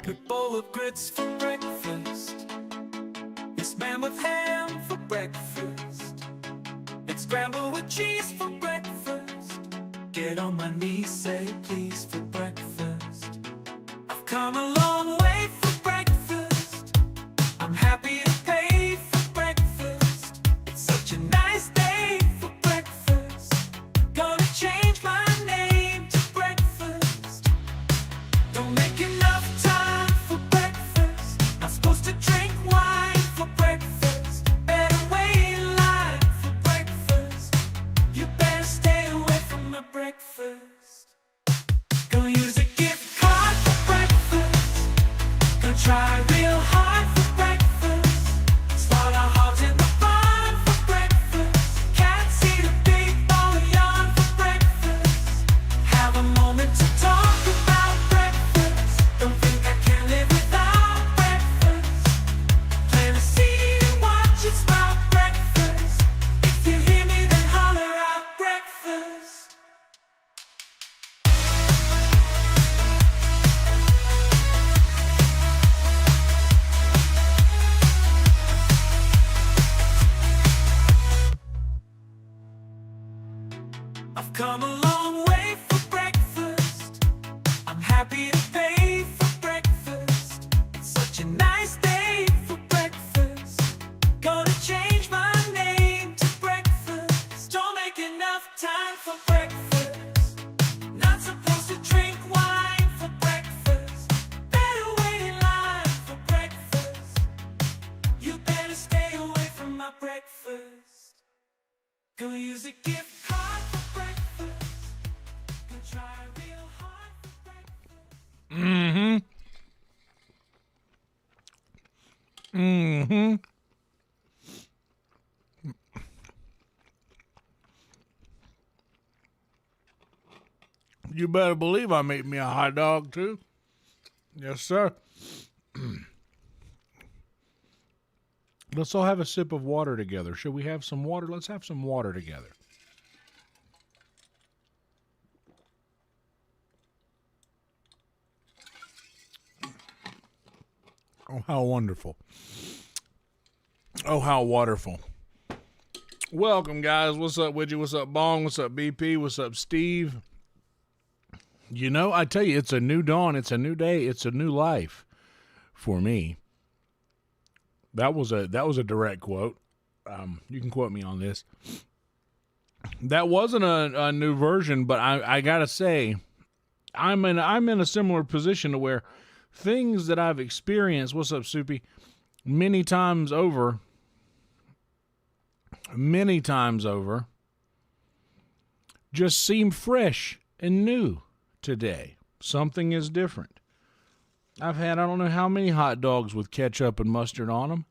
Big bowl of grits for breakfast. It's man with ham for breakfast. It's scrambled with cheese for breakfast. Get on my knees, say please for breakfast. I've come a long way for breakfast. I'm happy to pay for breakfast. It's such a nice day for breakfast. Gonna change my name to breakfast. Don't make enough time for breakfast. Not supposed to drink wine for breakfast. Better wait in line for breakfast. You better stay away from my breakfast. Gonna use a gift card for breakfast. Gonna try real hard for breakfast. Slaughterhouse in the barn for breakfast. Can't see the big ball of yarn for breakfast. Have a moment to talk about breakfast. Don't think I can live without breakfast. Plant a seed and watch it sprout breakfast. If you hear me, then holler out breakfast. I've come a long way for breakfast. I'm happy to pay for breakfast. It's such a nice day for breakfast. Gonna change my name to breakfast. Don't make enough time for breakfast. Not supposed to drink wine for breakfast. Better wait in line for breakfast. You better stay away from my breakfast. Gonna use a gift card for breakfast. Gonna try real hard for breakfast. You better believe I'm eating me a hot dog too. Yes, sir. Let's all have a sip of water together. Should we have some water? Let's have some water together. Oh, how wonderful. Oh, how wonderful. Welcome, guys. What's up, Widget? What's up, Bong? What's up, BP? What's up, Steve? You know, I tell you, it's a new dawn. It's a new day. It's a new life for me. That was a direct quote. You can quote me on this. That wasn't a new version, but I gotta say, I'm in a similar position to where things that I've experienced, what's up, Soupy, many times over, just seem fresh and new today. Something is different. I've had I don't know how many hot dogs with ketchup and mustard on them.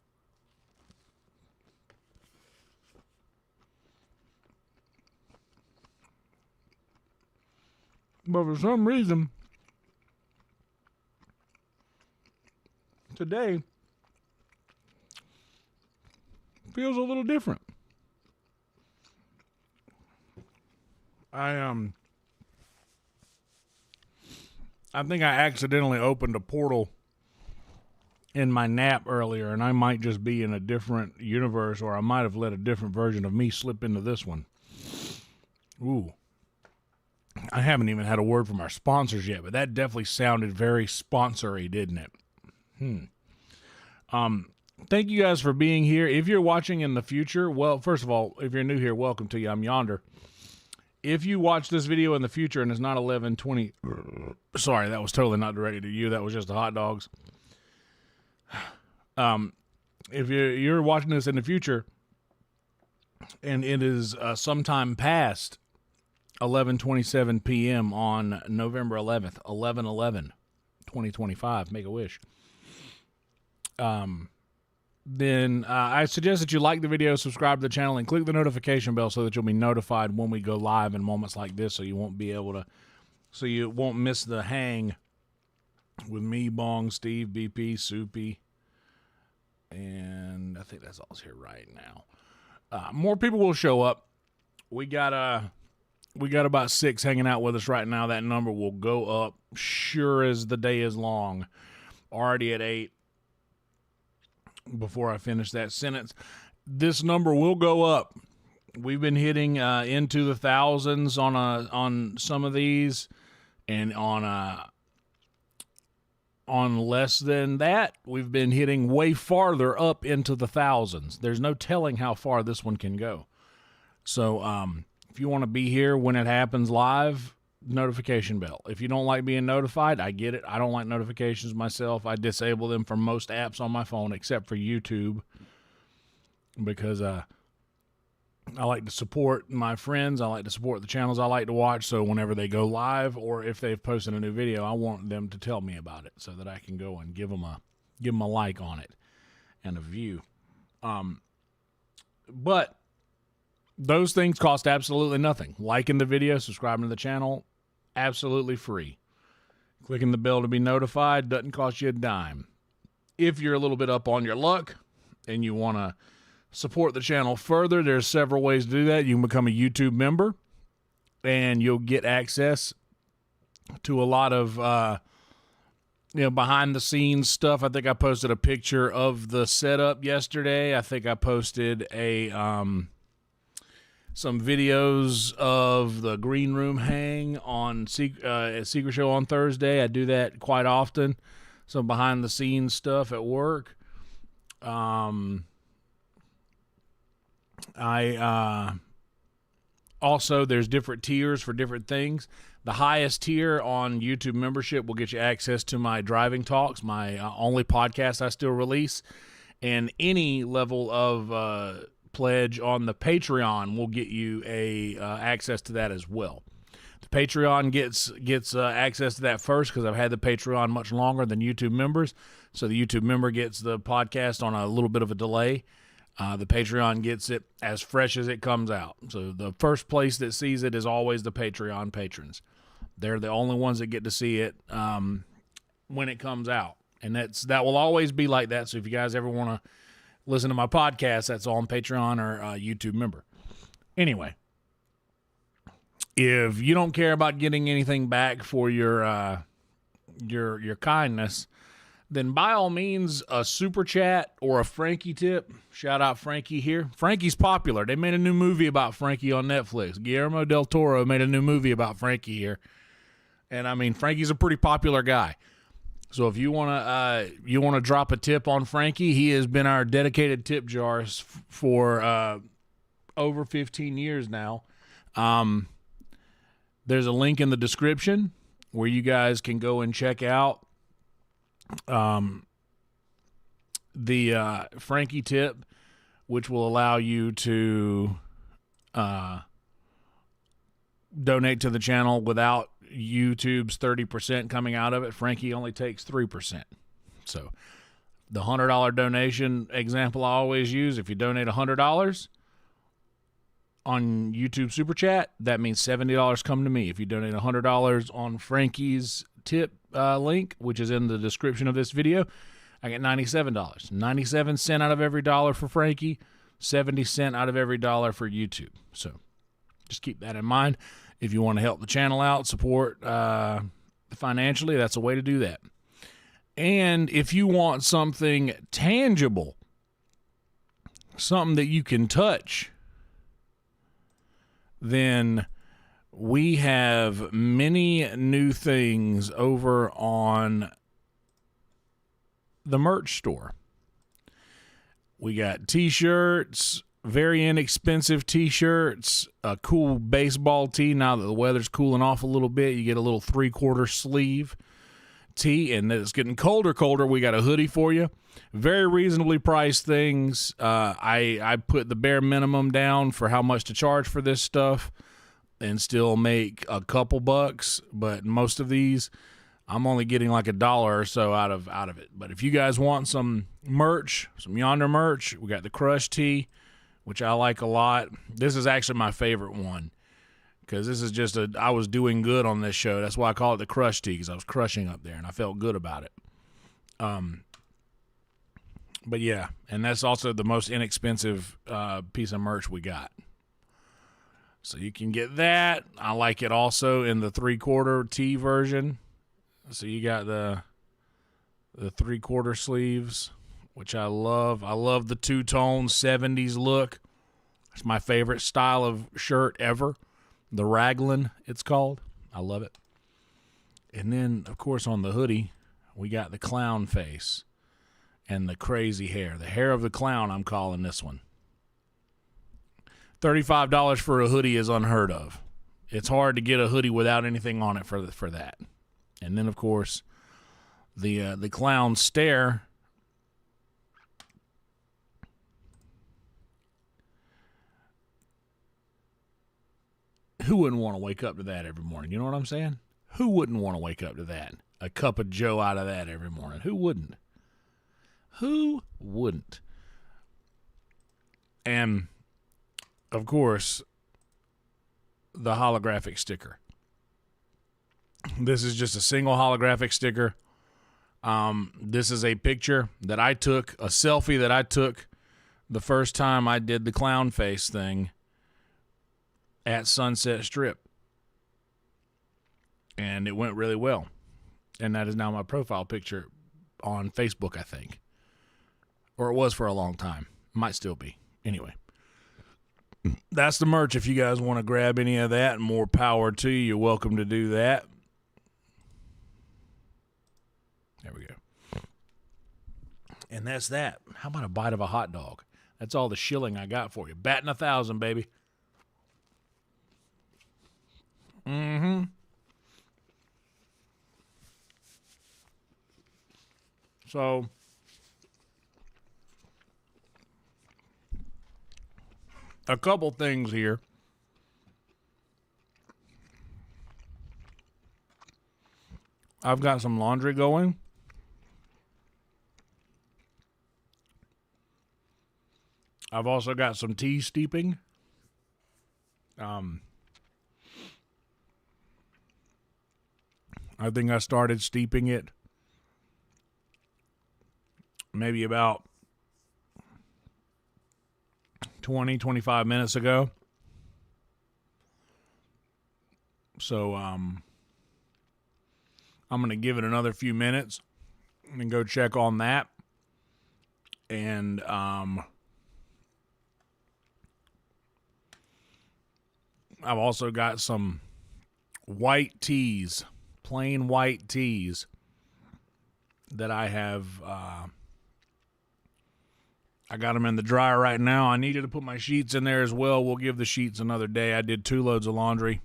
But for some reason, today feels a little different. I think I accidentally opened a portal in my nap earlier, and I might just be in a different universe, or I might have let a different version of me slip into this one. Ooh. I haven't even had a word from our sponsors yet, but that definitely sounded very sponsory, didn't it? Thank you guys for being here. If you're watching in the future, well, first of all, if you're new here, welcome to you. I'm Yonder. If you watch this video in the future and it's not 11:20, sorry, that was totally not directed to you. That was just the hot dogs. If you're watching this in the future and it is sometime past 11:27 p.m. on November 11th, 11/11/2025, make a wish. Then I suggest that you like the video, subscribe to the channel, and click the notification bell so that you'll be notified when we go live in moments like this, so you won't miss the hang with me, Bong, Steve, BP, Soupy, and I think that's all's here right now. More people will show up. We got about 6 hanging out with us right now. That number will go up sure as the day is long. Already at 8 before I finish that sentence. This number will go up. We've been hitting into the thousands on some of these, and on less than that, we've been hitting way farther up into the thousands. There's no telling how far this one can go. So if you want to be here when it happens live, notification bell. If you don't like being notified, I get it. I don't like notifications myself. I disable them for most apps on my phone except for YouTube, because I like to support my friends. I like to support the channels I like to watch. So whenever they go live, or if they've posted a new video, I want them to tell me about it so that I can go and give them a like on it and a view. But those things cost absolutely nothing. Liking the video, subscribing to the channel, absolutely free. Clicking the bell to be notified doesn't cost you a dime. If you're a little bit up on your luck and you want to support the channel further, there's several ways to do that. You can become a YouTube member, and you'll get access to a lot of behind the scenes stuff. I think I posted a picture of the setup yesterday. I think I posted some videos of the green room hang on Secret Show on Thursday. I do that quite often. Some behind the scenes stuff at work. Also, there's different tiers for different things. The highest tier on YouTube membership will get you access to my driving talks, my only podcast I still release, and any level of pledge on the Patreon will get you access to that as well. The Patreon gets access to that first, because I've had the Patreon much longer than YouTube members. So the YouTube member gets the podcast on a little bit of a delay. The Patreon gets it as fresh as it comes out. So the first place that sees it is always the Patreon patrons. They're the only ones that get to see it when it comes out. And that will always be like that. So if you guys ever want to listen to my podcast, that's on Patreon or YouTube member. Anyway, if you don't care about getting anything back for your kindness, then by all means, a super chat or a Frankie tip. Shout out Frankie here. Frankie's popular. They made a new movie about Frankie on Netflix. Guillermo del Toro made a new movie about Frankie here. And I mean, Frankie's a pretty popular guy. So if you wanna drop a tip on Frankie, he has been our dedicated tip jar for over 15 years now. There's a link in the description where you guys can go and check out the Frankie tip, which will allow you to donate to the channel without YouTube's 30% coming out of it. Frankie only takes 3%. So the $100 donation example I always use, if you donate $100 on YouTube Super Chat, that means $70 come to me. If you donate $100 on Frankie's tip link, which is in the description of this video, I get $97. 97 cents out of every dollar for Frankie, 70 cents out of every dollar for YouTube. So just keep that in mind. If you want to help the channel out, support financially, that's a way to do that. And if you want something tangible, something that you can touch, then we have many new things over on the merch store. We got t-shirts, very inexpensive t-shirts, a cool baseball tee. Now that the weather's cooling off a little bit, you get a little 3/4 sleeve tee, and it's getting colder. We got a hoodie for you. Very reasonably priced things. I put the bare minimum down for how much to charge for this stuff and still make a couple bucks, but most of these I'm only getting like $1 or so out of it. But if you guys want some merch, some Yonder merch, we got the Crush tee, which I like a lot. This is actually my favorite one, because this is just I was doing good on this show. That's why I call it the Crush tee, because I was crushing up there and I felt good about it. But yeah, and that's also the most inexpensive piece of merch we got. So you can get that. I like it also in the 3/4 tee version. So you got the the 3/4 sleeves, which I love. I love the two-tone 70s look. It's my favorite style of shirt ever. The raglan, it's called. I love it. And then, of course, on the hoodie, we got the clown face and the crazy hair. The hair of the clown, I'm calling this one. $35 for a hoodie is unheard of. It's hard to get a hoodie without anything on it for that. And then, of course, the clown stare. Who wouldn't want to wake up to that every morning? You know what I'm saying? Who wouldn't want to wake up to that? A cup of joe out of that every morning. Who wouldn't? Who wouldn't? And, of course, the holographic sticker. This is just a single holographic sticker. This is a picture that I took, a selfie that I took the first time I did the clown face thing at Sunset Strip. And it went really well. And that is now my profile picture on Facebook, I think. Or it was for a long time. Might still be. Anyway. That's the merch. If you guys want to grab any of that, more power to you. You're welcome to do that. There we go. And that's that. How about a bite of a hot dog? That's all the shilling I got for you. Batting 1,000, baby. Mm-hmm. So, a couple things here. I've got some laundry going. I've also got some tea steeping. I think I started steeping it maybe about 20, 25 minutes ago. So I'm going to give it another few minutes and then go check on that. And I've also got some white teas, plain white teas that I have. I got them in the dryer right now. I needed to put my sheets in there as well. We'll give the sheets another day. I did 2 loads of laundry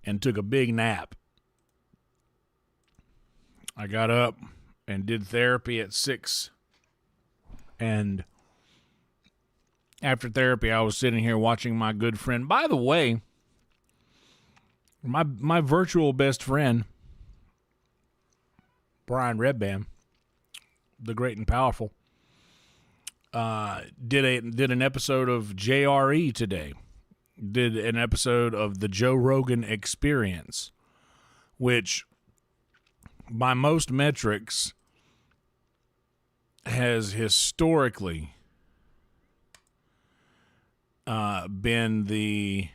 and took a big nap. I got up and did therapy at 6. And after therapy, I was sitting here watching my good friend. By the way, my virtual best friend, Brian Redband, the great and powerful, did an episode of JRE today. Did an episode of the Joe Rogan Experience, which by most metrics has historically been the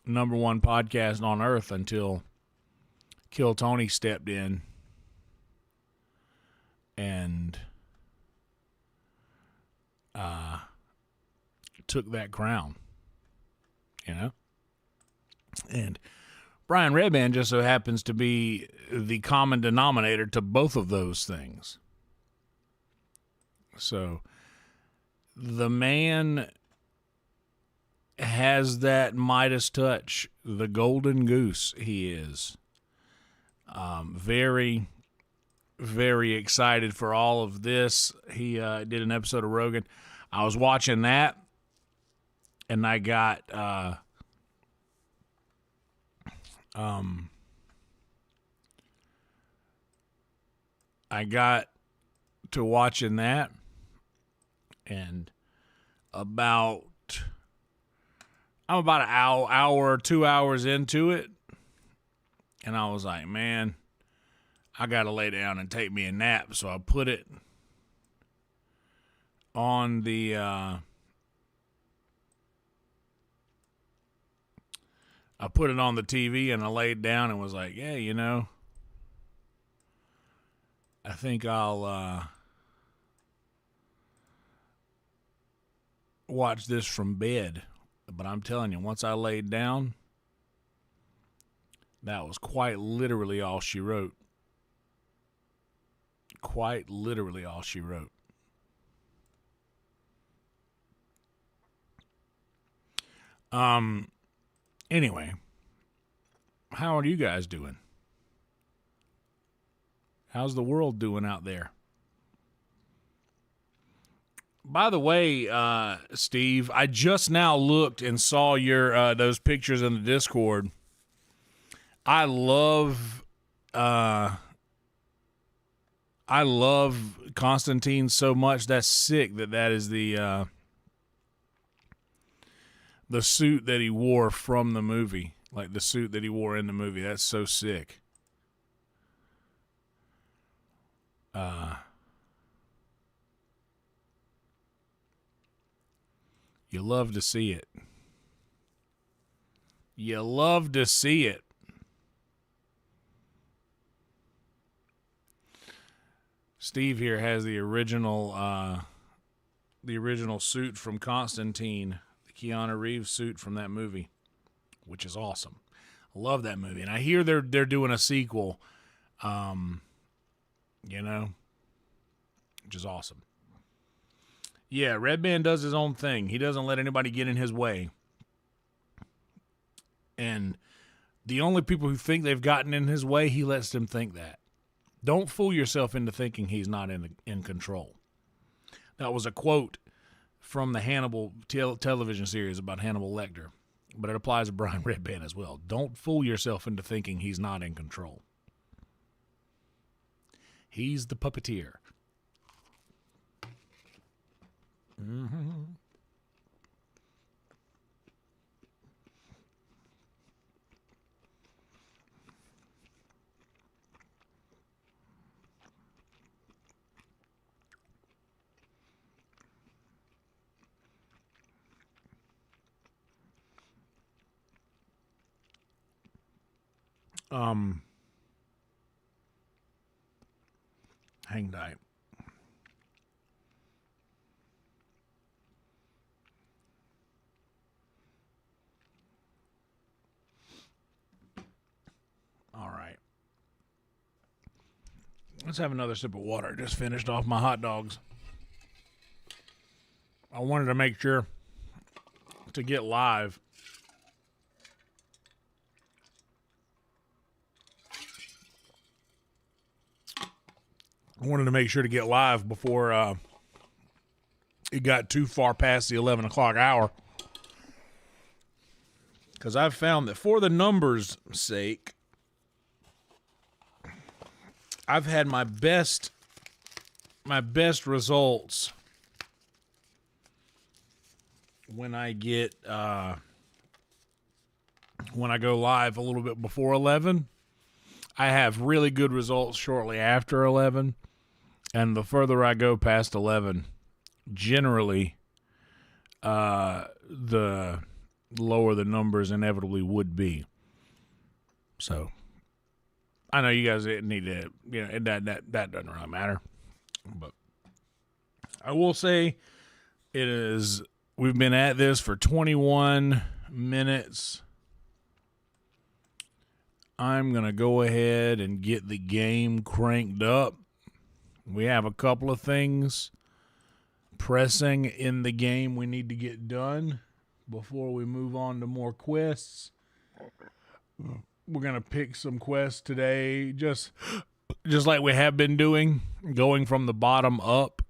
number one podcast on earth until Kill Tony stepped in and took that crown, you know? And Brian Redband just so happens to be the common denominator to both of those things. So the man has that Midas touch, the golden goose he is. Very, very excited for all of this. He did an episode of Rogan. I was watching that, and I got to watching that, and I'm about an hour, 2 hours into it, and I was like, man, I got to lay down and take me a nap. So I put it on the I put it on the TV and I laid down and was like, yeah, you know, I think I'll watch this from bed. But I'm telling you, once I laid down, that was quite literally all she wrote. Quite literally all she wrote. Anyway, how are you guys doing? How's the world doing out there? By the way, Steve, I just now looked and saw your those pictures in the Discord. I love Constantine so much. That's sick that is the suit that he wore from the movie. Like the suit that he wore in the movie. That's so sick. You love to see it. You love to see it. Steve here has the original suit from Constantine, the Keanu Reeves suit from that movie, which is awesome. I love that movie, and I hear they're doing a sequel. You know, which is awesome. Yeah, Redman does his own thing. He doesn't let anybody get in his way. And the only people who think they've gotten in his way, he lets them think that. Don't fool yourself into thinking he's not in control. That was a quote from the Hannibal television series about Hannibal Lecter. But it applies to Brian Redban as well. Don't fool yourself into thinking he's not in control. He's the puppeteer. Mm-hmm. Hang tight. All right. Let's have another sip of water. Just finished off my hot dogs. I wanted to make sure to get live. Before it got too far past the 11 o'clock hour. Because I've found that for the numbers' sake, I've had my best results when I go live a little bit before 11. I have really good results shortly after 11. And the further I go past 11, generally, the lower the numbers inevitably would be. So, I know you guys need to, that doesn't really matter. But I will say we've been at this for 21 minutes. I'm going to go ahead and get the game cranked up. We have a couple of things pressing in the game we need to get done before we move on to more quests. We're going to pick some quests today, just like we have been doing, going from the bottom up.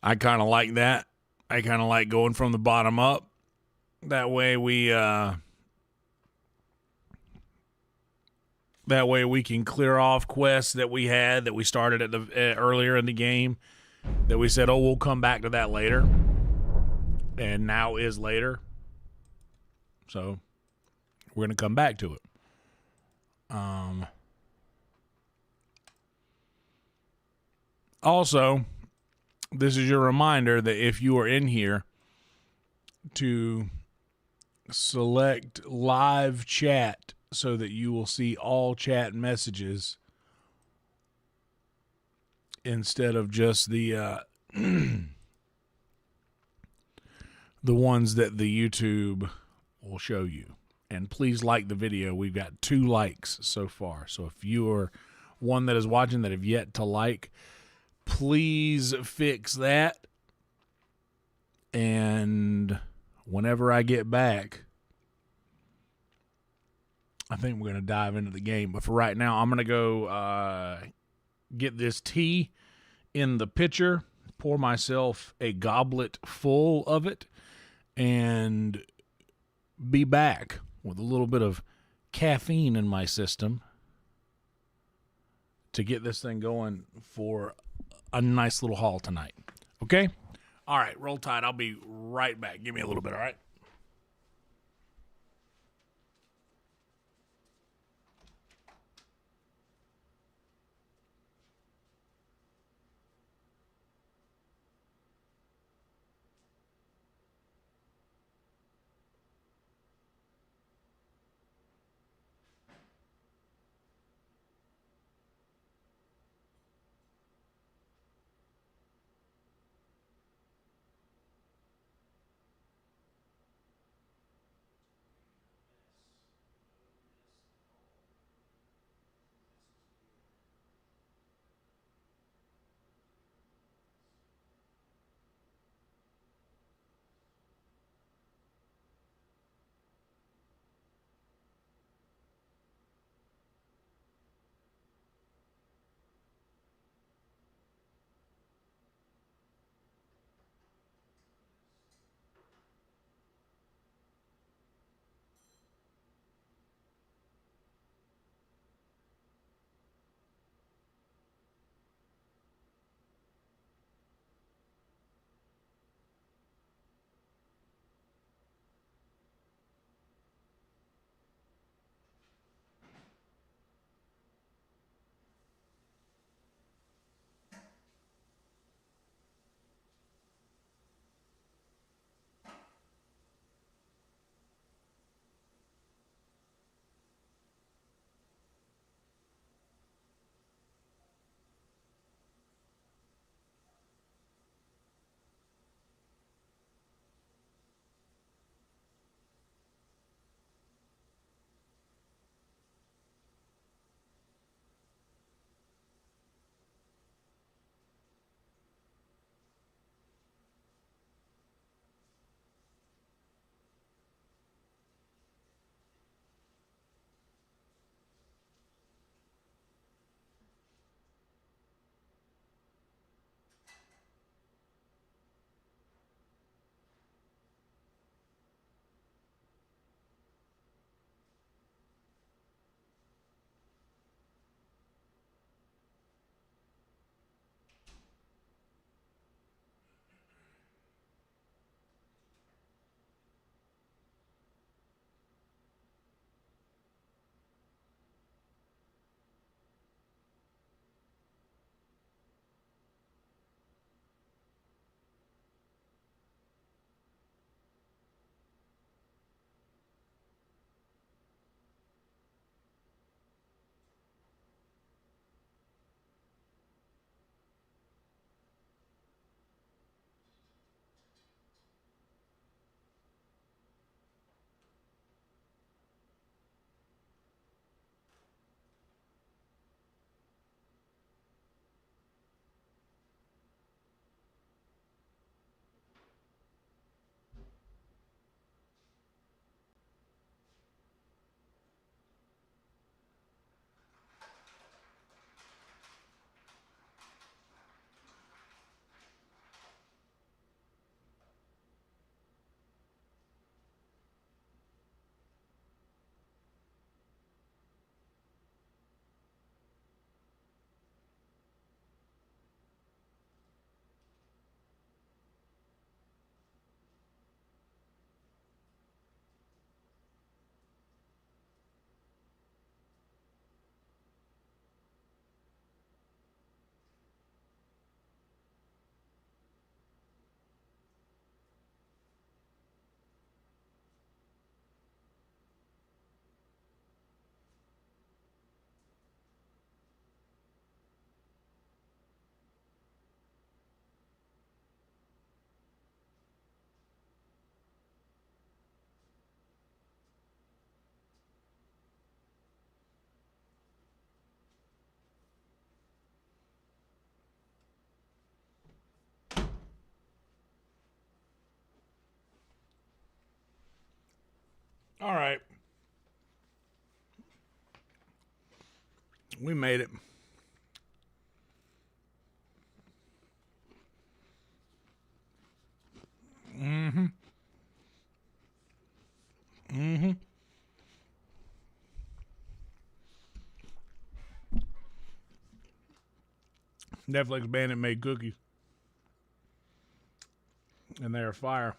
I kind of like that. I kind of like going from the bottom up. That way we can clear off quests that we started at the earlier in the game that we said, we'll come back to that later. And now is later. So we're going to come back to it. Also, this is your reminder that if you are in here to select live chat so that you will see all chat messages instead of just the the ones that the YouTube will show you. And please like the video. We've got 2 likes so far. So if you are one that is watching that have yet to like, please fix that. And whenever I get back, I think we're going to dive into the game. But for right now, I'm going to go get this tea in the pitcher, pour myself a goblet full of it, and be back with a little bit of caffeine in my system to get this thing going for a nice little haul tonight. Okay? All right, roll tide. I'll be right back. Give me a little bit, all right? All right. We made it. Mm-hmm. Mm-hmm. Netflix Bandit made cookies. And they're fire.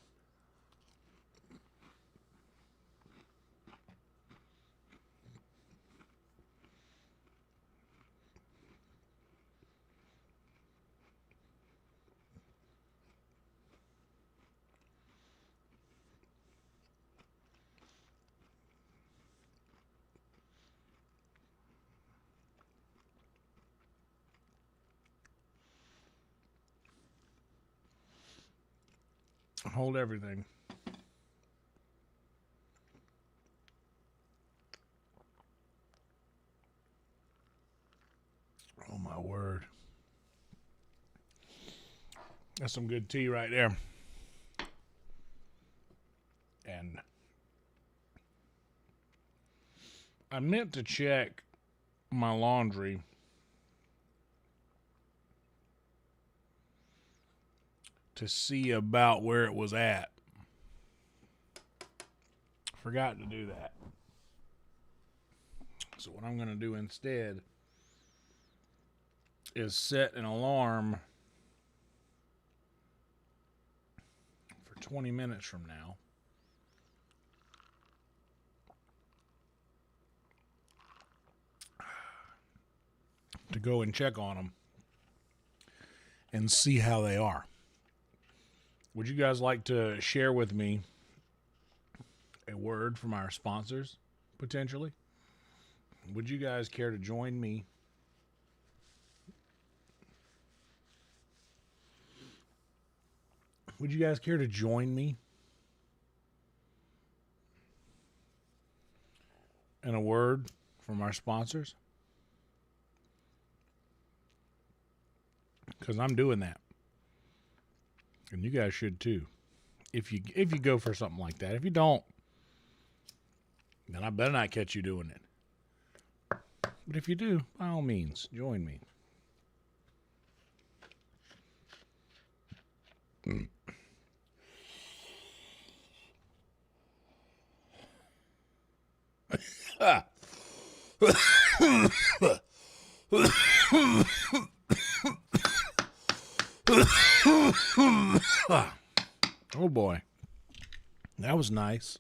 Hold everything. Oh, my word. That's some good tea right there. And I meant to check my laundry to see about where it was at. Forgot to do that. So what I'm going to do instead is set an alarm for 20 minutes from now. To go and check on them and see how they are. Would you guys like to share with me a word from our sponsors, potentially? Would you guys care to join me? Would you guys care to join me in a word from our sponsors? Because I'm doing that. And you guys should too. If you go for something like that. If you don't, then I better not catch you doing it. But if you do, by all means, join me. Oh boy. That was nice.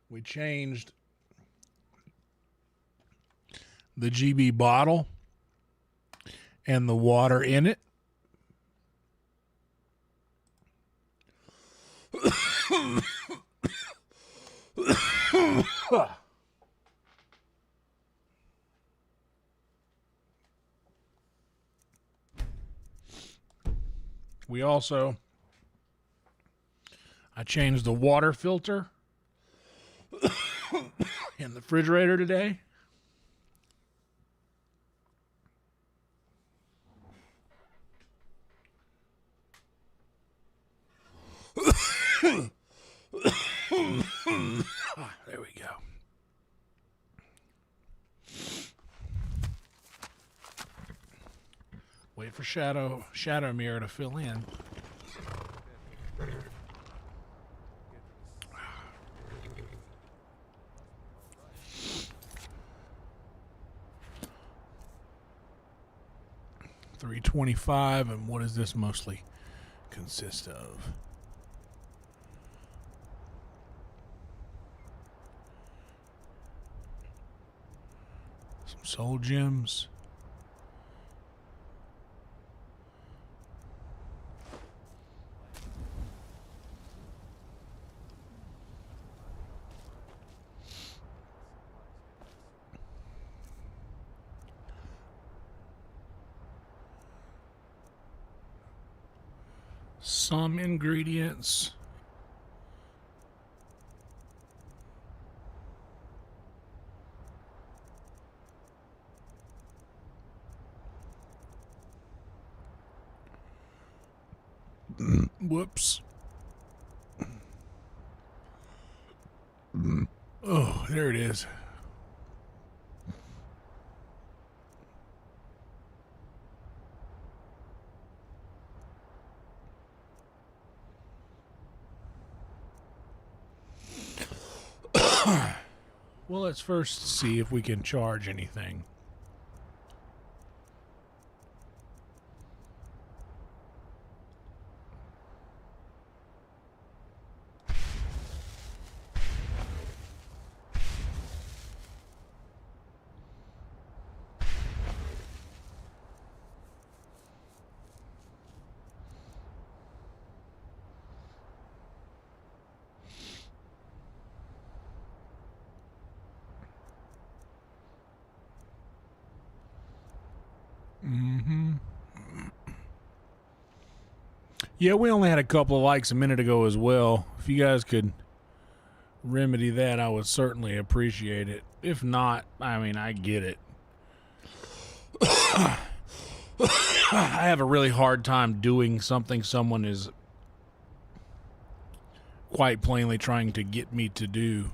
We changed the GB bottle and the water in it. We also, I changed the water filter in the refrigerator today. There we go. Wait for Shadow Mirror to fill in. $3.25, and what does this mostly consist of? Some soul gems. Some ingredients. Whoops. There it is. Well, let's first see if we can charge anything. Yeah, we only had a couple of likes a minute ago as well. If you guys could remedy that, I would certainly appreciate it. If not, I mean, I get it. I have a really hard time doing something someone is quite plainly trying to get me to do.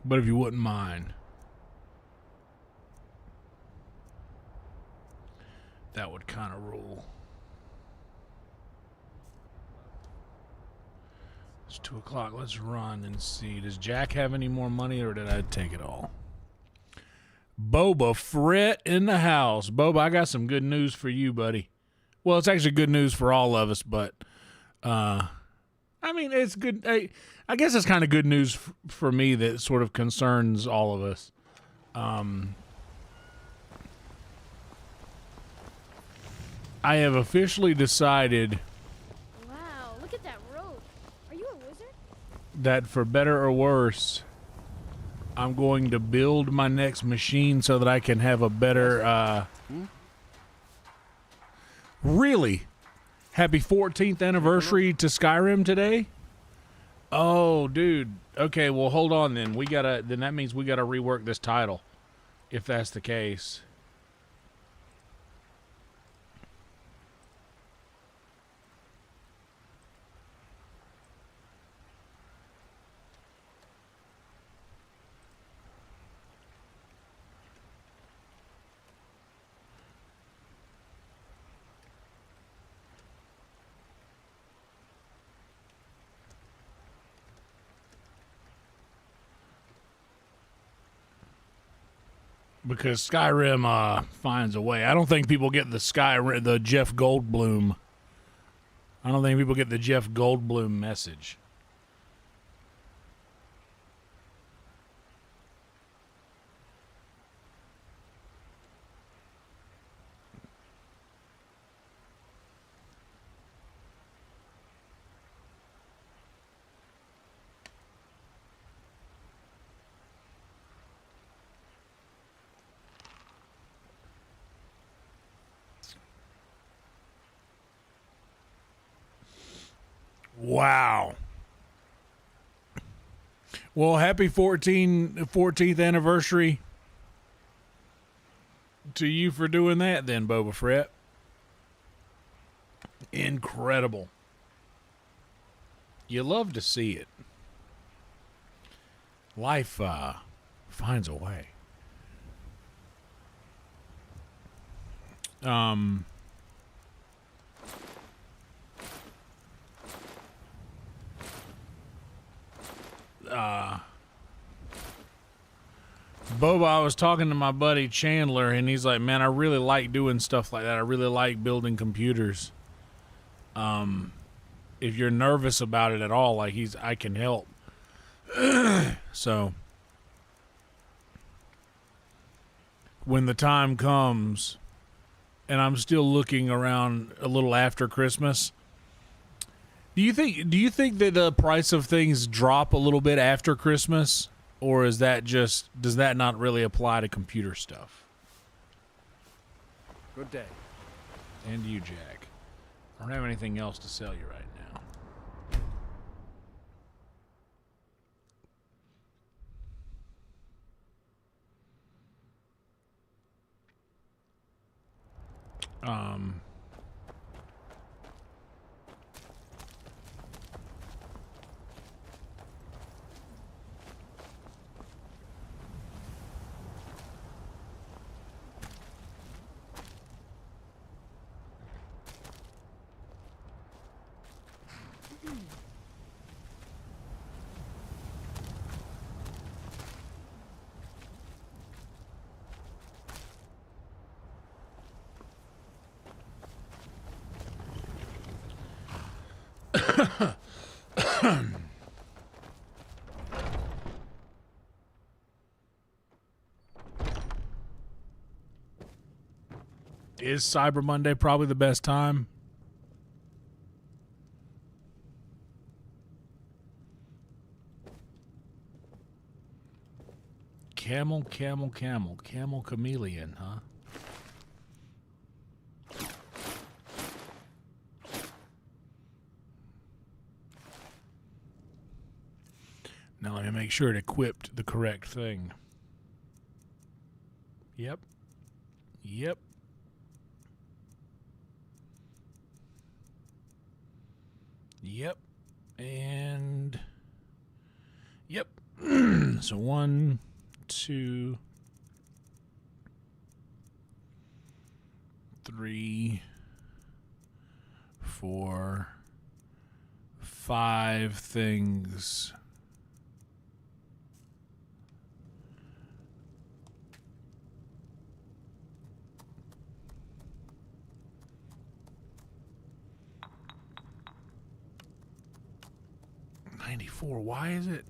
But if you wouldn't mind, that would kind of rule. It's 2 o'clock. Let's run and see. Does Jack have any more money, or did I take it all? Boba Fett in the house. Boba, I got some good news for you, buddy. Well, it's actually good news for all of us, but I mean, it's good. I guess it's kind of good news for me that sort of concerns all of us. I have officially decided. Wow, look at that rope. Are you a wizard? That for better or worse, I'm going to build my next machine so that I can have a better, Really? Happy 14th anniversary to Skyrim today? Oh, dude. Okay, well, hold on then. Then that means we gotta rework this title, if that's the case. Because Skyrim finds a way. I don't think people get the Jeff Goldblum. I don't think people get the Jeff Goldblum message. Wow. Well, happy 14th anniversary to you for doing that then, Boba Fett. Incredible. You love to see it. Life finds a way. Boba, I was talking to my buddy Chandler, and he's like, man, I really like doing stuff like that. I really like building computers. If you're nervous about it at all, like I can help. So when the time comes and I'm still looking around a little after Christmas, do you think that the price of things drop a little bit after Christmas, or does that not really apply to computer stuff? Good day. And you, Jack. I don't have anything else to sell you right now. Um, is Cyber Monday probably the best time? Camel chameleon, huh? Now let me make sure it equipped the correct thing. Yep. Yep. Yep. And yep. So 1, 2, 3, 4, 5 things. Why is it?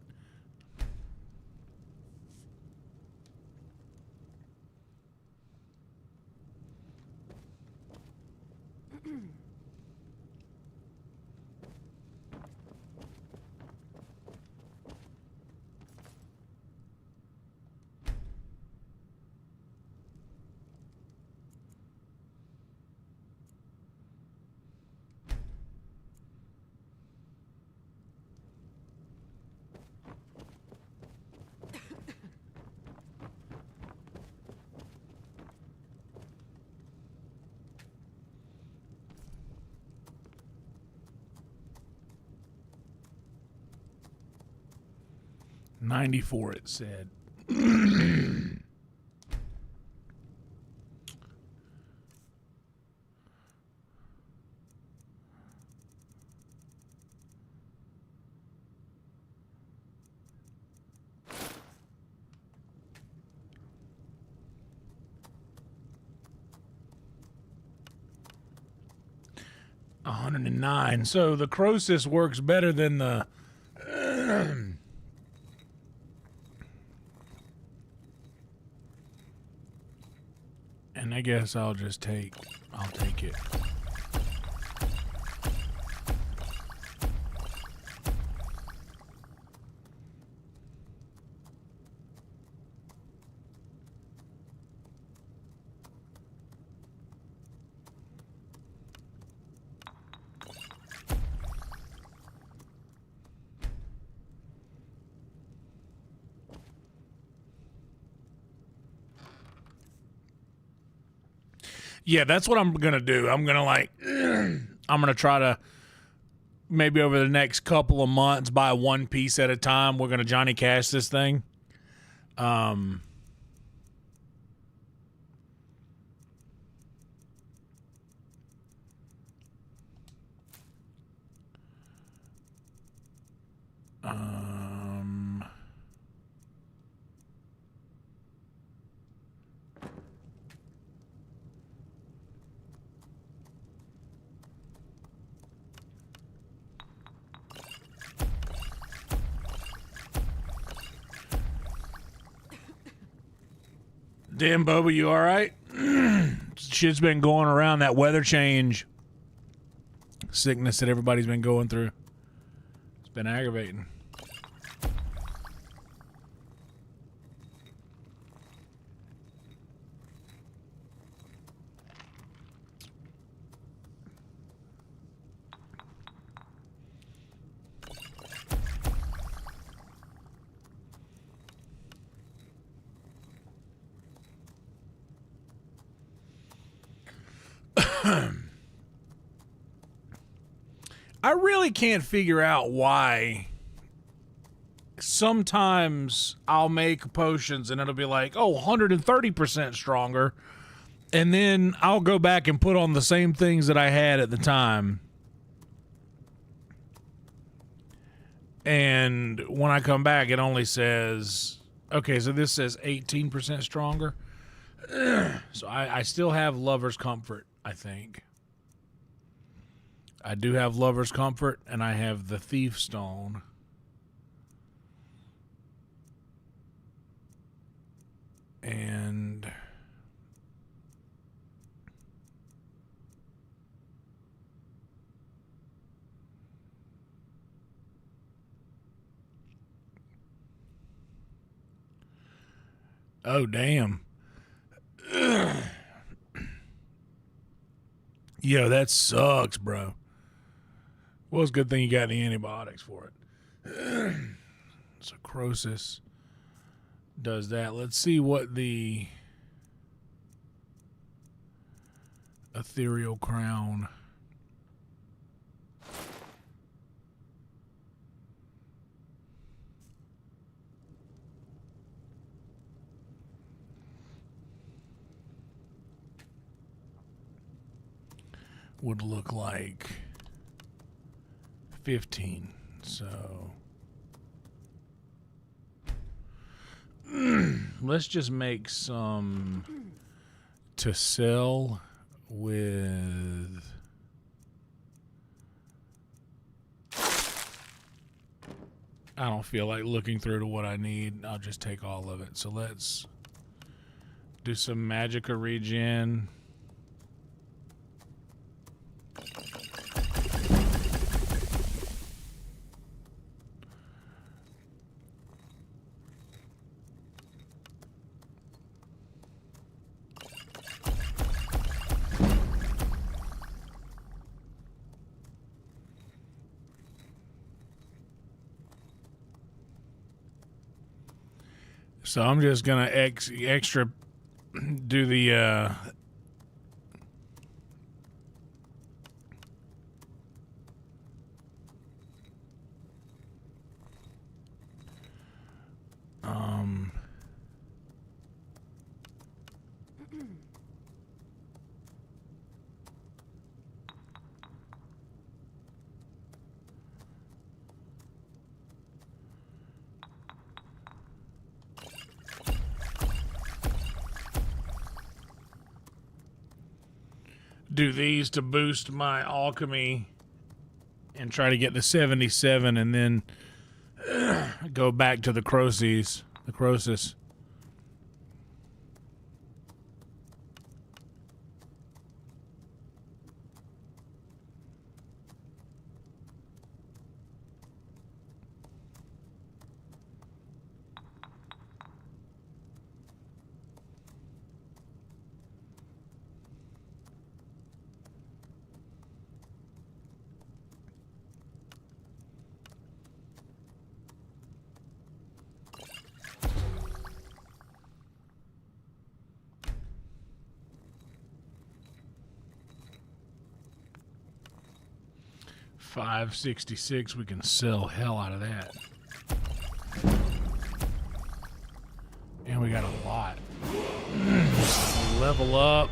$94 it said. $109. So the Croesus works better than the and I guess I'll take it. Yeah, that's what I'm gonna do. I'm gonna I'm gonna try to maybe over the next couple of months buy one piece at a time. We're gonna Johnny Cash this thing. Damn, Boba, you all right? Shit's been going around, that weather change sickness that everybody's been going through. It's been aggravating. I really can't figure out why sometimes I'll make potions and it'll be like, oh, 130% stronger. And then I'll go back and put on the same things that I had at the time. And when I come back, it only says, okay, so this says 18% stronger. So I still have Lover's Comfort, I think. I do have Lover's Comfort, and I have the Thief Stone. And oh, damn. Yo, that sucks, bro. Well, it's a good thing you got any antibiotics for it. So Croesus does that. Let's see what the Ethereal Crown. Would look like 15. So let's just make some to sell with I don't feel like looking through to what I need. I'll just take all of it. So let's do some Magicka regen. So I'm just gonna extra do the do these to boost my alchemy and try to get to 77 and then go back to the Croesus. $566, we can sell hell out of that. And we got a lot. Level up.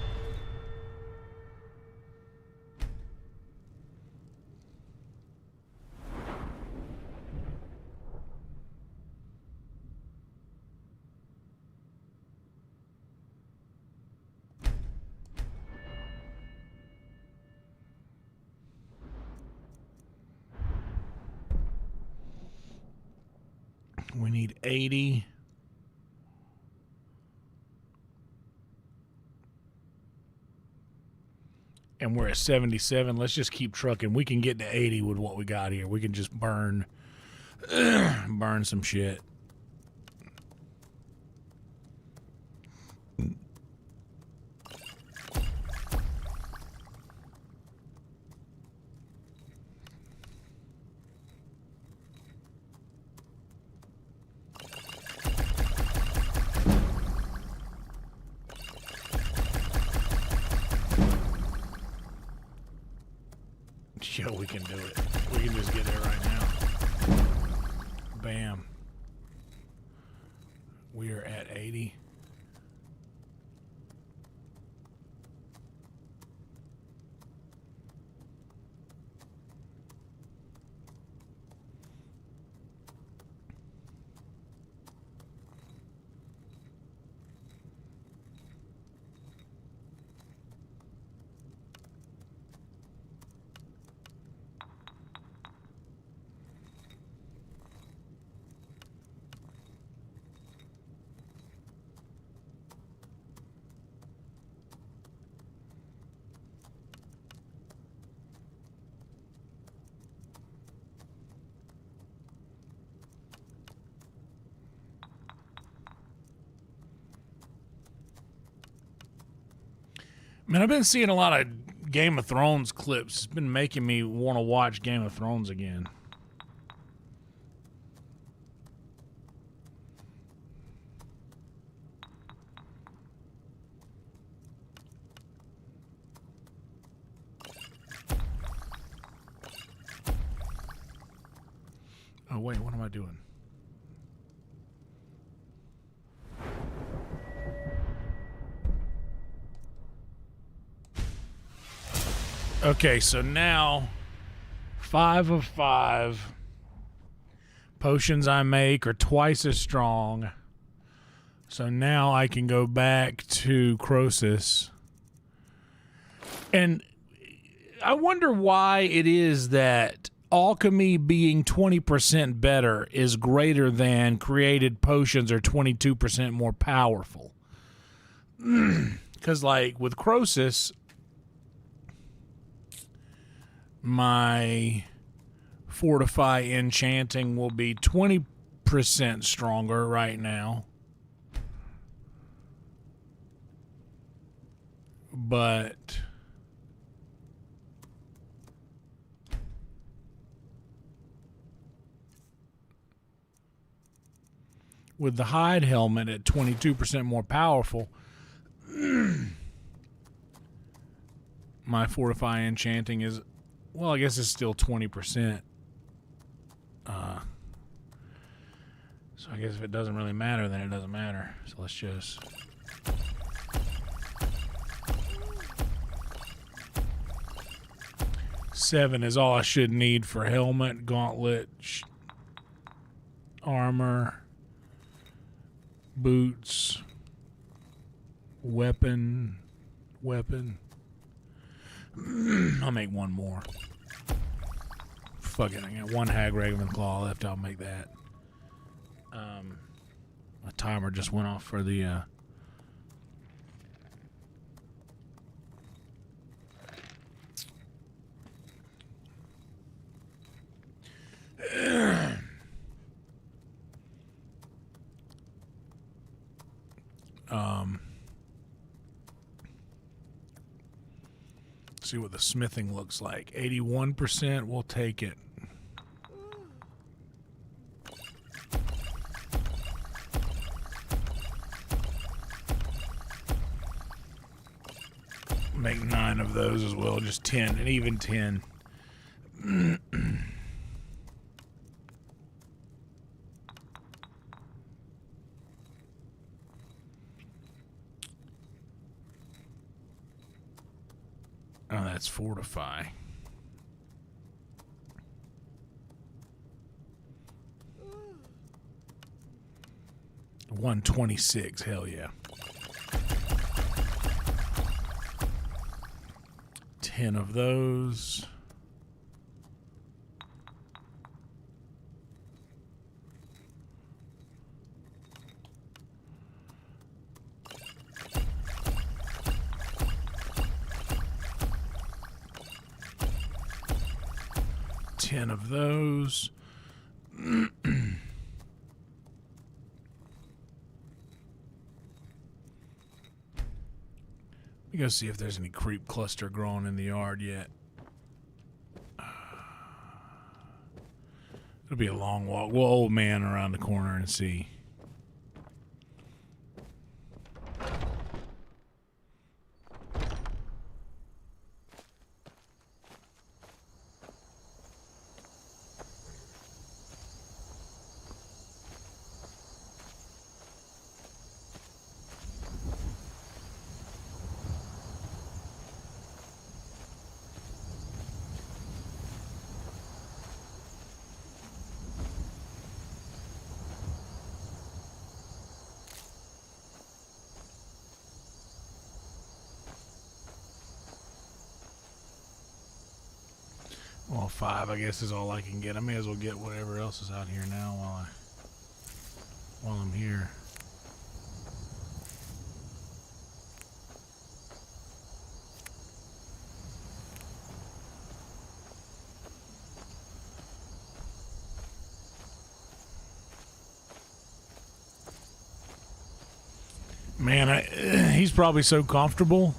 We need 80. And we're at 77. Let's just keep trucking. We can get to 80 with what we got here. We can just burn some shit. Yo, we can do it. We can just get there right now. Bam. We are at 80. Man, I've been seeing a lot of Game of Thrones clips. It's been making me want to watch Game of Thrones again. Oh, wait, what am I doing? Okay, so now 5 of 5 potions I make are twice as strong. So now I can go back to Croesus. And I wonder why it is that alchemy being 20% better is greater than created potions are 22% more powerful. Because like with Croesus, my fortify enchanting will be 20% stronger right now. But with the hide helmet at 22% more powerful, my fortify enchanting is, well, I guess it's still 20%. So I guess if it doesn't really matter, then it doesn't matter. So let's just... Seven is all I should need for helmet, gauntlet, armor, boots, weapon. I'll make one more. Fuck it, I got one hag Raven claw left. I'll make that. My timer just went off for the see what the smithing looks like. 81%, we'll take it. Make 9 of those as well, just 10, and even 10. Oh, that's fortify. 126, hell yeah. 10 of those. Of those. Let me go see if there's any creep cluster growing in the yard yet. It'll be a long walk. We'll old man around the corner and see. Well, 5, I guess, is all I can get. I may as well get whatever else is out here now while I'm here. Man, he's probably so comfortable.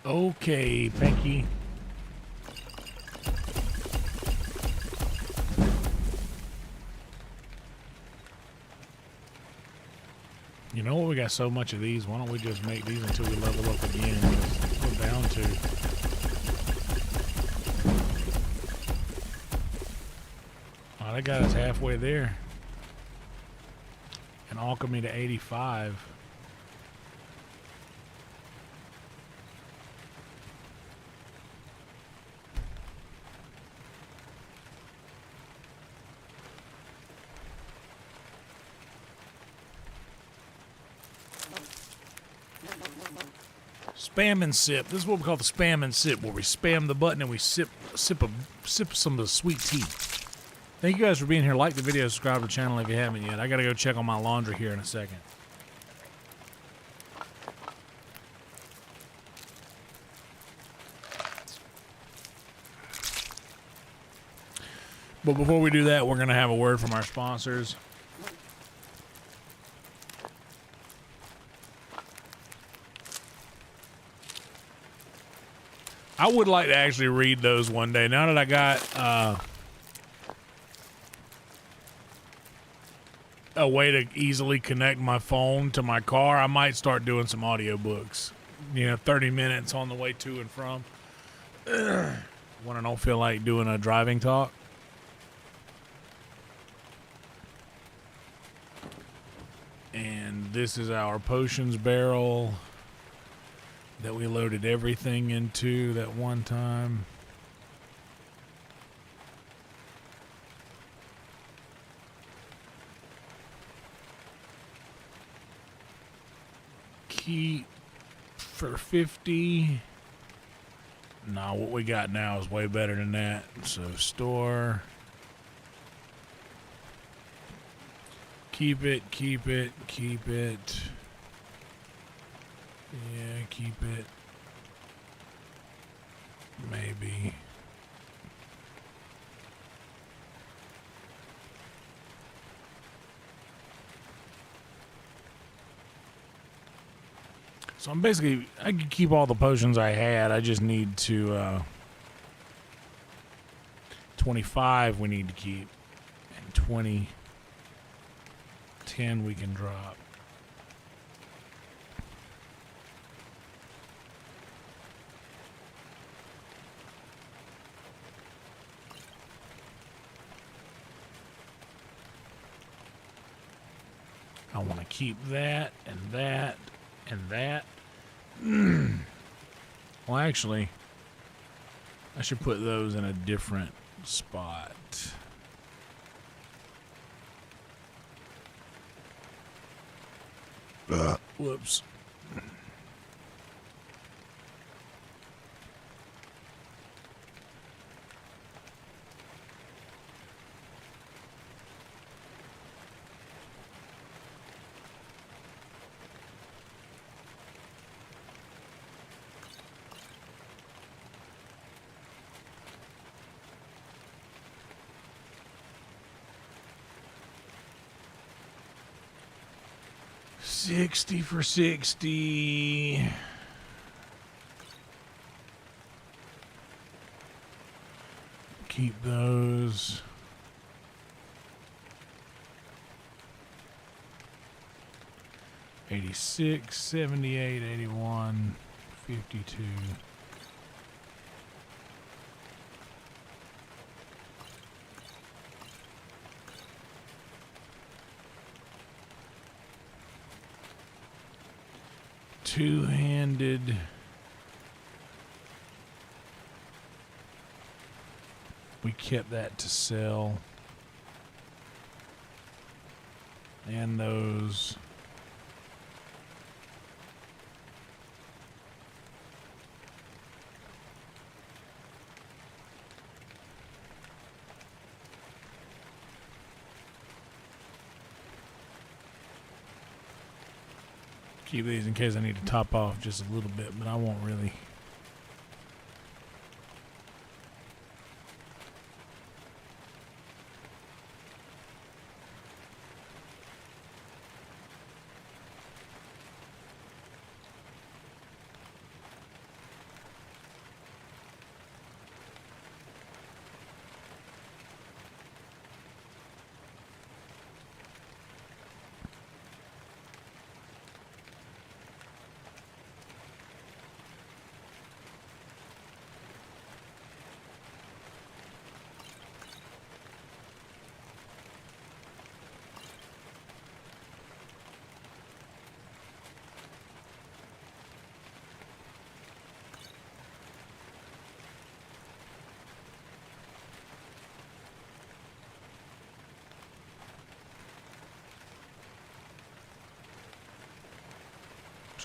Okay, Pinky. You know what? We got so much of these. Why don't we just make these until we level up again? We're bound to. Oh, that got us halfway there. And alchemy to 85. Spam and sip. This is what we call the spam and sip, where we spam the button and we sip some of the sweet tea. Thank you guys for being here. Like the video, subscribe to the channel if you haven't yet. I gotta go check on my laundry here in a second. But before we do that, we're gonna have a word from our sponsors. I would like to actually read those one day. Now that I got a way to easily connect my phone to my car, I might start doing some audiobooks. You know, 30 minutes on the way to and from. When I don't feel like doing a driving talk. And this is our potions barrel that we loaded everything into that one time. Keep for 50. Nah, what we got now is way better than that. So store. Keep it, keep it, keep it. Yeah, keep it. Maybe. So I'm basically, I could keep all the potions I had. I just need to, 25 we need to keep. And 20, 10 we can drop. I want to keep that and that and that. Well, actually, I should put those in a different spot. Whoops. $60 for $60. Keep those. $86, $78, $81, $52. Two-handed. We kept that to sell. And those. Keep these in case I need to top off just a little bit, but I won't really.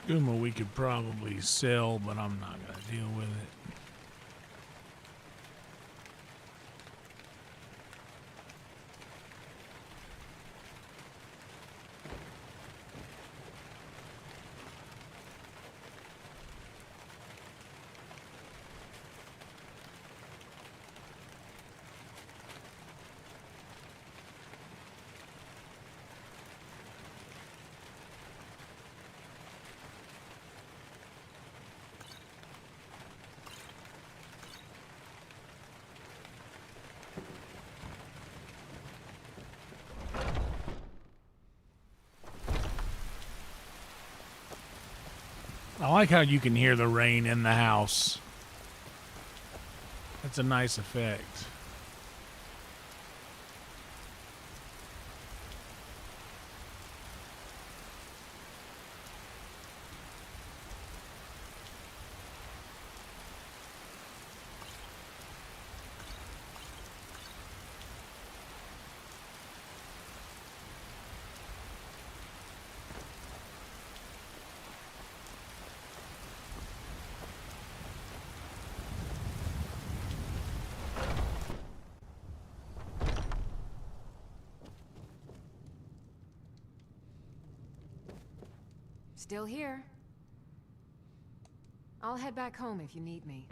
Skooma we could probably sell, but I'm not going to deal with it. I like how you can hear the rain in the house. That's a nice effect. Still here. I'll head back home if you need me.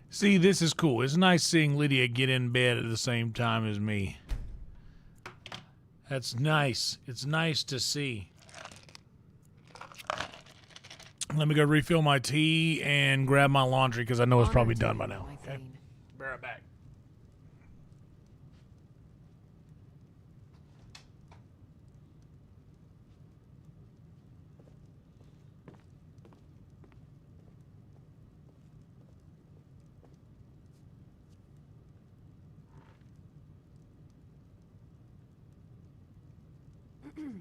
See, this is cool. It's nice seeing Lydia get in bed at the same time as me. That's nice. It's nice to see. Let me go refill my tea and grab my laundry because I know it's probably done by now. Okay. Be right back. Let me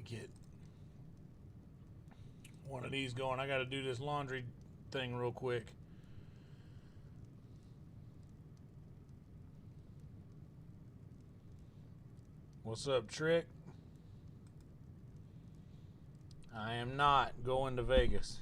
get one of these going. I got to do this laundry thing real quick. What's up, Trick? I am not going to Vegas.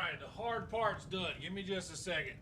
right, the hard part's done. Give me just a second.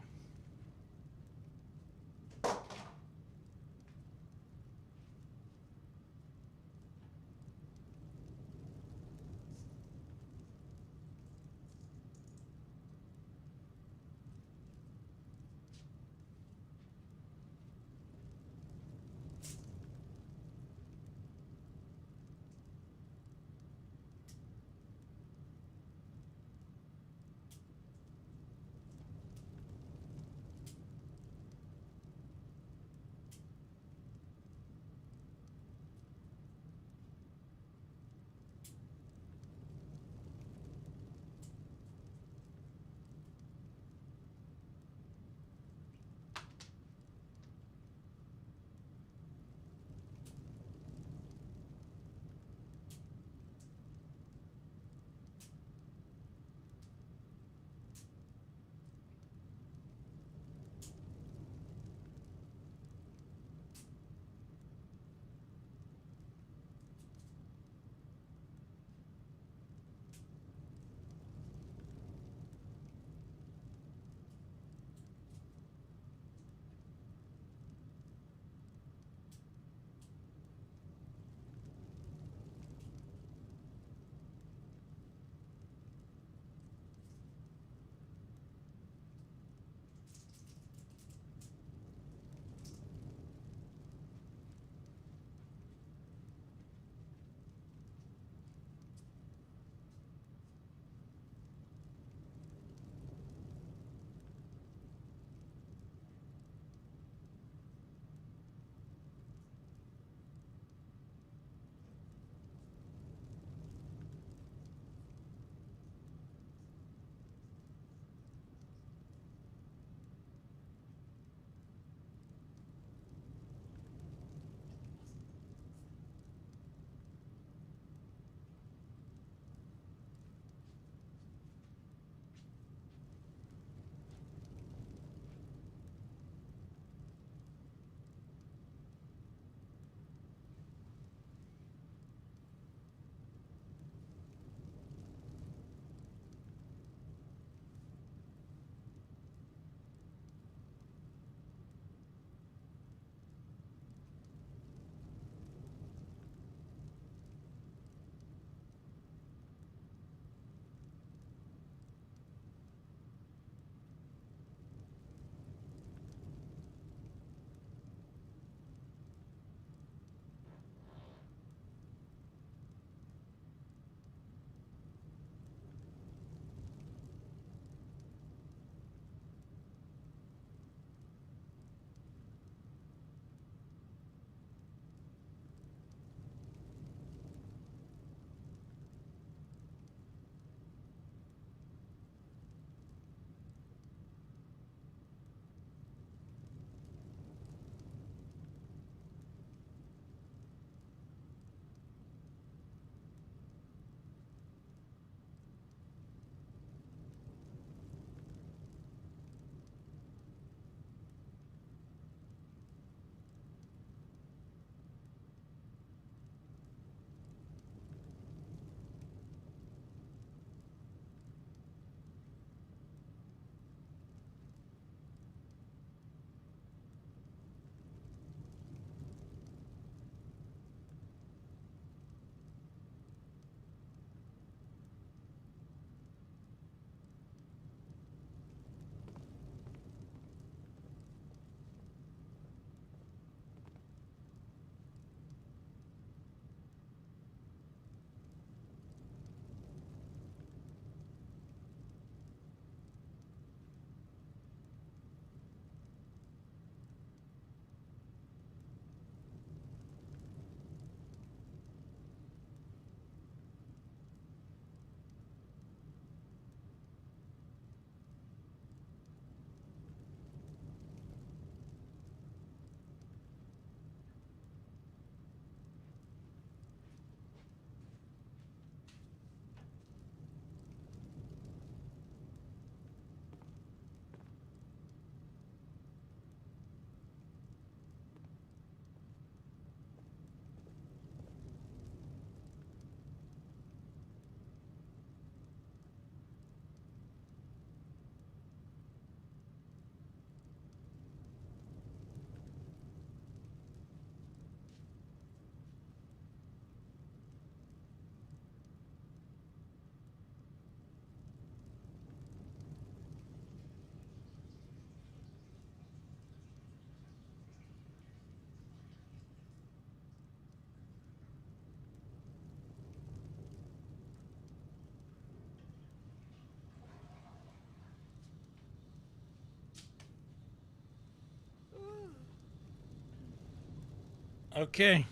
Okay.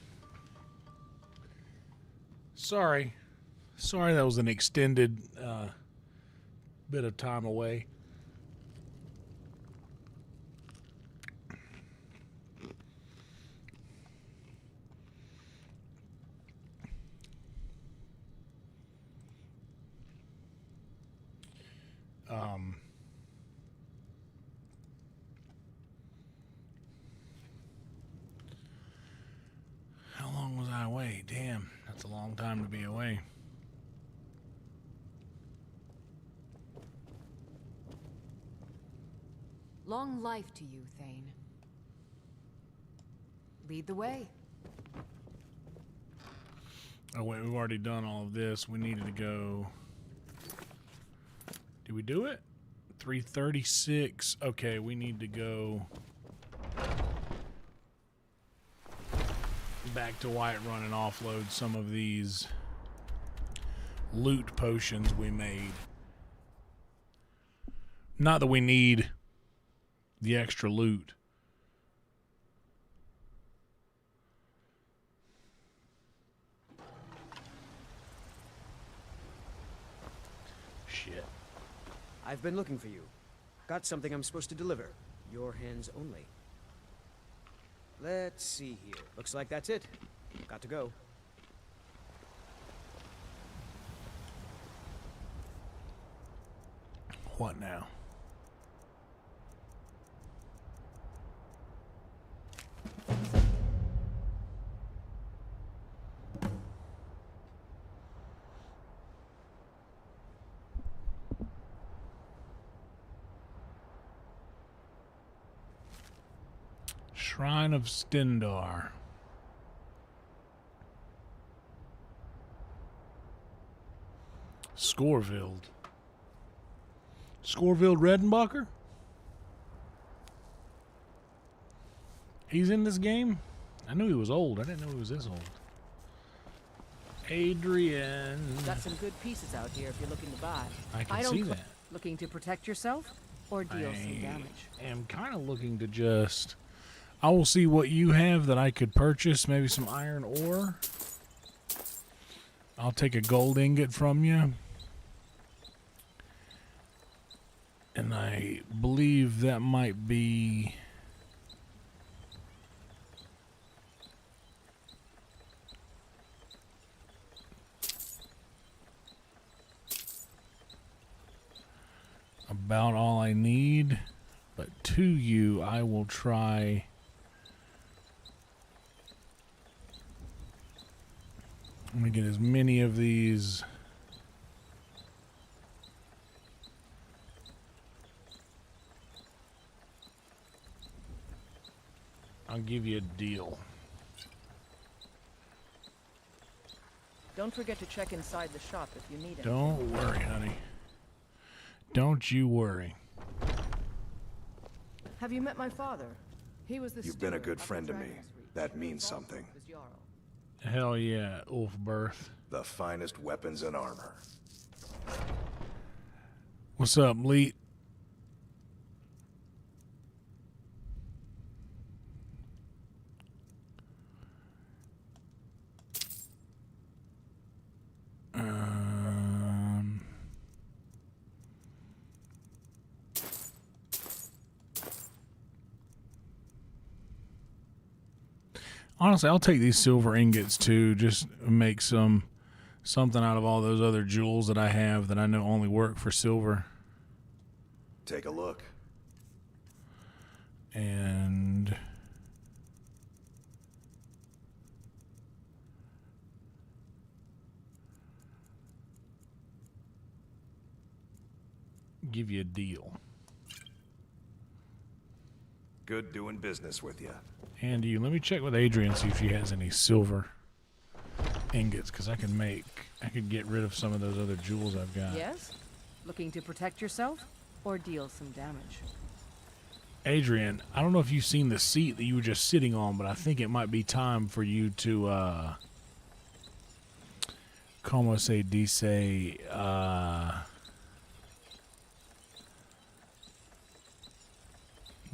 Sorry. Sorry that was an extended bit of time away. How long was I away? Damn, that's a long time to be away. Long life to you, Thane. Lead the way. Oh wait, we've already done all of this. We needed to go. Did we do it? 336. Okay, we need to go back to Whiterun and offload some of these loot potions we made. Not that we need the extra loot. Shit. I've been looking for you. Got something I'm supposed to deliver. Your hands only. Let's see here. Looks like that's it. Got to go. What now? Shrine of Stendar. Scorvild. Scorvild Redenbacher? He's in this game? I knew he was old. I didn't know he was this old. Adrian. Got some good pieces out here if you're looking to buy. I can see that. Looking to protect yourself or deal some damage? I am kind of looking to just... I will see what you have that I could purchase. Maybe some iron ore. I'll take a gold ingot from you. And I believe that might be... about all I need. But to you, I will try... I'm going to get as many of these... I'll give you a deal. Don't forget to check inside the shop if you need it. Don't worry, honey. Don't you worry. Have you met my father? He was the You've been a steward good of the friend to me. Dragon's Reach. That means something. Was Jarl. Hell yeah, Ulfberth. The finest weapons and armor. What's up, Leet? Honestly, I'll take these silver ingots too. Just make something out of all those other jewels that I have that I know only work for silver. Take a look. And give you a deal. Good doing business with you. And you, let me check with Adrian, see if she has any silver ingots, because I could get rid of some of those other jewels I've got. Yes? Looking to protect yourself or deal some damage? Adrian, I don't know if you've seen the seat that you were just sitting on, but I think it might be time for you to, como se dice,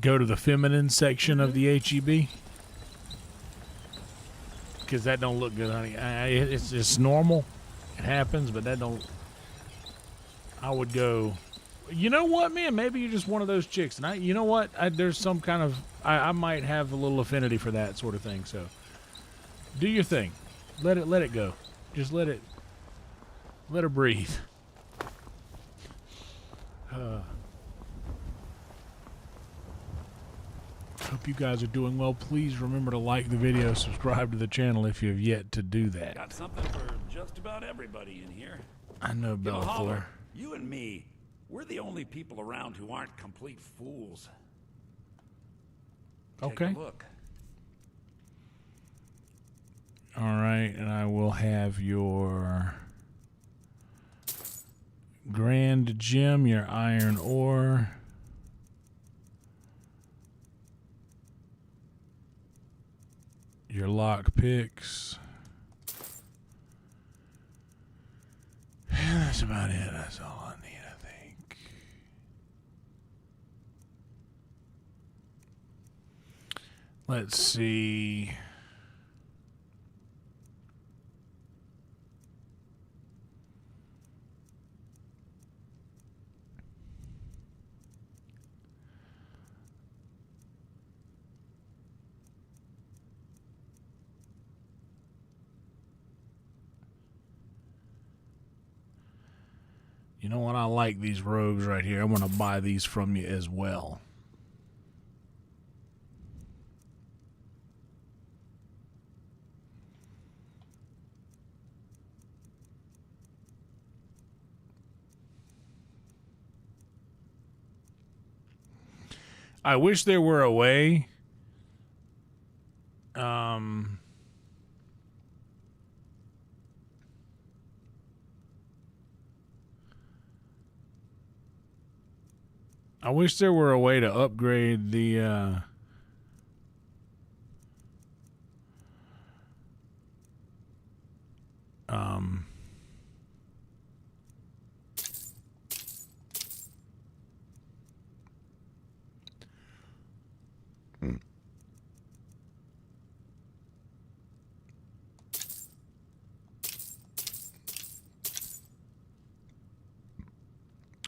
go to the feminine section of the HEB. because that don't look good, honey. It's normal. It happens, but that don't... I would go... You know what, man? Maybe you're just one of those chicks. And you know what? There's some kind of... I might have a little affinity for that sort of thing, so... Do your thing. Let it go. Just let her breathe. Hope you guys are doing well. Please remember to like the video, subscribe to the channel if you have yet to do that. Got something for just about everybody in here. I know, Give a Bellator. holler. You and me, we're the only people around who aren't complete fools. Okay. Take a look. All right, and I will have your grand gem, your iron ore, your lock picks. And that's about it. That's all I need, I think. Let's see. You know what? I like these robes right here. I'm going to buy these from you as well. I wish there were a way. I wish there were a way to upgrade the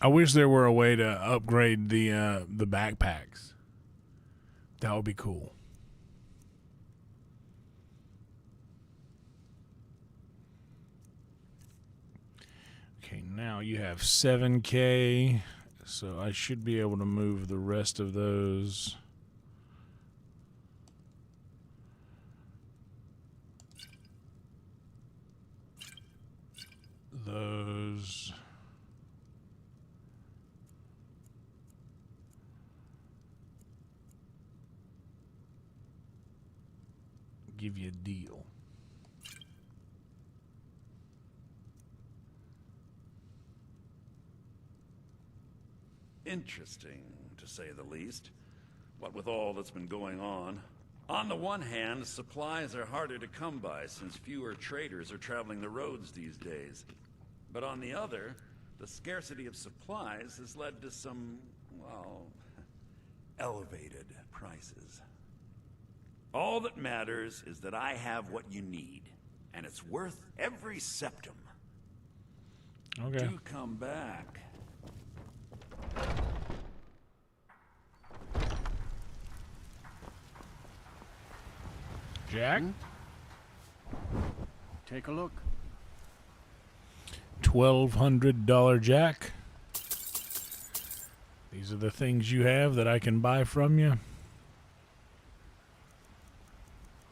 I wish there were a way to upgrade the backpacks. That would be cool. Okay, now you have 7K, so I should be able to move the rest of those. Those. Give you a deal. Interesting, to say the least. What with all that's been going on. On the one hand, supplies are harder to come by since fewer traders are traveling the roads these days. But on the other, the scarcity of supplies has led to some, well, elevated prices. All that matters is that I have what you need, and it's worth every septum. Okay. Do come back. Jack? Take a look. $1,200 Jack. These are the things you have that I can buy from you.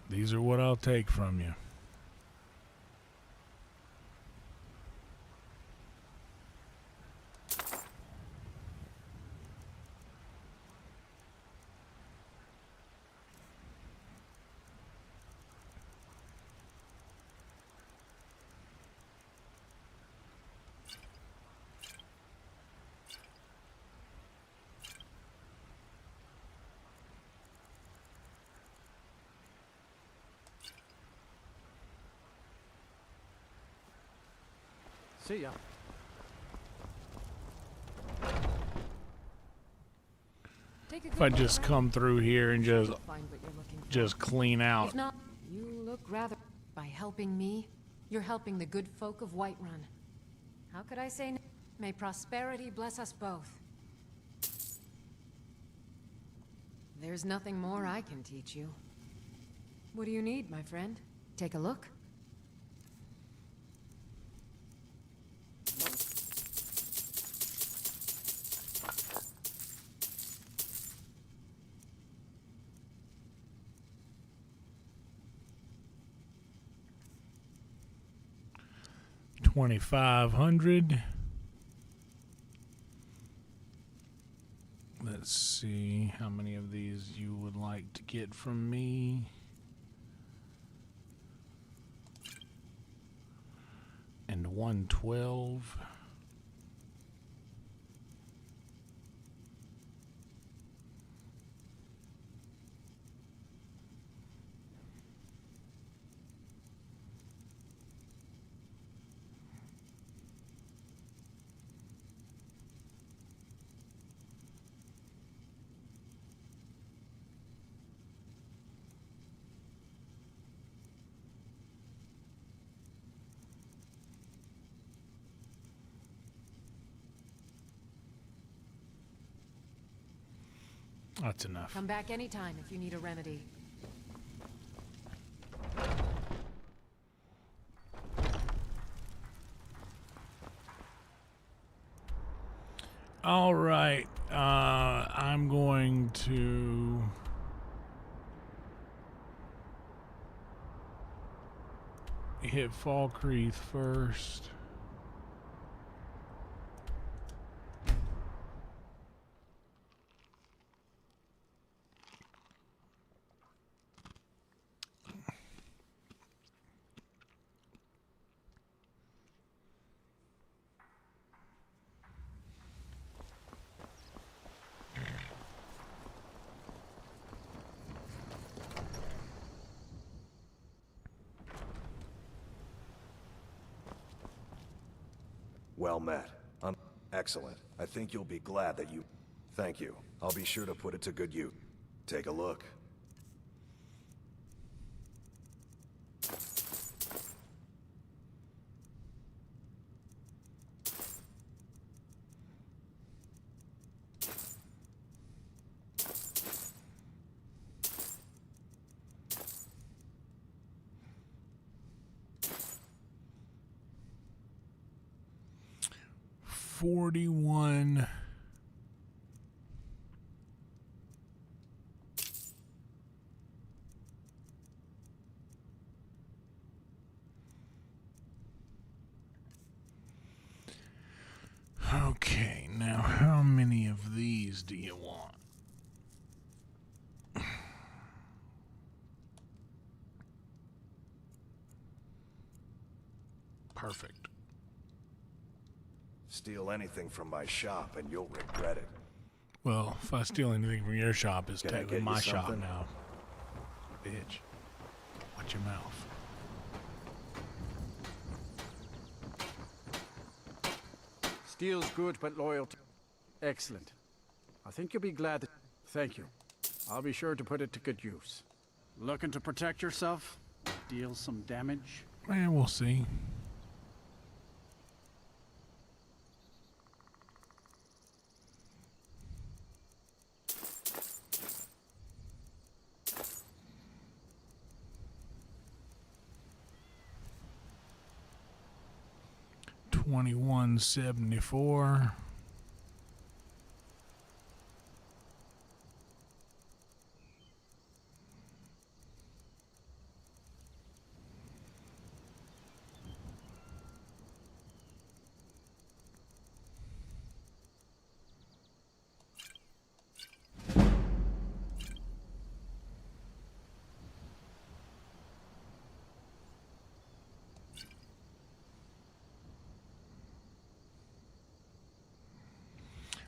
These are what I'll take from you. See ya. Take a If good I look just around. come through here and You'll find what you're looking for. just clean out. If not, you look rather... helping me, you're helping the good folk of Whiterun. How could I say no? May prosperity bless us both. There's nothing more I can teach you. What do you need, my friend? Take a look. $2,500. Let's see how many of these you would like to get from me. And 112. That's enough. Come back anytime if you need a remedy. All right. I'm going to hit Falkreath first. Well met. Excellent. I think you'll be glad that you... Thank you. I'll be sure to put it to good use. Take a look. $41. Okay, now how many of these do you want? Perfect. Steal anything from my shop and you'll regret it. Well, if I steal anything from your shop, it's Can I technically get you my shop something? now. Bitch. Watch your mouth. Steel's good, but loyalty. Excellent. I think you'll be glad that... Thank you. I'll be sure to put it to good use. Looking to protect yourself? Deal some damage? And we'll see. $21.74.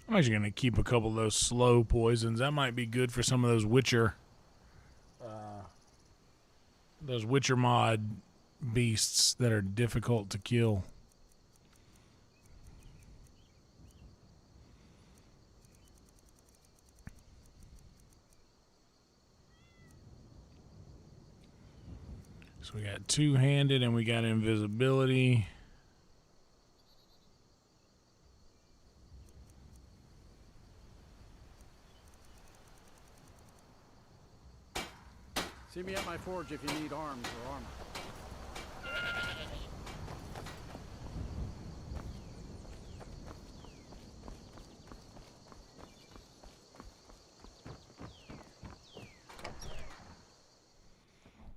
I'm actually going to keep a couple of those slow poisons. That might be good for some of those Witcher mod beasts that are difficult to kill. So we got two-handed and we got invisibility. See me at my forge if you need arms or armor.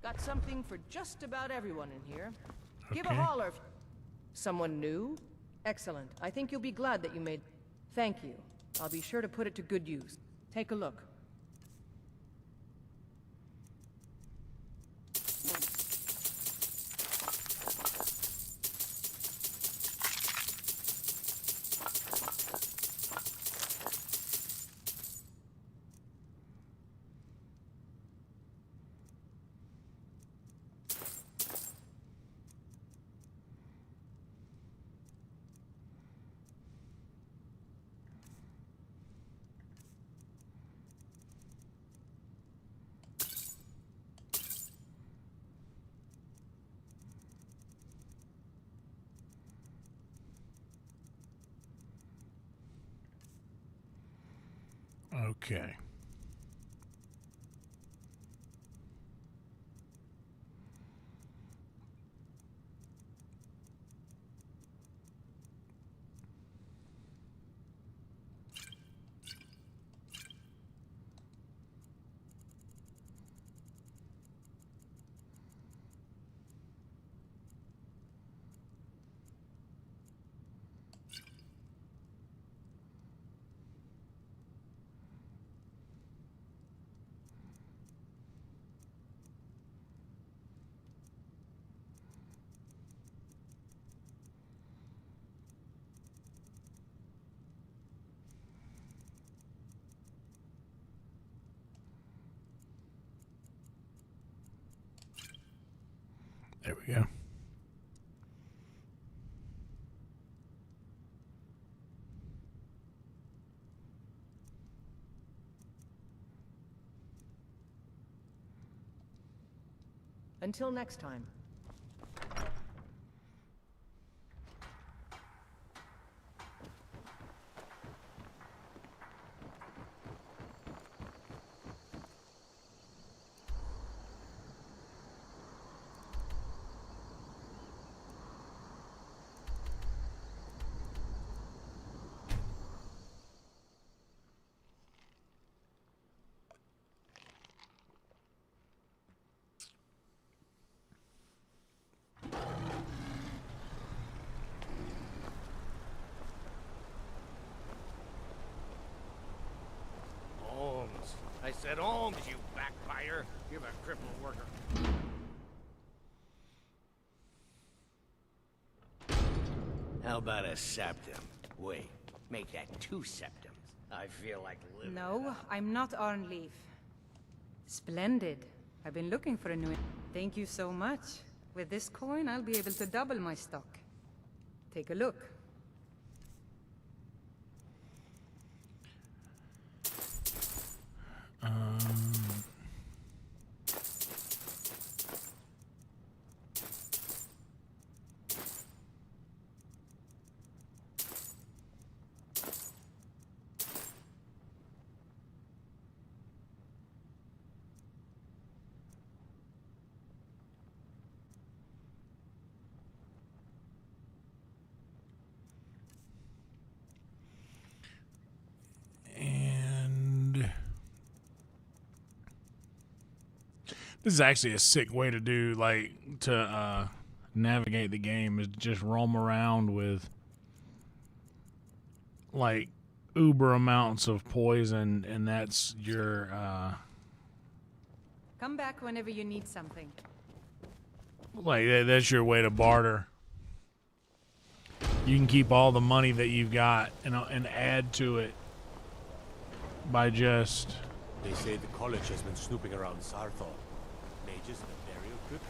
Got something for just about everyone in here. Give a Okay. holler. Someone new? Excellent. I think you'll be glad that you made... Thank you. I'll be sure to put it to good use. Take a look. Okay. There we go. Until next time. Alms. I said alms, you backbiter. Give a crippled worker. How about a septum? Wait, make that 2 septums. I feel like living. No, I'm not on leave. Splendid. I've been looking for a new... Thank you so much. With this coin, I'll be able to double my stock. Take a look. This is actually a sick way to do, like, to navigate the game, is just roam around with, like, uber amounts of poison, and that's your, Come back whenever you need something. like, that's your way to barter. You can keep all the money that you've got and add to it by just... They say the college has been snooping around Sarthal. Mages and a burial crypt?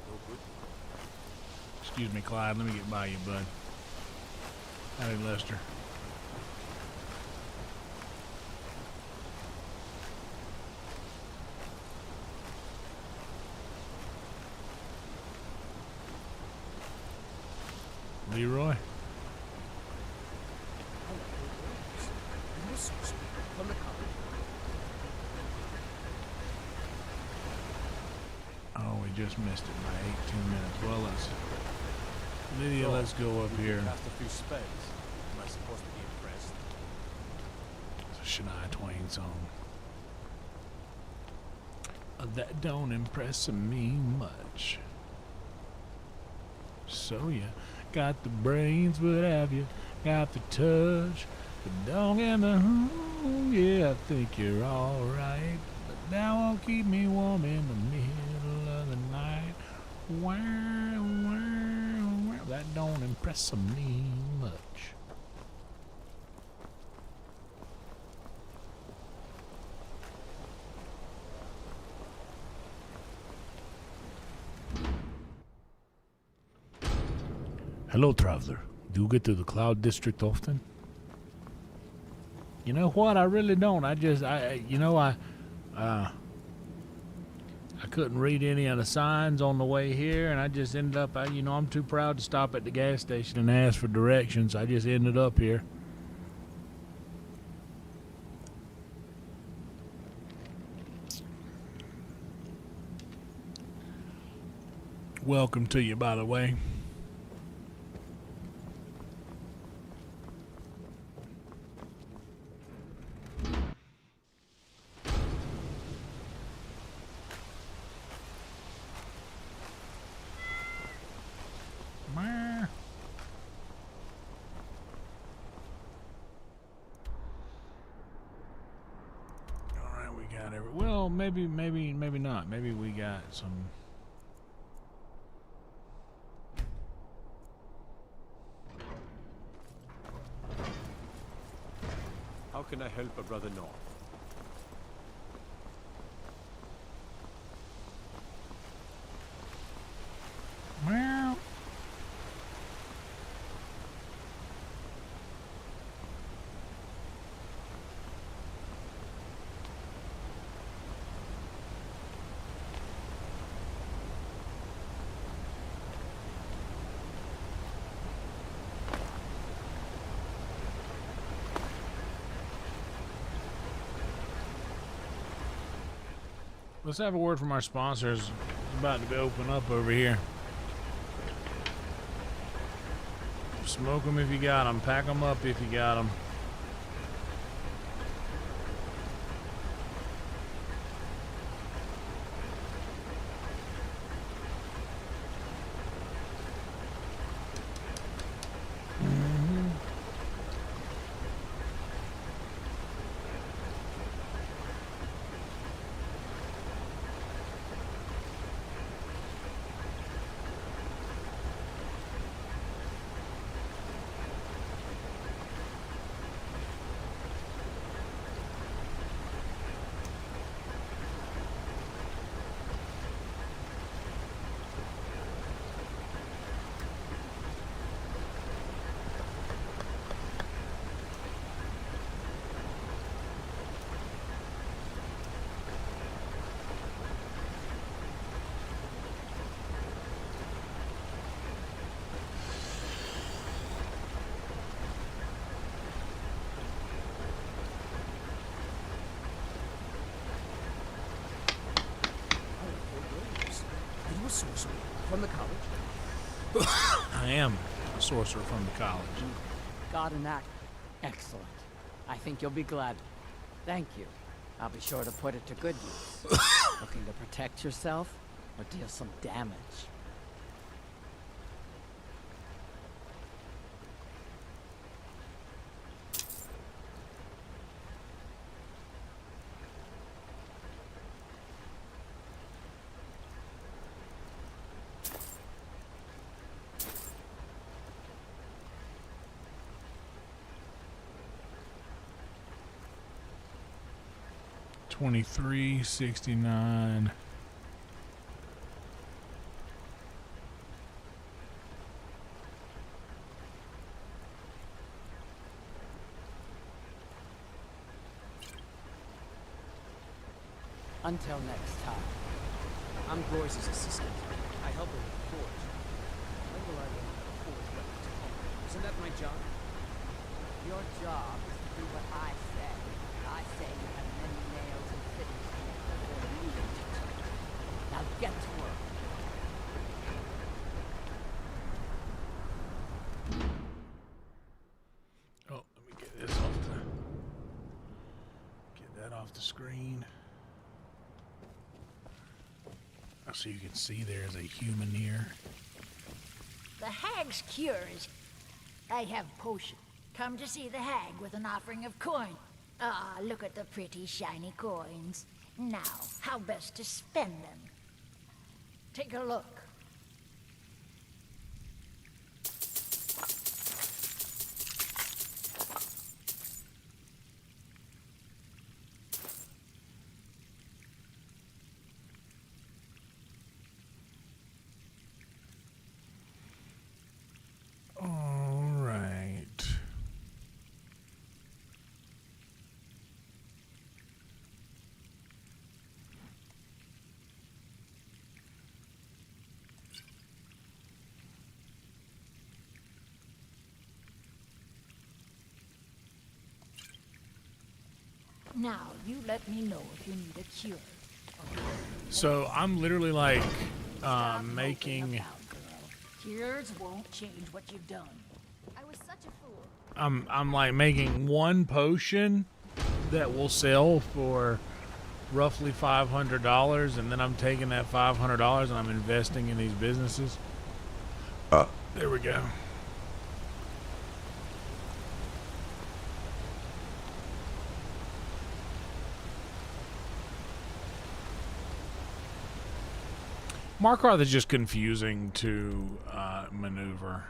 No good. Excuse me, Clyde. Let me get by you, bud. Howdy, Lester. Leroy. From the college. Oh, we just missed it by 18 minutes. Well, Lydia, let's go up here. Cast a few spells. Am I supposed to be impressed? It's a Shania Twain song. That don't impress me much. So you got the brains, but have you got the touch? But don't get me wrong, yeah, I think you're alright. But that won't keep me warm in the middle of the night. Wow, wow, wow. That don't impress me much. Hello, traveler. Do you get to the Cloud District often? You know what? I really don't. I couldn't read any of the signs on the way here, and I just ended up, I'm too proud to stop at the gas station and ask for directions. I just ended up here. Welcome to you, by the way. Well, maybe not. Maybe we got some. How can I help a brother north? Well. Let's have a word from our sponsors. It's about to be open up over here. Smoke them if you got them. Pack them up if you got them. Sorcerer from the college? I am a sorcerer from the college. Got an act. Excellent. I think you'll be glad. Thank you. I'll be sure to put it to good use. Looking to protect yourself or deal some damage? $23.69. Until next time. I'm Royce's assistant. I help him with the forge. When will I learn how to forge weapons? Isn't that my job? Your job is to do what I say. I say you have many nails and fittings to make before you get to it. Now get to work. Oh, let me get this off the... Get that off the screen. So you can see there's a human here. The hag's cure is... I have potion. Come to see the hag with an offering of coin. Ah, look at the pretty shiny coins. Now, how best to spend them? Take a look. All right. Now, you let me know if you need a cure. So I'm literally like making... Cures won't change what you've done. I was such a fool. I'm like making one potion that will sell for roughly $500, and then I'm taking that $500 and I'm investing in these businesses. There we go. Markarth is just confusing to maneuver.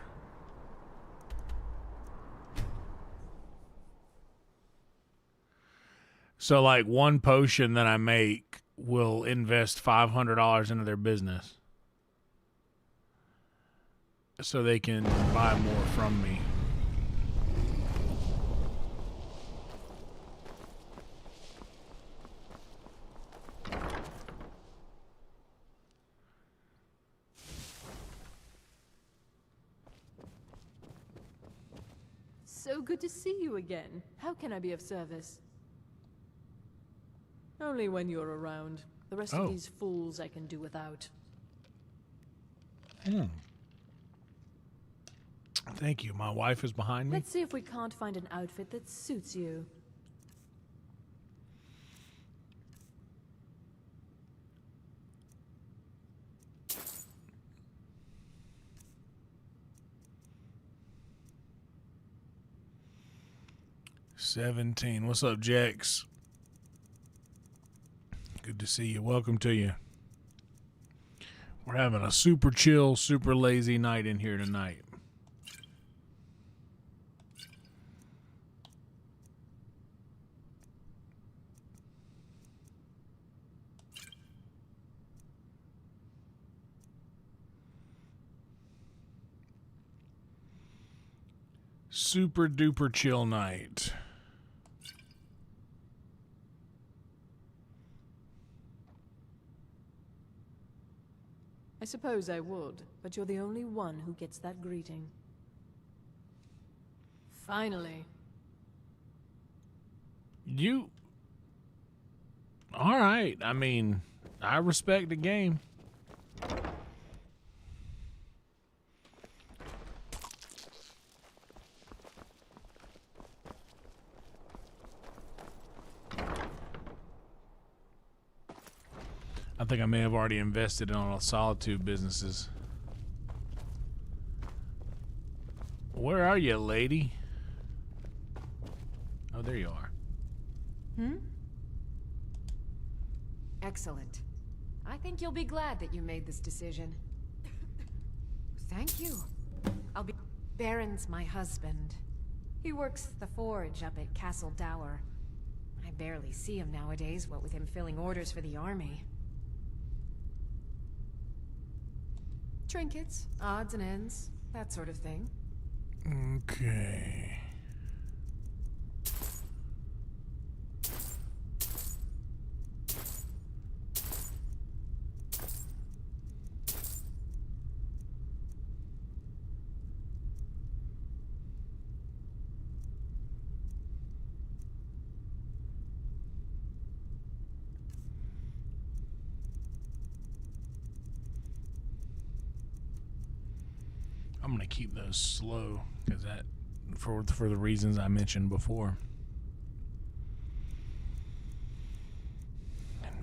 So like one potion that I make will invest $500 into their business so they can buy more from me. So good to see you again. How can I be of service? Only when you're around. The rest of these fools I can do without. Thank you. My wife is behind me. Let's see if we can't find an outfit that suits you. $17. What's up, Jax? Good to see you. Welcome to you. We're having a super chill, super lazy night in here tonight. Super duper chill night. I suppose I would, but you're the only one who gets that greeting. Finally. You... All right. I mean, I respect the game. I think I may have already invested in all Solitude businesses. Where are you, lady? Oh, there you are. Excellent. I think you'll be glad that you made this decision. Thank you. Baron's my husband. He works the forge up at Castle Dower. I barely see him nowadays, what with him filling orders for the army. Trinkets, odds and ends, that sort of thing. Okay. I'm gonna keep those slow because that for the reasons I mentioned before.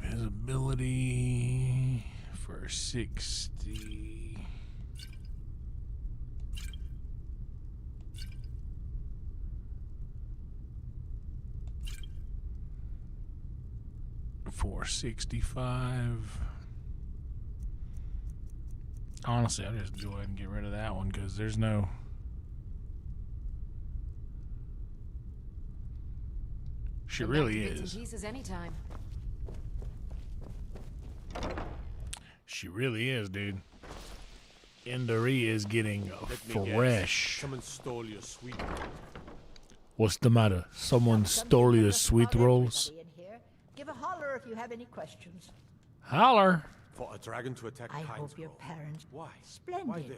Invisibility for 60. For 65. Honestly, I'll just go ahead and get rid of that one because there's no. She really is. Pieces anytime. She really is, dude. Endery is getting fresh. Someone stole your sweet. What's the matter? Someone stole your sweet rolls? Give a holler if you have any questions. Holler. For a dragon to attack I Kyne's hope your Grove. parents. Why? Splendid. Why there?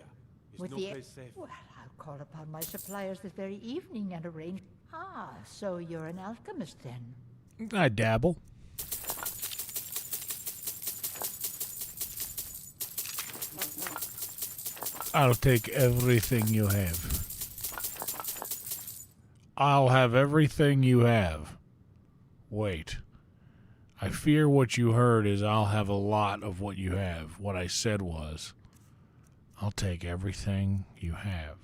Is With no the place safe? Well, I'll call upon my suppliers this very evening and arrange. Ah, so you're an alchemist then? I dabble. I'll take everything you have. I'll have everything you have. Wait. I fear what you heard is I'll have a lot of what you have. What I said was, I'll take everything you have.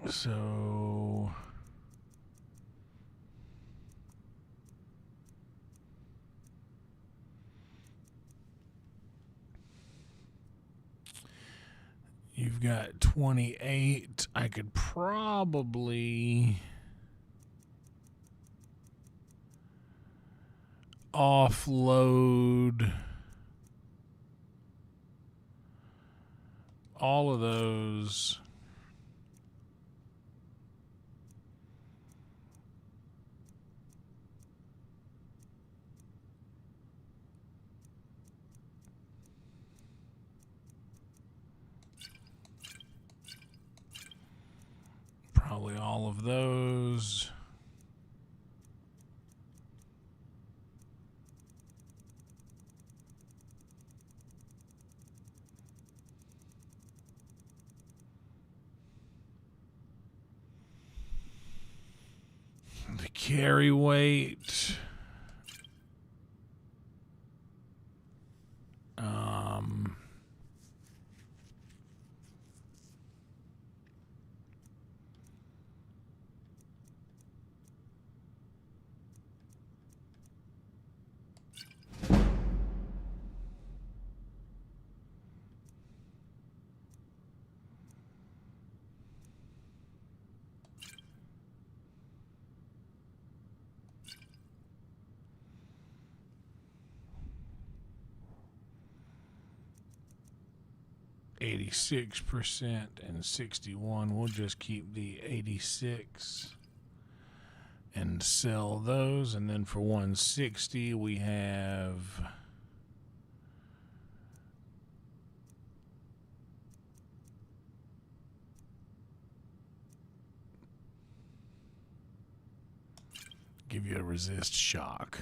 So... You've got 28. I could probably offload all of those. Probably all of those. The carry weight. Um... 86% and 61. We'll just keep the 86 and sell those. And then for 160, we have give you a resist shock.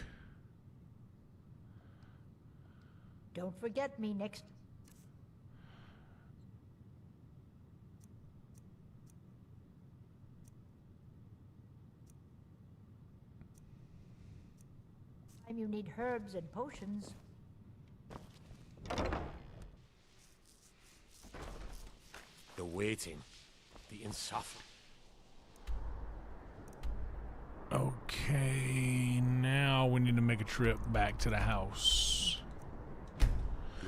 Don't forget me next. Time you need herbs and potions. The waiting. The insufferable. Okay, now we need to make a trip back to the house.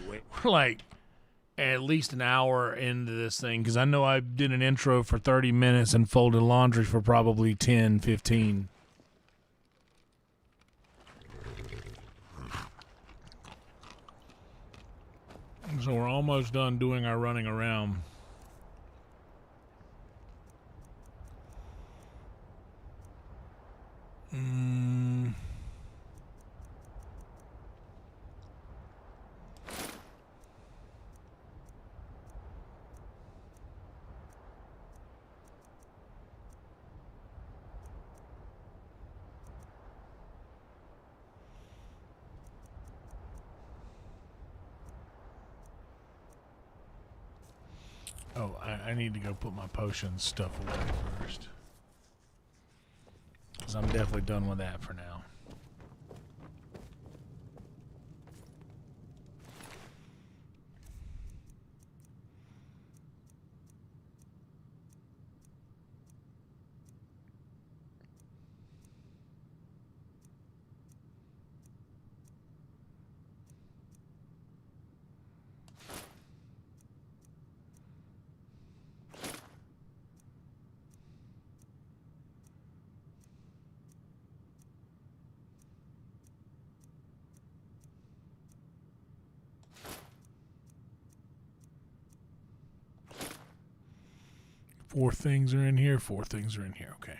We're like at least an hour into this thing because I know I did an intro for 30 minutes and folded laundry for probably 10, 15. So we're almost done doing our running around. Oh, I need to go put my potion stuff away first. Because I'm definitely done with that for now. Four things are in here. Four things are in here. Okay.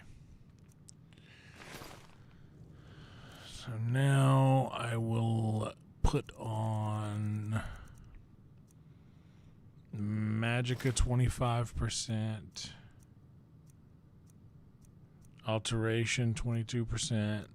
So now I will put on Magicka 25%, Alteration 22%.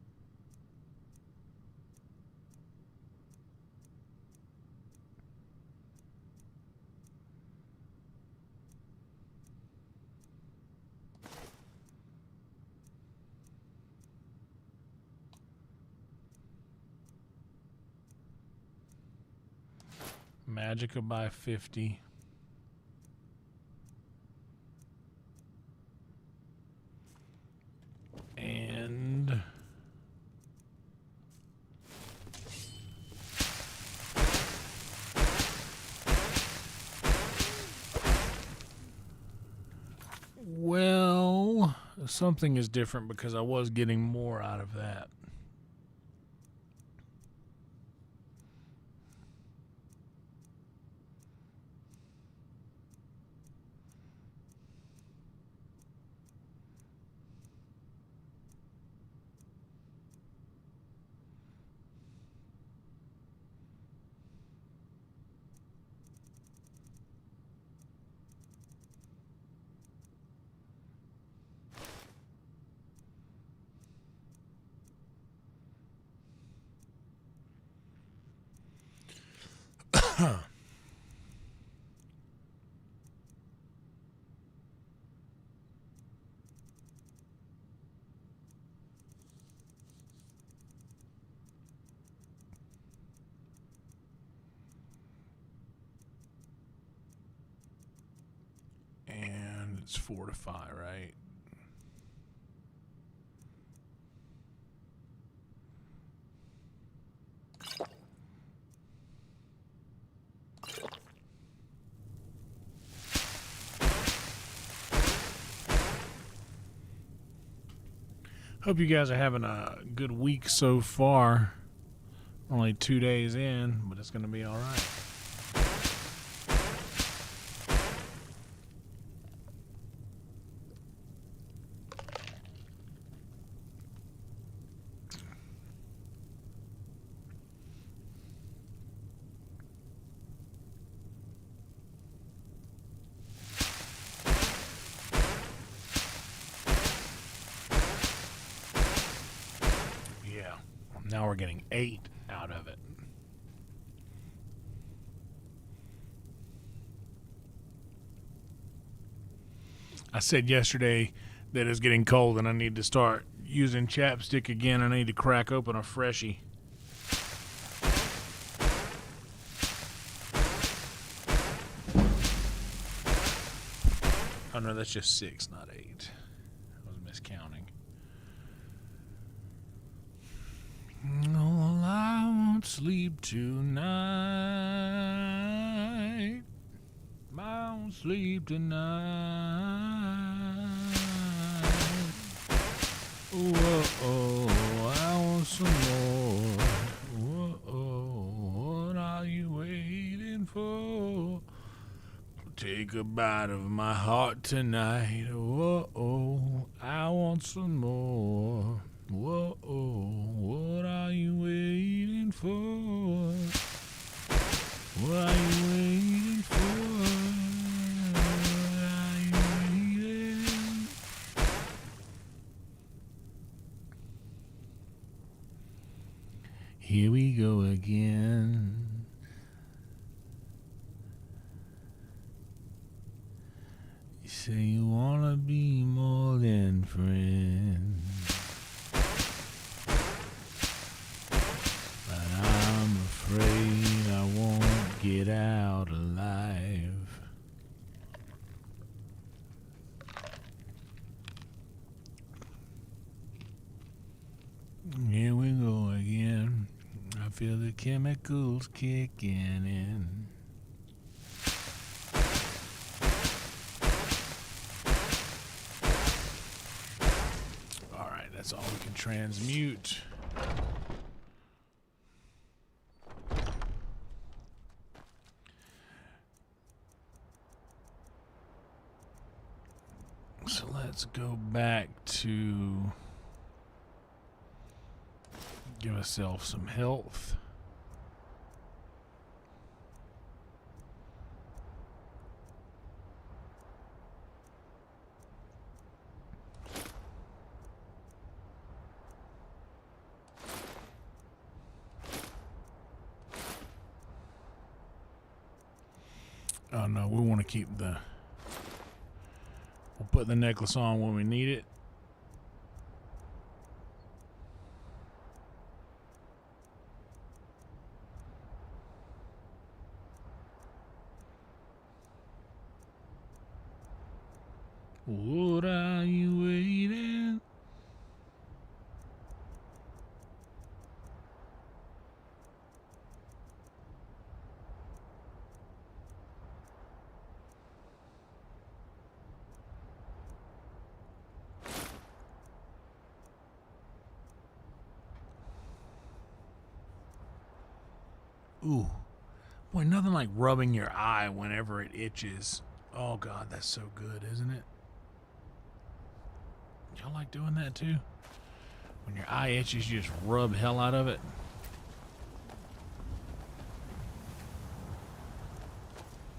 Magicka by 50. And well, something is different because I was getting more out of that. And it's fortify, right? Hope you guys are having a good week so far. Only 2 days in, but it's going to be all right. Now we're getting 8 out of it. I said yesterday that it's getting cold and I need to start using chapstick again. I need to crack open a freshie. Oh no, that's just 6, not 8. I was miscounting. Oh, I won't sleep tonight. I won't sleep tonight. Whoa, I want some more. Whoa, what are you waiting for? Take a bite of my heart tonight. Whoa, I want some more. Whoa, what are you waiting for? What are you waiting for? What are you waiting? Here we go again. Here we go again. I feel the chemicals kicking in. Alright, that's all we can transmute. So let's go back to give ourselves some health. Oh no, we want to keep the... We'll put the necklace on when we need it. What are you waiting? Ooh. Boy, nothing like rubbing your eye whenever it itches. Oh God, that's so good, isn't it? Y'all like doing that too? When your eye itches, you just rub hell out of it.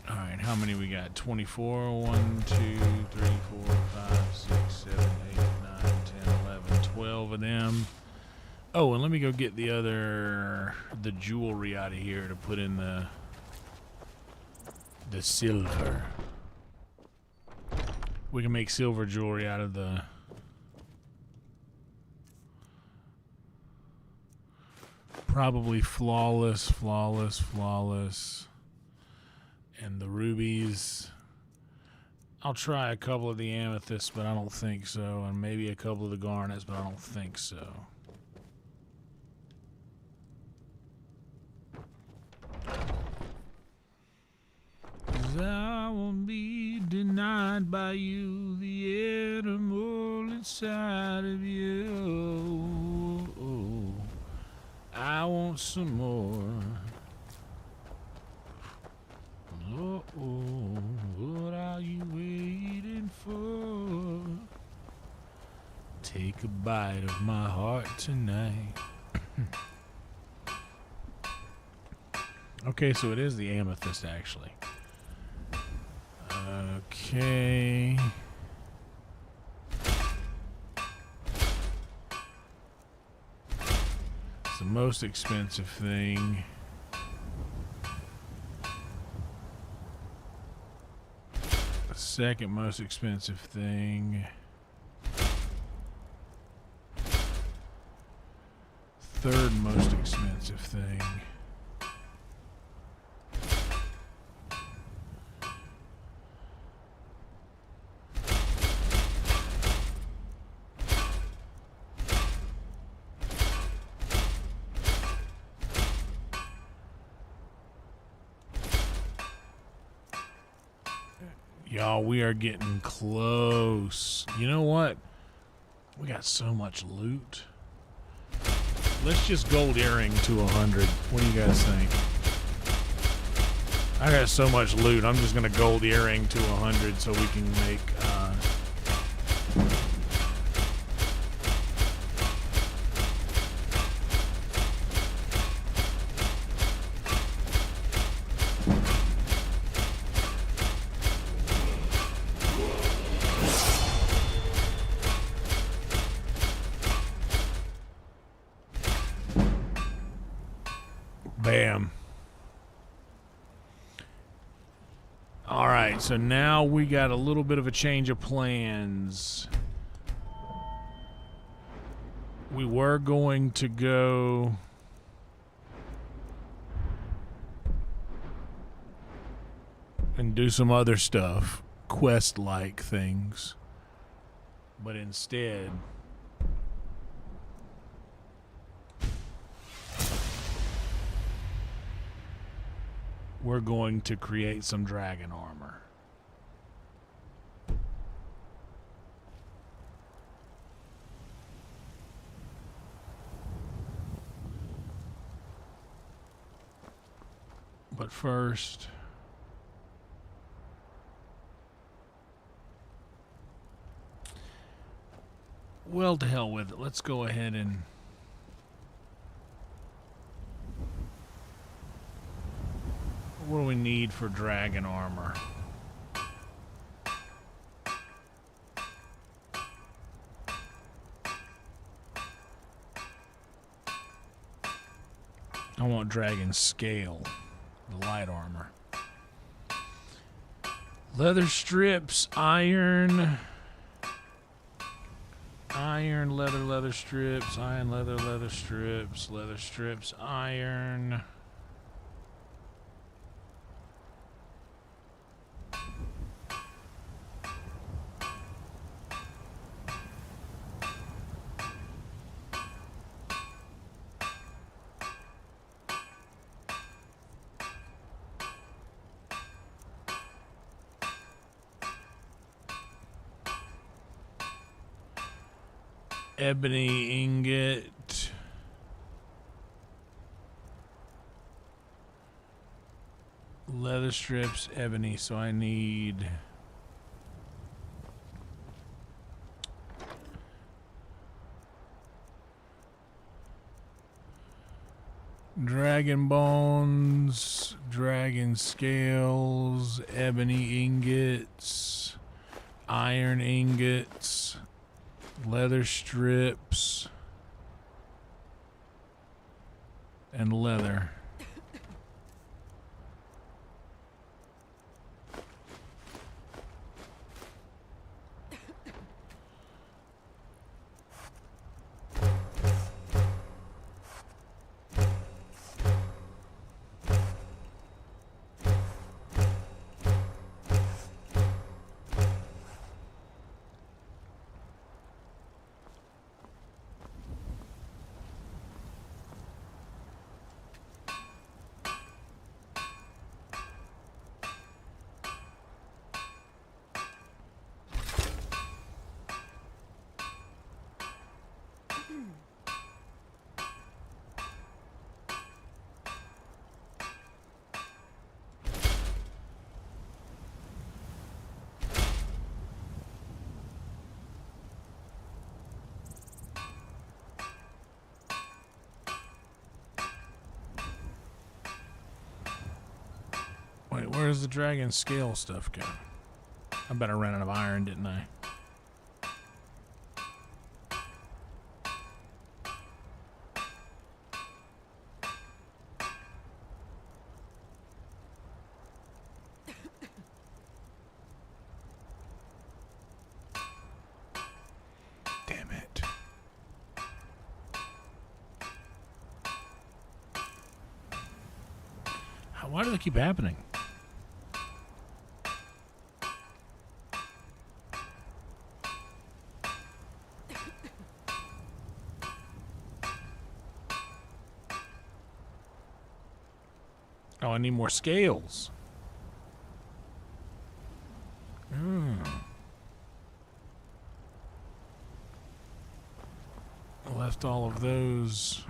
Alright, how many we got? 24? 1, 2, 3, 4, 5, 6, 7, 8, 9, 10, 11, 12 of them. Oh, and let me go get the jewelry out of here to put in the silver. We can make silver jewelry out of the... Probably flawless. And the rubies. I'll try a couple of the amethysts, but I don't think so. And maybe a couple of the garnets, but I don't think so. I won't be denied by you, the animal inside of you. Oh, I want some more. Oh, what are you waiting for? Take a bite of my heart tonight. Okay, so it is the amethyst, actually. Okay. It's the most expensive thing. The second most expensive thing. Third most expensive thing. Y'all, we are getting close. You know what? We got so much loot. Let's just gold earring to 100. What do you guys think? I got so much loot. I'm just gonna gold earring to 100 so we can make bam. Alright, so now we got a little bit of a change of plans. We were going to go and do some other stuff, quest-like things. But instead, we're going to create some dragon armor. But first, well, to hell with it. Let's go ahead and what do we need for dragon armor? I want dragon scale, the light armor. Leather strips, iron, leather strips, iron, leather strips, iron. Ebony ingot. Leather strips, ebony, so I need dragon bones, dragon scales, ebony ingots, iron ingots, leather strips, and leather. Wait, where's the dragon scale stuff go? I better ran out of iron, didn't I? Damn it. Why do they keep happening? Oh, I need more scales. I left all of those.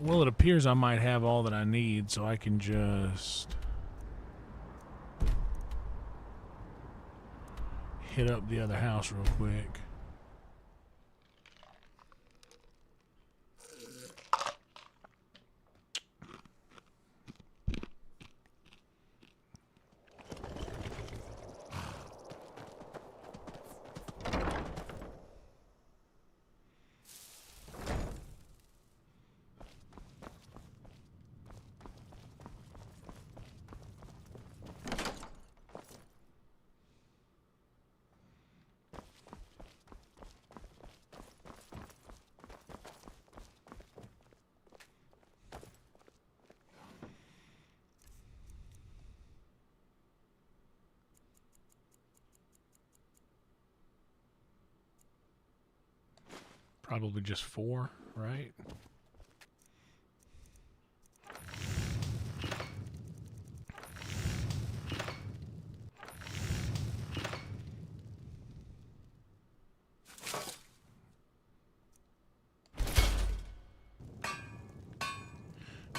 Well, it appears I might have all that I need, so I can just hit up the other house real quick. Probably just 4, right?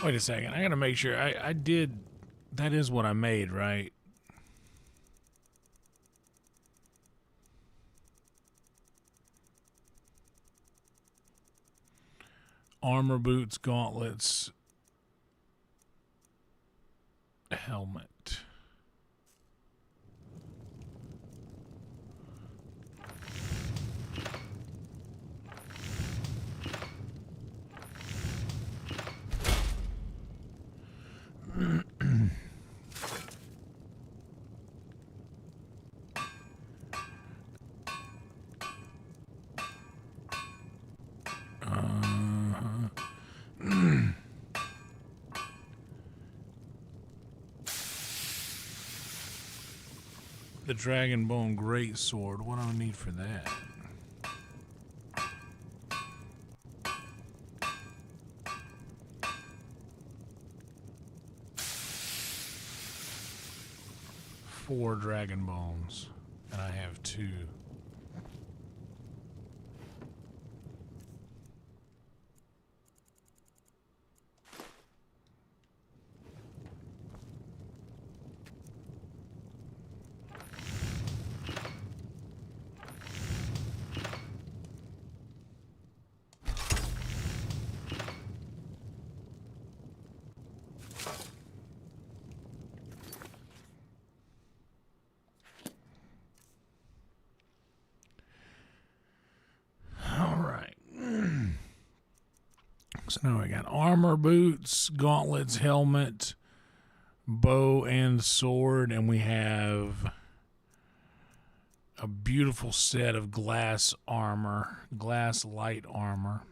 Wait a second. I gotta make sure. I did. That is what I made, right? Armor, boots, gauntlets, helmet. The Dragonbone Greatsword. What do I need for that? Four dragon bones, and I have 2. So now we got armor, boots, gauntlets, helmet, bow, and sword, and we have a beautiful set of glass armor, glass light armor.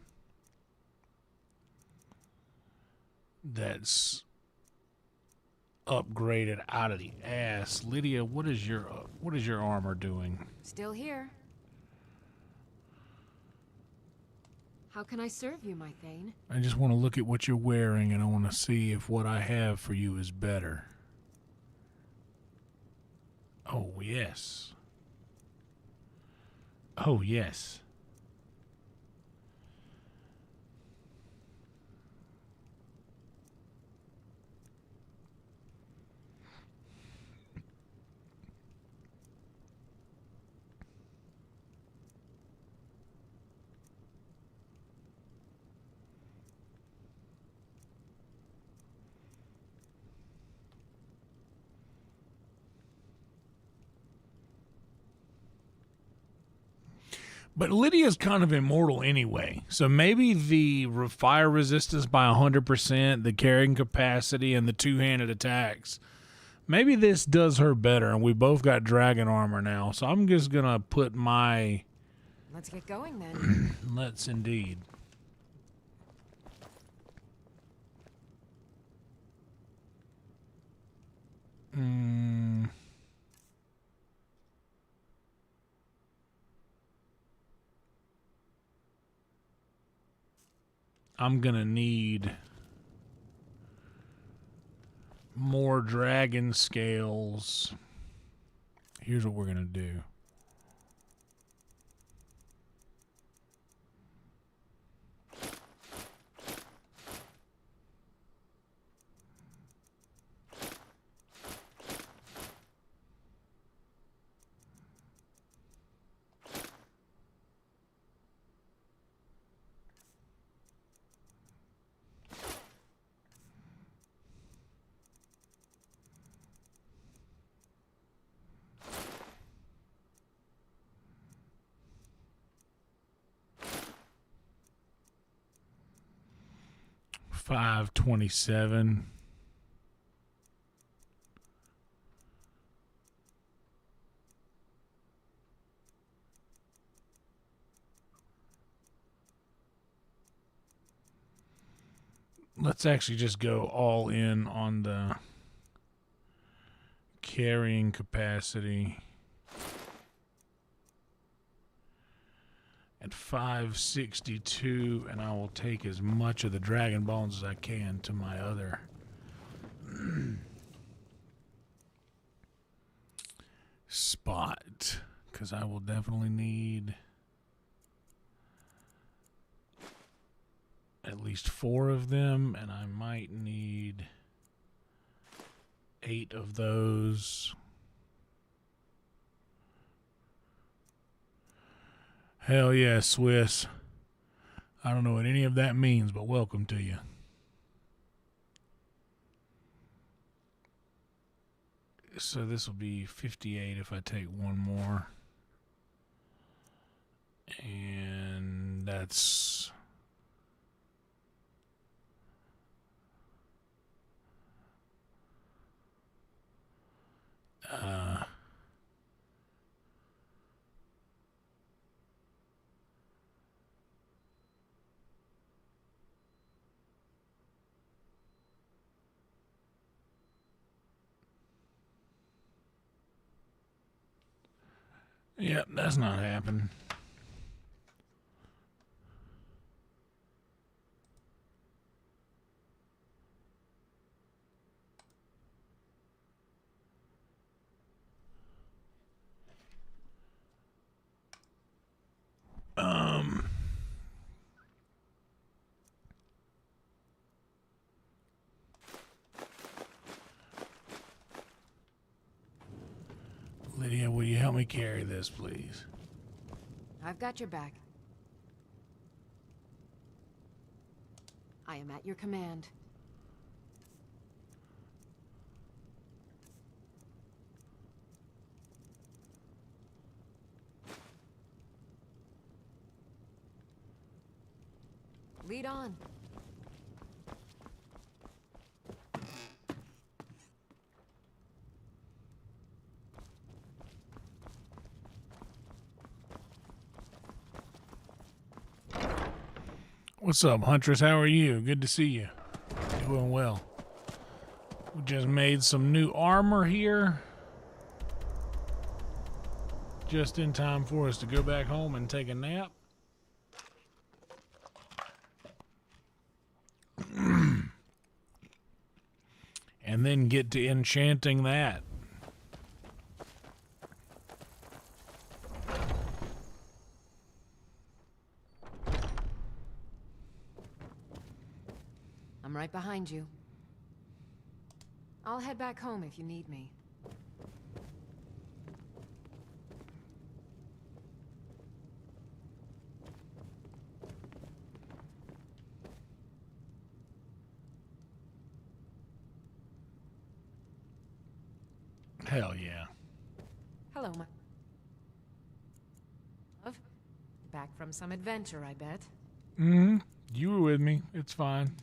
That's upgraded out of the ass. Lydia, what is your armor doing? Still here. How can I serve you, my Thane? I just want to look at what you're wearing, and I want to see if what I have for you is better. Oh, yes. Oh, yes. But Lydia's kind of immortal anyway, so maybe the fire resistance by 100%, the carrying capacity, and the two-handed attacks, maybe this does her better, and we both got dragon armor now, so I'm just going to put my... Let's get going then. Let's indeed. I'm gonna need more dragon scales. Here's what we're gonna do. $527. Let's actually just go all in on the carrying capacity at 562, and I will take as much of the dragon bones as I can to my other spot, because I will definitely need at least 4 of them, and I might need 8 of those. Hell yeah, Swiss. I don't know what any of that means, but welcome to you. So this will be 58 if I take one more. And that's... Yep, that's not happening. Lydia, will you help me carry this, please? I've got your back. I am at your command. Lead on. What's up, Huntress? How are you? Good to see you. Doing well. We just made some new armor here. Just in time for us to go back home and take a nap. And then get to enchanting that. I'm right behind you. I'll head back home if you need me. Hell yeah. Hello, my love. Back from some adventure, I bet. You were with me. It's fine.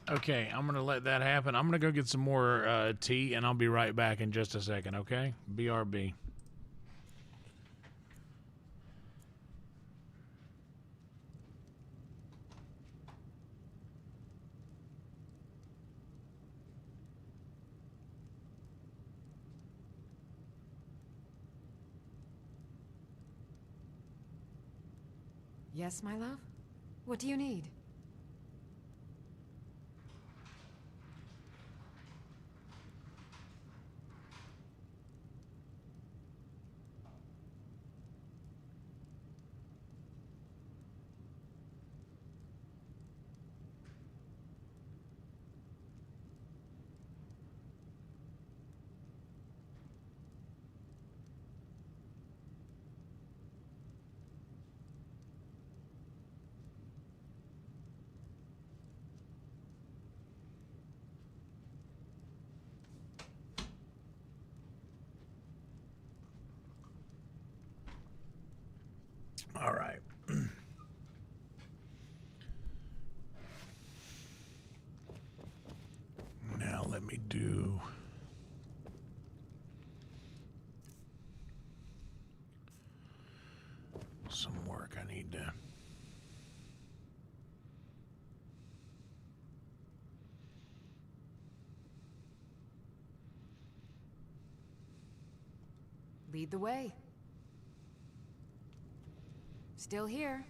Okay, I'm going to let that happen. I'm going to go get some more tea, and I'll be right back in just a second, okay? BRB. Yes, my love? What do you need? All right. Now let me do some work. I need to Lead the way. Still here.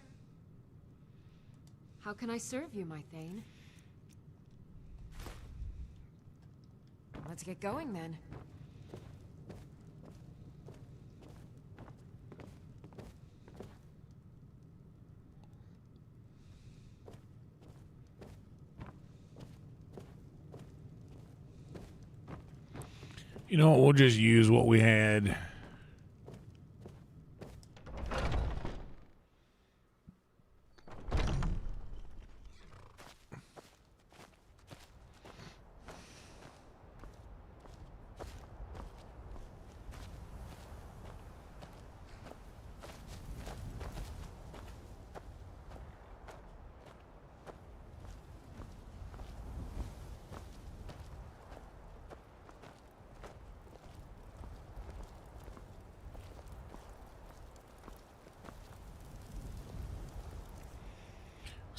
How can I serve you, my Thane? Let's get going then. You know what? We'll just use what we had.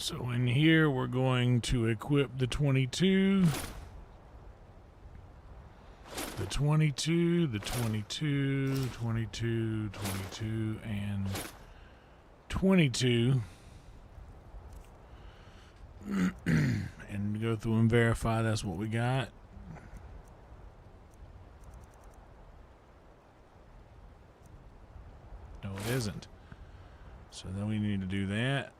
So in here, we're going to equip the 22, the 22, the 22, 22, 22, and 22. And go through and verify that's what we got. No, it isn't. So then we need to do that.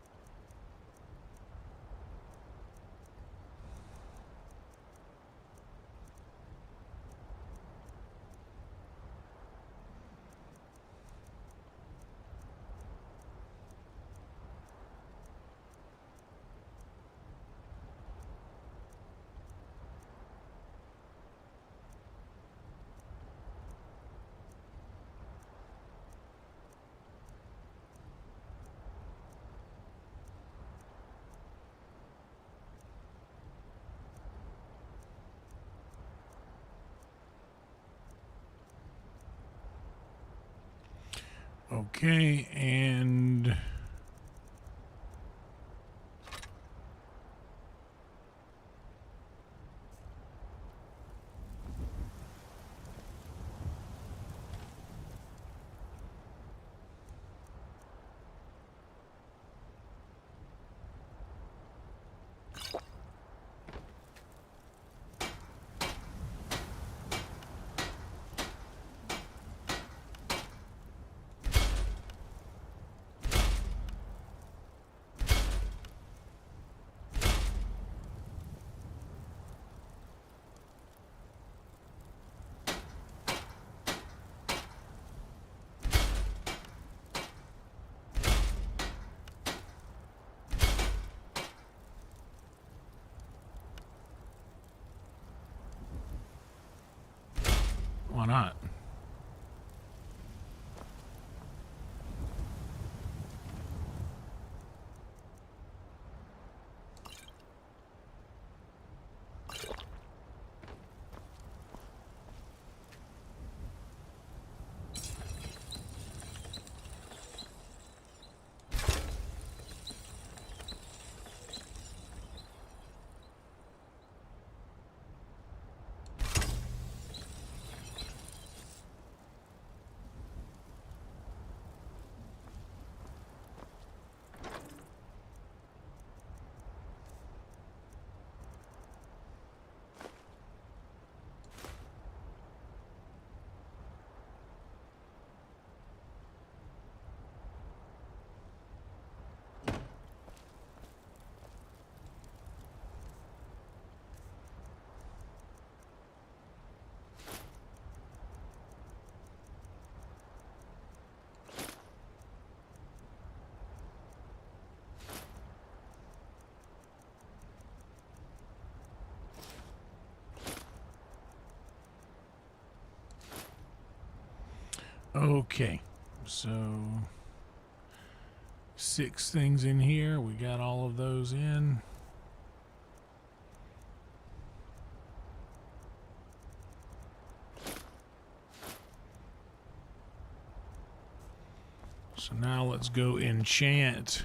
Okay, and why not? Okay, so 6 things in here. We got all of those in. So now let's go enchant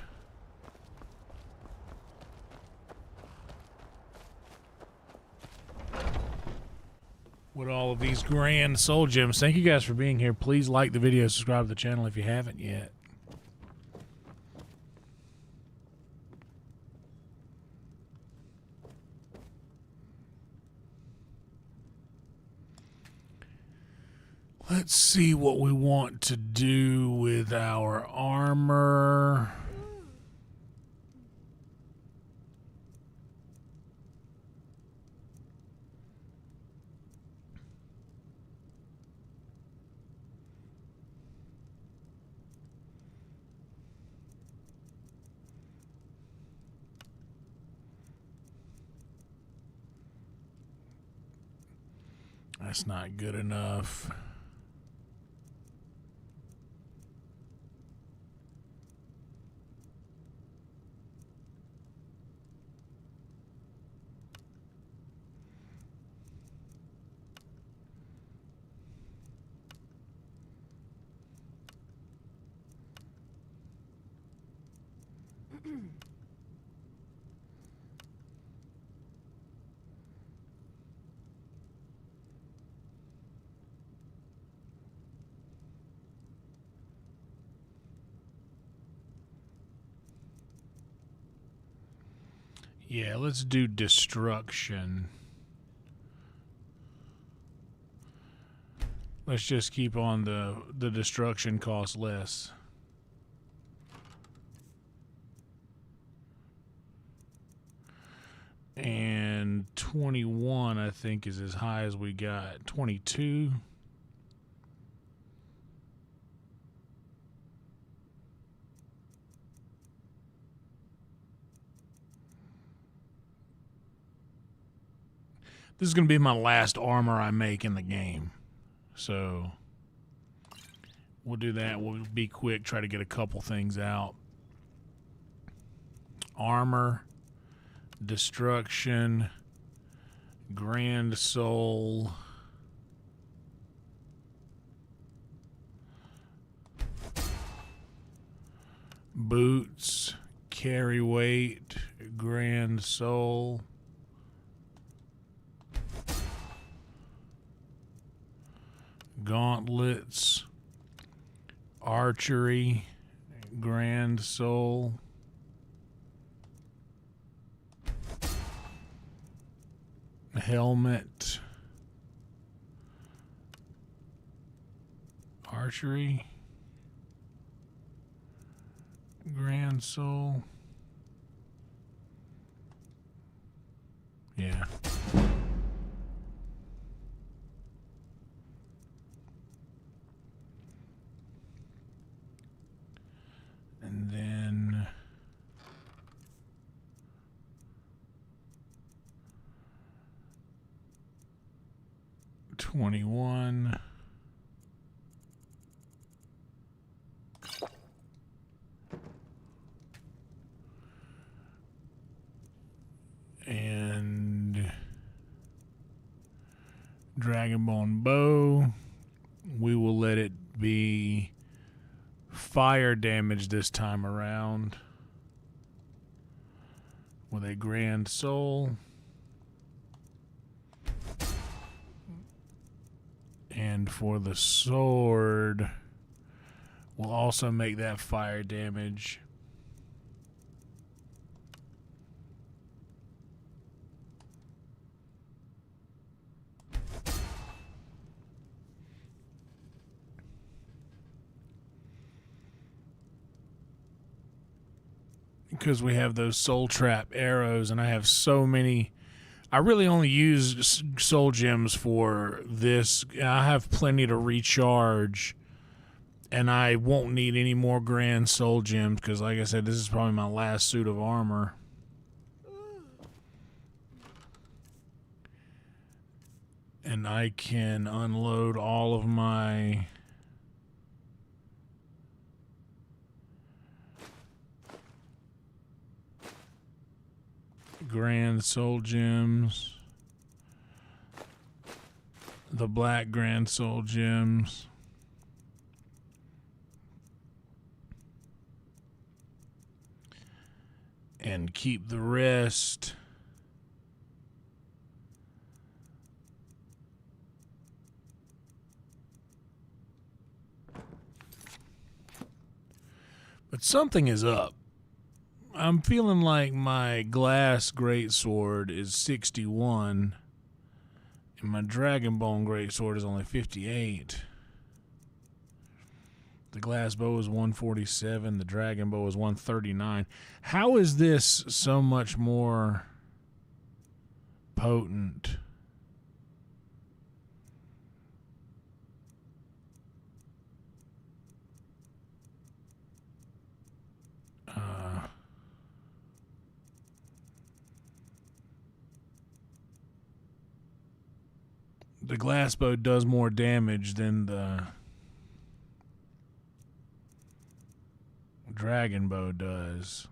with all of these grand soul gems. Thank you guys for being here. Please like the video, subscribe to the channel if you haven't yet. Let's see what we want to do with our armor. That's not good enough. Yeah, let's do destruction. Let's just keep on the destruction cost less. And 21, I think, is as high as we got. 22. This is going to be my last armor I make in the game. So we'll do that. We'll be quick, try to get a couple things out. Armor, destruction, grand soul, boots, carry weight, grand soul, gauntlets, archery, grand soul, helmet, archery, grand soul. Yeah. And then 21. And Dragonbone bow. We will let it be fire damage this time around with a grand soul. And for the sword, we'll also make that fire damage. Because we have those soul trap arrows, and I have so many. I really only use soul gems for this. I have plenty to recharge, and I won't need any more grand soul gems because, like I said, this is probably my last suit of armor. And I can unload all of my grand soul gems, the black grand soul gems, and keep the rest. But something is up. I'm feeling like my glass greatsword is 61, and my dragonbone greatsword is only 58. The glass bow is 147. The dragon bow is 139. How is this so much more potent? the glass bow does more damage than the dragon bow does.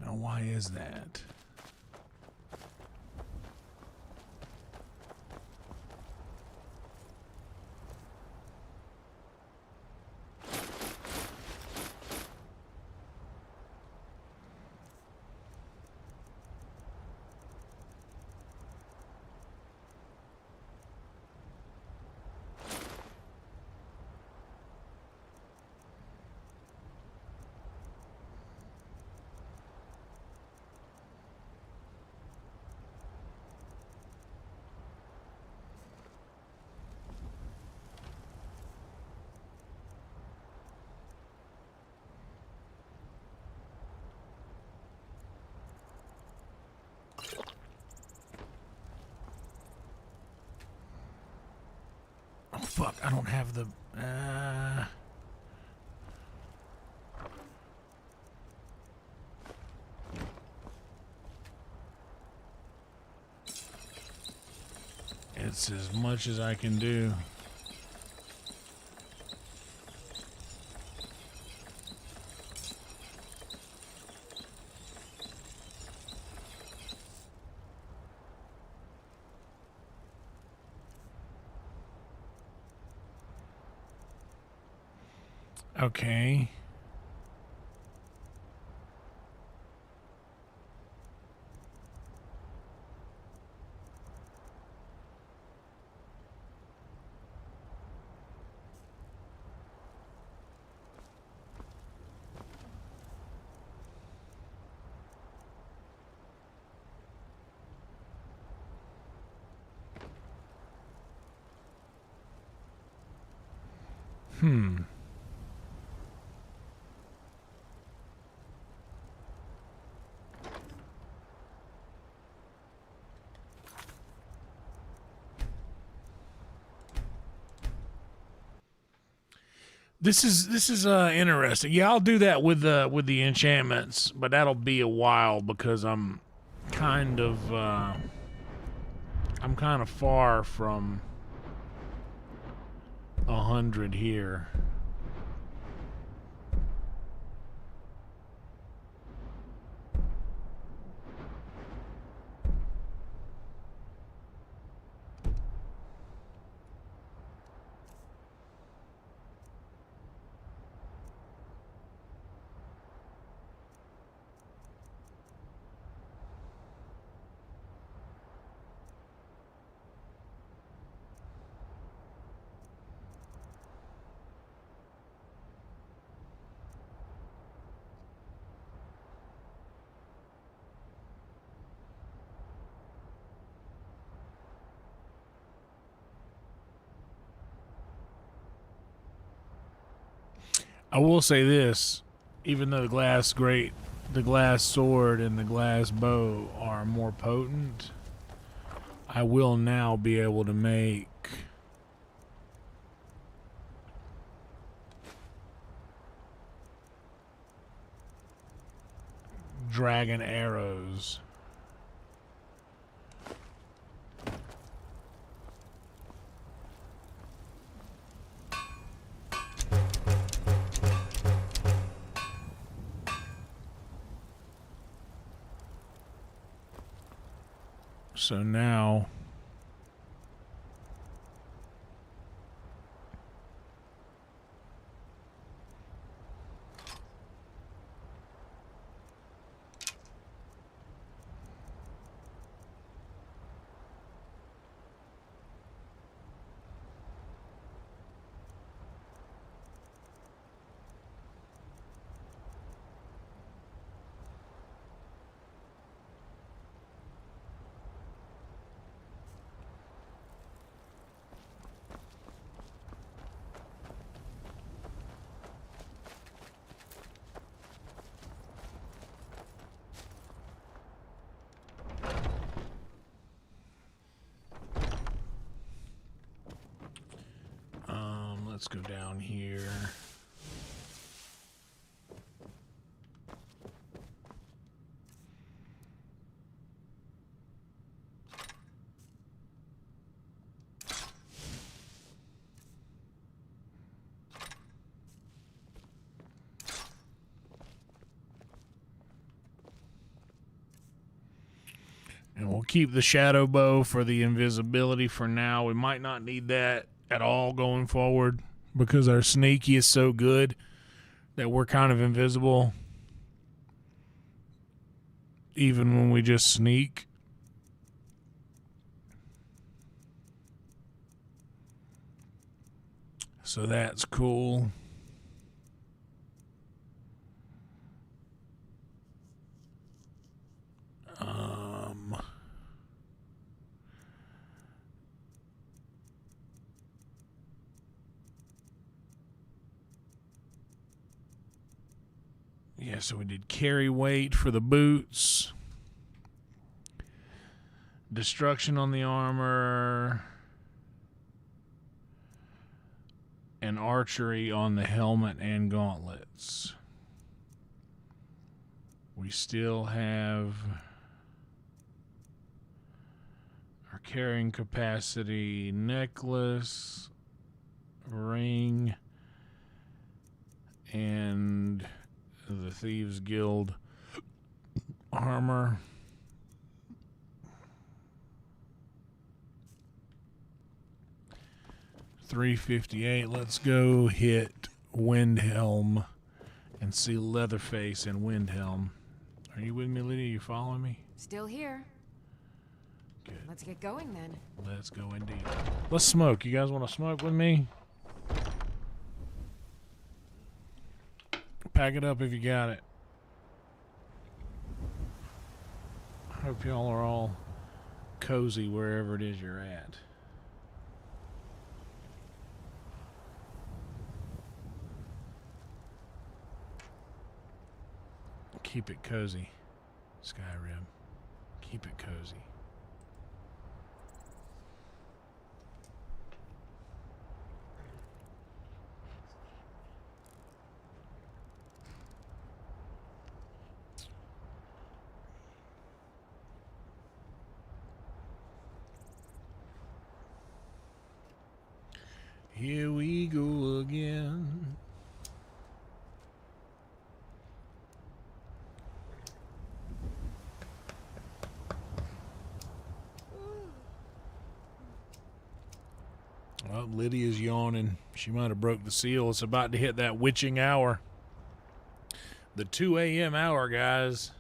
Now, why is that? Oh, fuck, I don't have the... It's as much as I can do. Okay. This is interesting. Yeah, I'll do that with the enchantments, but that'll be a while because I'm kind of far from 100 here. I will say this, even though the glass sword and the glass bow are more potent, I will now be able to make dragon arrows. So now let's go down here. And we'll keep the shadow bow for the invisibility for now. We might not need that at all going forward because our sneaky is so good that we're kind of invisible even when we just sneak. So that's cool. Yeah, so we did carry weight for the boots. Destruction on the armor. And archery on the helmet and gauntlets. We still have our carrying capacity necklace, ring, and the Thieves Guild armor. $358. Let's go hit Windhelm and see Leatherface and Windhelm. Are you with me, Lydia? You following me? Still here. Good. Let's get going then. Let's go indeed. Let's smoke. You guys want to smoke with me? Pack it up if you got it. I hope y'all are all cozy wherever it is you're at. Keep it cozy, Skyrim. Keep it cozy. Here we go again. Well, Lydia's yawning. She might have broke the seal. It's about to hit that witching hour. The 2 a.m. hour, guys.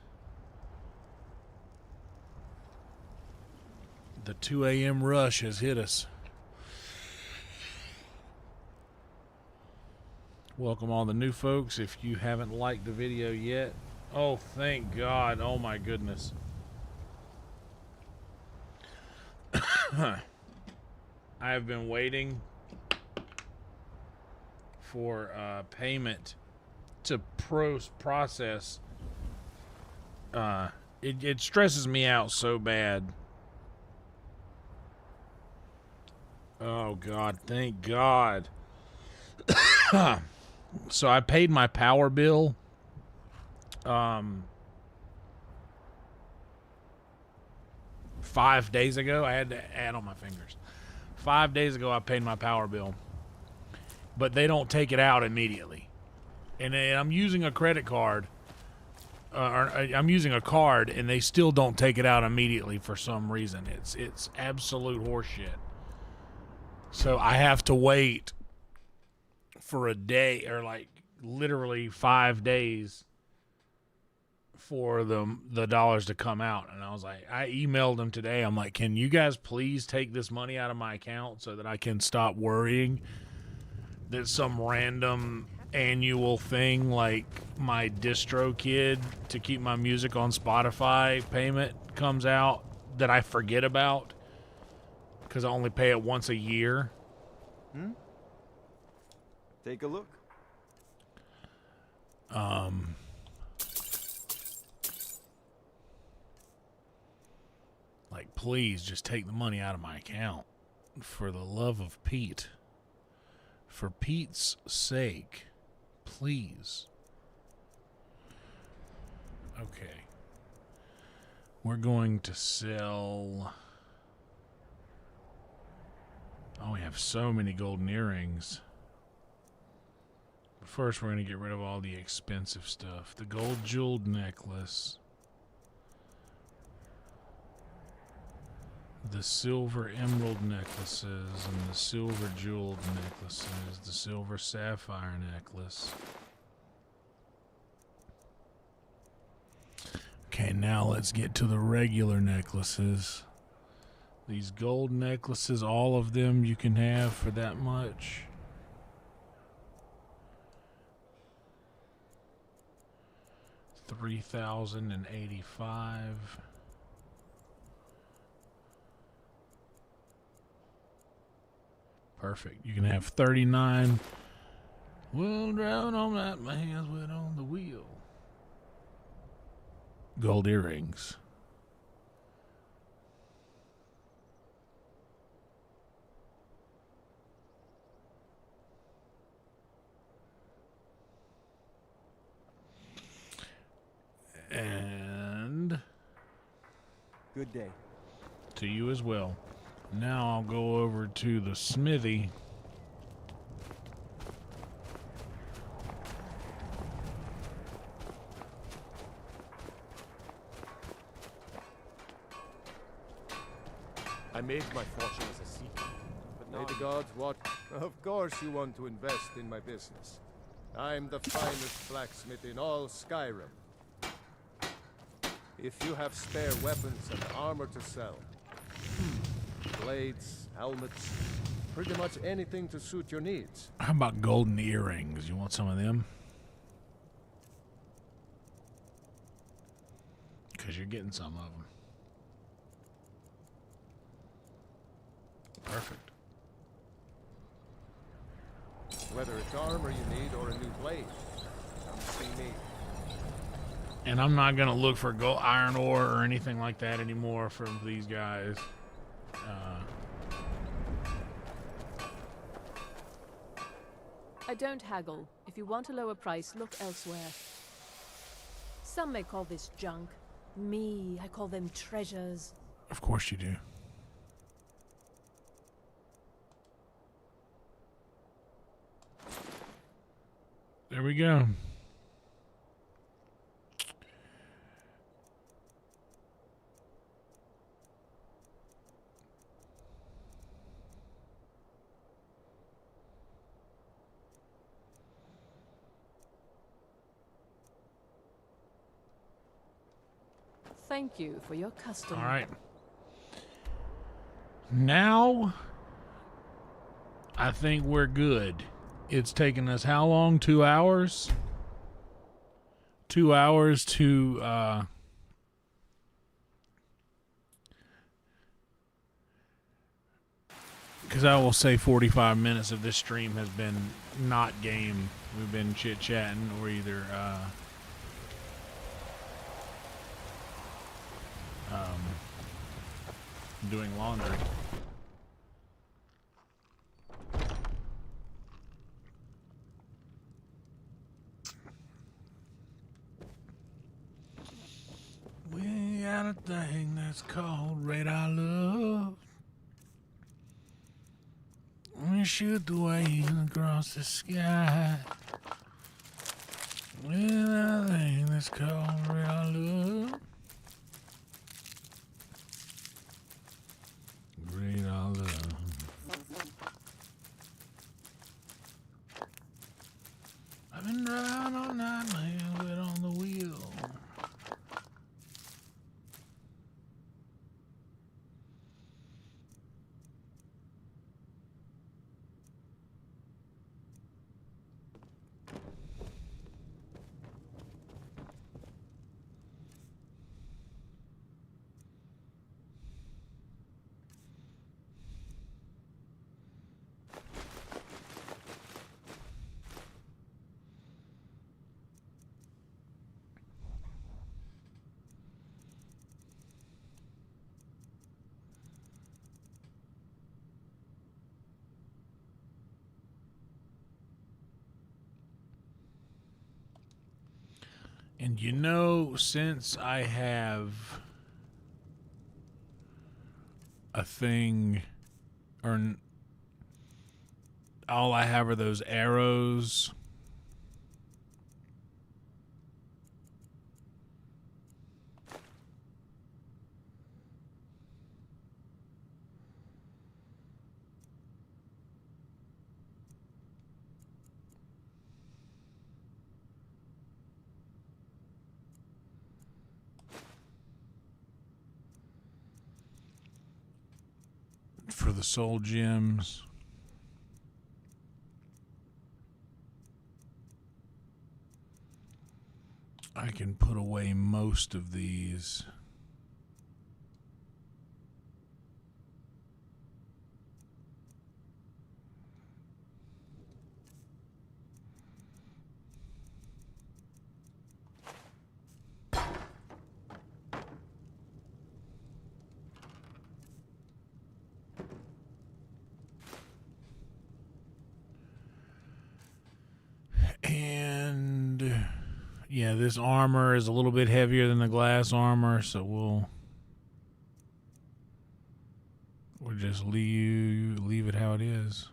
The 2 a.m. rush has hit us. Welcome all the new folks. If you haven't liked the video yet. Oh, thank God. Oh, my goodness. I have been waiting for payment to process. It stresses me out so bad. Oh, God. Thank God. So I paid my power bill. 5 days ago. I had to add on my fingers. 5 days ago, I paid my power bill, but they don't take it out immediately. And I'm using a credit card, I'm using a card, and they still don't take it out immediately for some reason. It's absolute horseshit. So I have to wait for a day, or like literally 5 days, for the dollars to come out. And I was like, I emailed them today. I'm like, can you guys please take this money out of my account so that I can stop worrying that some random annual thing like my DistroKid to keep my music on Spotify payment comes out that I forget about because I only pay it once a year. Take a look. Like, please just take the money out of my account. For the love of Pete. For Pete's sake. Please. Okay. We're going to sell... Oh, we have so many golden earrings. But first, we're going to get rid of all the expensive stuff. The gold jeweled necklace. The silver emerald necklaces and the silver jeweled necklaces. The silver sapphire necklace. Okay, now let's get to the regular necklaces. These gold necklaces, all of them you can have for that much. $3,085. Perfect. You can have 39. Well, drown on that, my hands went on the wheel. Gold earrings. And good day. To you as well. Now I'll go over to the smithy. I made my fortune as a seeker, but May the gods watch. Of course you want to invest in my business. I'm the finest blacksmith in all Skyrim. If you have spare weapons and armor to sell, blades, helmets, pretty much anything to suit your needs. How about golden earrings? You want some of them? Because you're getting some of them. Perfect. Whether it's armor you need or a new blade, come see me. And I'm not going to look for gold, iron ore or anything like that anymore from these guys. I don't haggle. If you want a lower price, look elsewhere. Some may call this junk. Me, I call them treasures. Of course you do. There we go. Thank you for your custom. All right. Now, I think we're good. It's taken us how long? 2 hours? 2 hours to, because I will say 45 minutes of this stream has been not game. We've been chit-chatting or either, doing laundry. We got a thing that's called radar love. We shoot the way across the sky. We got a thing that's called radar love. Radar love. I've been driving all night, my hands wet on the wheel. And you know, since I have a thing, or all I have are those arrows. For the soul gems. I can put away most of these. And yeah, this armor is a little bit heavier than the glass armor, so we'll just leave it how it is.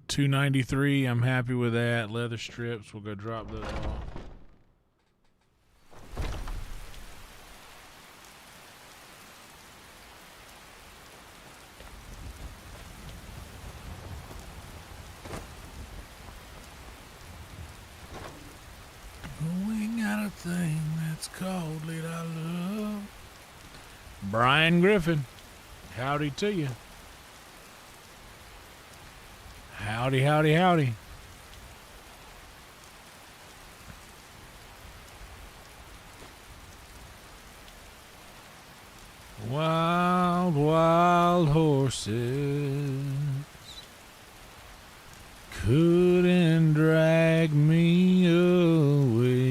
$293. I'm happy with that. Leather strips. We'll go drop those off. Thing that's called Let Our Love. Brian Griffin, howdy to you. Howdy, howdy, howdy. Wild, wild horses couldn't drag me away.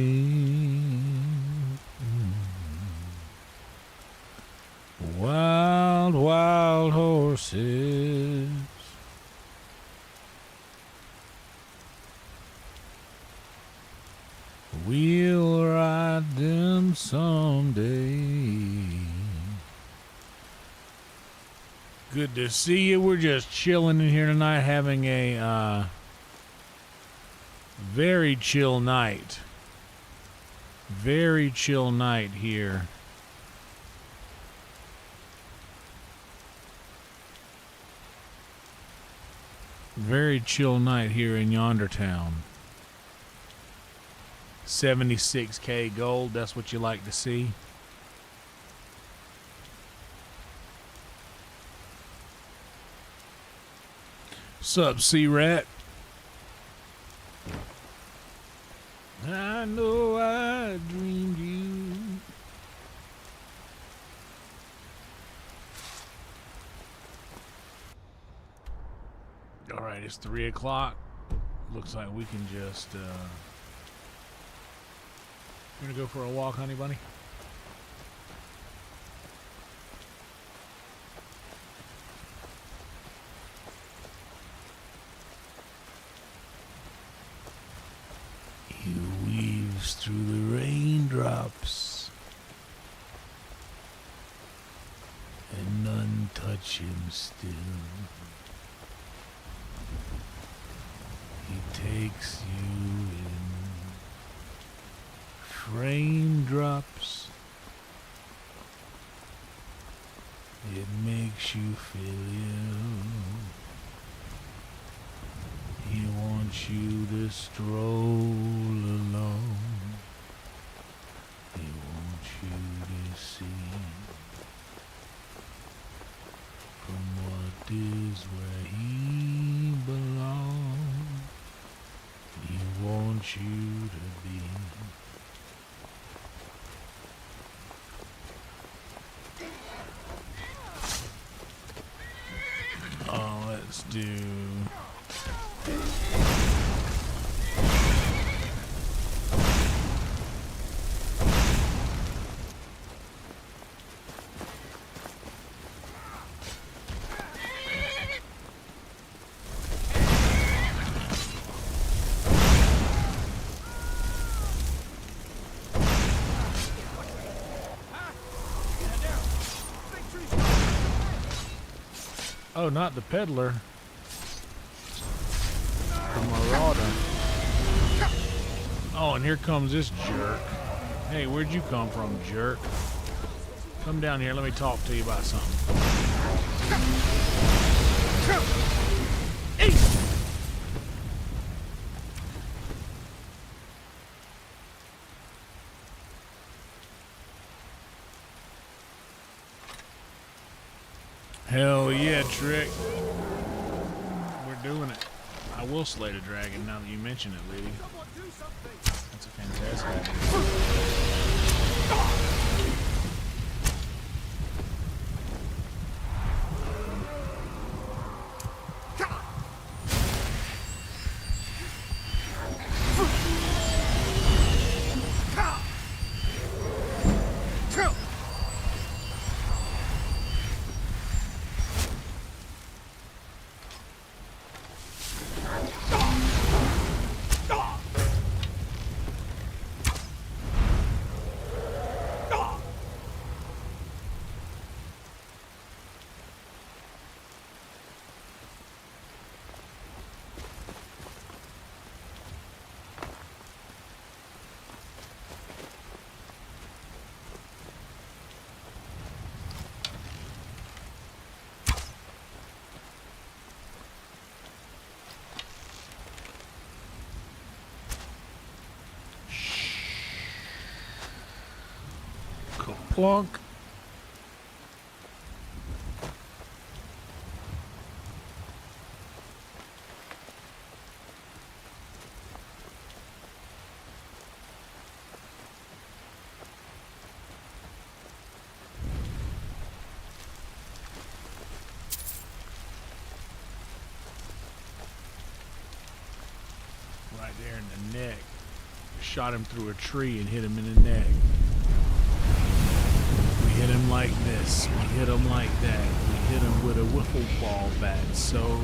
Wild, wild horses. We'll ride them someday. Good to see you. We're just chilling in here tonight, having a very chill night. Very chill night here. Very chill night here in Yondertown. 76K gold, that's what you like to see. Sup, C-Rat? I know I dreamed you. All right, it's 3 o'clock. Looks like we can just, you gonna go for a walk, honey bunny? He weaves through the raindrops, and none touch him still. He takes you in raindrops. It makes you feel ill. He wants you to stroll along. He wants you to see from what is where he belongs. He wants you to be. Oh, let's do. Oh, not the peddler. The marauder. Oh, and here comes this jerk. Hey, where'd you come from, jerk? Come down here, let me talk to you about something. Hey! Hell yeah, Trick. We're doing it. I will slay the dragon now that you mention it, lady. That's a fantastic idea. Plunk. Right there in the neck. Shot him through a tree and hit him in the neck. We hit him like this. We hit him like that. We hit him with a wiffle ball bat. So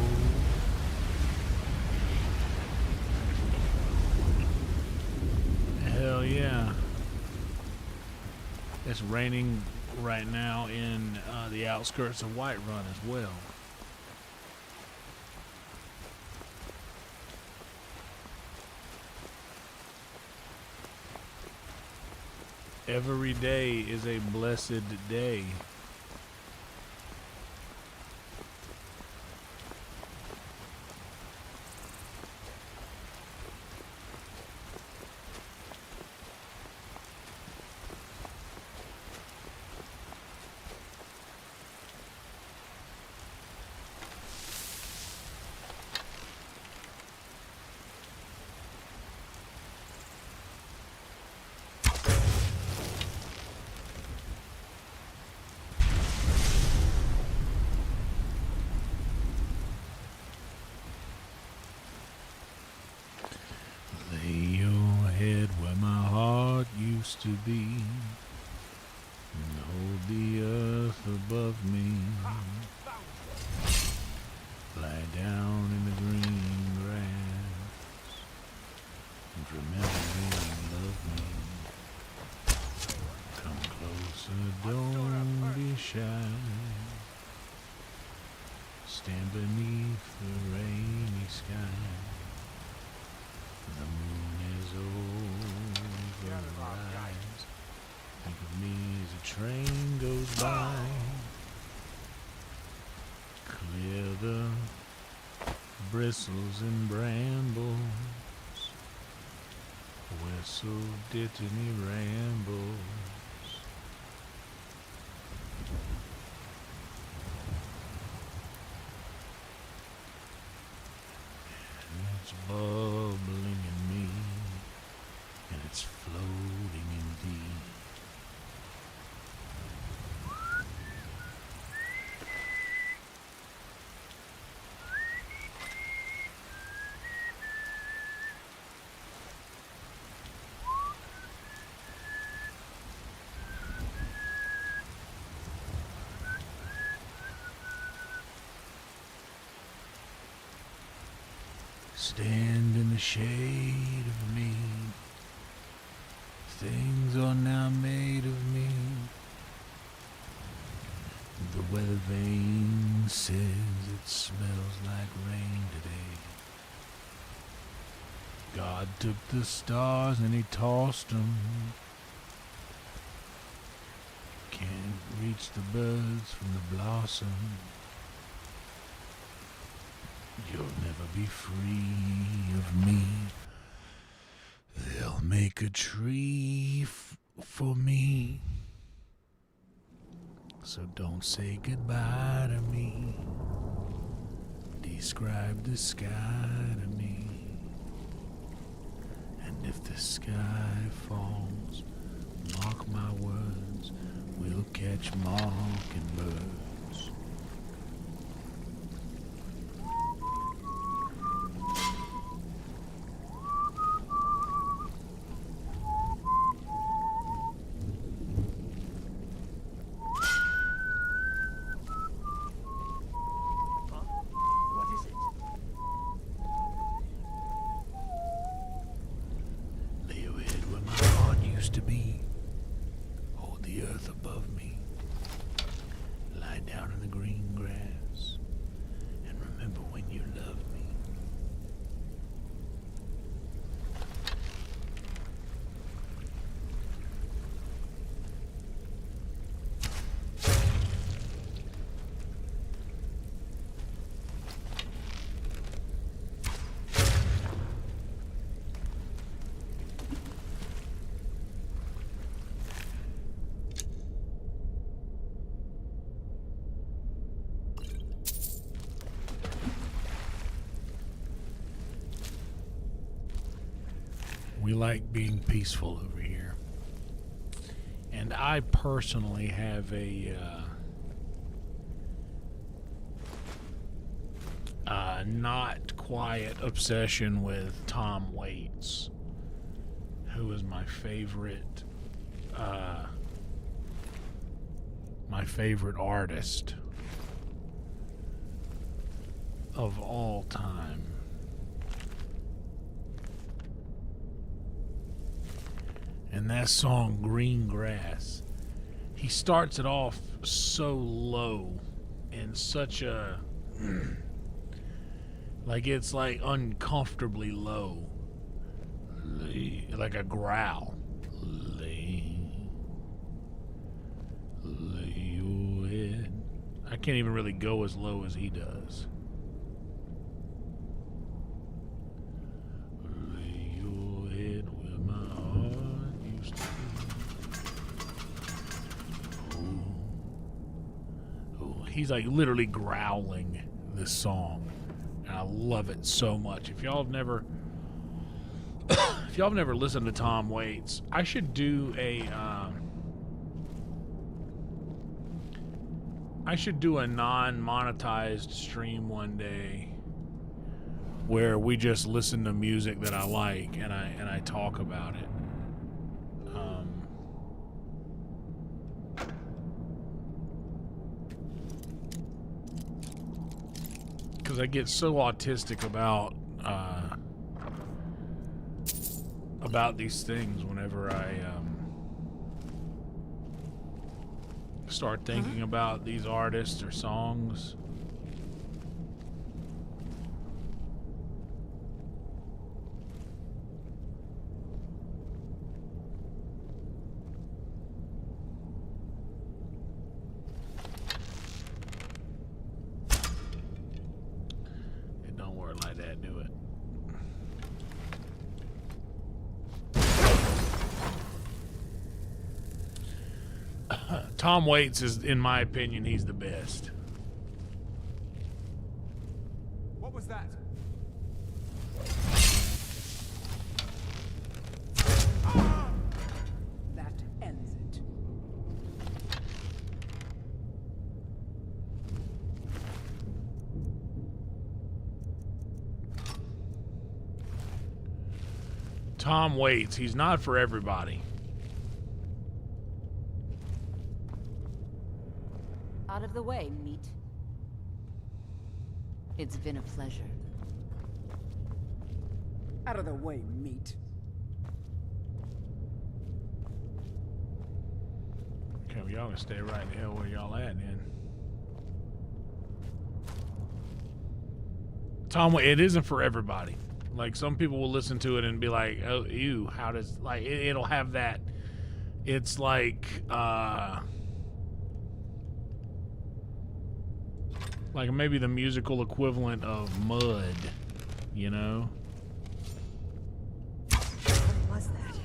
hell yeah. It's raining right now in the outskirts of Whiterun as well. Every day is a blessed day. To be and hold the earth above me. Lie down in the green grass and remember you love me. Come closer, don't be shy. Stand beneath the rainy sky. The moon is over our eyes. Think of me as a train goes by. Clear the bristles and brambles. Whistle Dittany rambles. And it's bubbling in me, and it's floating in thee. Stand in the shade of me. Things are now made of me. The weather vane says it smells like rain today. God took the stars and he tossed them. Can't reach the buds from the blossom. You'll never be free of me. They'll make a tree for me. So don't say goodbye to me. Describe the sky to me. And if the sky falls, mark my words, we'll catch mockingbirds. To be, hold the earth above me, lie down in the green grass, and remember when you loved me. We like being peaceful over here. And I personally have a not quiet obsession with Tom Waits, who is my favorite artist of all time. And that song, Green Grass, he starts it off so low and such a, like it's like uncomfortably low, like a growl. Lay your head. I can't even really go as low as he does. Lay your head where my heart used to be. Oh, he's like literally growling this song. And I love it so much. If y'all have never listened to Tom Waits, I should do a non-monetized stream one day where we just listen to music that I like and I talk about it. Because I get so autistic about these things whenever I start thinking about these artists or songs. It don't work like that, do it? Tom Waits is, in my opinion, he's the best. What was that? That ends it. Tom Waits, he's not for everybody. Out of the way, meat. It's been a pleasure. Out of the way, meat. Okay, well, y'all can stay right the hell where y'all at, then. Tom, it isn't for everybody. Like, some people will listen to it and be like, oh, ew, how does, like, it'll have that. It's like maybe the musical equivalent of mud, you know? What was that?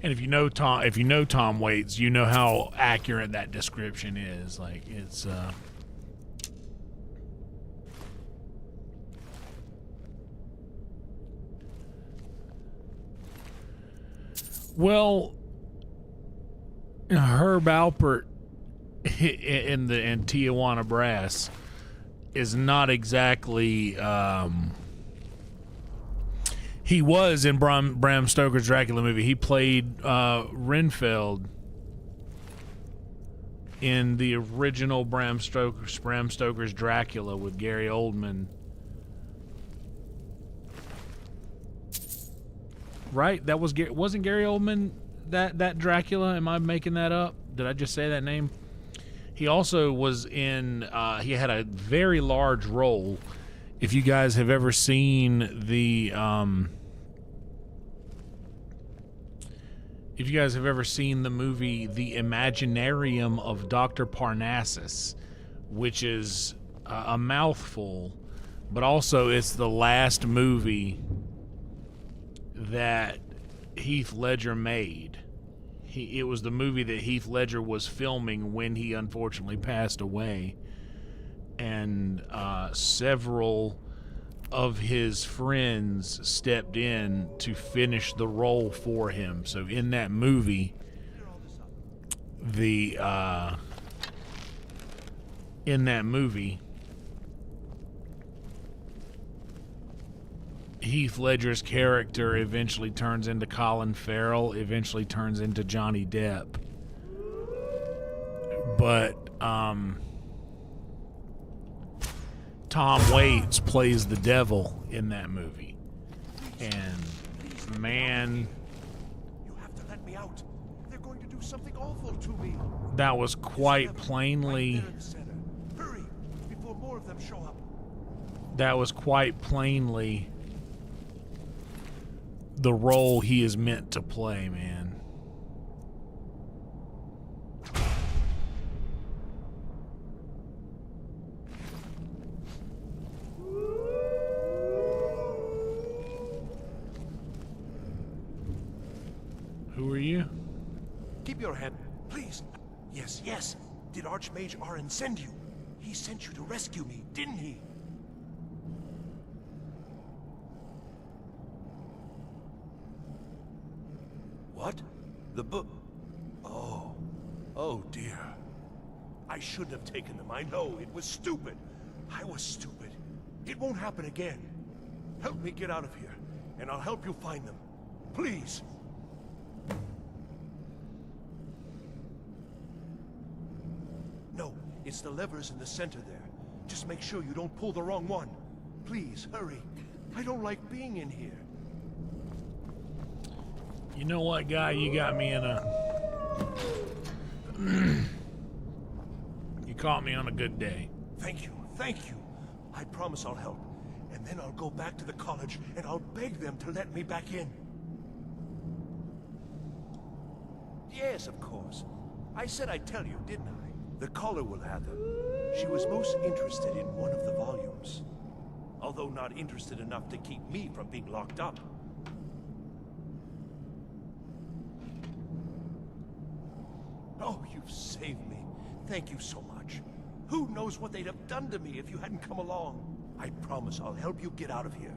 And if you know Tom Waits, you know how accurate that description is. Like, it's well, Herb Alpert in Tijuana Brass is not exactly he was in Bram Stoker's Dracula movie. He played Renfield in the original Bram Stoker's Dracula with Gary Oldman. Right? That wasn't Gary Oldman that Dracula? Am I making that up? Did I just say that name? He also was in he had a very large role. If you guys have ever seen the movie The Imaginarium of Dr. Parnassus, which is a mouthful, but also it's the last movie that Heath Ledger made. It was the movie that Heath Ledger was filming when he unfortunately passed away. And several of his friends stepped in to finish the role for him. So in that movie, Heath Ledger's character eventually turns into Colin Farrell, eventually turns into Johnny Depp. But Tom Waits plays the devil in that movie. And man, You have to let me out. They're going to do something awful to me. that was quite plainly Hurry before more of them show up. The role he is meant to play, man. Who are you? Keep your head, please. Yes, yes. Did Archmage Arin send you? He sent you to rescue me, didn't he? What? The book? Oh. Oh, dear. I shouldn't have taken them. I know. It was stupid. I was stupid. It won't happen again. Help me get out of here, and I'll help you find them. Please. No, it's the levers in the center there. Just make sure you don't pull the wrong one. Please, hurry. I don't like being in here. You know what, guy? You got me in a... You caught me on a good day. Thank you, thank you. I promise I'll help. And then I'll go back to the college and I'll beg them to let me back in. Yes, of course. I said I'd tell you, didn't I? The caller will have them. She was most interested in one of the volumes. Although not interested enough to keep me from being locked up. Oh, you've saved me. Thank you so much. Who knows what they'd have done to me if you hadn't come along. I promise I'll help you get out of here.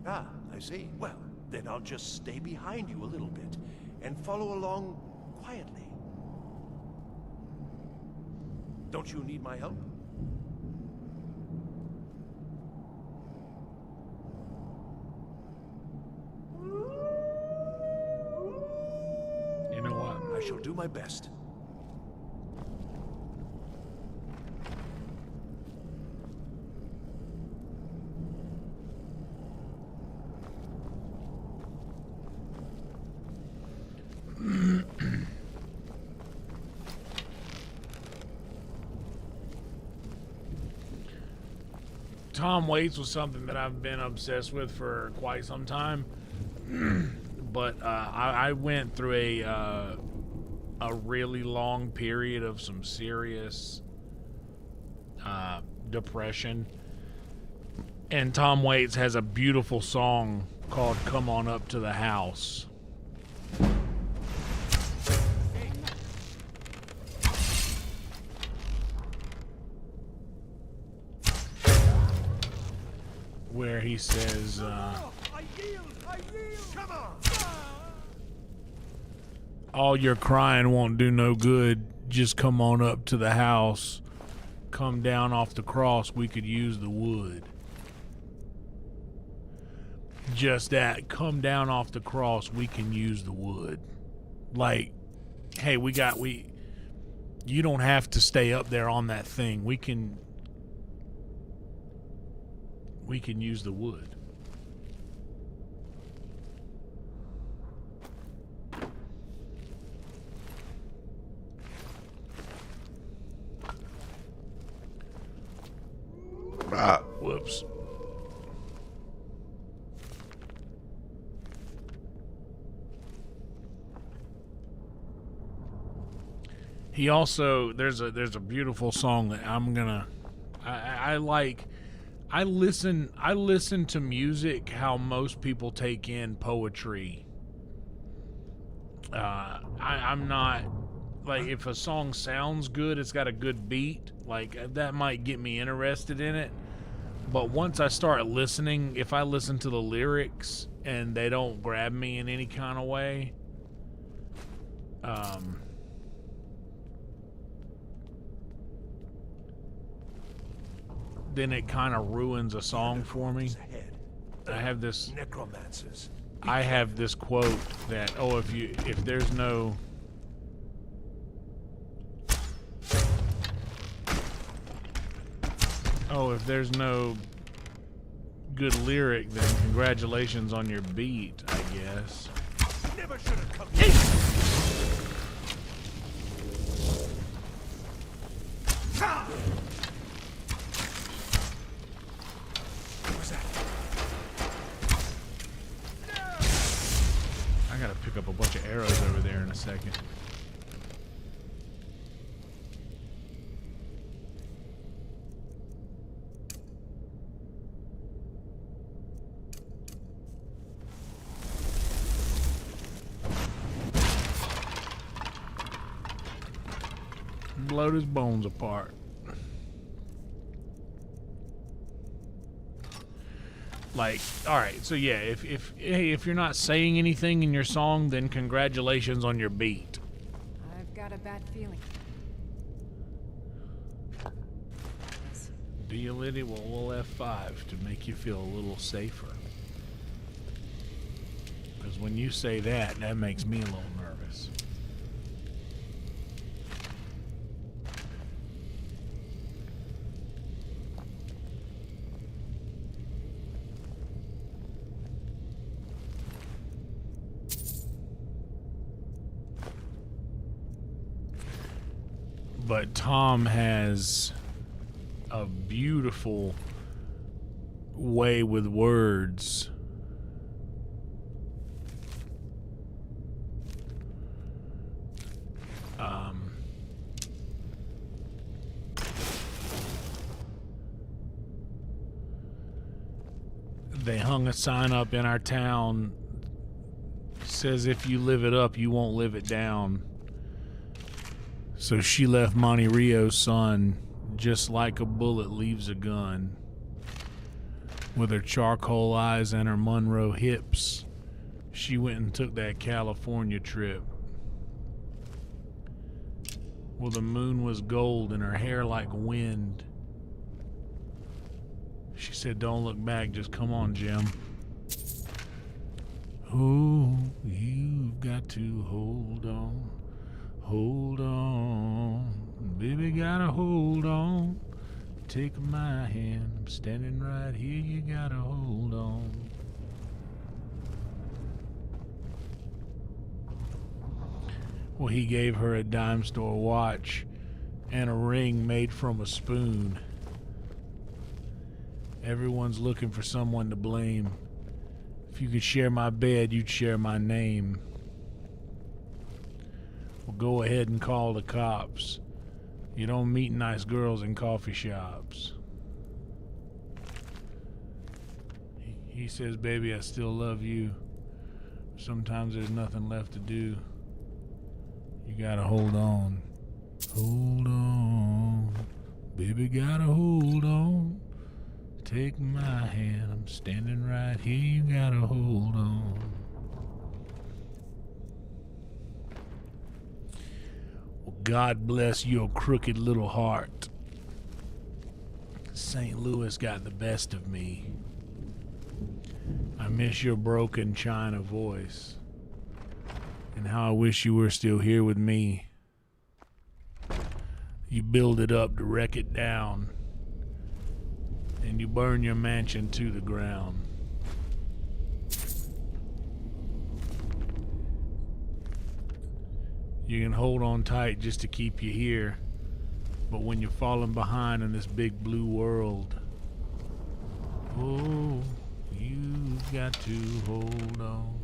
Ah, I see. Well, then I'll just stay behind you a little bit and follow along quietly. Don't you need my help? You know what? I shall do my best. Tom Waits was something that I've been obsessed with for quite some time. But I went through a really long period of some serious depression. And Tom Waits has a beautiful song called Come On Up to the House. Where he says, all your crying won't do no good. Just come on up to the house. Come down off the cross. We could use the wood. Just that. Come down off the cross. We can use the wood. Like, hey, you don't have to stay up there on that thing. We can use the wood. Whoops. He also, there's a beautiful song that I like. I listen to music how most people take in poetry. I'm not, like, if a song sounds good, it's got a good beat, like, that might get me interested in it. But once I start listening, if I listen to the lyrics and they don't grab me in any kind of way, then it kind of ruins a song for me. I have this necromancers. I have this quote that, if there's no if there's no good lyric, then congratulations on your beat, I guess. Never should have come. What was that? I gotta pick up a bunch of arrows over there in a second. Blowed his bones apart. Like, all right, so yeah, if you're not saying anything in your song, then congratulations on your beat. I've got a bad feeling. Do you, Liddy? Well, we'll F5 to make you feel a little safer. Because when you say that, that makes me a little nervous. But Tom has a beautiful way with words. They hung a sign up in our town, says if you live it up, you won't live it down. So she left Monte Rio's son just like a bullet leaves a gun. With her charcoal eyes and her Monroe hips, she went and took that California trip. Well, the moon was gold and her hair like wind. She said, don't look back, just come on, Jim. Oh, you've got to hold on. Hold on, baby, gotta hold on. Take my hand, I'm standing right here, you gotta hold on. Well, he gave her a dime store watch and a ring made from a spoon. Everyone's looking for someone to blame. If you could share my bed, you'd share my name. Well, go ahead and call the cops. You don't meet nice girls in coffee shops. He says, baby, I still love you. Sometimes there's nothing left to do. You gotta hold on. Hold on. Baby, gotta hold on. Take my hand, I'm standing right here, you gotta hold on. Well, God bless your crooked little heart. St. Louis got the best of me. I miss your broken China voice. And how I wish you were still here with me. You build it up to wreck it down. And you burn your mansion to the ground. You can hold on tight just to keep you here. But when you're falling behind in this big blue world, oh, you've got to hold on,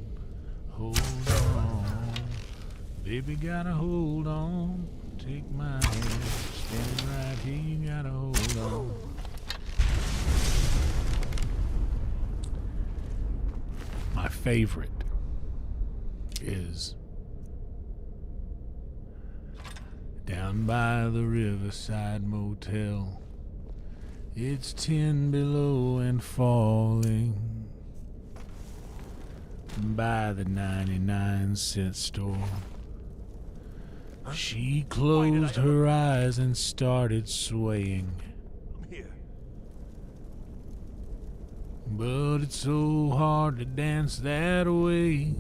hold on. Baby, gotta hold on. Take my hand, standing right here, you gotta hold on. My favorite is down by the Riverside Motel. It's 10 below and falling by the 99-cent store. She closed her eyes and started swaying. I'm here. But it's so hard to dance that way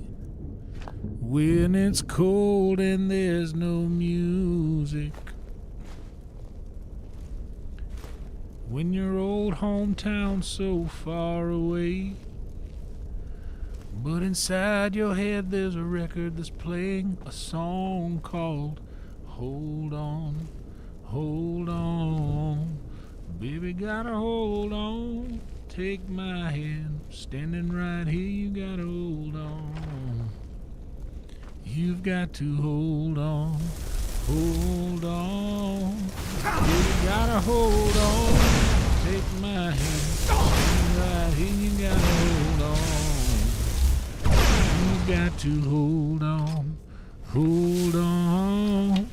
when it's cold and there's no music. When your old hometown's so far away, but inside your head there's a record that's playing a song called Hold On, Hold On. Baby, gotta hold on. Take my hand, standing right here, you gotta hold on. You've got to hold on, hold on. You gotta hold on. Take my hand, standing right here, you gotta hold on. You got to hold on, hold on.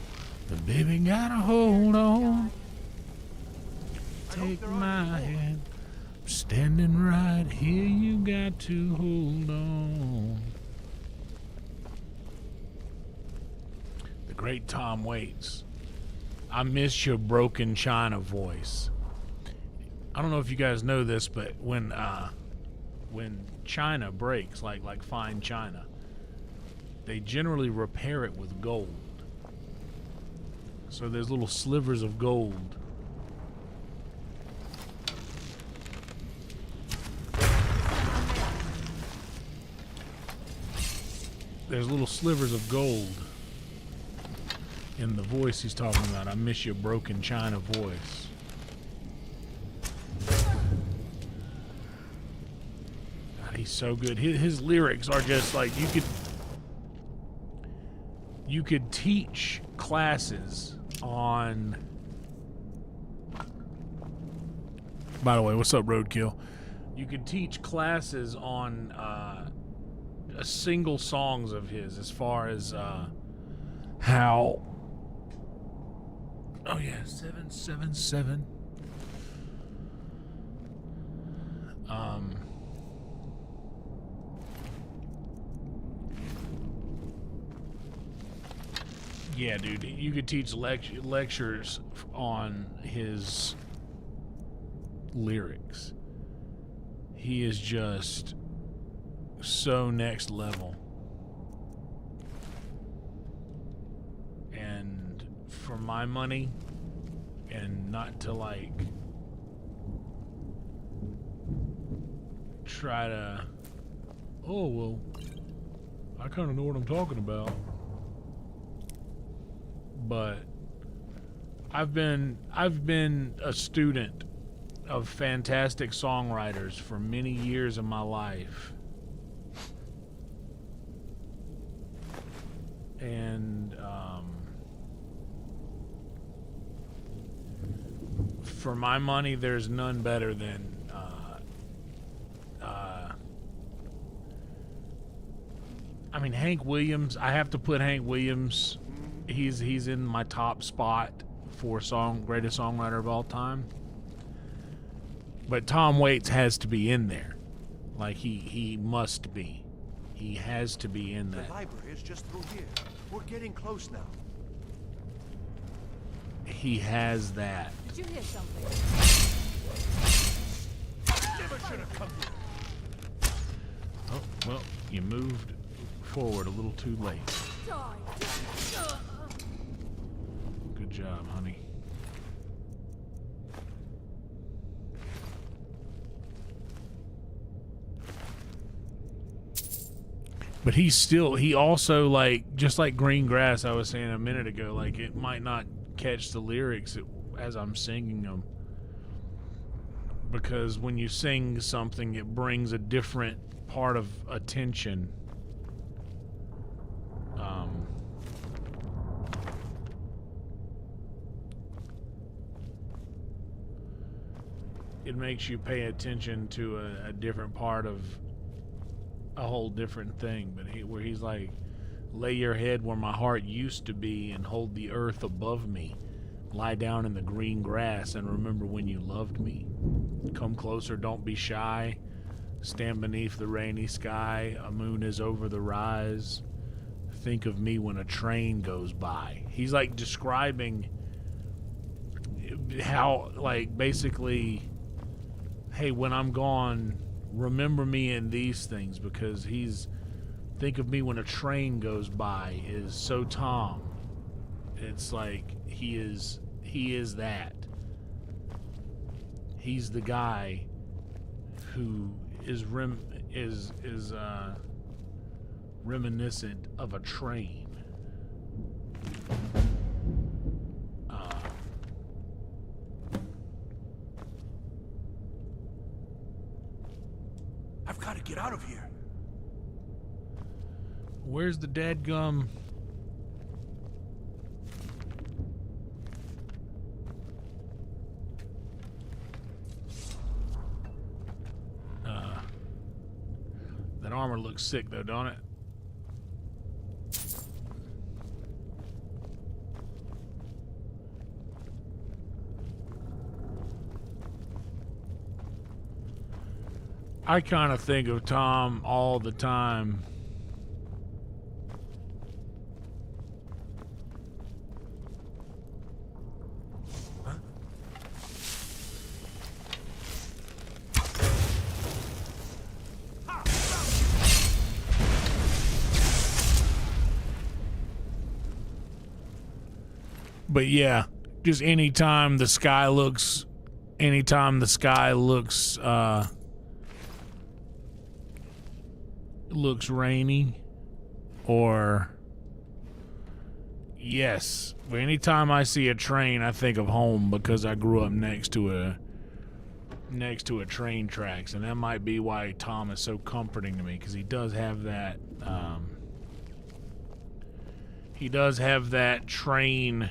The baby gotta hold on. Take my hand, I'm standing right here, you got to hold on. The great Tom Waits. I miss your broken China voice. I don't know if you guys know this, but when China breaks, like fine china, they generally repair it with gold. So there's little slivers of gold. There's little slivers of gold in the voice he's talking about. I miss your broken China voice. God, he's so good. His lyrics are just like, you could teach classes on. By the way, what's up, Roadkill? You could teach classes on single songs of his, as far as how. Oh yeah, 777. Yeah, dude, you could teach lectures on his lyrics. He is just so next level. And for my money, and not to like try to, oh well, I kind of know what I'm talking about. But I've been a student of fantastic songwriters for many years of my life. And for my money, there's none better than I mean, Hank Williams. I have to put Hank Williams. He's in my top spot for greatest songwriter of all time. But Tom Waits has to be in there. Like he must be. He has to be in there. The library is just through here. We're getting close now. He has that. Did you hear something? Never should have come here. Oh, well, you moved forward a little too late. Good job, honey. But he also, like, just like Green Grass, I was saying a minute ago, like, it might not catch the lyrics as I'm singing them. Because when you sing something, it brings a different part of attention. It makes you pay attention to a different part of a whole different thing. But where he's like, lay your head where my heart used to be and hold the earth above me. Lie down in the green grass and remember when you loved me. Come closer, don't be shy. Stand beneath the rainy sky. A moon is over the rise. Think of me when a train goes by. He's like describing how, like, basically, hey, when I'm gone, remember me in these things, because think of me when a train goes by is so Tom. It's like he is that. He's the guy who is reminiscent of a train. I've got to get out of here. Where's the dadgum? That armor looks sick though, don't it? I kind of think of Tom all the time. But yeah, just anytime the sky looks looks rainy, or yes, but anytime I see a train, I think of home, because I grew up next to a train tracks, and that might be why Tom is so comforting to me, because he does have that train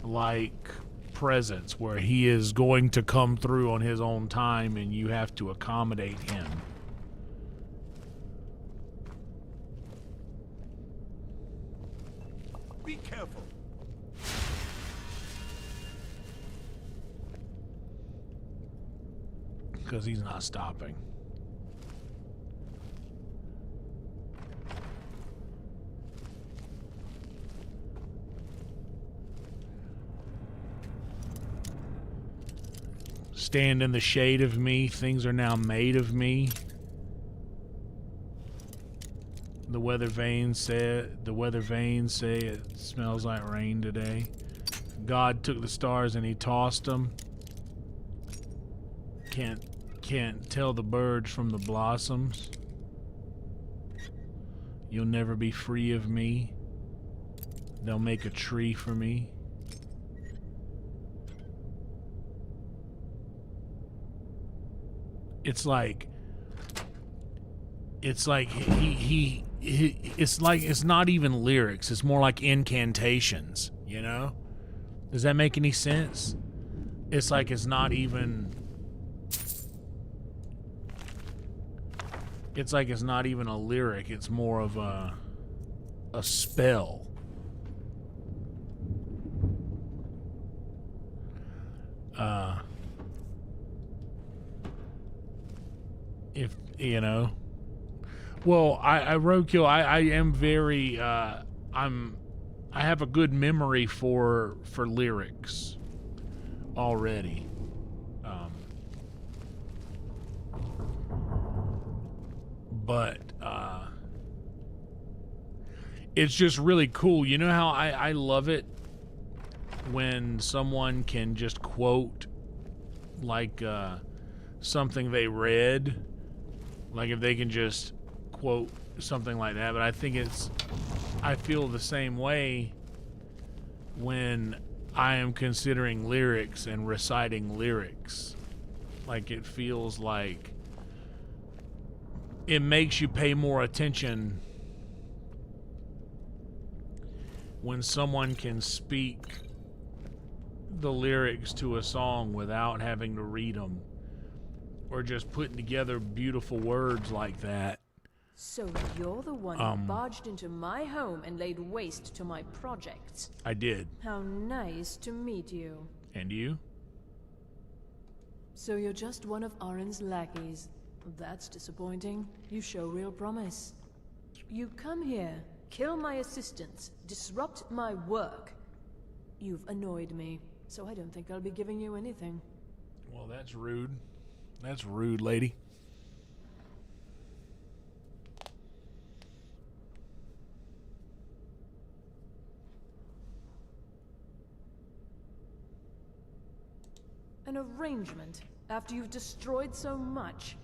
like presence where he is going to come through on his own time and you have to accommodate him. Be careful. Because he's not stopping. Stand in the shade of me. Things are now made of me. The weather vanes say it smells like rain today. God took the stars and he tossed them. Can't tell the birds from the blossoms. You'll never be free of me. They'll make a tree for me. It's like it's not even lyrics. It's more like incantations, you know? Does that make any sense? It's like it's not even a lyric. It's more of a spell. If you know, well, I roadkill. I am very I have a good memory for lyrics already. But it's just really cool. You know how I love it when someone can just quote like something they read, like if they can just quote something like that. But I feel the same way when I am considering lyrics and reciting lyrics. Like it feels like it makes you pay more attention when someone can speak the lyrics to a song without having to read them, or just putting together beautiful words like that. So you're the one who barged into my home and laid waste to my projects. I did. How nice to meet you. And you? So you're just one of Arin's lackeys. That's disappointing. You show real promise. You come here, kill my assistants, disrupt my work. You've annoyed me, so I don't think I'll be giving you anything. Well, that's rude. That's rude, lady. An arrangement after you've destroyed so much.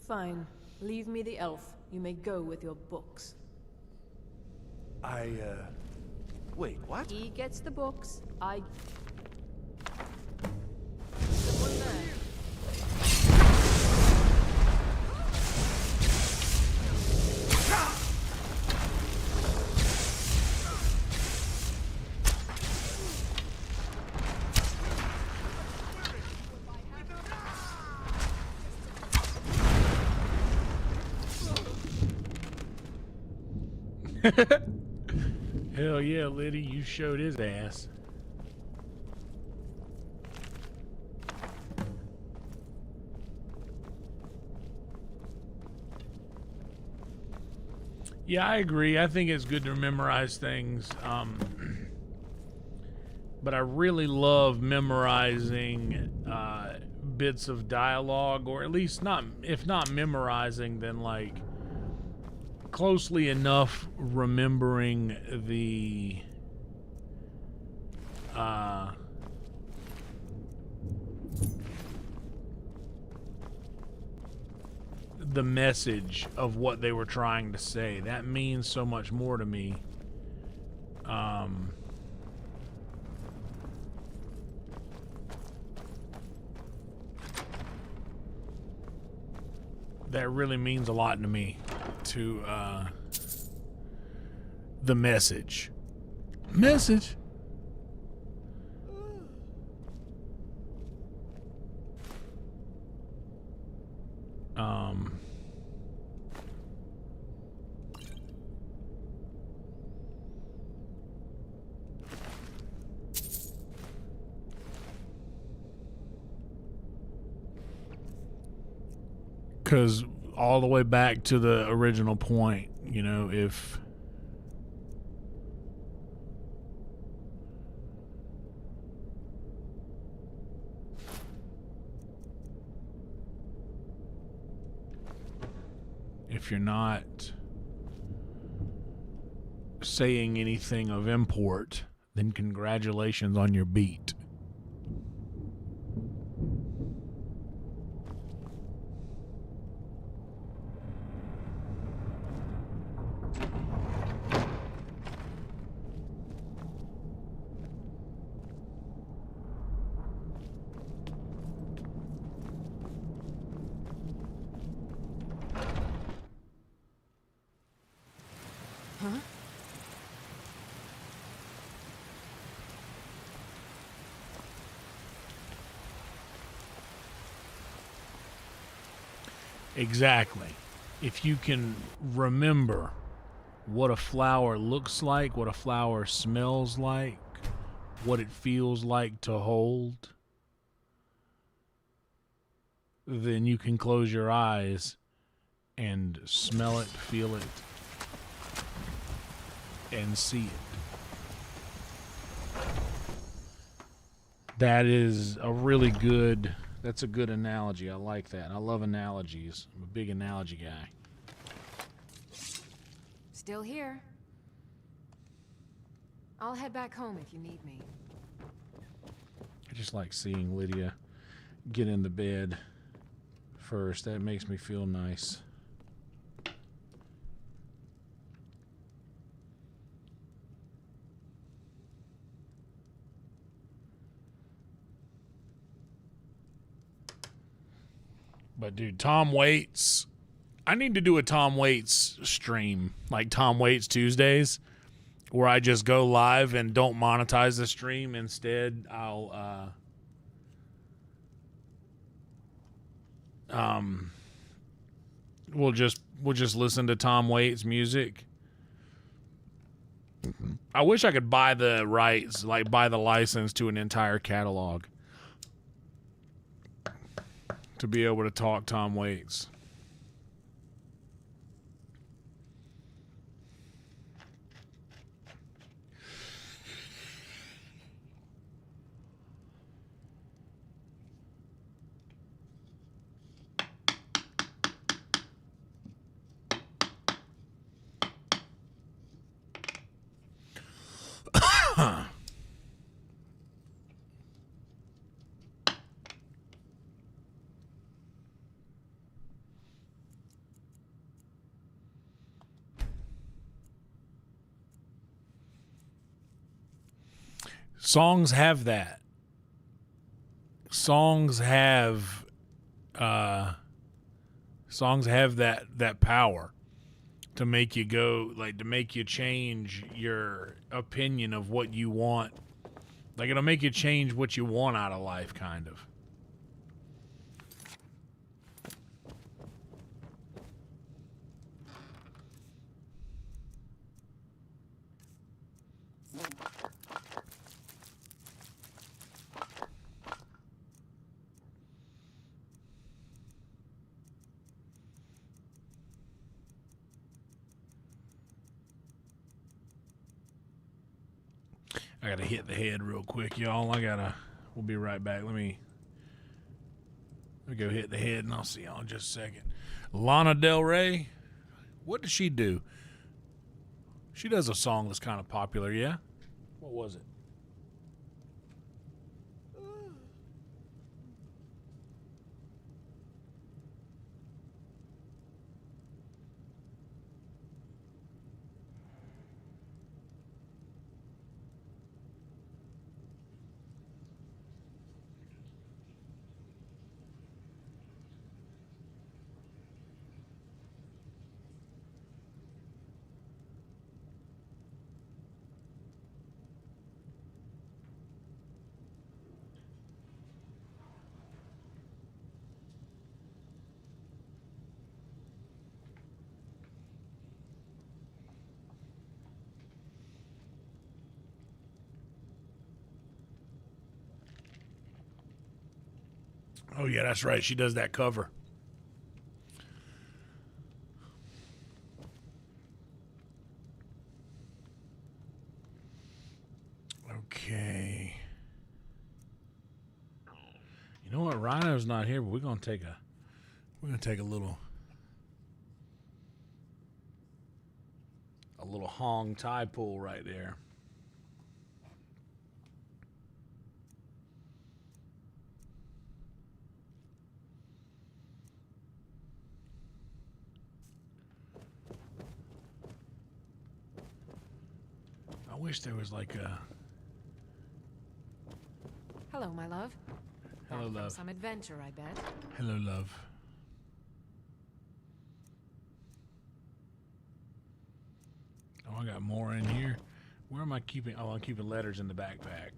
Fine. Leave me the elf. You may go with your books. Wait, what? He gets the books. Someone there. Hell yeah, Liddy, you showed his ass. Yeah, I agree. I think it's good to memorize things. But I really love memorizing bits of dialogue, or at least not, if not memorizing, then like closely enough remembering the message of what they were trying to say. That means so much more to me. That really means a lot to me, to the message. Message. Because all the way back to the original point, you know, if you're not saying anything of import, then congratulations on your beat. Exactly. If you can remember what a flower looks like, what a flower smells like, what it feels like to hold, then you can close your eyes and smell it, feel it, and see it. That is a really good, that's a good analogy. I like that. I love analogies. I'm a big analogy guy. Still here. I'll head back home if you need me. I just like seeing Lydia get into bed first. That makes me feel nice. But dude, Tom Waits, I need to do a Tom Waits stream, like Tom Waits Tuesdays, where I just go live and don't monetize the stream. Instead, I'll we'll just listen to Tom Waits music. I wish I could buy the rights, like buy the license to an entire catalog to be able to talk Tom Waits. Songs have that. Songs have that power to make you go, like, to make you change your opinion of what you want. Like, it'll make you change what you want out of life, kind of. I gotta hit the head real quick, y'all. We'll be right back. Let me go hit the head and I'll see y'all in just a second. Lana Del Rey, what does she do? She does a song that's kind of popular, yeah? What was it? Oh, yeah, that's right. She does that cover. Okay. You know what? Rhino's not here, but we're gonna take a little Hong Tai pull right there. I wish there was like a... Hello, my love. Hello, Back from love. some adventure, I bet. Hello, love. Oh, I got more in here. Where am I keeping? Oh, I'm keeping letters in the backpack.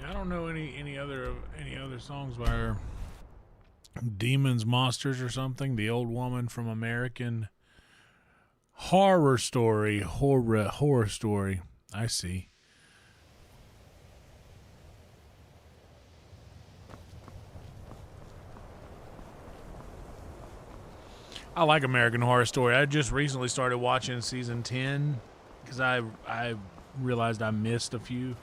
Yeah, I don't know any other songs by her. Demons, Monsters, or something. The Old Woman from American Horror Story. Horror Story. I see. I like American Horror Story. I just recently started watching season 10 because I realized I missed a few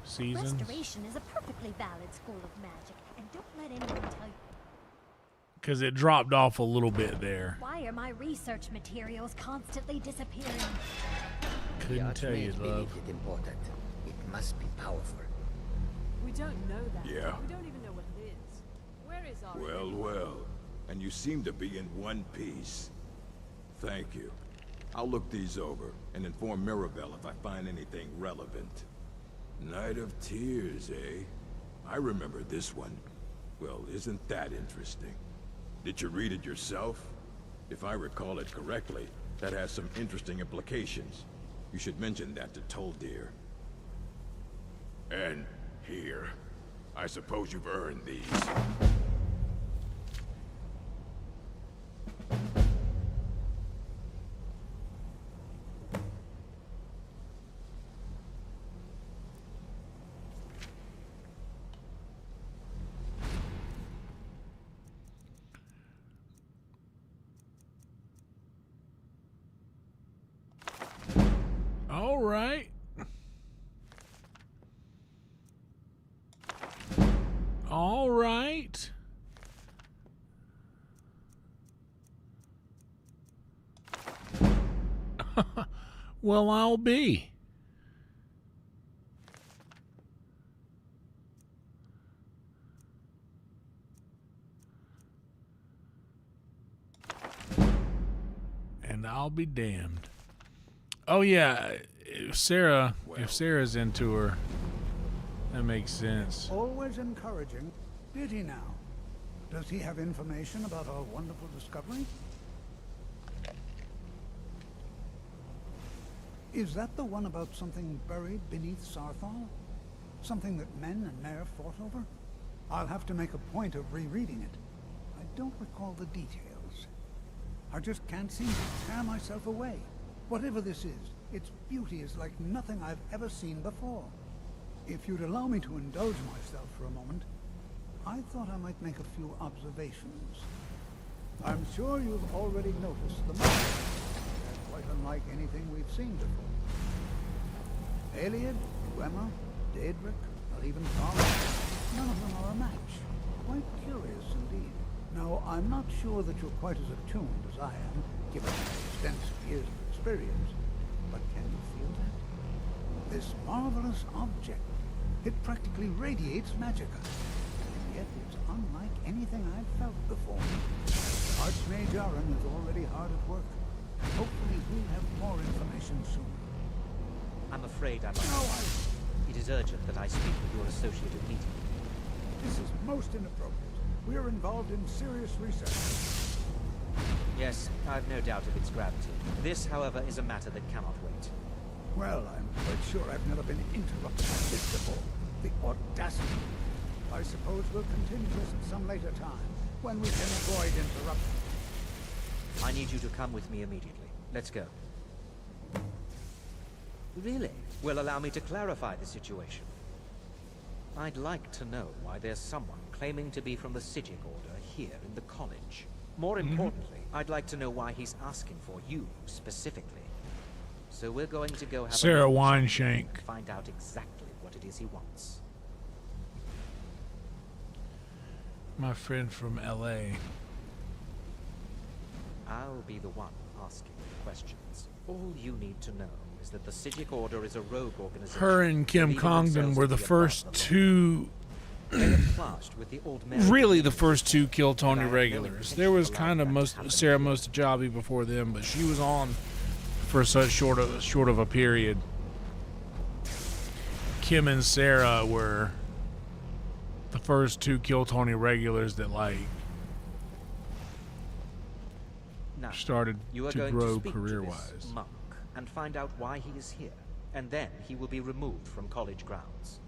seasons. Restoration is a perfectly valid school of magic, and don't let anyone tell you. Because it dropped off a little bit there. Why are my research materials constantly disappearing? Couldn't tell you, love. It important. It must be powerful. We don't know that. Yeah. We don't even know what it is. Where is our... Well, well. And you seem to be in one piece. Thank you. I'll look these over and inform Mirabelle if I find anything relevant. Night of Tears, eh? I remember this one. Well, isn't that interesting? Did you read it yourself? If I recall it correctly, that has some interesting implications. You should mention that to Toldir. And here. I suppose you've earned these. All right. All right. Well, I'll be. And I'll be damned. Oh yeah, if Sarah's into her, that makes sense. Always encouraging. Did he now? Does he have information about our wonderful discovery? Is that the one about something buried beneath Sarthal? Something that men and Mare fought over? I'll have to make a point of rereading it. I don't recall the details. I just can't seem to tear myself away. Whatever this is, its beauty is like nothing I've ever seen before. If you'd allow me to indulge myself for a moment, I thought I might make a few observations. I'm sure you've already noticed the marks. They're quite unlike anything we've seen before. Aliad, Gwema, Daedric, or even Tharma, none of them are a match. Quite curious indeed. Now, I'm not sure that you're quite as attuned as I am, given my extensive years of experience, but can you feel that? This marvelous object, it practically radiates magicka, and yet it's unlike anything I've felt before. Archmage Aaron is already hard at work. Hopefully we'll have more information soon. I'm afraid I must. It is urgent that I speak with your associate immediately. This is most inappropriate. We're involved in serious research. Yes, I've no doubt of its gravity. This, however, is a matter that cannot wait. Well, I'm quite sure I've never been interrupted like this before. The audacity. I suppose we'll continue this at some later time, when we can avoid interruption. I need you to come with me immediately. Let's go. Really? Well, allow me to clarify the situation. I'd like to know why there's someone claiming to be from the Psijic Order here in the college. More importantly, I'd like to know why he's asking for you specifically. So we're going to go have Sarah a Wineshank. and find out exactly what it is he wants. My friend from LA. I'll be the one asking the questions. All you need to know is that the Psijic Order is a rogue organization. Her and Kim Congdon were the first two, really the first two Kill Tony regulars. There was kind of Sarah Mostajabi before them, but she was on for such short of a period. Kim and Sarah were the first two Kill Tony regulars that started to grow career-wise. Monk and find out why he is here, and then he will be removed from college grounds.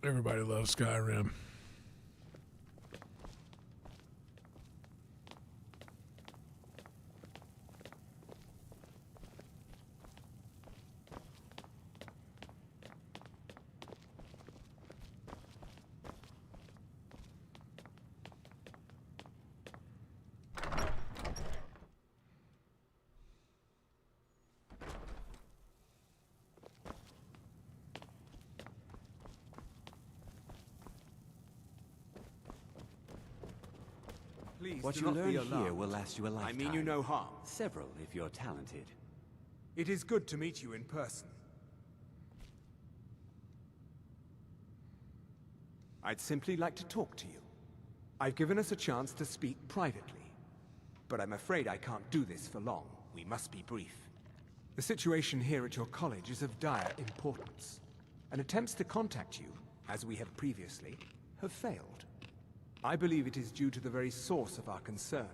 Everybody loves Skyrim. Please, What do you not learn be here alarmed. will last you a lifetime. I mean you no harm. Several, if you're talented. It is good to meet you in person. I'd simply like to talk to you. I've given us a chance to speak privately, but I'm afraid I can't do this for long. We must be brief. The situation here at your college is of dire importance, and attempts to contact you, as we have previously, have failed. I believe it is due to the very source of our concern.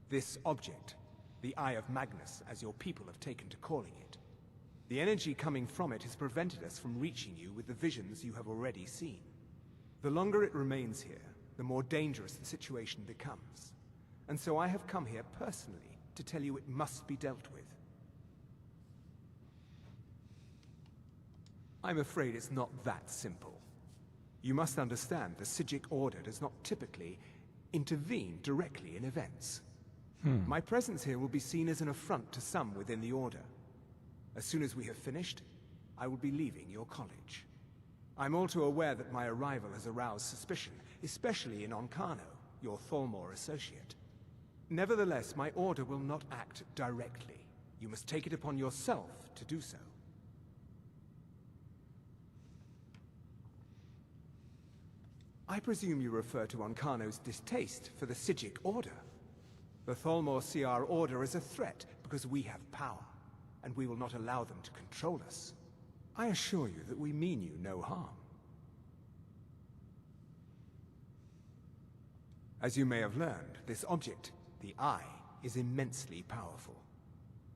This object, the Eye of Magnus, as your people have taken to calling it. The energy coming from it has prevented us from reaching you with the visions you have already seen. The longer it remains here, the more dangerous the situation becomes. And so I have come here personally to tell you it must be dealt with. I'm afraid it's not that simple. You must understand the Psijic Order does not typically intervene directly in events. My presence here will be seen as an affront to some within the Order. As soon as we have finished, I will be leaving your college. I'm all too aware that my arrival has aroused suspicion, especially in Onkano, your Thalmor associate. Nevertheless, my Order will not act directly. You must take it upon yourself to do so. I presume you refer to Onkano's distaste for the Psijic Order. The Thalmor see our Order as a threat because we have power, and we will not allow them to control us. I assure you that we mean you no harm. As you may have learned, this object, the Eye, is immensely powerful.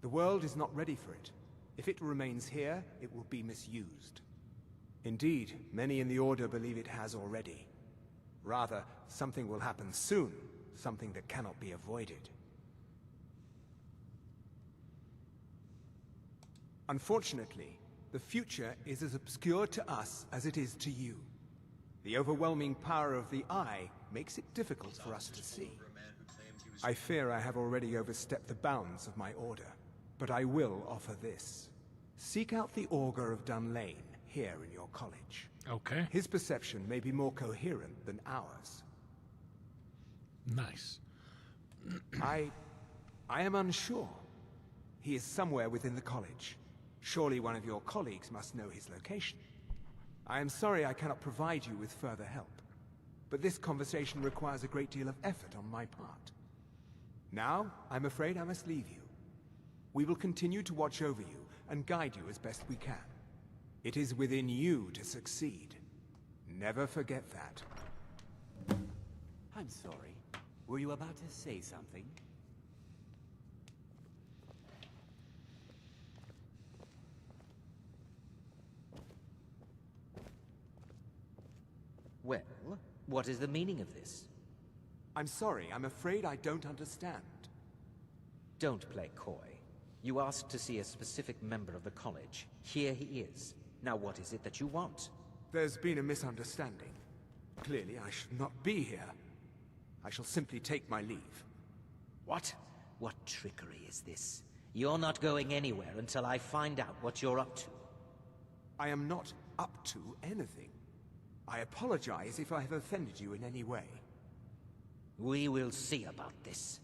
The world is not ready for it. If it remains here, it will be misused. Indeed, many in the Order believe it has already. Rather, something will happen soon, something that cannot be avoided. Unfortunately, the future is as obscure to us as it is to you. The overwhelming power of the Eye makes it difficult for us to see. I fear I have already overstepped the bounds of my Order, but I will offer this. Seek out the Augur of Dunlane here in your college. Okay. His perception may be more coherent than ours. Nice. I am unsure. He is somewhere within the college. Surely one of your colleagues must know his location. I am sorry I cannot provide you with further help, but this conversation requires a great deal of effort on my part. Now, I'm afraid I must leave you. We will continue to watch over you and guide you as best we can. It is within you to succeed. Never forget that. I'm sorry. Were you about to say something? Well, what is the meaning of this? I'm sorry, I'm afraid I don't understand. Don't play coy. You asked to see a specific member of the college. Here he is. Now what is it that you want? There's been a misunderstanding. Clearly, I should not be here. I shall simply take my leave. What? What trickery is this? You're not going anywhere until I find out what you're up to. I am not up to anything. I apologize if I have offended you in any way. We will see about this.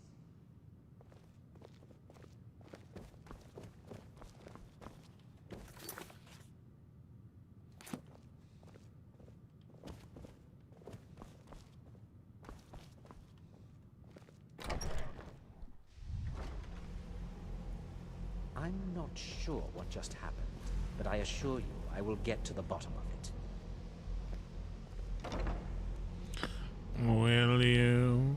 I'm not sure what just happened, but I assure you I will get to the bottom of it. Will you?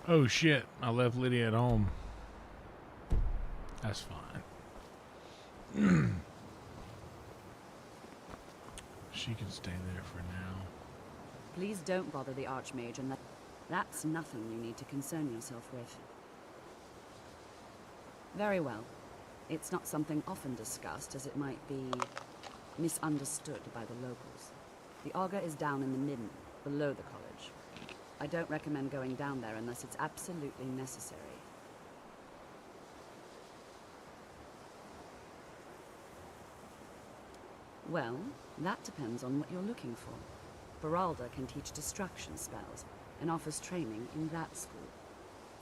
Oh shit, I left Lydia at home. That's fine. She can stay there for now. Please don't bother the Archmage, and that's nothing you need to concern yourself with. Very well. It's not something often discussed, as it might be misunderstood by the locals. The Augur is down in the midden, below the college. I don't recommend going down there unless it's absolutely necessary. Well, that depends on what you're looking for. Beralda can teach destruction spells, and offers training in that school.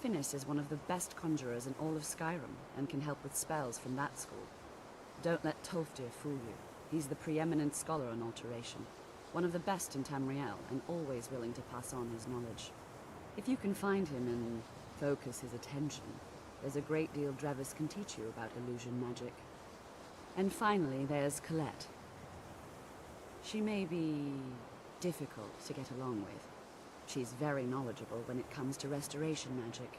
Finis is one of the best conjurers in all of Skyrim, and can help with spells from that school. Don't let Tolfdir fool you. He's the preeminent scholar on alteration, one of the best in Tamriel, and always willing to pass on his knowledge. If you can find him and focus his attention, there's a great deal Drevis can teach you about illusion magic. And finally, there's Colette. She may be difficult to get along with. She's very knowledgeable when it comes to restoration magic.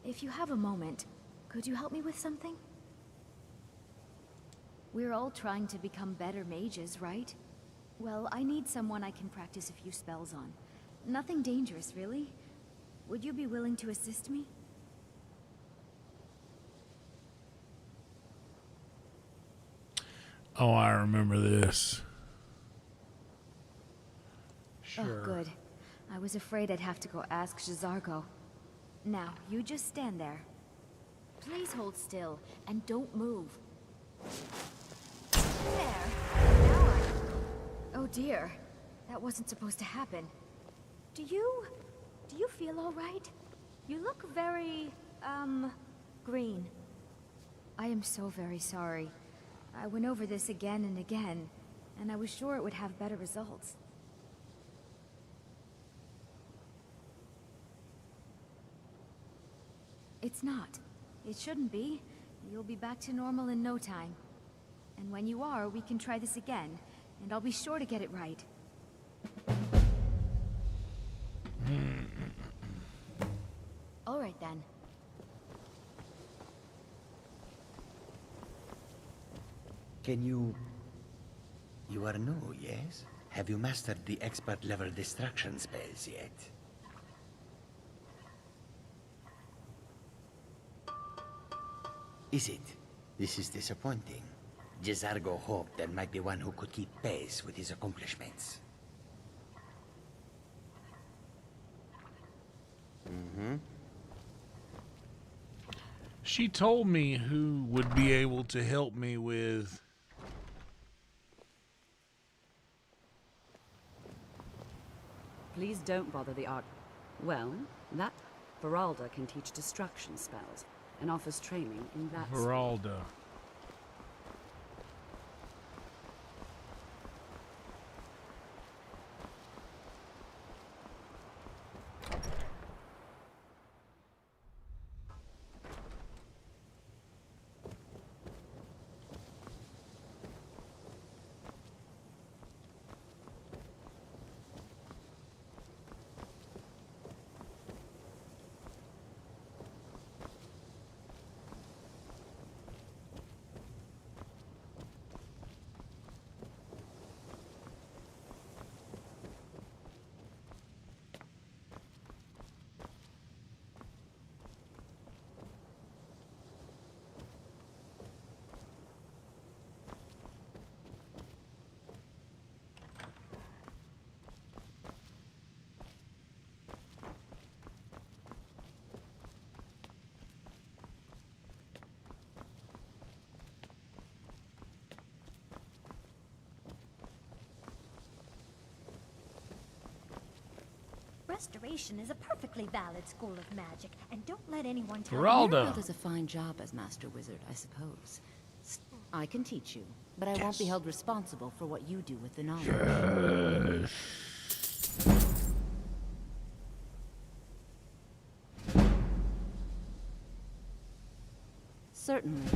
If you have a moment, could you help me with something? We're all trying to become better mages, right? Well, I need someone I can practice a few spells on. Nothing dangerous, really. Would you be willing to assist me? Oh, I remember this. Sure. Oh, good. I was afraid I'd have to go ask J'zargo. Now, you just stand there. Please hold still, and don't move. There. Now oh dear. That wasn't supposed to happen. Do you feel all right? You look very, green. I am so very sorry. I went over this again and again, and I was sure it would have better results. It's not. It shouldn't be. You'll be back to normal in no time. And when you are, we can try this again, and I'll be sure to get it right. All right then. Can you... You are new, yes? Have you mastered the expert-level destruction spells yet? Is it? This is disappointing. J'zargo hoped there might be one who could keep pace with his accomplishments. She told me who would be able to help me with... Please don't bother the art. Well, that Beralda can teach destruction spells, and offers training in that. Beralda. Restoration is a perfectly valid school of magic, and don't let anyone tell Geraldo. you... Winterhold does a fine job as Master Wizard, I suppose. I can teach you, but I won't be held responsible for what you do with the knowledge. Certainly.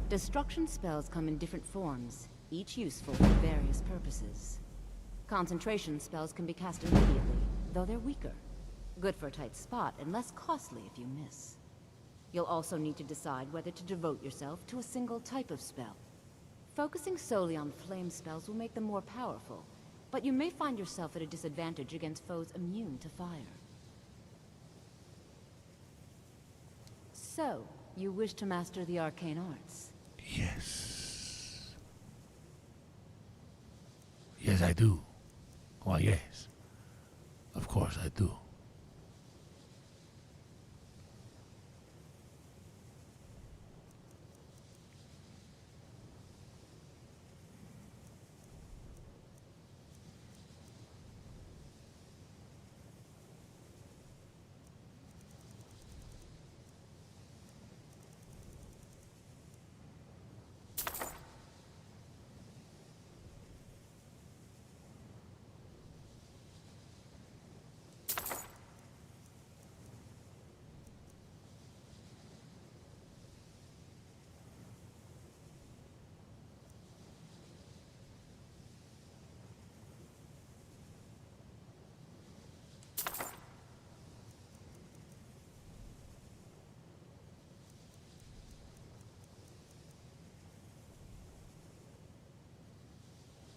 Destruction spells come in different forms, each useful for various purposes. Concentration spells can be cast immediately, though they're weaker. Good for a tight spot, and less costly if you miss. You'll also need to decide whether to devote yourself to a single type of spell. Focusing solely on flame spells will make them more powerful, but you may find yourself at a disadvantage against foes immune to fire. So, you wish to master the arcane arts? Yes. Yes, I do. Why, yes. Of course I do.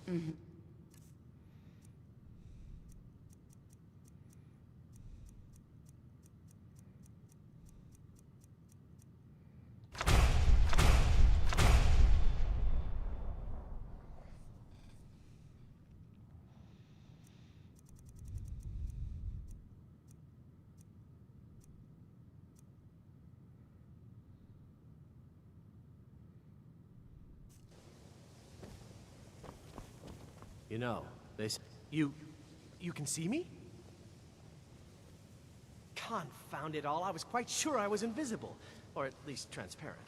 Mm-hmm. You know, they s- You can see me? Confound it all, I was quite sure I was invisible. Or at least transparent.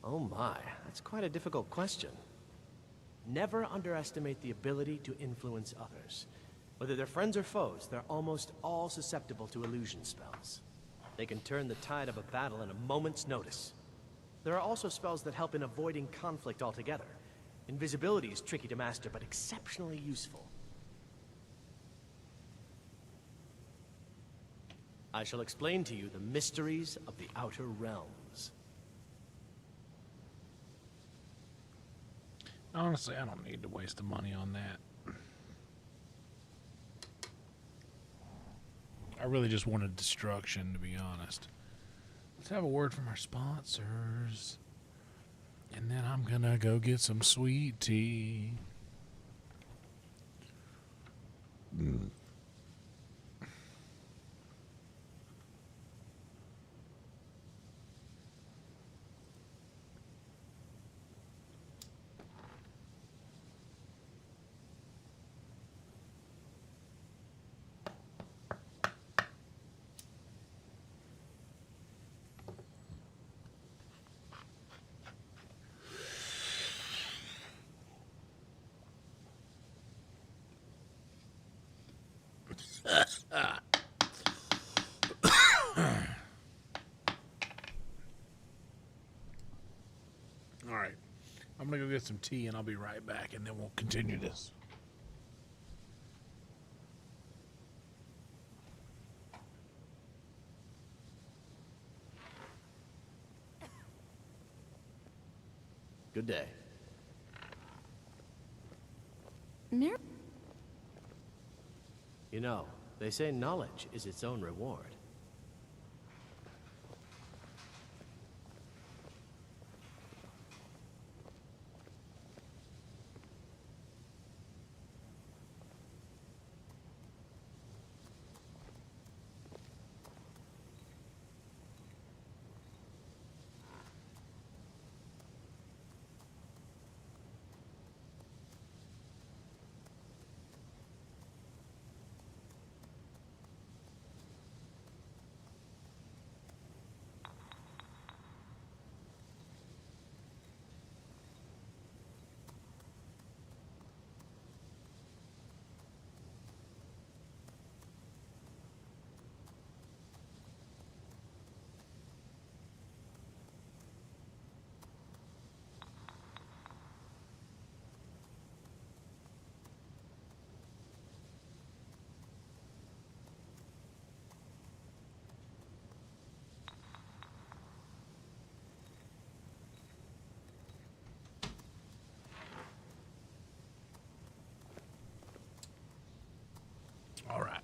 Oh my, that's quite a difficult question. Never underestimate the ability to influence others. Whether they're friends or foes, they're almost all susceptible to illusion spells. They can turn the tide of a battle in a moment's notice. There are also spells that help in avoiding conflict altogether. Invisibility is tricky to master, but exceptionally useful. I shall explain to you the mysteries of the Outer Realms. Honestly, I don't need to waste the money on that. I really just wanted destruction, to be honest. Let's have a word from our sponsors. And then I'm gonna go get some sweet tea. All right. I'm going to go get some tea and I'll be right back and then we'll continue this. Good day. You know, they say knowledge is its own reward. All right.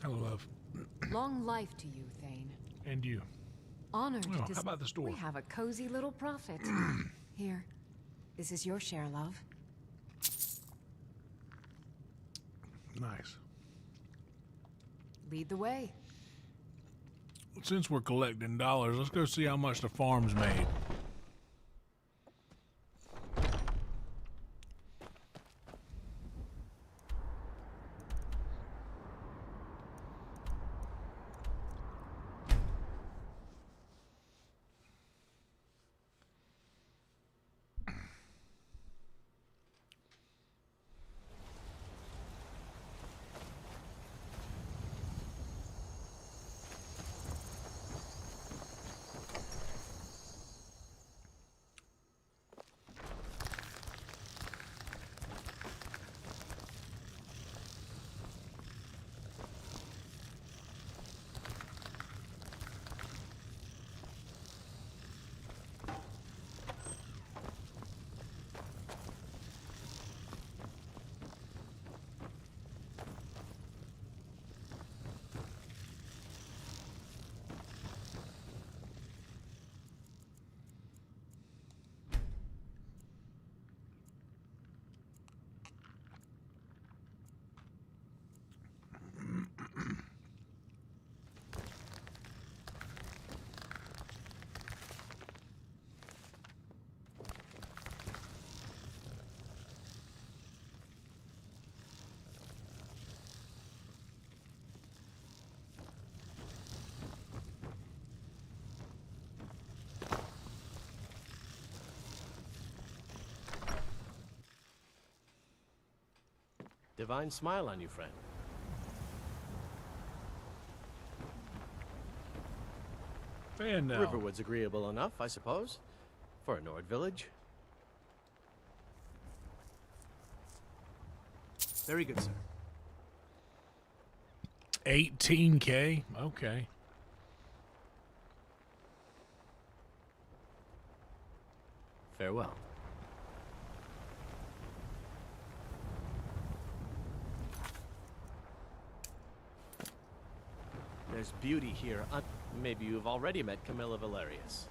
Hello, love. Long life to you, Thane. And you. Honored Oh, to how about this door? We have a cozy little prophet. Here. This is your share, love. Nice. Lead the way. Since we're collecting dollars, let's go see how much the farm's made. Divine smile on you, friend. And Riverwood's agreeable enough, I suppose, for a Nord village. Very good, sir. 18K? Okay. Farewell. There's beauty here. Maybe you've already met Camilla Valerius.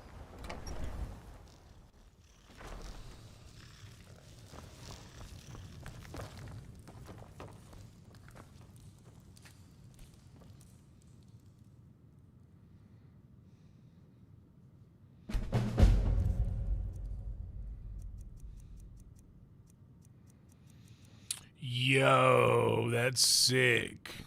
Yo, that's sick.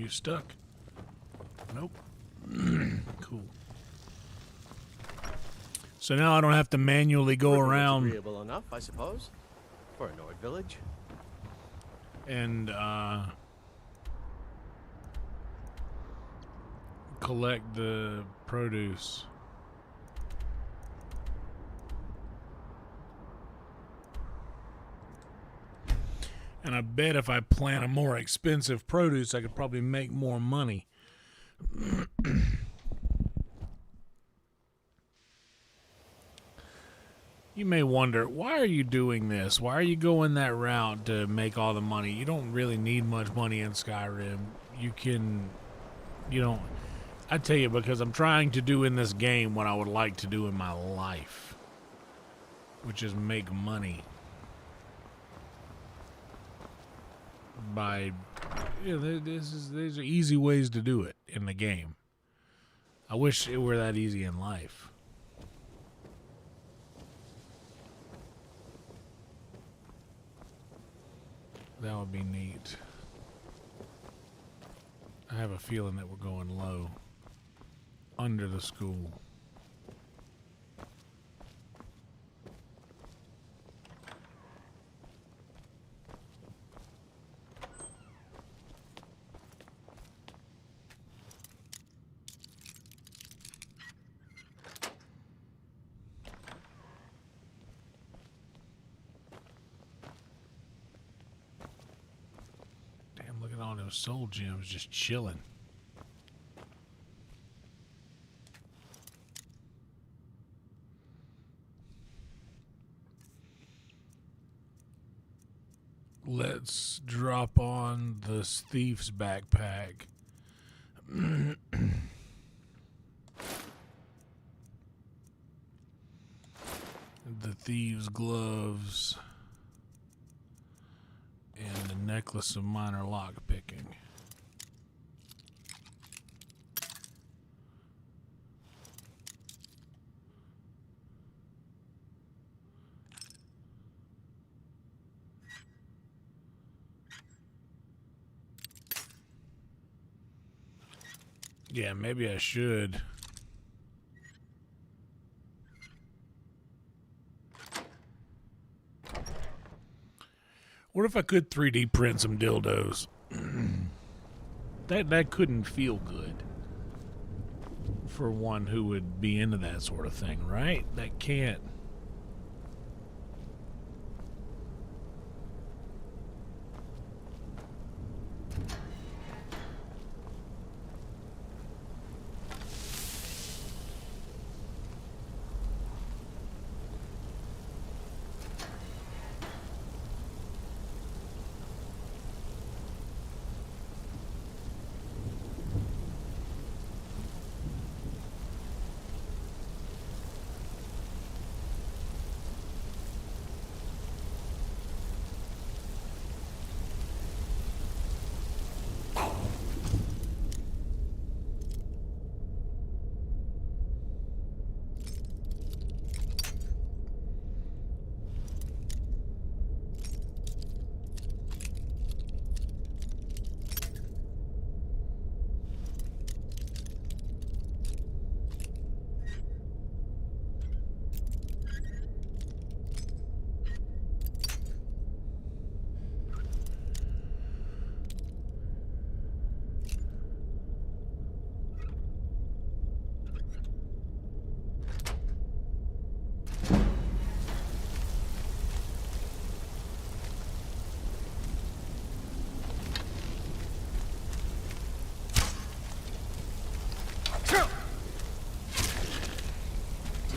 you stuck? Nope. Cool. So now I don't have to manually go River looks around agreeable enough, I suppose, for a Nord village. and collect the produce. And I bet if I plant a more expensive produce, I could probably make more money. You may wonder, why are you doing this? Why are you going that route to make all the money? You don't really need much money in Skyrim. I tell you, because I'm trying to do in this game what I would like to do in my life, which is make money by, these are easy ways to do it in the game. I wish it were that easy in life. That would be neat. I have a feeling that we're going low. Under the school. Damn, look at all those soul gems just chilling. Let's drop on the thief's backpack. The thieves' gloves. And the necklace of minor lockpicking. Yeah, maybe I should. What if I could 3D print some dildos? That couldn't feel good for one who would be into that sort of thing, right? That can't.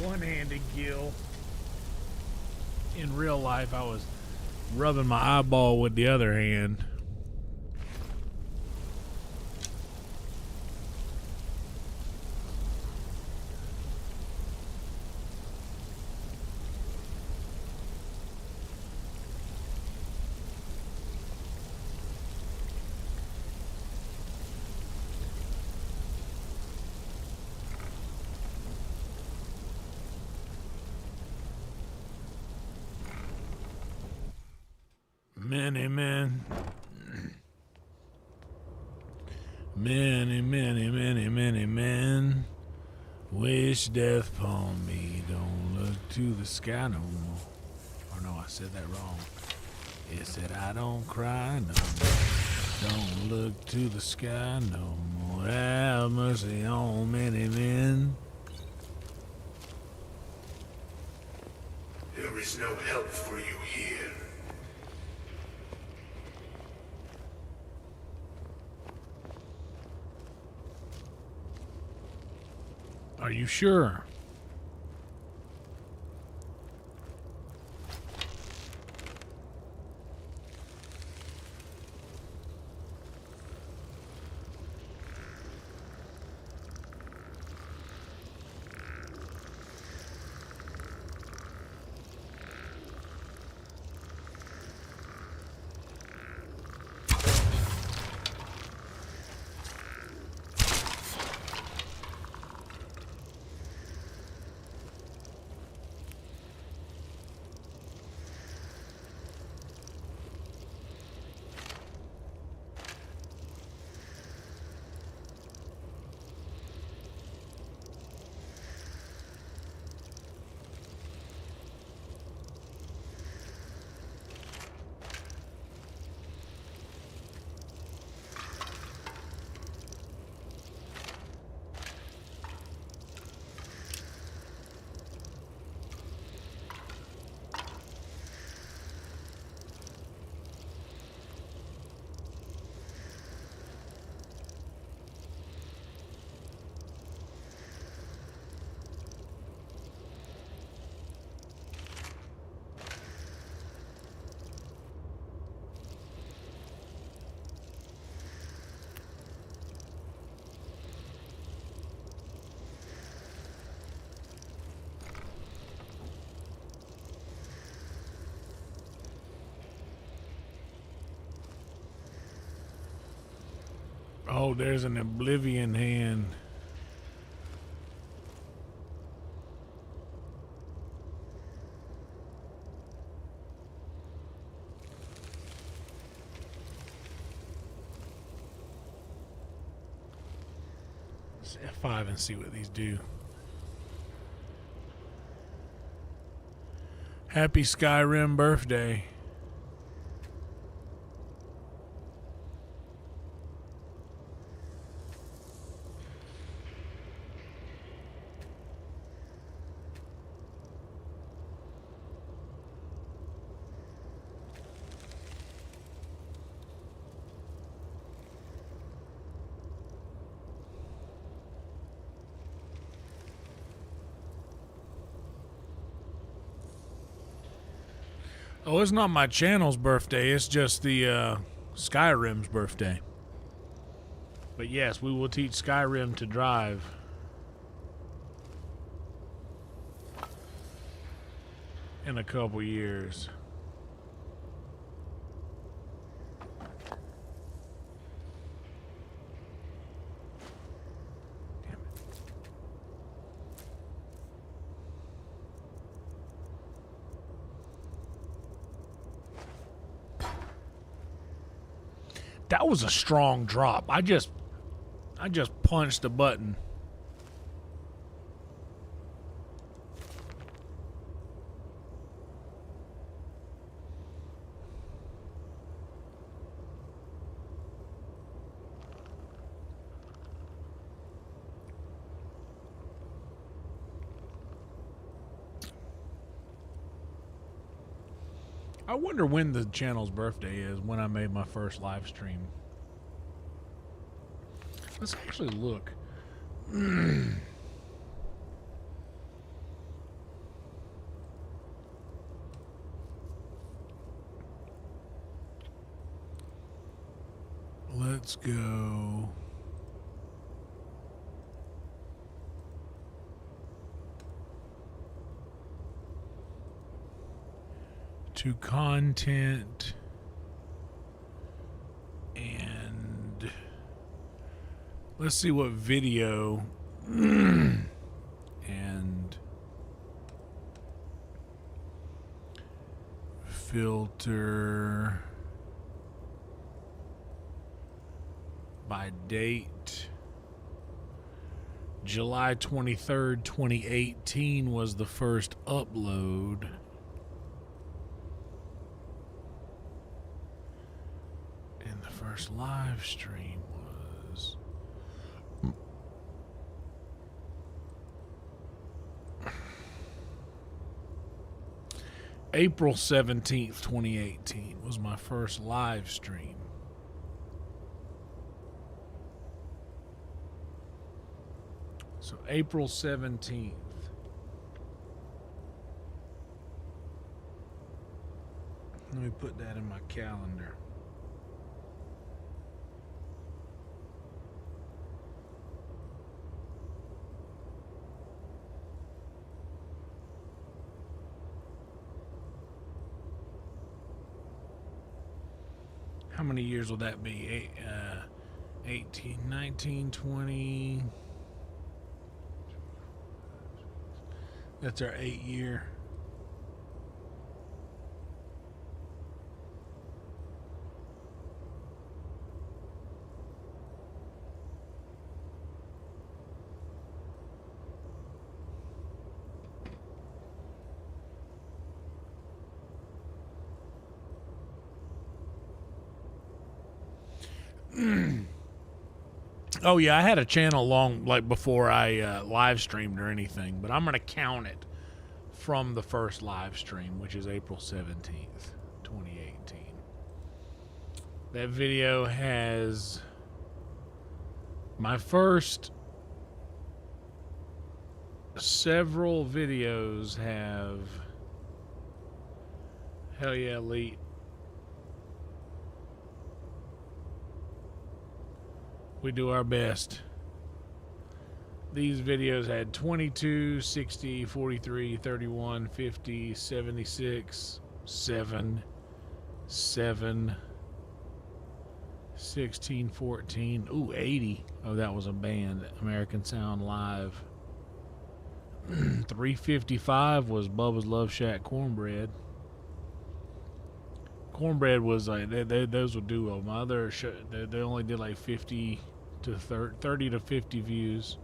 One-handed kill. In real life, I was rubbing my eyeball with the other hand. Many men. Many, many, many, many men wish death upon me. Don't look to the sky no more. Or no, I said that wrong. It said I don't cry no more. Don't look to the sky no more. Have mercy on many men. There is no help for you here. Are you sure? Oh, there's an Oblivion hand. Let's F5 and see what these do. Happy Skyrim birthday. Oh, it's not my channel's birthday. It's just the Skyrim's birthday. But yes, we will teach Skyrim to drive. In a couple years. That was a strong drop. I just punched the button. I wonder when the channel's birthday is, when I made my first live stream. Let's actually look. Let's go. To content and let's see what video and filter by date. July 23rd, 2018 was the first upload. And the first live stream was April 17th, 2018 was my first live stream. So April 17th. Let me put that in my calendar. How many years will that be? 18, 19, 20. That's our 8 year. Oh yeah, I had a channel long like before I live streamed or anything, but I'm gonna count it from the first live stream, which is April 17th, 2018. That video has my first several videos have hell yeah, elite. We do our best. These videos had 22, 60, 43, 31, 50, 76, 7, 7, 16, 14, ooh, 80. Oh, that was a band, American Sound Live. 355 was Bubba's Love Shack Cornbread. Cornbread was like, those would do my other show, they only did like 50 to 30 to 50 views.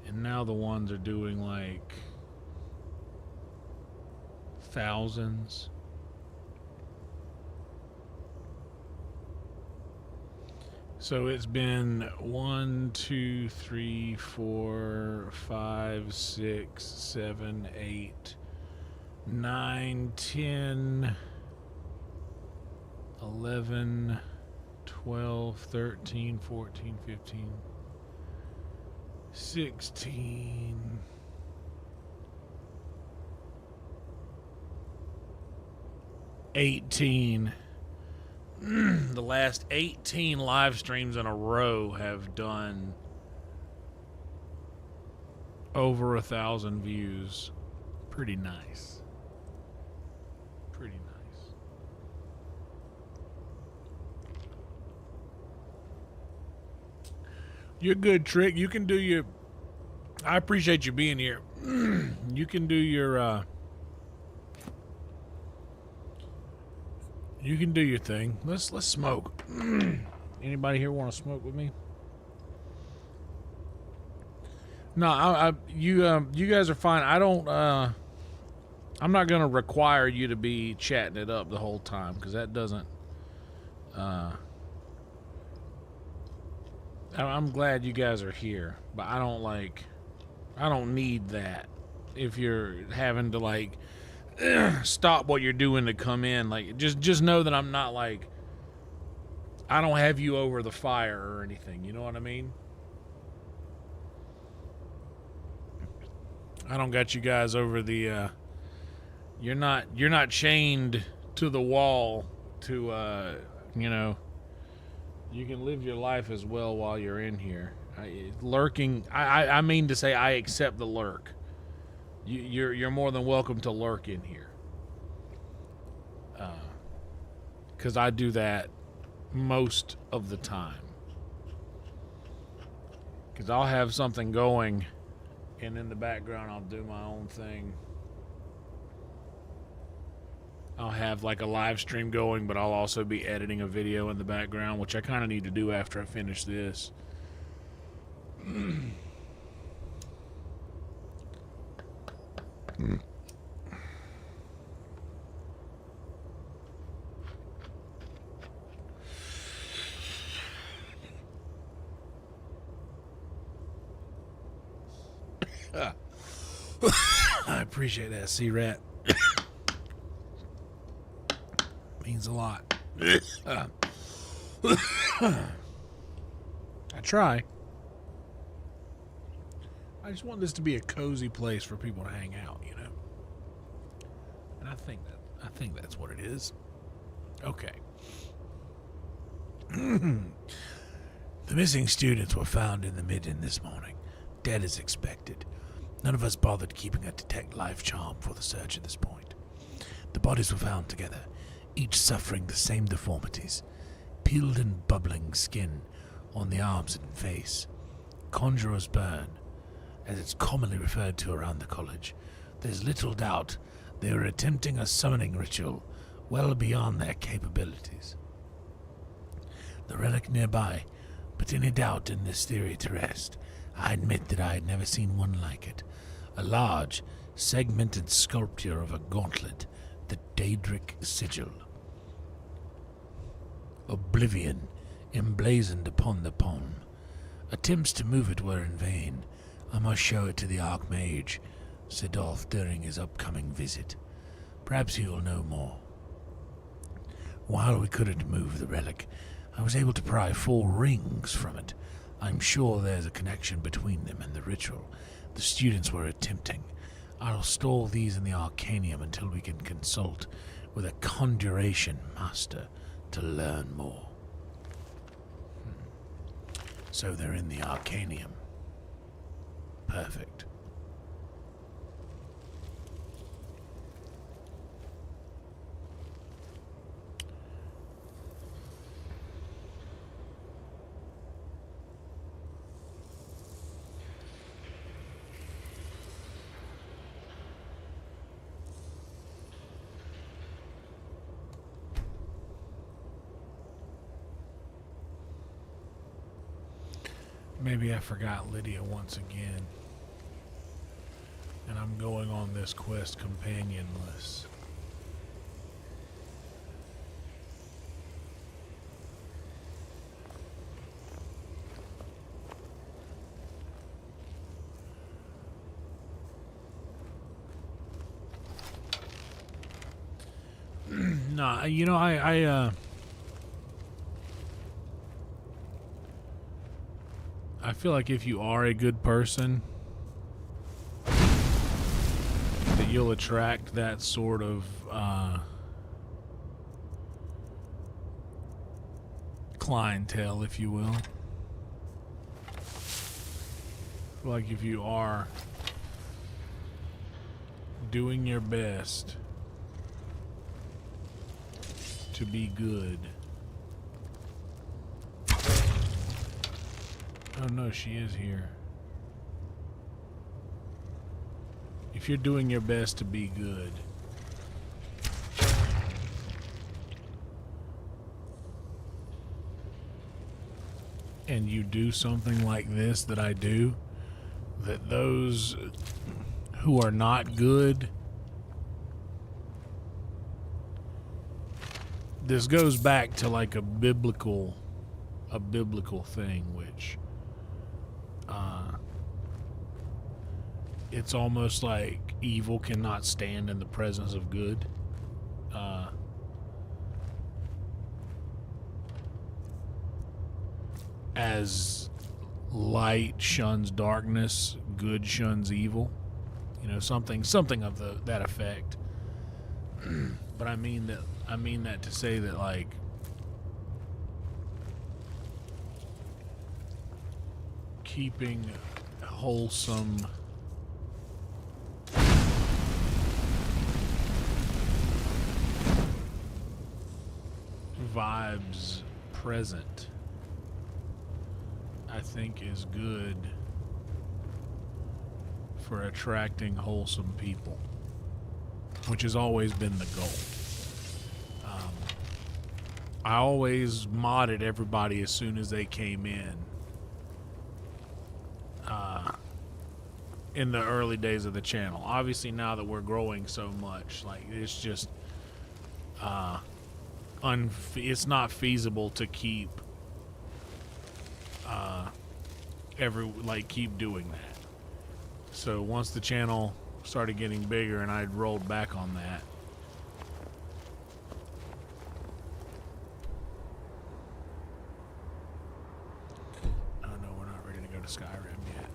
And now the ones are doing like thousands. So it's been 1, 2, 3, 4, 5, 6, 7, 8, 9, 10, 11, 12, 13, 14, 15, 16, 18. The last 18 live streams in a row have done over 1,000 views. Pretty nice. Pretty nice. You're good, Trick. You can do your... I appreciate you being here. You can do your... You can do your thing. Let's smoke. Anybody here want to smoke with me? No, you guys are fine. I don't. I'm not gonna require you to be chatting it up the whole time because that doesn't. I'm glad you guys are here, but I don't need that. If you're having to like stop what you're doing to come in, like just know that I'm not like, I don't have you over the fire or anything, you know what I mean? I don't got you guys over the you're not chained to the wall to you know, you can live your life as well while you're in here. Lurking, I mean to say I accept the lurk. You're more than welcome to lurk in here. Because I do that most of the time. Because I'll have something going, and in the background I'll do my own thing. I'll have like a live stream going, but I'll also be editing a video in the background, which I kind of need to do after I finish this. I appreciate that, C-Rat. Means a lot. I try. I just want this to be a cozy place for people to hang out, you know. And I think that's what it is. Okay. The missing students were found in the midden this morning, dead as expected. None of us bothered keeping a detect life charm for the search at this point. The bodies were found together, each suffering the same deformities. Peeled and bubbling skin on the arms and face. Conjurer's burn, as it's commonly referred to around the college. There's little doubt they were attempting a summoning ritual well beyond their capabilities. The relic nearby put any doubt in this theory to rest. I admit that I had never seen one like it. A large, segmented sculpture of a gauntlet, the Daedric sigil. Oblivion emblazoned upon the palm. Attempts to move it were in vain. I must show it to the Archmage, Sidolf, during his upcoming visit. Perhaps he will know more. While we couldn't move the relic, I was able to pry 4 rings from it. I'm sure there's a connection between them and the ritual the students were attempting. I'll store these in the Arcanium until we can consult with a conjuration master to learn more. So they're in the Arcanium. Perfect. Maybe I forgot Lydia once again. And I'm going on this quest companionless. Nah, you know, I feel like if you are a good person, that you'll attract that sort of clientele, if you will. Like if you are doing your best to be good. Oh no, she is here. If you're doing your best to be good, and you do something like this that I do, that those who are not good, this goes back to like a biblical thing, which it's almost like evil cannot stand in the presence of good. As light shuns darkness, good shuns evil. You know, something of that effect. But I mean that to say that, like, keeping wholesome vibes present, I think, is good for attracting wholesome people, which has always been the goal. I always modded everybody as soon as they came in the early days of the channel. Obviously, now that we're growing so much, like, it's just it's not feasible to keep keep doing that. So once the channel started getting bigger and I'd rolled back on that, to Skyrim yet.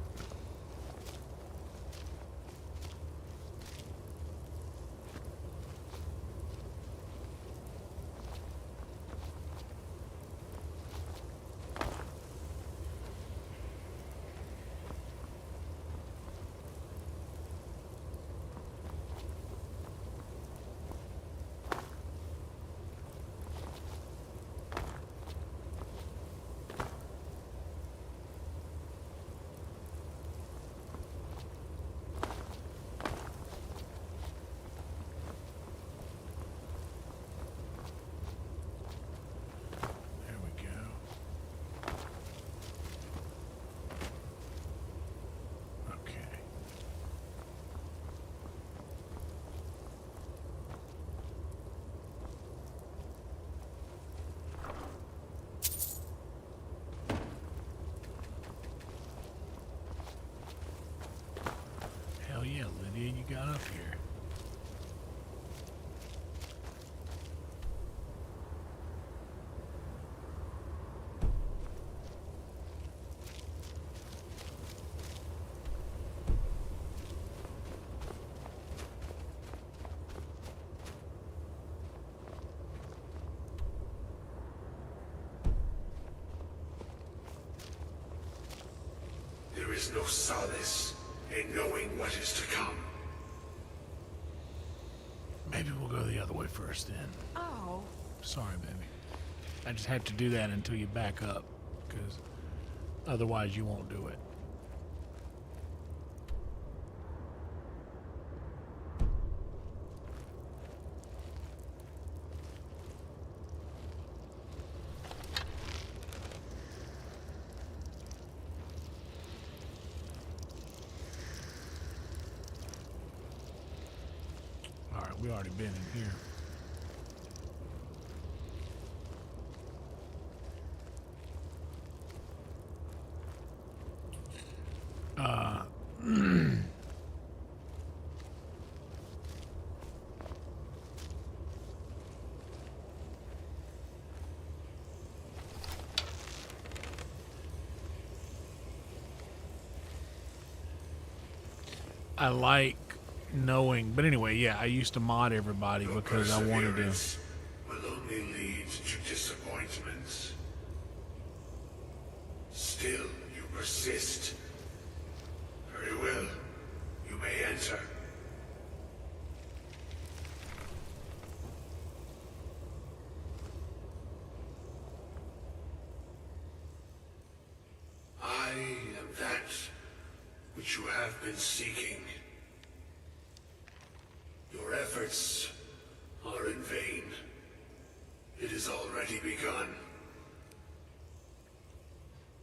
Yeah, Lydia, you got up here. There is no solace in knowing what is to come. Maybe we'll go the other way first then. Oh. Sorry, baby. I just have to do that until you back up, because otherwise you won't do it. We already been in here. I like knowing, but anyway, yeah, I used to mod everybody because I wanted to. Will only lead to disappointments. Still, you persist. Very well. You may enter. I am that which you have been seeking. Your efforts are in vain. It has already begun.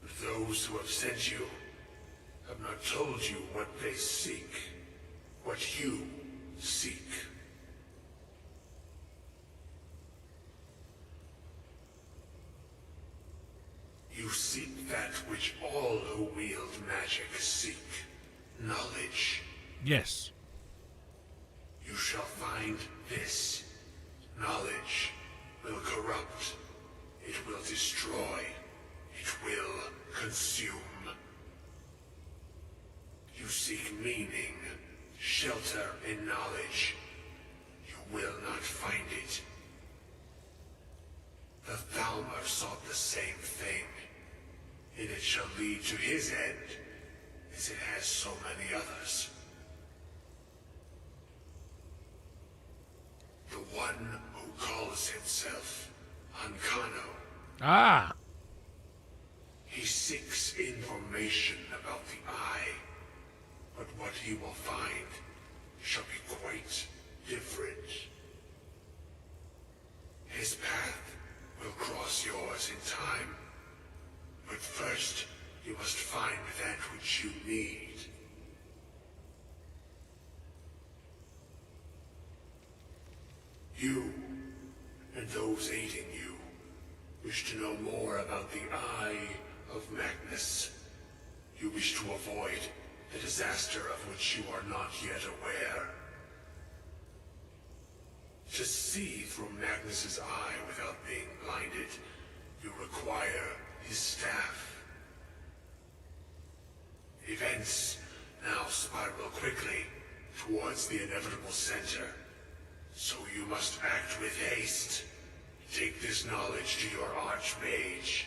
But those who have sent you have not told you what they seek, what you seek. You seek that which all who wield magic seek, knowledge. Yes. You shall find this. Knowledge will corrupt. It will destroy. It will consume. You seek meaning, shelter in knowledge. You will not find it. The Thalmor sought the same thing, and it shall lead to his end, as it has so many others. The one who calls himself Ancano. Ah! He seeks information about the Eye, but what he will find shall be quite different. His path will You, and those aiding you, wish to know more about the Eye of Magnus. You wish to avoid the disaster of which you are not yet aware. To see through Magnus's eye without being blinded, you require his staff. Events now spiral quickly towards the inevitable center, so you must act with haste. Take this knowledge to your Archmage.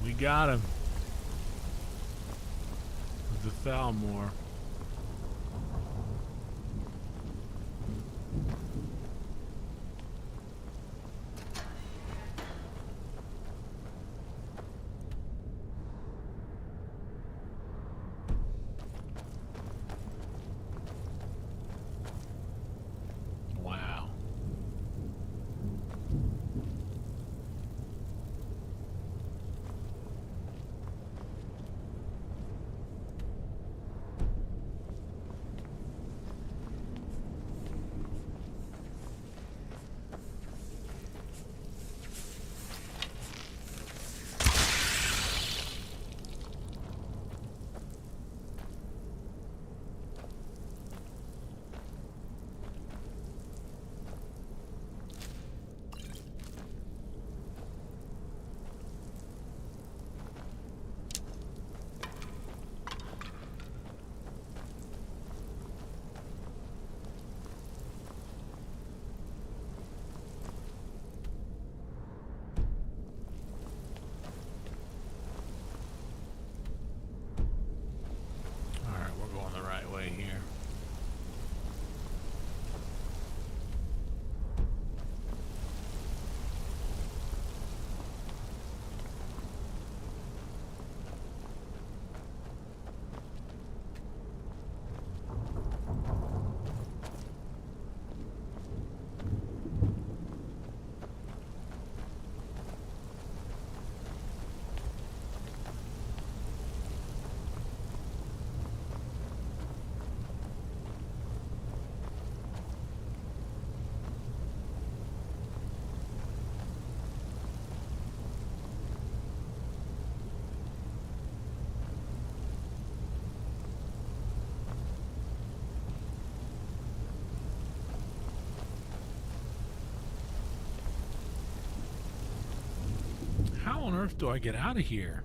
We got him. The Thalmor. Wow. How on earth do I get out of here?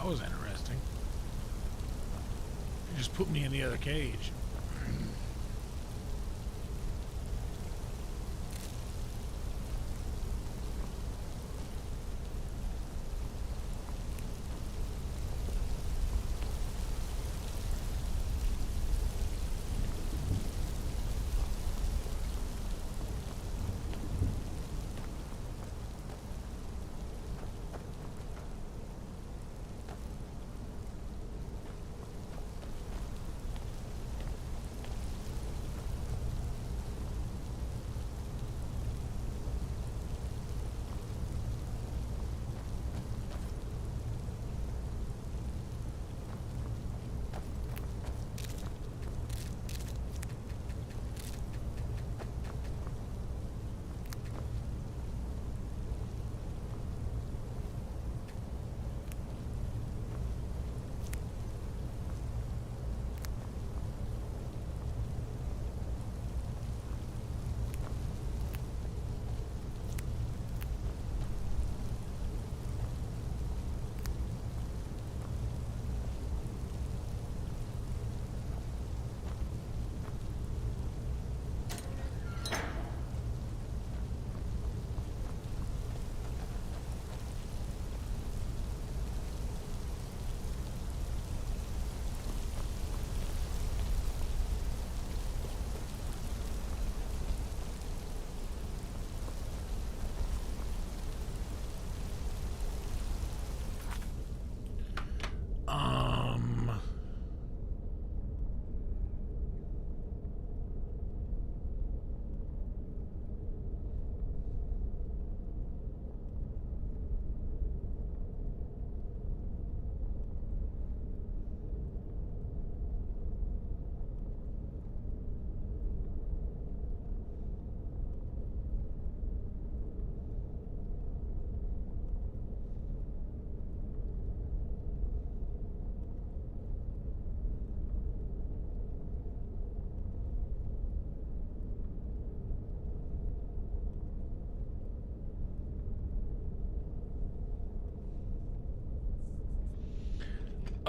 That was interesting. You just put me in the other cage.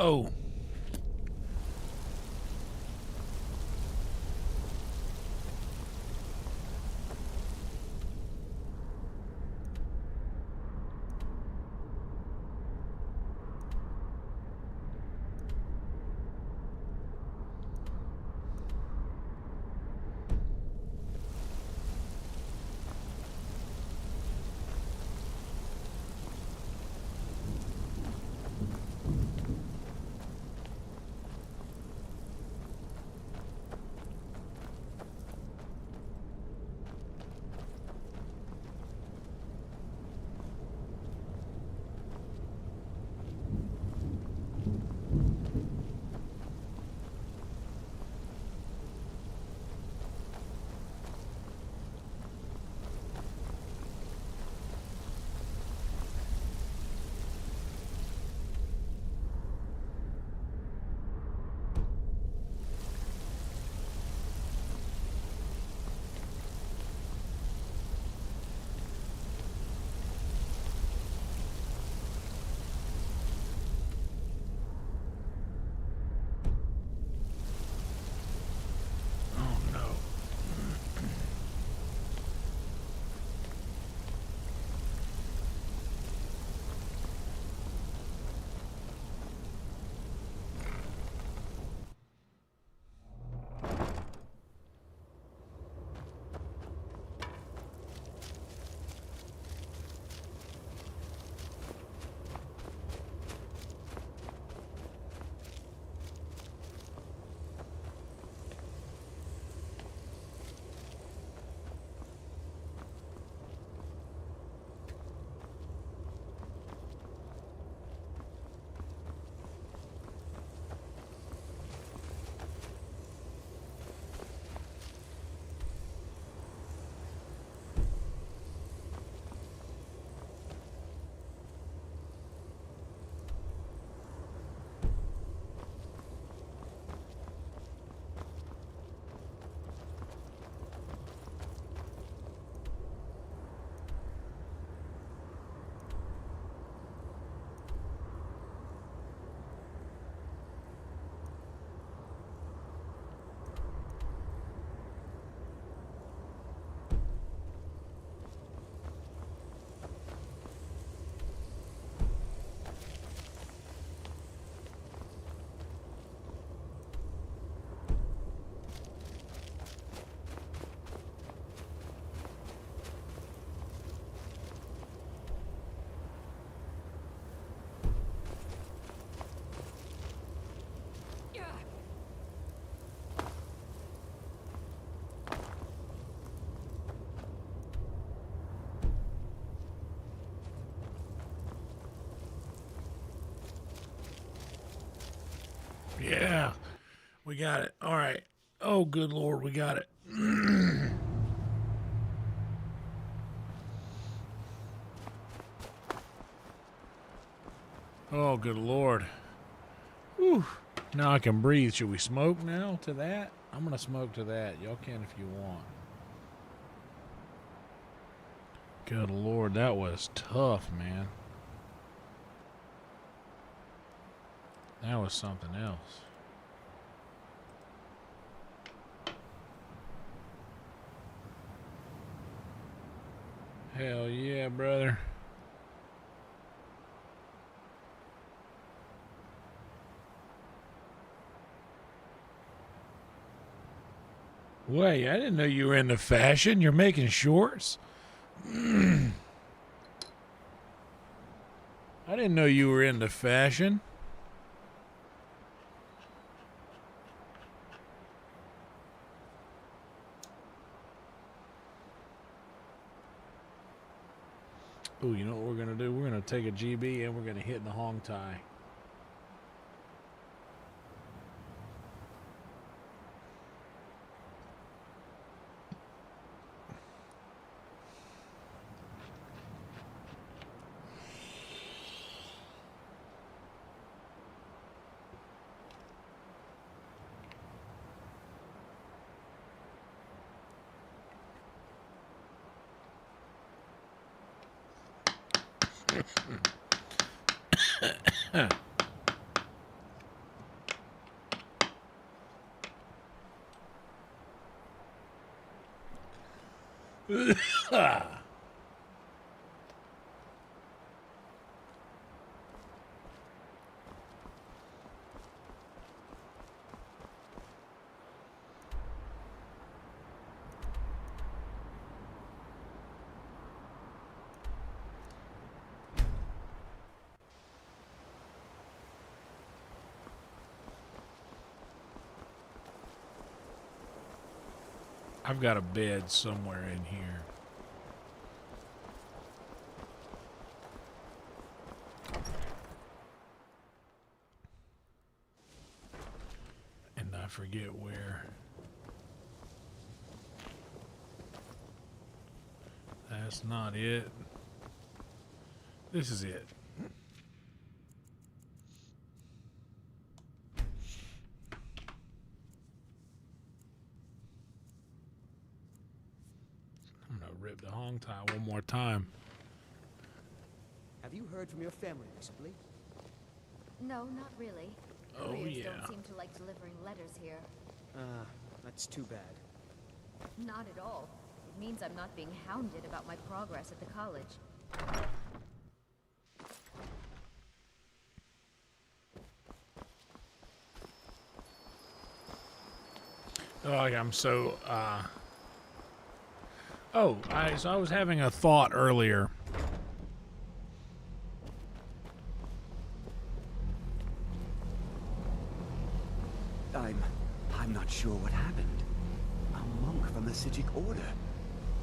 Oh. Yeah, we got it. All right. Oh, good Lord, we got it. Oh, good Lord. Whew. Now I can breathe. Should we smoke now to that? I'm going to smoke to that. Y'all can if you want. Good Lord, that was tough, man. That was something else. Hell yeah, brother. Wait, I didn't know you were into fashion. You're making shorts? I didn't know you were into fashion. Oh, you know what we're going to do? We're going to take a GB and we're going to hit in the Hong Tai. I've got a bed somewhere in here. And I forget where. That's not it. This is it. I'm gonna rip the Hong Tai one more time. Have you heard from your family recently? No, not really. Oh, Couriers yeah. don't seem to like delivering letters here. That's too bad. Not at all. It means I'm not being hounded about my progress at the college. Oh, I'm so, so I was having a thought earlier. I'm not sure what happened. A monk from the Sijic Order.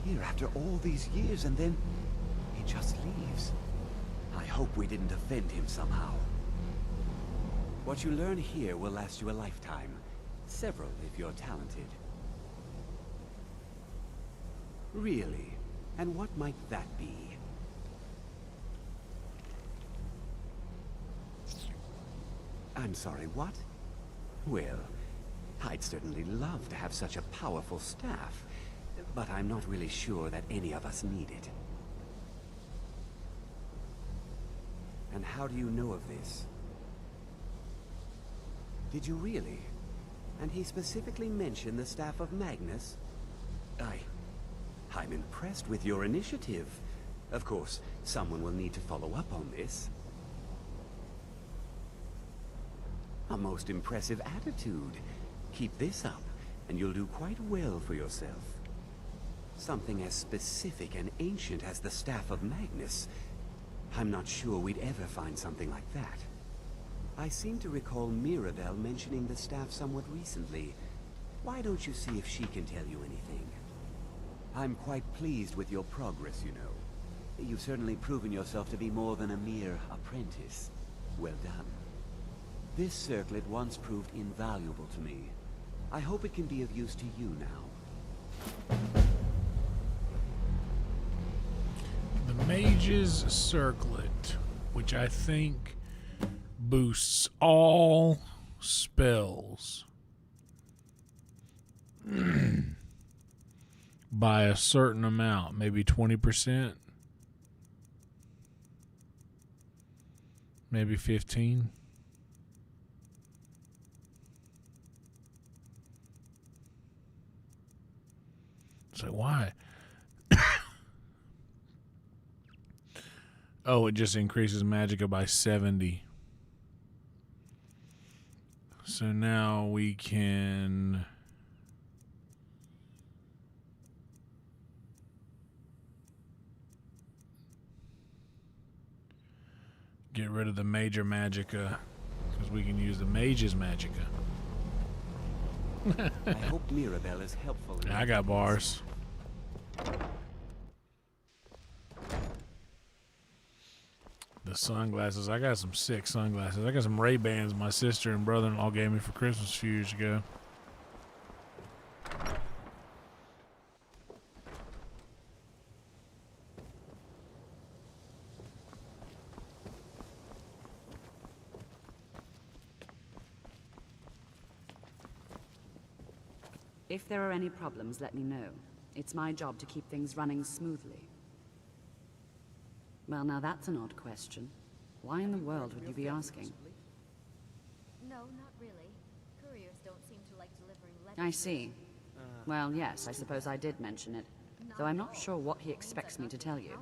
Here after all these years, and then he just leaves. I hope we didn't offend him somehow. What you learn here will last you a lifetime. Several, if you're talented. Really? And what might that be? I'm sorry, what? Well, I'd certainly love to have such a powerful staff, but I'm not really sure that any of us need it. And how do you know of this? Did you really? And he specifically mentioned the staff of Magnus? I'm impressed with your initiative. Of course, someone will need to follow up on this. A most impressive attitude. Keep this up, and you'll do quite well for yourself. Something as specific and ancient as the Staff of Magnus. I'm not sure we'd ever find something like that. I seem to recall Mirabelle mentioning the staff somewhat recently. Why don't you see if she can tell you anything? I'm quite pleased with your progress, you know. You've certainly proven yourself to be more than a mere apprentice. Well done. This circlet once proved invaluable to me. I hope it can be of use to you now. The Mage's Circlet, which I think boosts all spells by a certain amount, maybe 20%, maybe 15. So why? Oh, it just increases magicka by 70. So now we can get rid of the major magicka because we can use the mage's magicka. I hope Mirabelle is helpful. I got bars. The sunglasses. I got some sick sunglasses. I got some Ray-Bans my sister and brother-in-law gave me for Christmas a few years ago. If there are any problems, let me know. It's my job to keep things running smoothly. Well, now that's an odd question. Why in the world would you be asking? No, not really. Couriers don't seem to like delivering letters. I see. Well, yes, I suppose I did mention it, though I'm not sure what he expects me to tell you.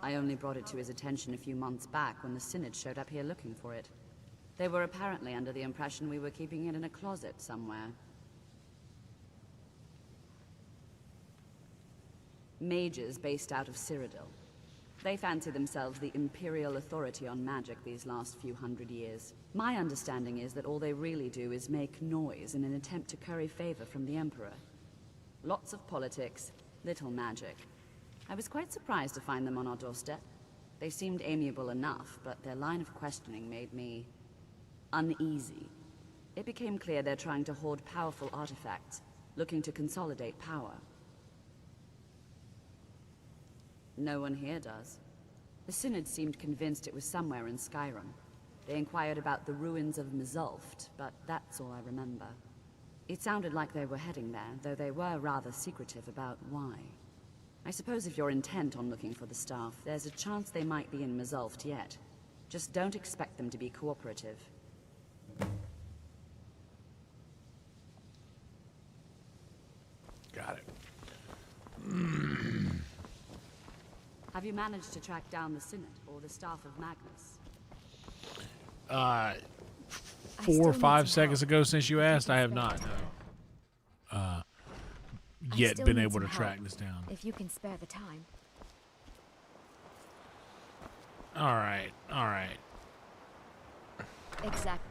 I only brought it to his attention a few months back when the Synod showed up here looking for it. They were apparently under the impression we were keeping it in a closet somewhere. Mages based out of Cyrodiil. They fancy themselves the imperial authority on magic these last few hundred years. My understanding is that all they really do is make noise in an attempt to curry favor from the Emperor. Lots of politics, little magic. I was quite surprised to find them on our doorstep. They seemed amiable enough, but their line of questioning made me uneasy. It became clear they're trying to hoard powerful artifacts, looking to consolidate power. No one here does. The Synod seemed convinced it was somewhere in Skyrim. They inquired about the ruins of Mzulft, but that's all I remember. It sounded like they were heading there, though they were rather secretive about why. I suppose if you're intent on looking for the staff, there's a chance they might be in Mzulft yet. Just don't expect them to be cooperative. Got it. Have you managed to track down the Synod or the staff of Magnus? 4 or 5 seconds ago, since you asked, I have not yet been able to track this down. If you can spare the time. All right, all right. Exactly.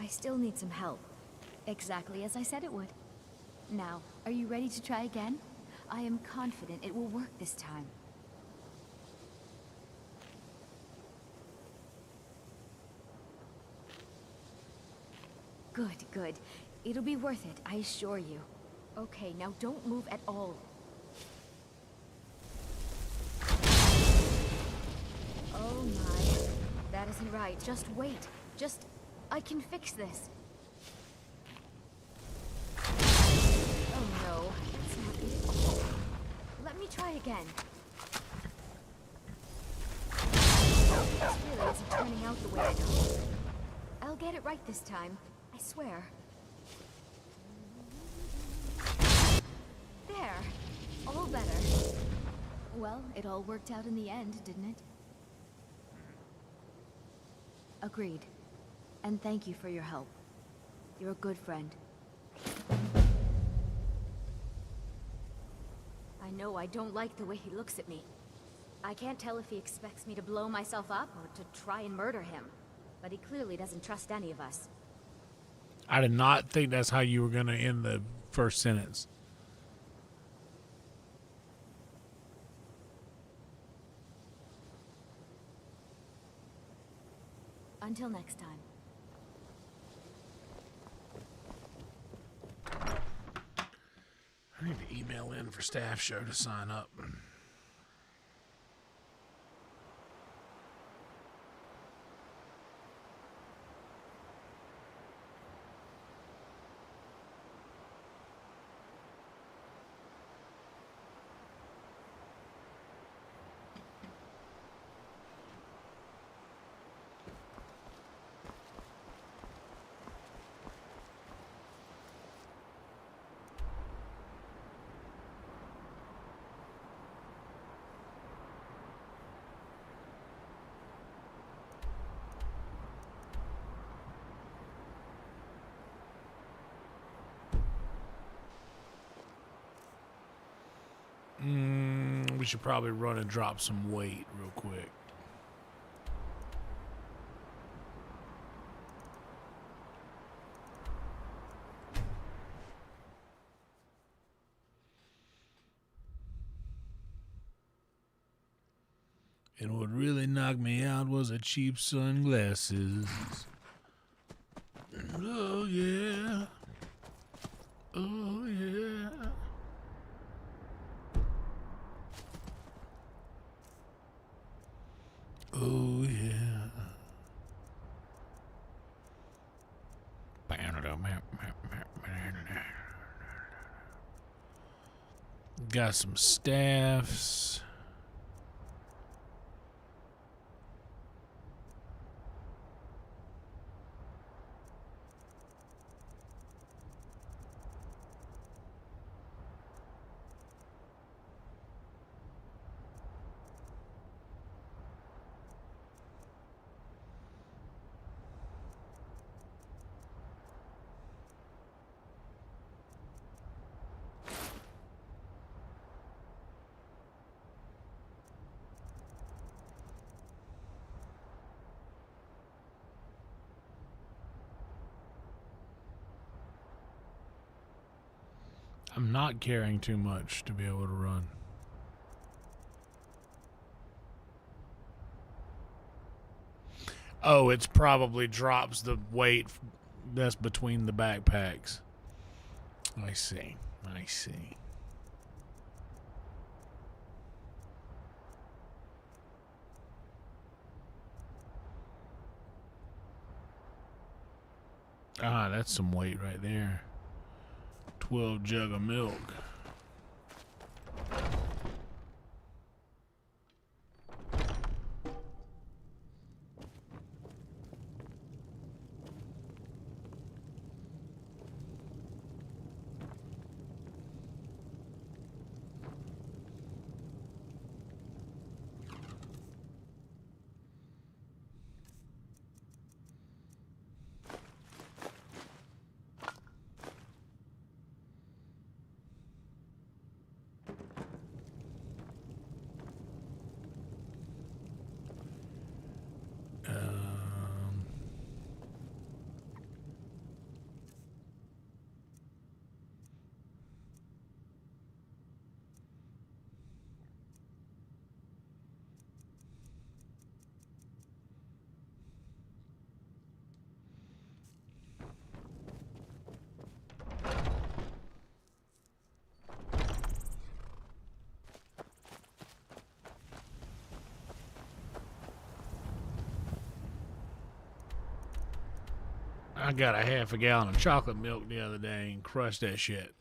I still need some help. Exactly as I said it would. Now, are you ready to try again? I am confident it will work this time. Good, good. It'll be worth it, I assure you. Okay, now don't move at all. Oh my. That isn't right. Just wait. I can fix this. Oh no, that's not it. Let me try again. This really isn't turning out the way I hoped. I'll get it right this time. I swear. There. All better. Well, it all worked out in the end, didn't it? Agreed. And thank you for your help. You're a good friend. I know I don't like the way he looks at me. I can't tell if he expects me to blow myself up or to try and murder him. but he clearly doesn't trust any of us. I did not think that's how you were going to end the first sentence. Until next time. I need to email in for staff show to sign up. We should probably run and drop some weight real quick. And what really knocked me out was a cheap sunglasses. Oh yeah. Oh yeah. Oh yeah. Got some staffs. I'm not carrying too much to be able to run. Oh, it's probably drops the weight that's between the backpacks. I see. I see. Ah, that's some weight right there. 12 jug of milk. I got a half a gallon of chocolate milk the other day and crushed that shit.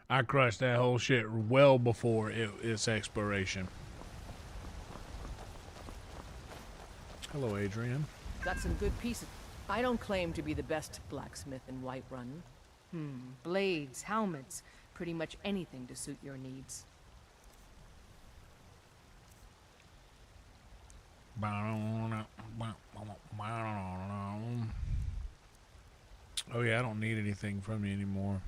I crushed that whole shit well before its expiration. Hello, Adrian. Got some good pieces. I don't claim to be the best blacksmith in Whiterun. Blades, helmets, pretty much anything to suit your needs. Oh yeah, I don't need anything from you anymore.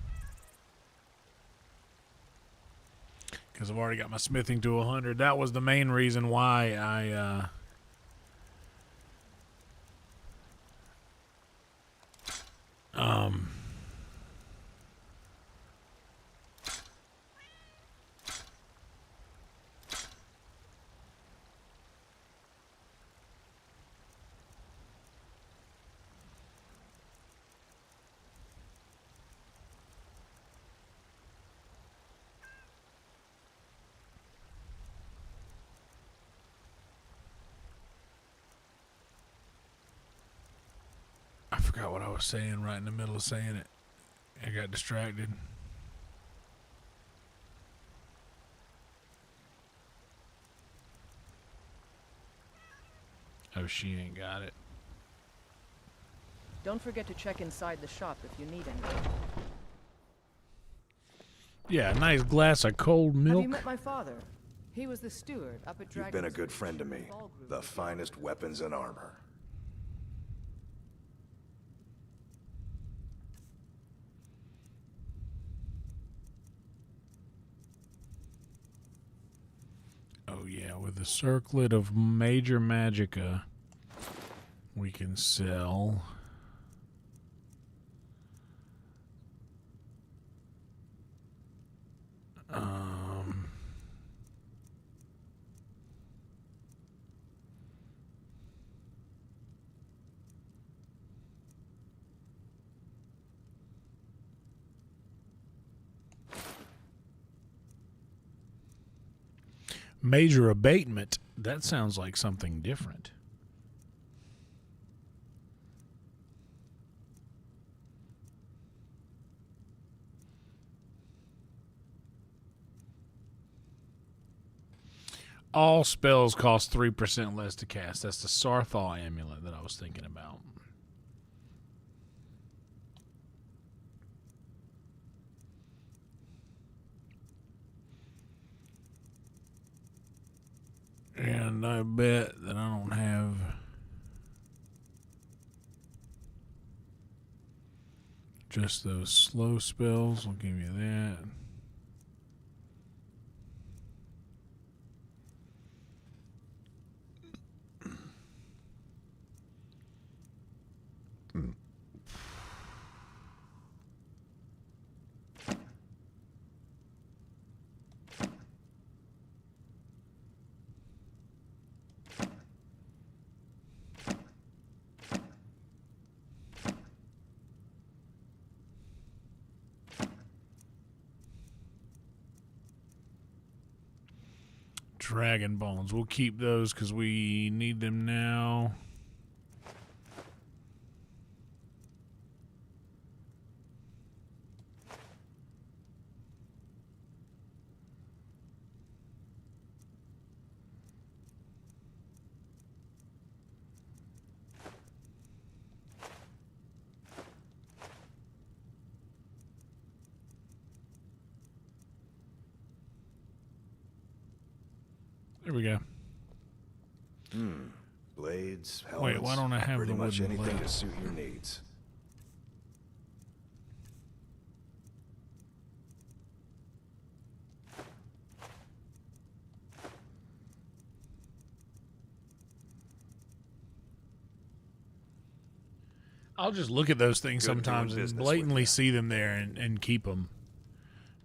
because I've already got my smithing to 100. That was the main reason why I forgot what I was saying right in the middle of saying it. I got distracted. Oh, she ain't got it. Don't forget to check inside the shop if you need anything. Yeah, a nice glass of cold milk. Have you met my father? He was the steward up at Dragon's You've been a good friend to me. The finest weapons and armor. Oh yeah, with the circlet of major magicka, we can sell major abatement. That sounds like something different. All spells cost 3% less to cast. That's the Sarthal amulet that I was thinking about. And I bet that I don't have just those slow spells. I'll give you that. Dragon bones. We'll keep those because we need them now. There we go. Blades, helmets. Wait, why don't I have pretty the much wooden anything blade? to suit your needs. I'll just look at those things Good sometimes doing and business blatantly see them there and keep them,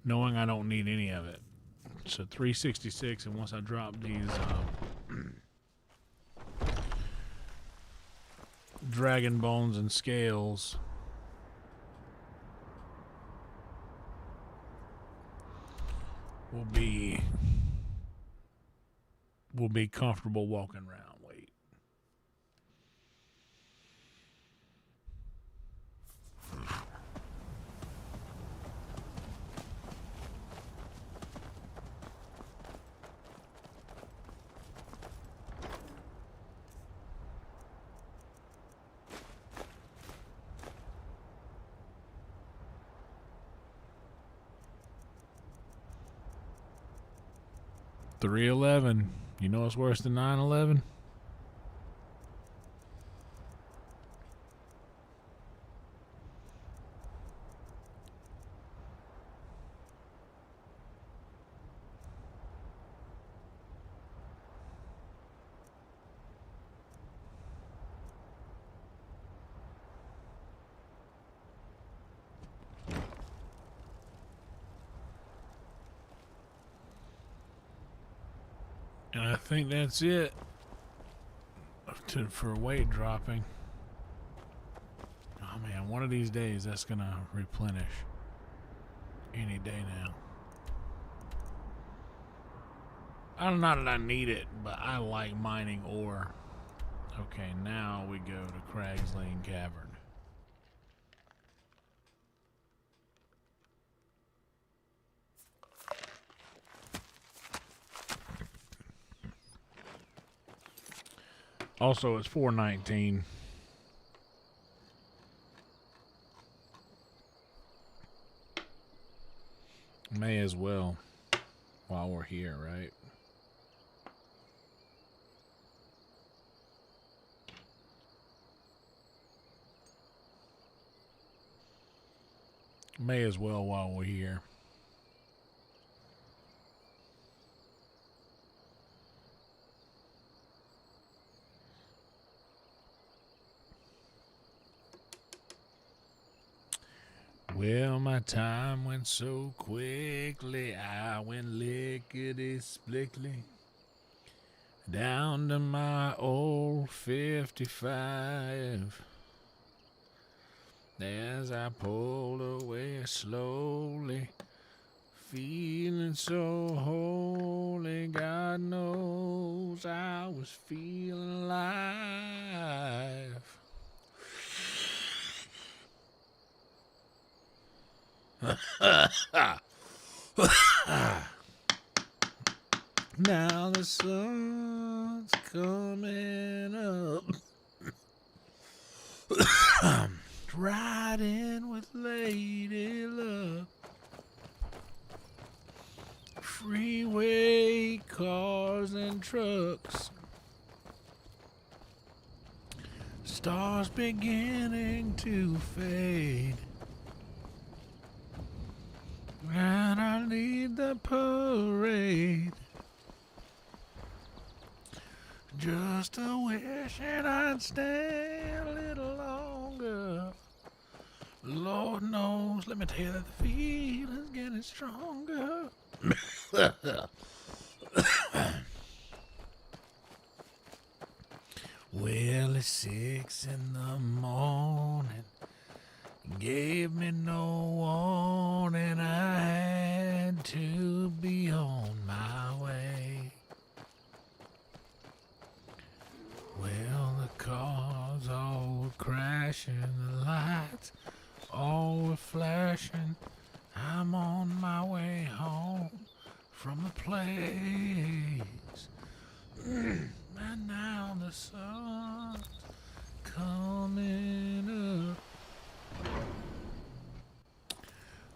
knowing I don't need any of it. So 366, and once I drop these dragon bones and scales, we'll be comfortable walking around. Wait. $311. You know what's worse than 911? And I think that's it for weight dropping. Oh man, one of these days that's gonna replenish. Any day now. I don't know that I need it, but I like mining ore. Okay, now we go to Crag's Lane Cavern. Also, it's 4:19. May as well while we're here, right? May as well while we're here. Well, my time went so quickly, I went lickety-splickly down to my old 55. As I pulled away slowly, feeling so holy, God knows I was feeling alive. Now the sun's coming up. Riding with Lady Luck. Freeway cars and trucks. Stars beginning to fade. And I lead the parade. Just a wishing I'd stay a little longer. Lord knows, let me tell you that the feeling's getting stronger. Well, it's 6 in the morning. Gave me no warning. I had to be on my way. Well, the cars all were crashing, the lights all were flashing. I'm on my way home from the place. And now the sun's coming up.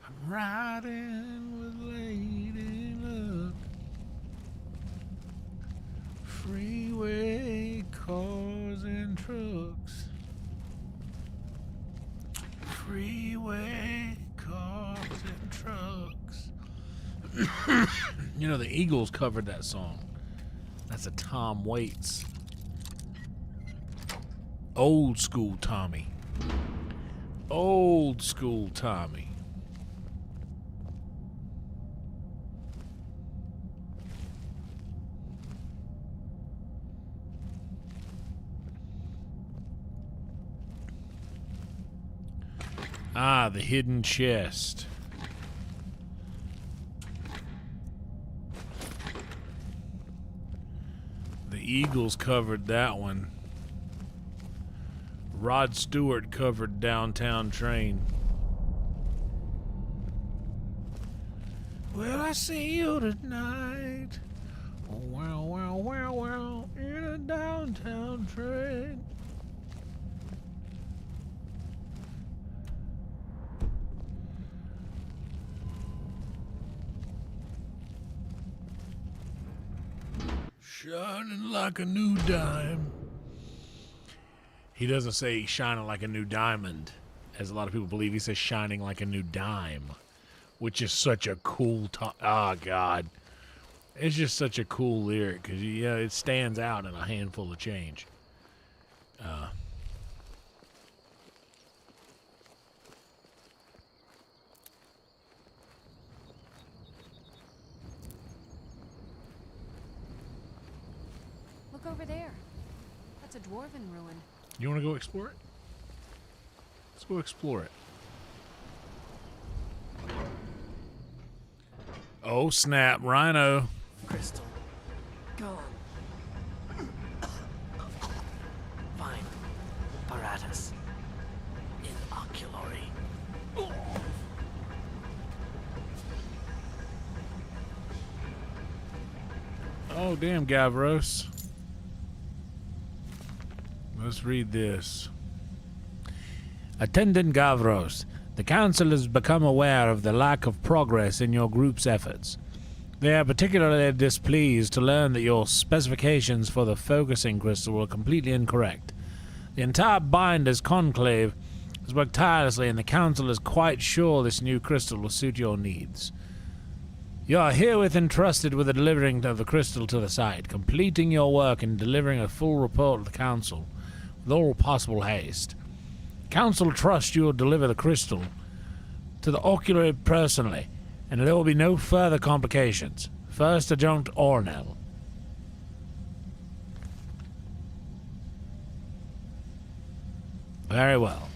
I'm riding with Lady Luck. Freeway cars and trucks. Freeway cars and trucks. You know, the Eagles covered that song. That's a Tom Waits. Old school Tommy. Old school Tommy. Ah, the hidden chest. The Eagles covered that one. Rod Stewart covered Downtown Train. Well, I see you tonight. Well, well, well, well, in a downtown train. Shining like a new dime. He doesn't say shining like a new diamond, as a lot of people believe. He says shining like a new dime, which is such a cool oh, God. It's just such a cool lyric, because yeah, it stands out in a handful of change. over there? That's a dwarven ruin. You want to go explore it? Let's go explore it. Oh snap, Rhino. Crystal. Go. Find apparatus in oculory. Oh damn, Gavros. Let's read this. Attendant Gavros, the Council has become aware of the lack of progress in your group's efforts. They are particularly displeased to learn that your specifications for the focusing crystal were completely incorrect. The entire Binders Conclave has worked tirelessly, and the Council is quite sure this new crystal will suit your needs. You are herewith entrusted with the delivering of the crystal to the site, completing your work and delivering a full report to the Council with all possible haste. Council trusts you will deliver the crystal to the ocular personally, and there will be no further complications. First Adjunct Ornell. Very well.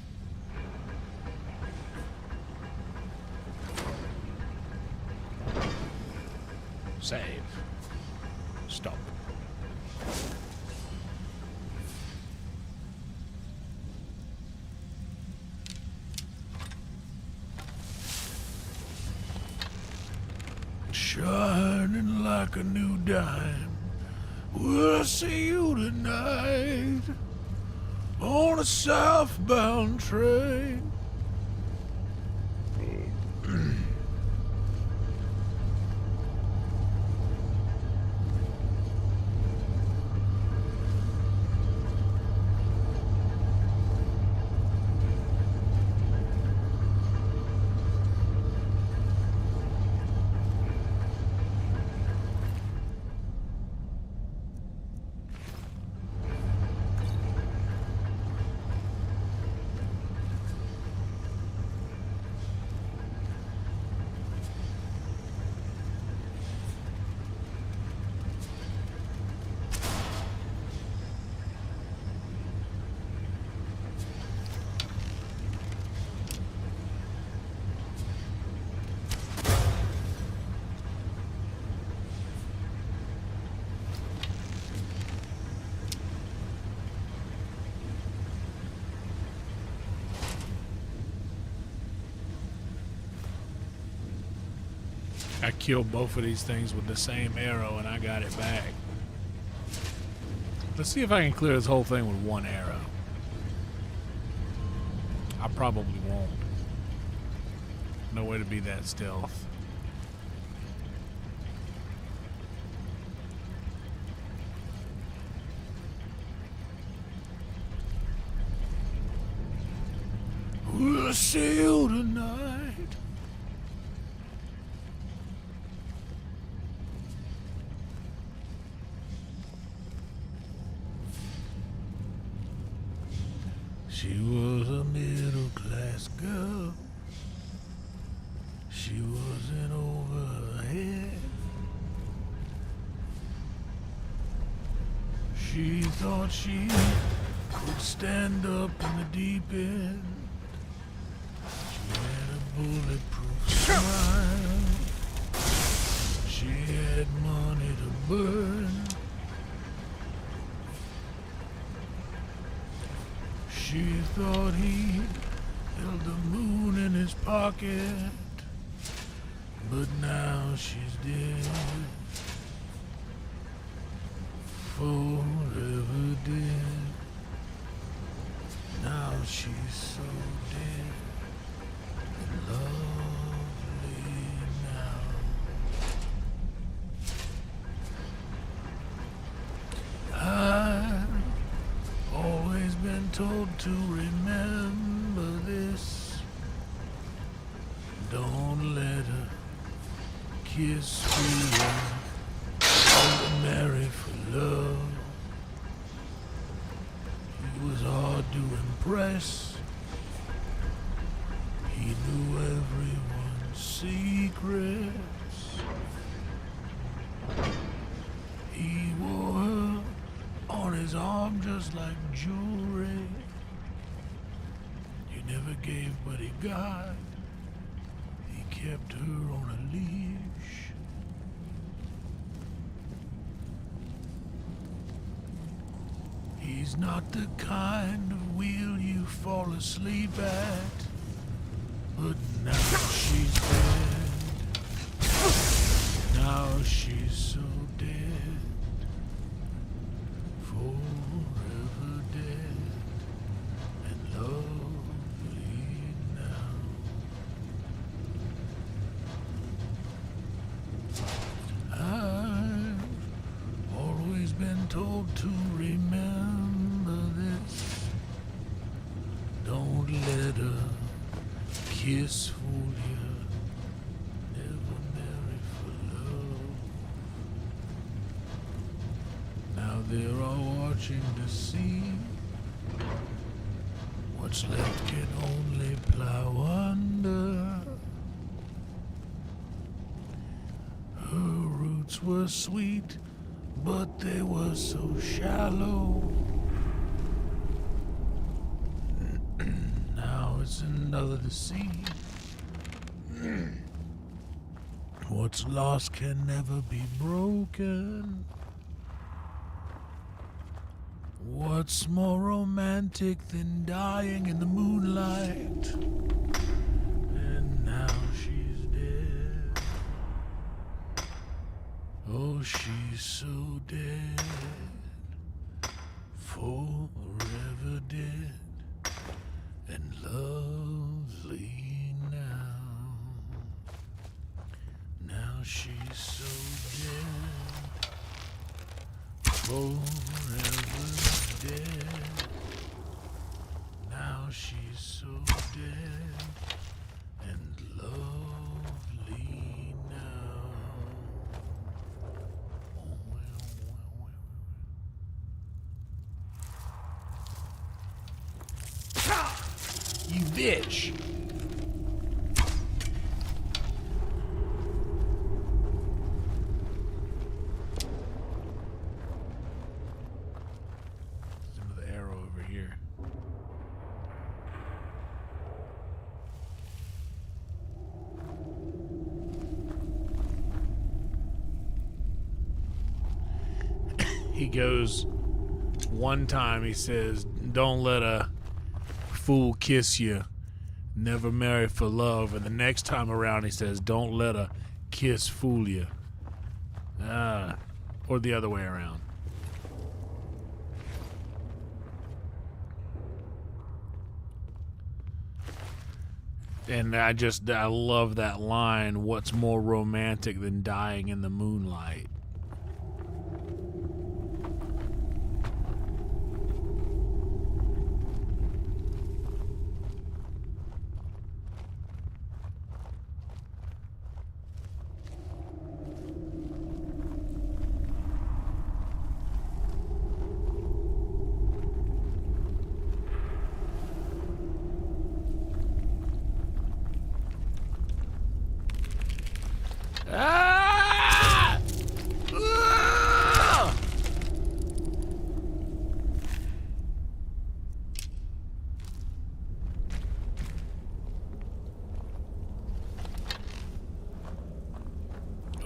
Save. Stop. Shining like a new dime. Will I see you tonight on a southbound train? I killed both of these things with the same arrow and I got it back. Let's see if I can clear this whole thing with one arrow. I probably won't. No way to be that stealth. We'll see you tonight. She was a middle-class girl. She wasn't over her head. She thought she could stand up in the deep end. She had a bulletproof smile. She had money to burn. She thought he held the moon in his pocket, but now she's dead. Forever dead. Now she's so dead and lovely now. I've always been told to remember this. Don't let her kiss you. Don't marry for love. He was hard to impress. He knew everyone's secrets. He wore her on his arm just like jewelry. He never gave what he got. He kept her on a leash. He's not the kind of wheel you fall asleep at. But now she's dead. Now she's so dead. Forever dead. And lovely now. I've always been told to remember this. Don't let her kiss fool you. Never marry for love. Now they're all watching to see. What's left can only plow under. Her roots were sweet, but they were so shallow. Now it's another to see. What's lost can never be broken. What's more romantic than dying in the moonlight? And now she's dead. Oh, she's so dead. Forever dead. And lovely now. Now she's so dead. Forever dead. Now she's so dead. And lovely now. You bitch! There's another arrow over here. He goes, one time he says, don't let a fool kiss you, never marry for love. And the next time around he says, don't let a kiss fool you. Or the other way around. And I love that line, what's more romantic than dying in the moonlight? Ah! Ah!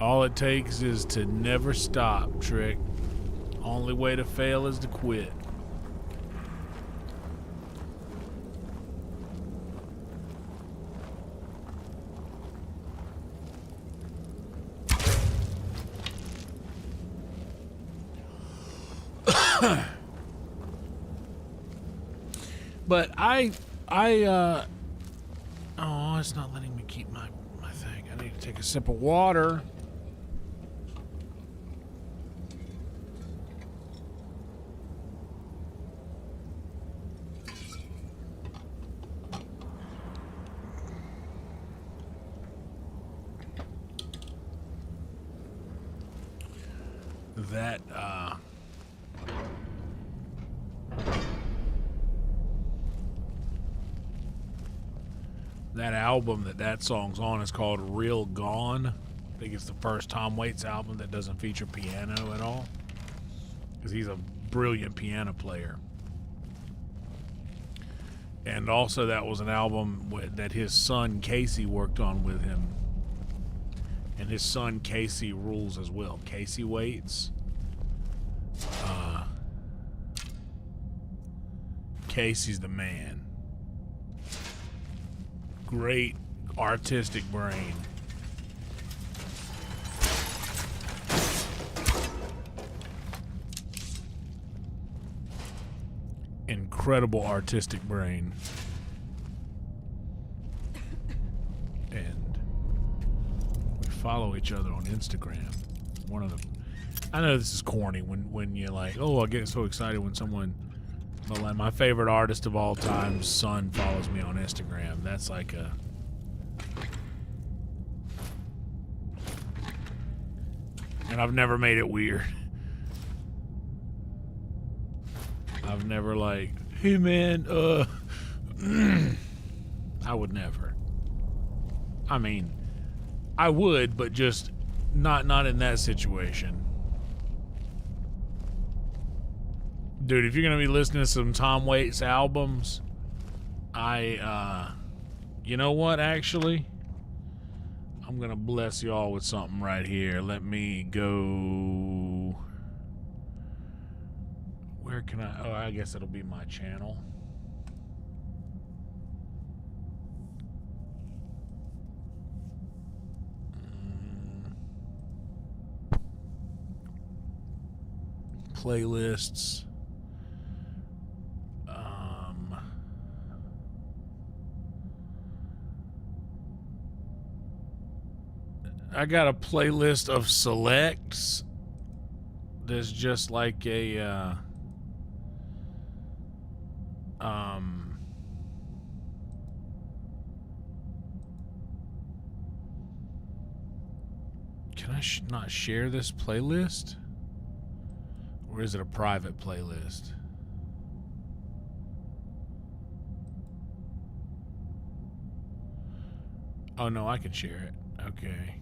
All it takes is to never stop, Trick. Only way to fail is to quit. But oh, it's not letting me keep my thing. I need to take a sip of water. That album that song's on is called Real Gone. I think it's the first Tom Waits album that doesn't feature piano at all. Because he's a brilliant piano player. And also that was an album that his son Casey worked on with him. And his son Casey rules as well. Casey Waits. Casey's the man. Great artistic brain. Incredible artistic brain. And we follow each other on Instagram. One of them. I know this is corny when you're like, oh, I get so excited when someone, but like my favorite artist of all time's son follows me on Instagram. That's like a, and I've never made it weird. I've never like, hey man, I would never. I mean, I would, but just not in that situation. Dude, if you're gonna be listening to some Tom Waits albums, you know what, actually? I'm gonna bless y'all with something right here. Let me go. Where can I? Oh, I guess it'll be my channel. Playlists. I got a playlist of selects. There's just like a can I not share this playlist? Or is it a private playlist? Oh no, I can share it. Okay.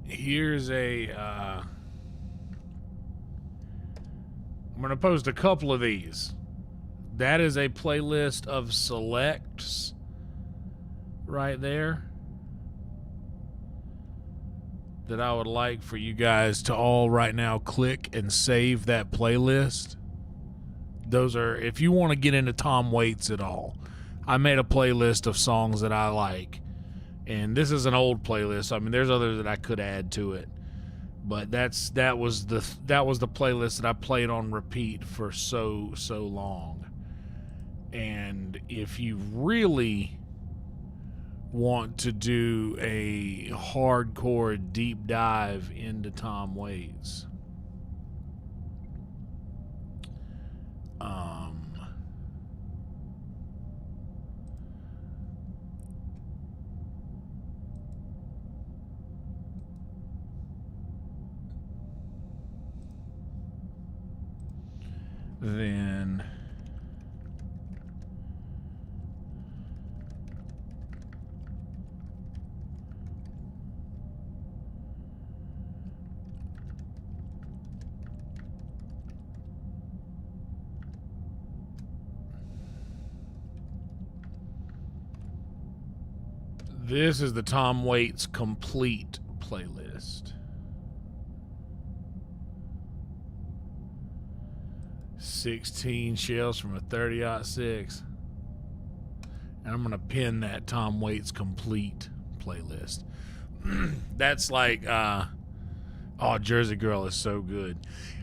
Here's a I'm gonna post a couple of these. That is a playlist of selects right there that I would like for you guys to all right now click and save that playlist. Those are, if you want to get into Tom Waits at all, I made a playlist of songs that I like. And this is an old playlist. I mean, there's others that I could add to it, but that was the playlist that I played on repeat for so long. And if you really want to do a hardcore deep dive into Tom Waits, then this is the Tom Waits complete playlist. 16 shells from a 30-06. And I'm going to pin that Tom Waits complete playlist. That's like, oh, Jersey Girl is so good.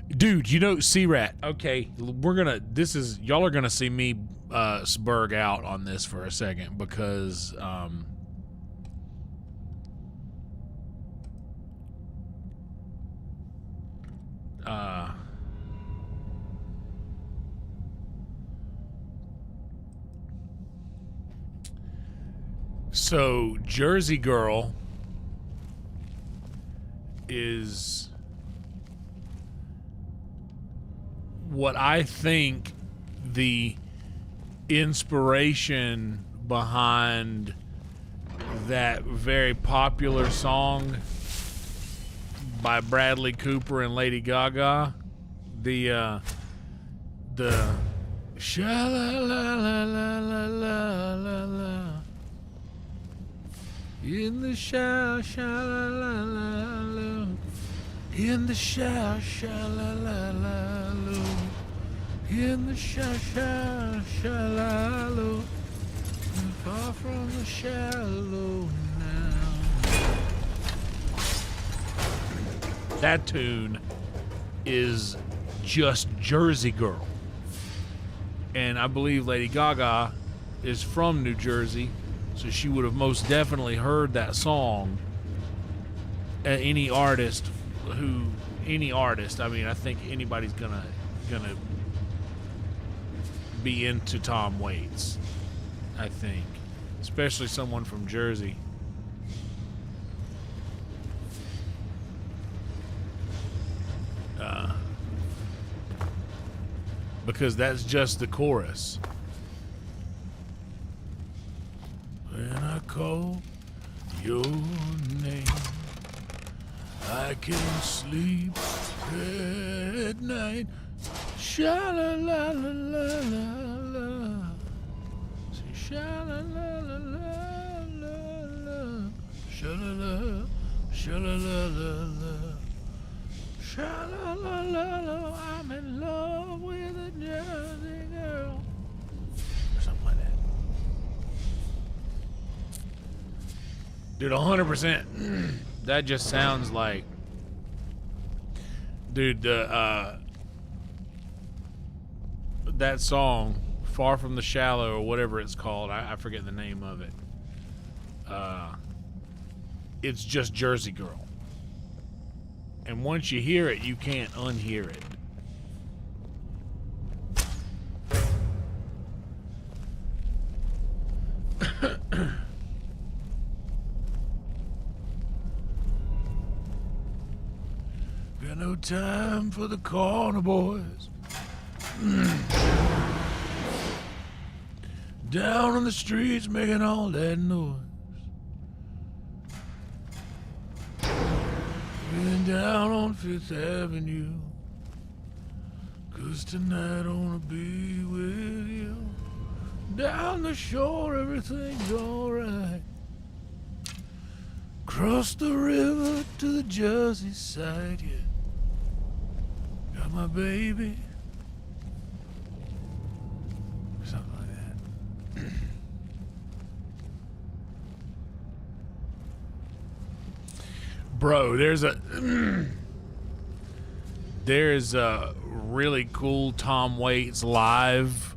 Dude, you know, C-Rat, okay, y'all are going to see me spurg out on this for a second because, so Jersey Girl is what I think the inspiration behind that very popular song by Bradley Cooper and Lady Gaga. The sha la la la la la la la la. In the sha sha la la la la. In the sha sha la la la la. In the sha sha sha la la. Far from the shallow now. That tune is just Jersey Girl. And I believe Lady Gaga is from New Jersey, so she would have most definitely heard that song. Any artist, I mean, I think anybody's gonna be into Tom Waits, I think. Especially someone from Jersey. Because that's just the chorus. When I call your name, I can't sleep at night. Sha-la-la-la-la-la-la. Say sha-la-la-la-la-la-la. Sha-la-la, sha-la-la-la-la. Sha-la-la-la-la, I'm in love with a Jersey girl. Or something like that. Dude, 100%. That just sounds like... Dude, that song, Far From the Shallow, or whatever it's called, I forget the name of it. It's just Jersey Girl. And once you hear it, you can't unhear it. Got no time for the corner boys. Down on the streets making all that noise. Been down on 5th Avenue, 'cause tonight I wanna be with you. Down the shore everything's alright. Cross the river to the Jersey side, yeah. Got my baby. Something like that. Bro, there's a really cool Tom Waits live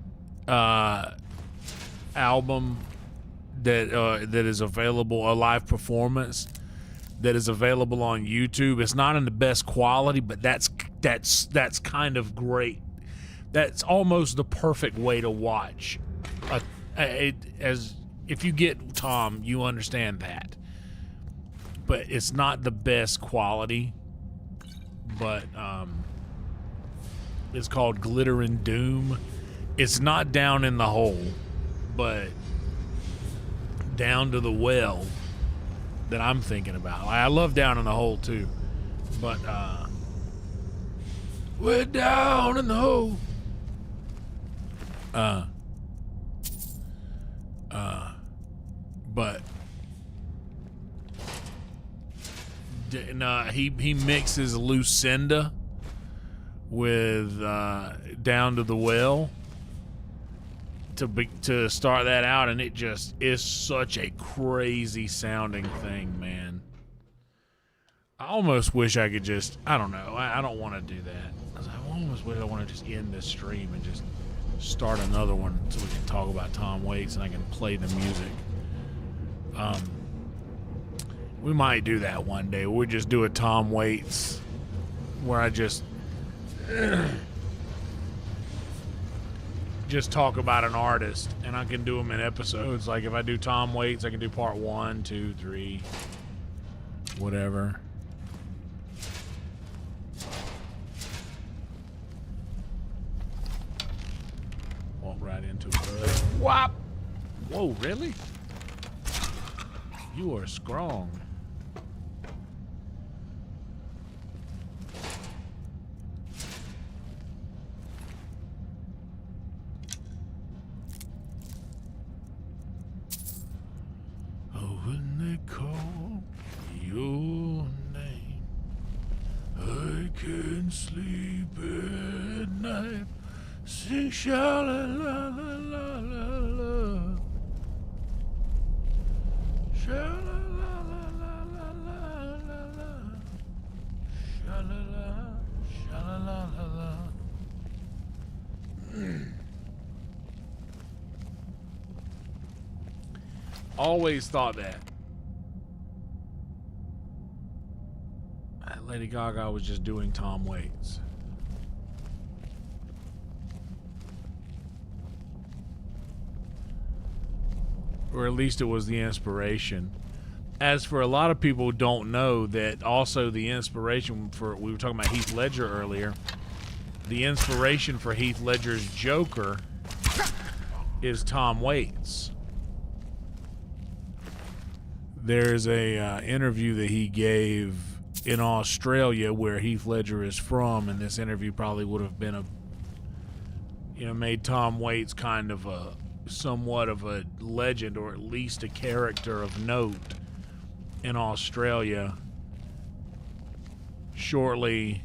album that is available, a live performance that is available on YouTube. It's not in the best quality, but that's kind of great. That's almost the perfect way to watch. As if you get Tom, you understand that. But it's not the best quality. But it's called Glitter and Doom. It's not Down in the Hole, but Down to the Well that I'm thinking about. I love Down in the Hole too, but we're down in the hole. But he mixes Lucinda with Down to the Well to start that out, and it just is such a crazy sounding thing, man. I almost wish I could just, I don't know, I don't want to do that. I almost wish I want to just end this stream and just start another one so we can talk about Tom Waits and I can play the music. We might do that one day. We'll just do a Tom Waits where I just talk about an artist, and I can do them in episodes. Like if I do Tom Waits, I can do part 1, 2, 3, whatever. Walk right into it. Whop! Whoa, really? You are strong. your name. I can sleep at night. Sing sha-la-la-la-la-la-la. Sha-la-la-la-la-la-la-la. Sha-la-la, sha-la-la-la-la. Always thought that Lady Gaga was just doing Tom Waits. Or at least it was the inspiration. As for a lot of people who don't know that also the inspiration for, we were talking about Heath Ledger earlier, the inspiration for Heath Ledger's Joker is Tom Waits. There's a interview that he gave in Australia where Heath Ledger is from, and this interview probably would have been made Tom Waits kind of a somewhat of a legend, or at least a character of note in Australia shortly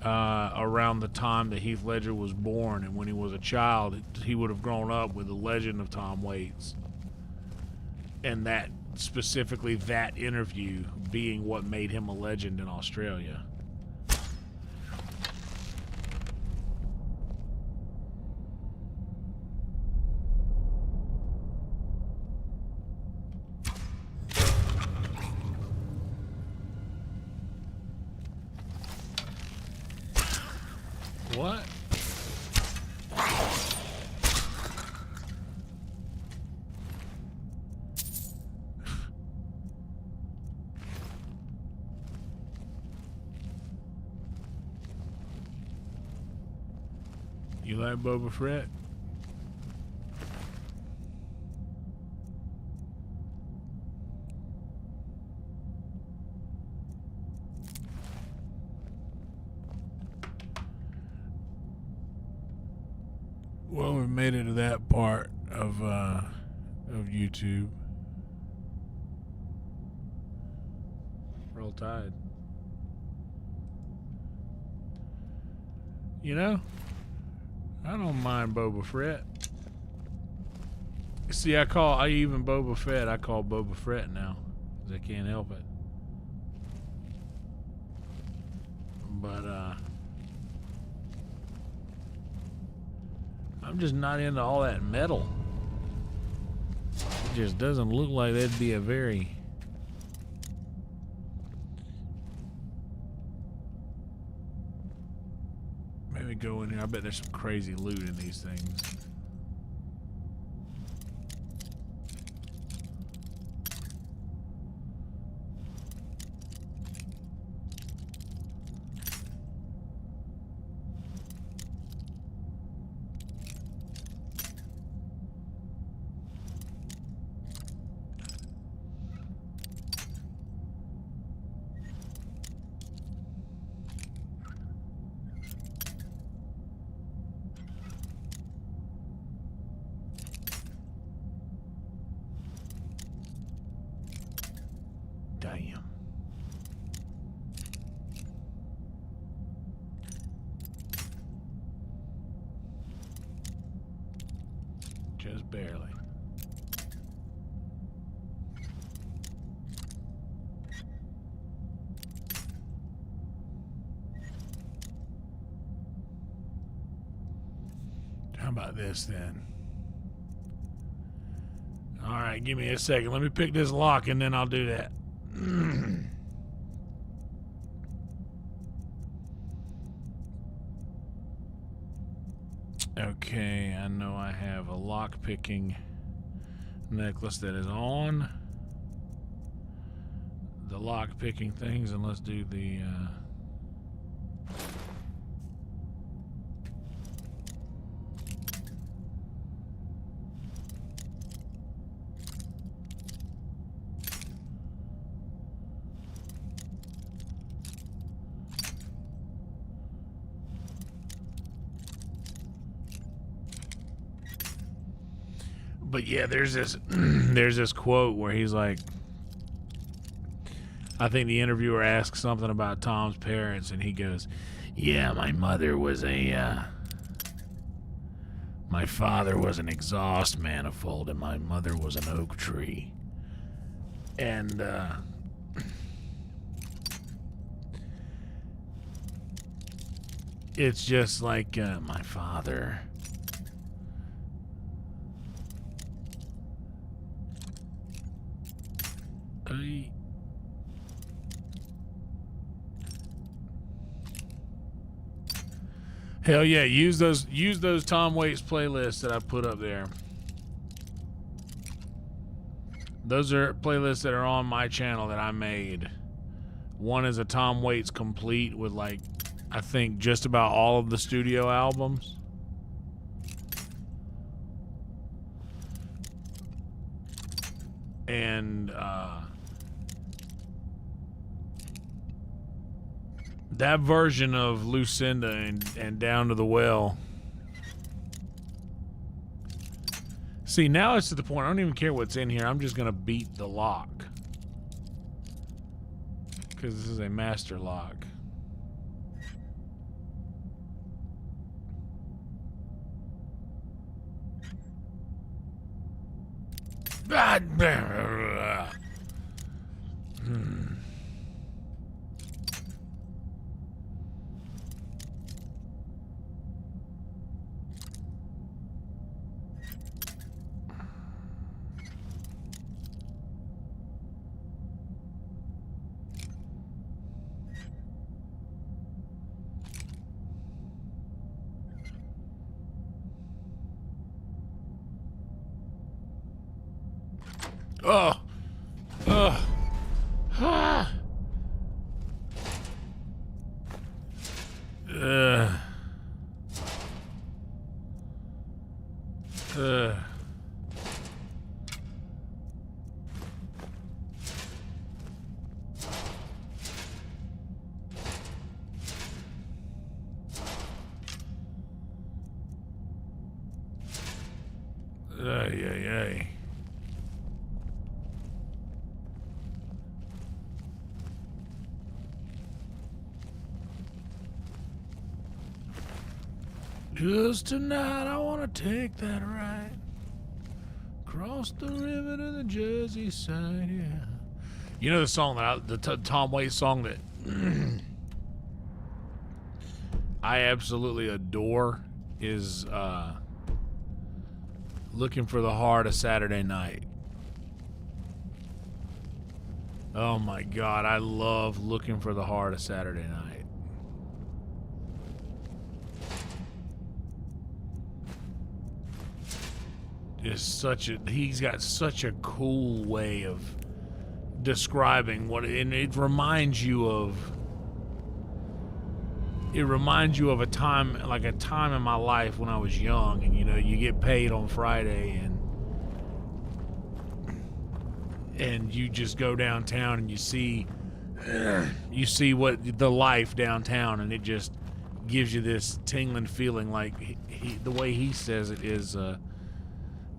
around the time that Heath Ledger was born. And when he was a child, he would have grown up with the legend of Tom Waits, and that specifically that interview being what made him a legend in Australia. What? You like Boba Fett? Well, we made it to that part of YouTube. Roll Tide. You know, I don't mind Boba Fett. See, I even Boba Fett, I call Boba Fett now, 'cause I can't help it. But, I'm just not into all that metal. It just doesn't look like that'd be a very... Maybe go in here. I bet there's some crazy loot in these things. Damn. Just barely. How about this then? All right, give me a second. Let me pick this lock and then I'll do that. Okay, I know I have a lock-picking necklace that is on the lock-picking things, and let's do the But yeah, there's this there's this quote where he's like, I think the interviewer asked something about Tom's parents, and he goes, "Yeah, my mother was my father was an exhaust manifold, and my mother was an oak tree." And it's just like my father. Hell yeah, use those Tom Waits playlists that I put up there. Those are playlists that are on my channel that I made. One is a Tom Waits complete with, like, I think just about all of the studio albums. And that version of Lucinda and Down to the Well. See, now it's to the point I don't even care what's in here. I'm just gonna beat the lock, because this is a master lock. Oh. Oh. Ah. Ay, ay, ay. Just tonight, I want to take that ride. Cross the river to the Jersey side, yeah. You know the song that the Tom Waits song that I absolutely adore is Looking for the Heart of Saturday Night. Oh my God, I love Looking for the Heart of Saturday Night. He's got such a cool way of describing what, and it reminds you of a time, like a time in my life when I was young, and you know, you get paid on Friday and you just go downtown and you see what the life downtown, and it just gives you this tingling feeling. Like the way he says it is,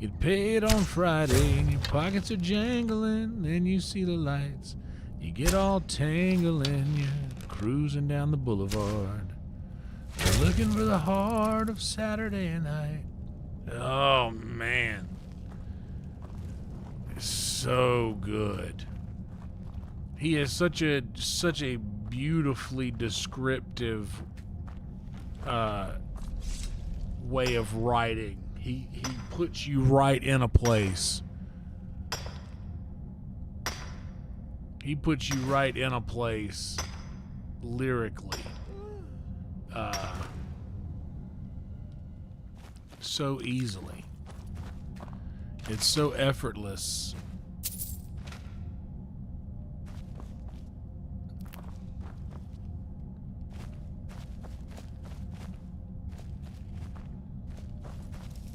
get paid on Friday and your pockets are jangling, then you see the lights, you get all tangling, you're cruising down the boulevard, you're looking for the heart of Saturday night. Oh man, it's so good. He has such a beautifully descriptive way of writing. He puts you right in a place. He puts you right in a place lyrically. So easily. It's so effortless.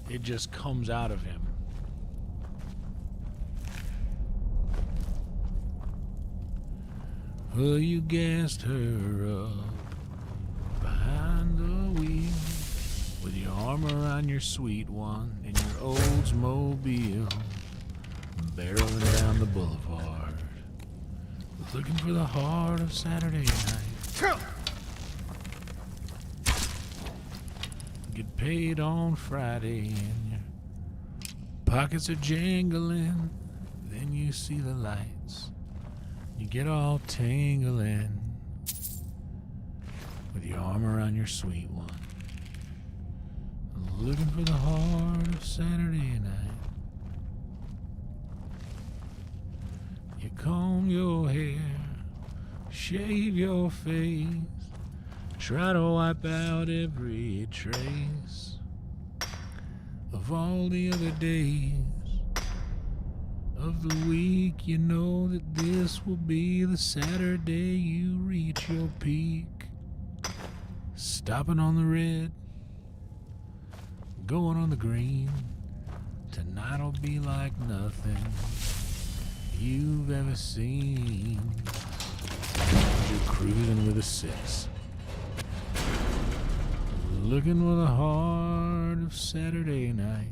It just comes out of him. Well, you gassed her up behind the wheel with your arm around your sweet one in your Oldsmobile, barreling down the boulevard, Looking for the heart of Saturday night. Get paid on Friday and your pockets are jangling. Then you see the lights. You get all tangling with your arm around your sweet one. Looking for the heart of Saturday night. You comb your hair, shave your face, try to wipe out every trace of all the other days of the week. You know that this will be the Saturday you reach your peak. Stopping on the red, going on the green. Tonight'll be like nothing you've ever seen. You're cruising with a 6, looking with the heart of Saturday night.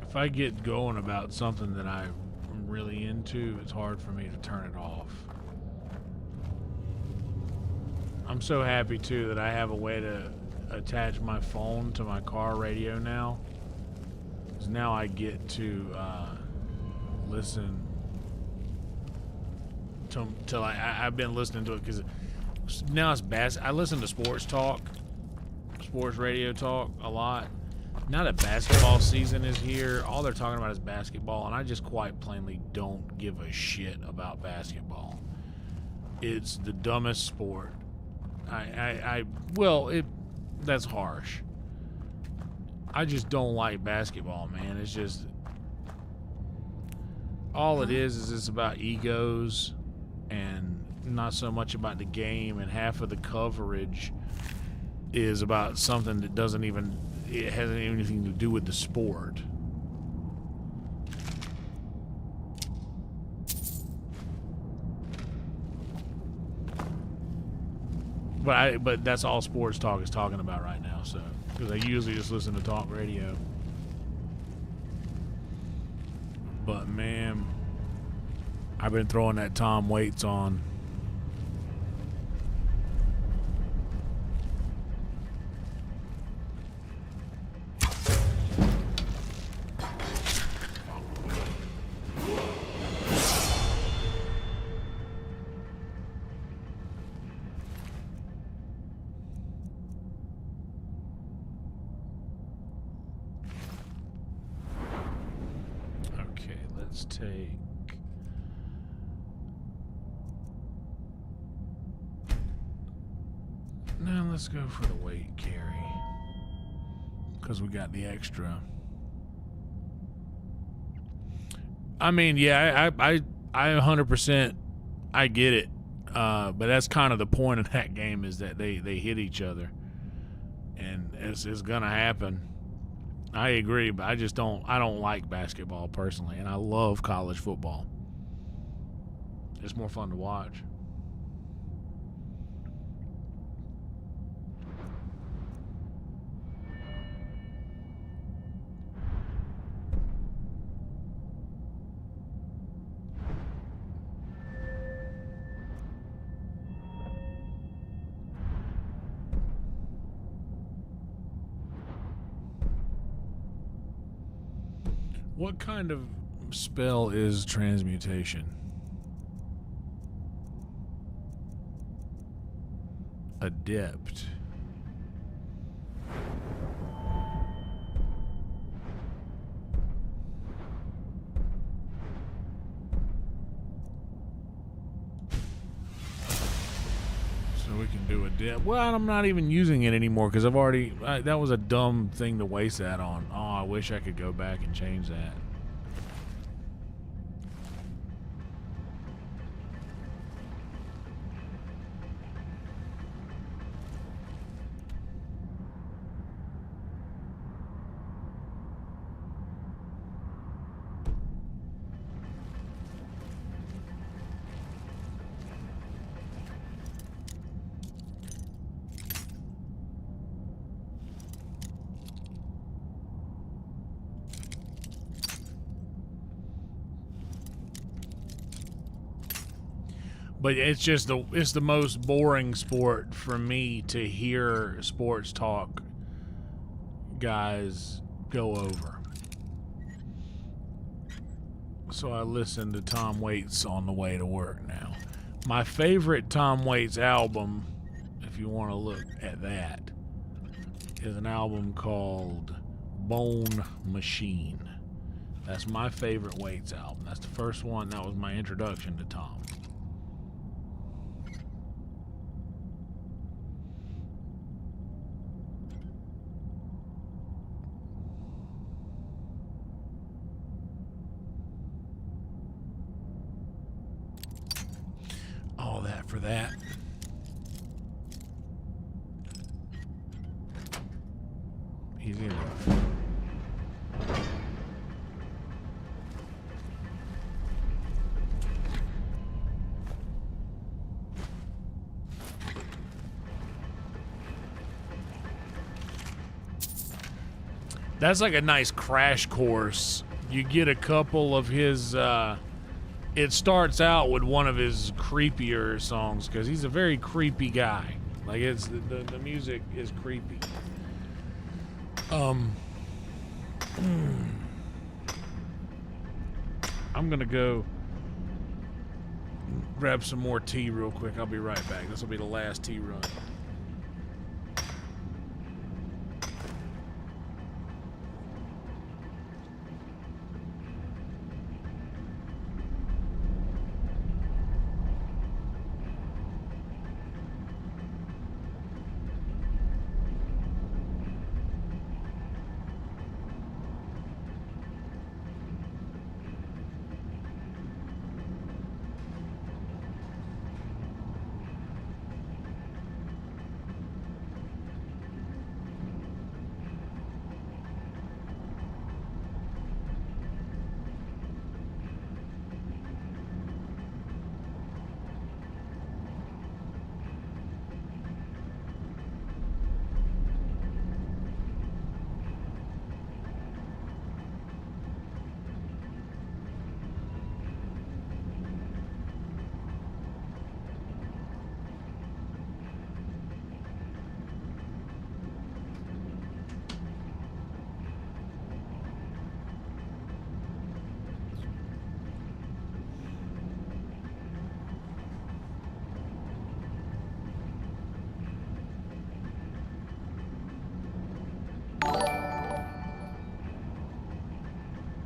If I get going about something that I'm really into, it's hard for me to turn it off. I'm so happy too that I have a way to attach my phone to my car radio now. 'Cause now I get to listen to I've been listening to it because now it's I listen to sports radio talk a lot. Now that basketball season is here, all they're talking about is basketball, and I just quite plainly don't give a shit about basketball. It's the dumbest sport. That's harsh. I just don't like basketball, man. It's just, all it is it's about egos and not so much about the game, and half of the coverage is about something that it hasn't anything to do with the sport. But that's all sports talk is talking about right now, so because I usually just listen to talk radio. But man, I've been throwing that Tom Waits on. let's take... Now let's go for the weight carry. Because we got the extra. I mean, yeah, I 100%, I get it. But that's kind of the point of that game, is that they hit each other. And it's gonna happen. I agree, but I don't like basketball personally, and I love college football. It's more fun to watch. What kind of spell is transmutation? Adept. So we can do adept. Well, I'm not even using it anymore because I've already... that was a dumb thing to waste that on. Oh, I wish I could go back and change that. But it's the most boring sport for me to hear sports talk guys go over. So I listen to Tom Waits on the way to work now. My favorite Tom Waits album, if you want to look at that, is an album called Bone Machine. That's my favorite Waits album. That's the first one. That was my introduction to Tom. All that for that. Easy enough. That's like a nice crash course. You get a couple of his, it starts out with one of his creepier songs because he's a very creepy guy. Like the music is creepy. I'm gonna go grab some more tea real quick. I'll be right back. This will be the last tea run.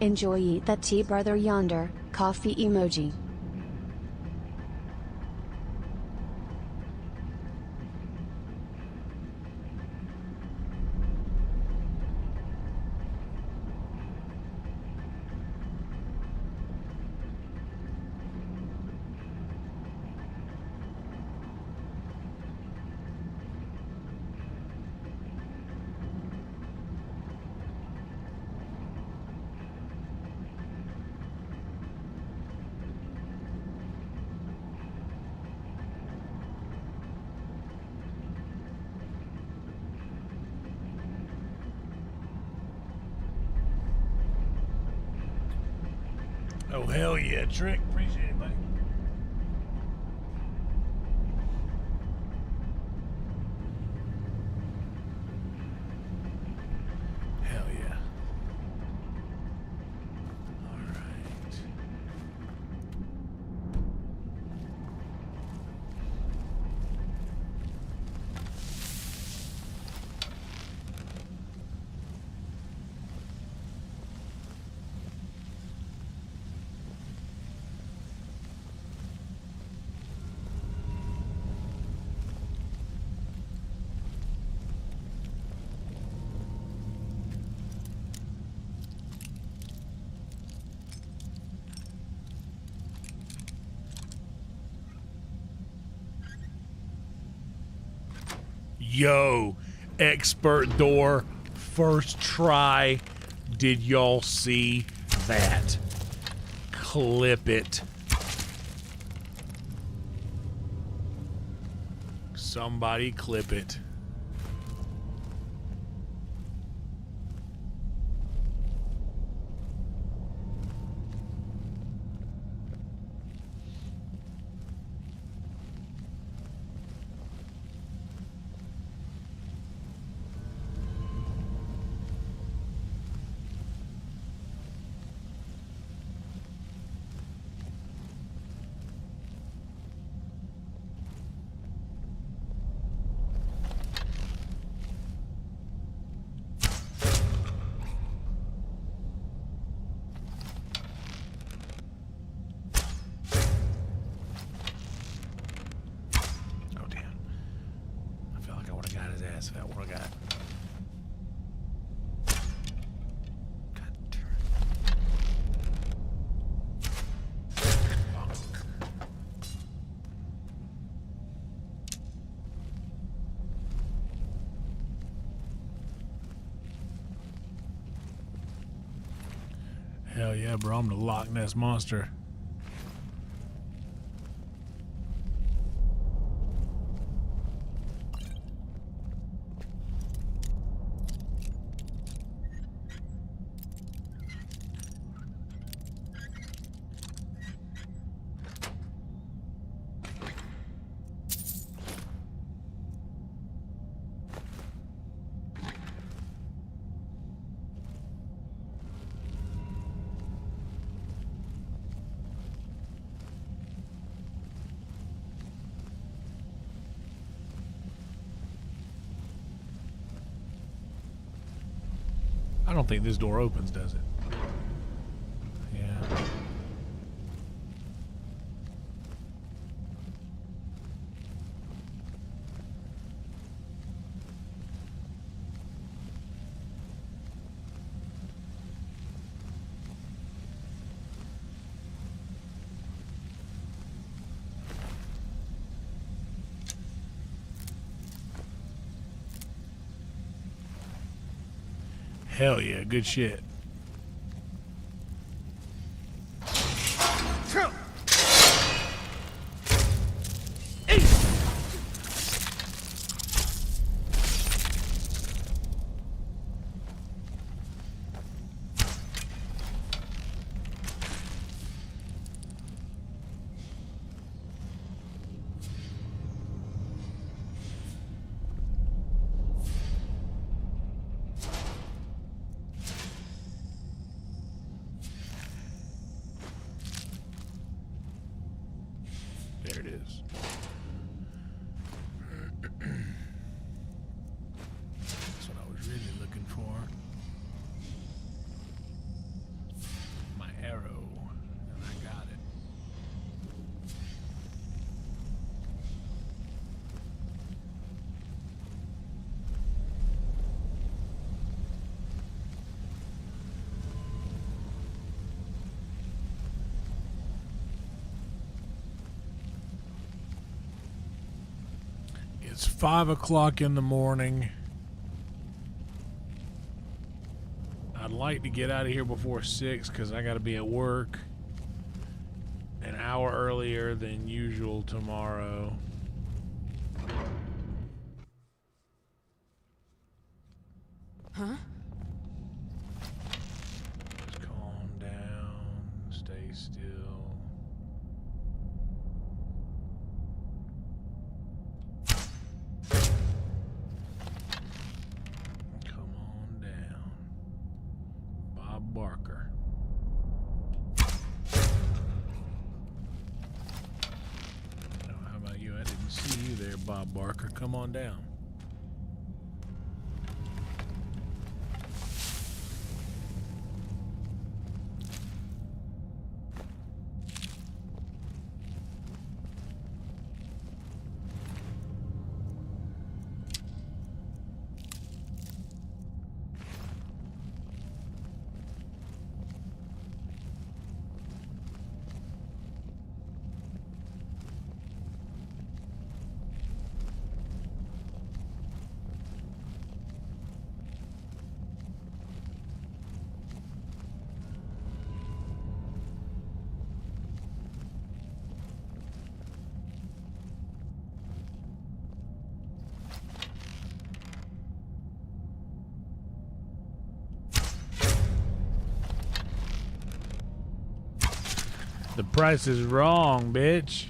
Enjoy the tea, brother yonder. Coffee emoji. Oh, hell yeah, Trick. Appreciate it, buddy. Hell yeah. All right. Yo, expert door, first try. Did y'all see that? Clip it. Somebody clip it. If that would have got. Hell yeah, bro, I'm the Loch Ness Monster. I don't think this door opens, does it? Yeah. Hell yeah, good shit. It's 5 o'clock in the morning. I'd like to get out of here before 6 because I got to be at work an hour earlier than usual tomorrow. Huh? Just calm down, stay still. Come on down. Bob Barker. Now, how about you? I didn't see you there, Bob Barker. Come on down. The price is wrong, bitch.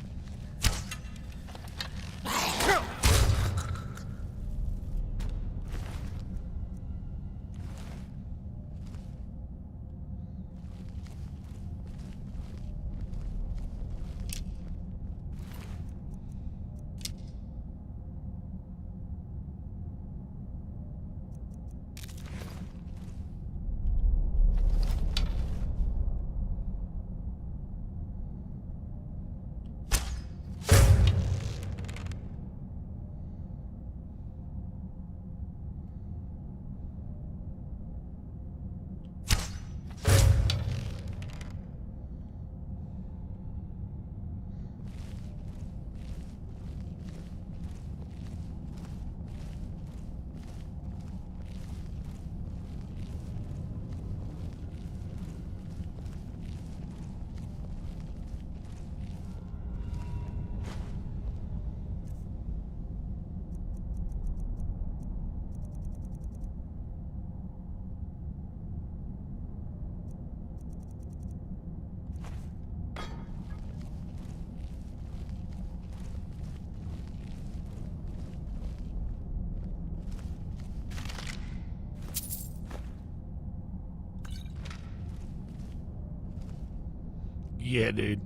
Yeah, dude.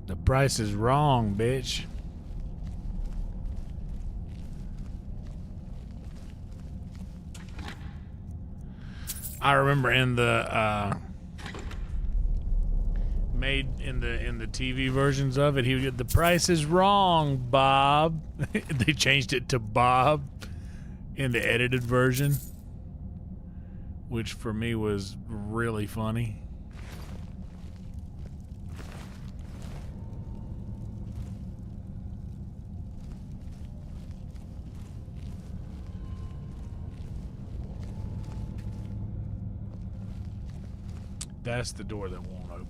The price is wrong, bitch. I remember in the made in the TV versions of it, he would get, the price is wrong, Bob. They changed it to Bob in the edited version, which for me was really funny. That's the door that won't open.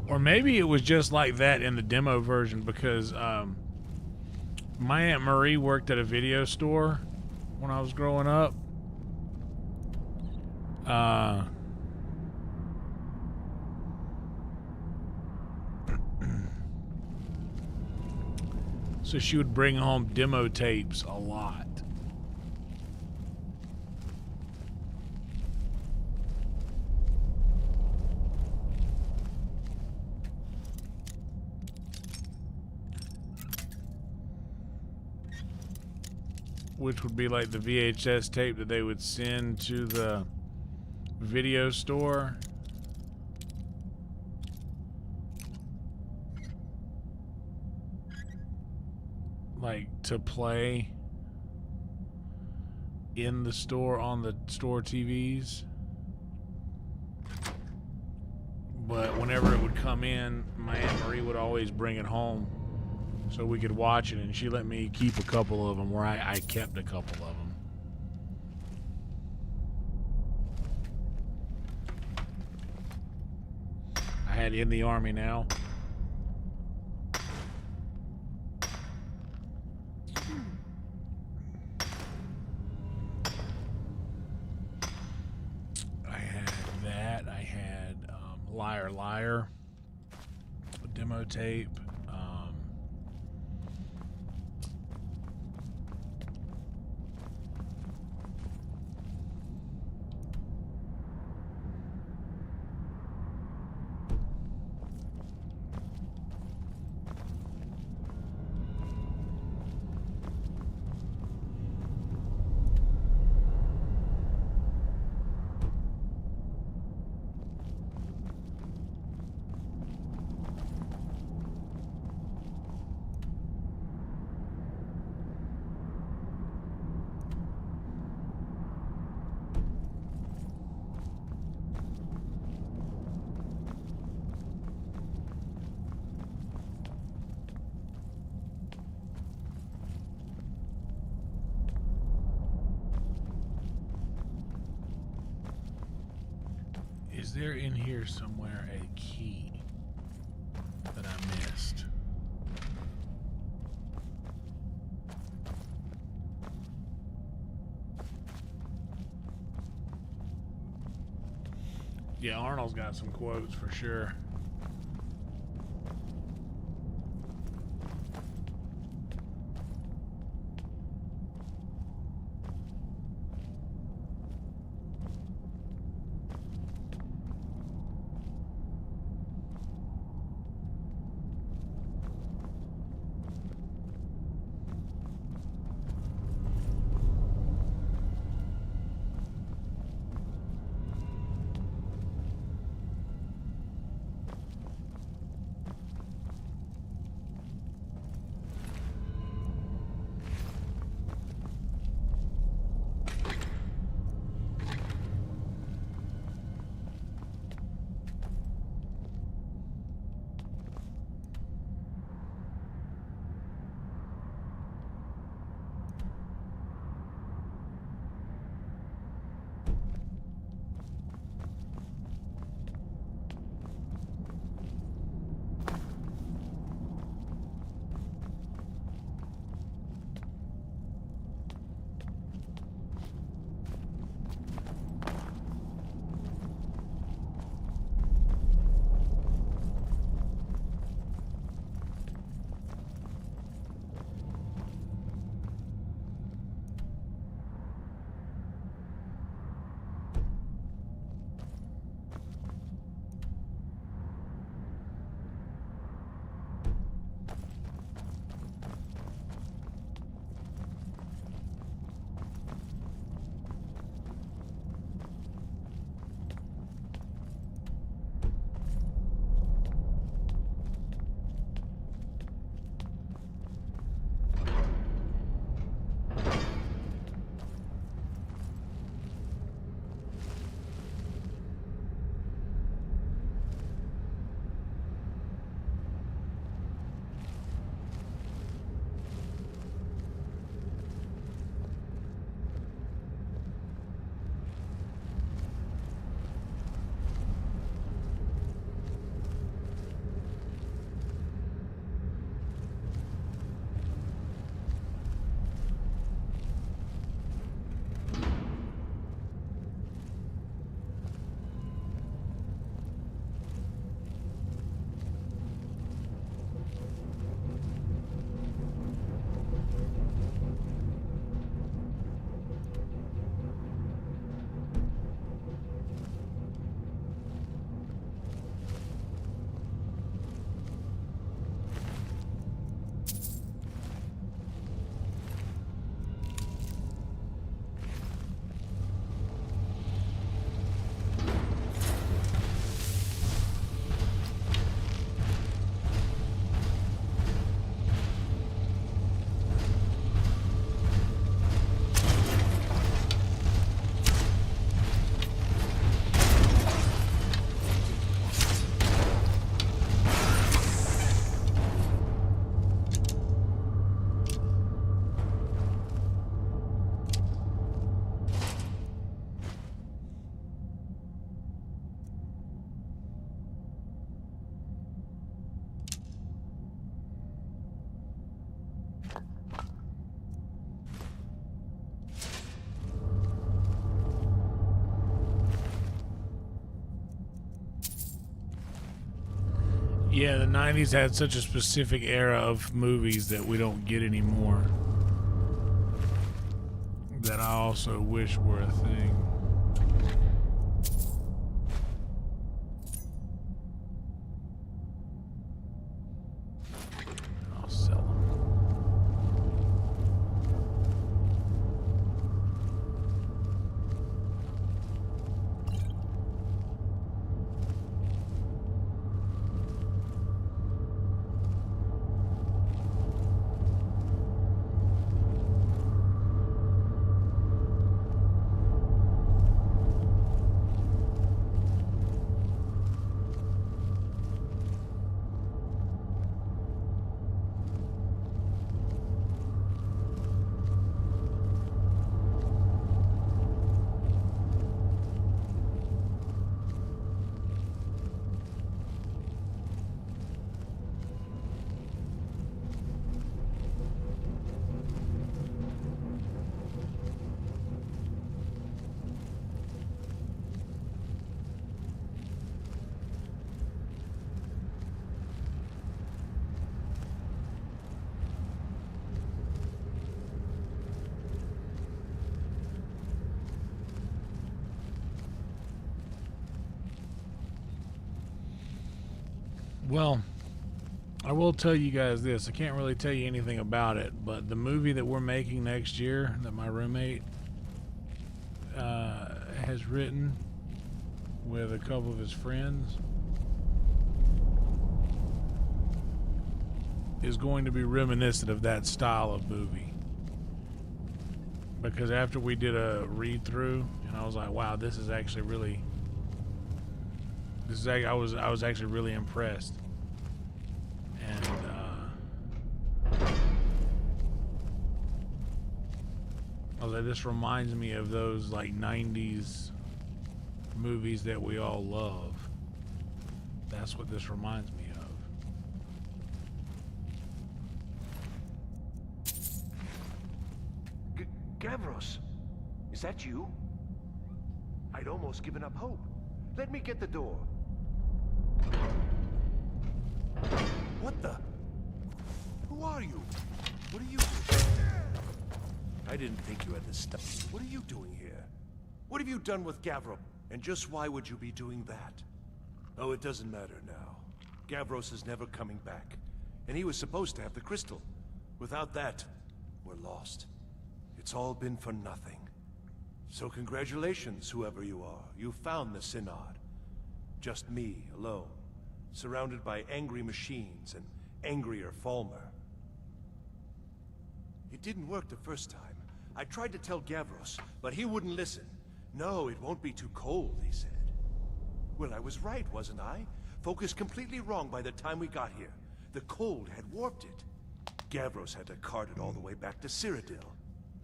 Or maybe it was just like that in the demo version, because my Aunt Marie worked at a video store when I was growing up. So she would bring home demo tapes a lot. Which would be like the VHS tape that they would send to the video store. Like to play in the store on the store TVs. But whenever it would come in, my Aunt Marie would always bring it home so we could watch it, and she let me keep a couple of them, where I kept a couple of them. I had In the Army Now. I had that. I had Liar Liar, a demo tape. Is there in here somewhere a key that I missed? Yeah, Arnold's got some quotes for sure. Yeah, the 90s had such a specific era of movies that we don't get anymore. That I also wish were a thing. I'll sell them. Well, I will tell you guys this. I can't really tell you anything about it, but the movie that we're making next year, that my roommate has written with a couple of his friends, is going to be reminiscent of that style of movie. Because after we did a read-through, and I was like, wow, this is actually really... I was actually really impressed, and I was like, this reminds me of those like 90s movies that we all love. That's what this reminds me of. Gavros, is that you? I'd almost given up hope. Let me get the door. What the? Who are you? What are you doing? I didn't think you had this stuff. What are you doing here? What have you done with Gavros? And just why would you be doing that? Oh, it doesn't matter now. Gavros is never coming back. And he was supposed to have the crystal. Without that, we're lost. It's all been for nothing. So congratulations, whoever you are. You found the Synod. Just me, alone. Surrounded by angry machines and angrier Falmer. It didn't work the first time. I tried to tell Gavros, but he wouldn't listen. No, it won't be too cold, he said. Well, I was right, wasn't I? Focused completely wrong by the time we got here. The cold had warped it. Gavros had to cart it all the way back to Cyrodiil.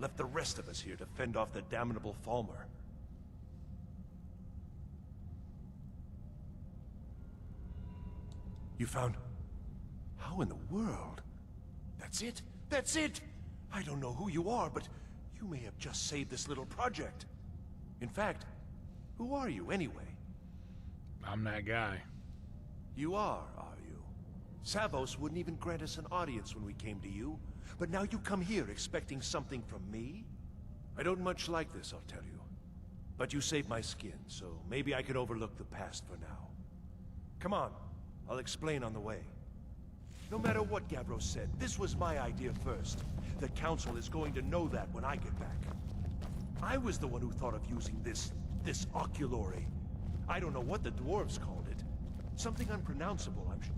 Left the rest of us here to fend off the damnable Falmer. You found... How in the world? That's it? That's it! I don't know who you are, but you may have just saved this little project. In fact, who are you anyway? I'm that guy. You are you? Savos wouldn't even grant us an audience when we came to you, but now you come here expecting something from me? I don't much like this, I'll tell you. But you saved my skin, so maybe I can overlook the past for now. Come on, I'll explain on the way. No matter what Gavros said, this was my idea first. The Council is going to know that when I get back. I was the one who thought of using this oculory. I don't know what the dwarves called it. Something unpronounceable, I'm sure.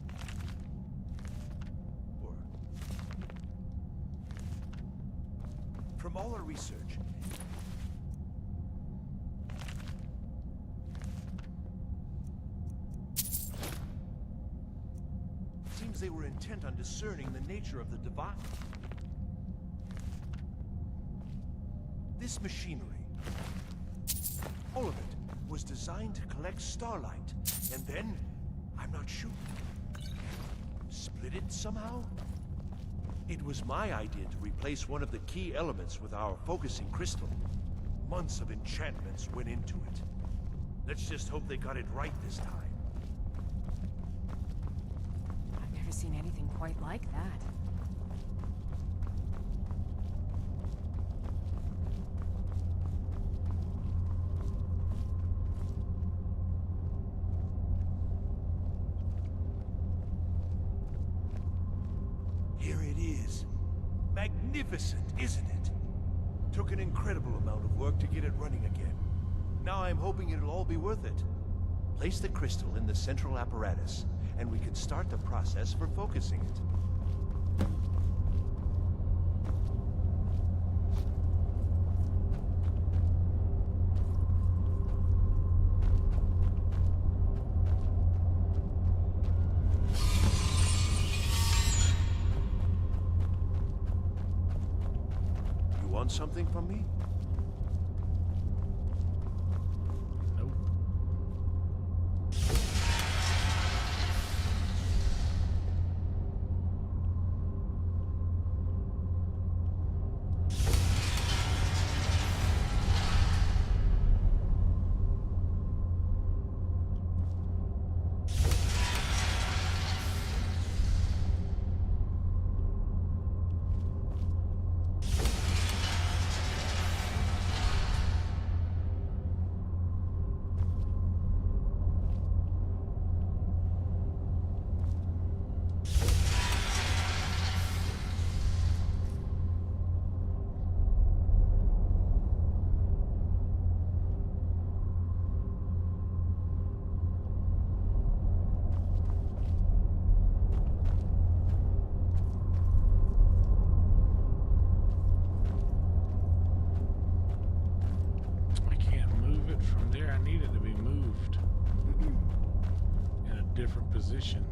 From all our research, seems they were intent on discerning the nature of the divine. This machinery, all of it, was designed to collect starlight, and then, I'm not sure, split it somehow? It was my idea to replace one of the key elements with our focusing crystal. Months of enchantments went into it. Let's just hope they got it right this time. never seen anything quite like that. Here it is. Magnificent, isn't it? Took an incredible amount of work to get it running again. Now I'm hoping it'll all be worth it. Place the crystal in the central apparatus, and we can start the process for focusing it. You want something from me? From there, I need it to be moved in a different position.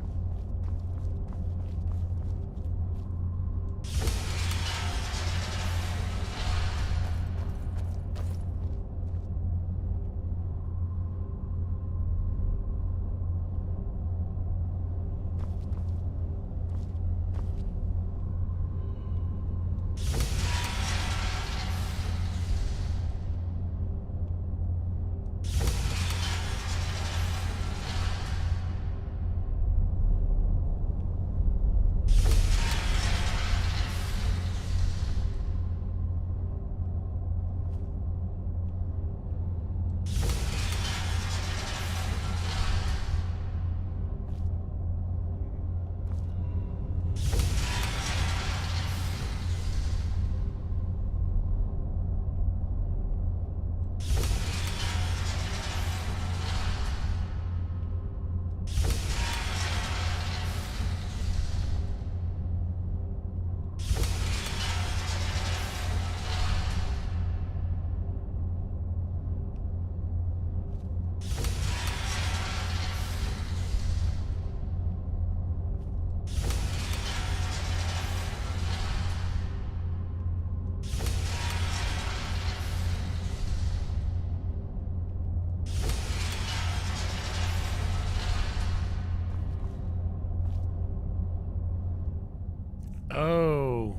Oh.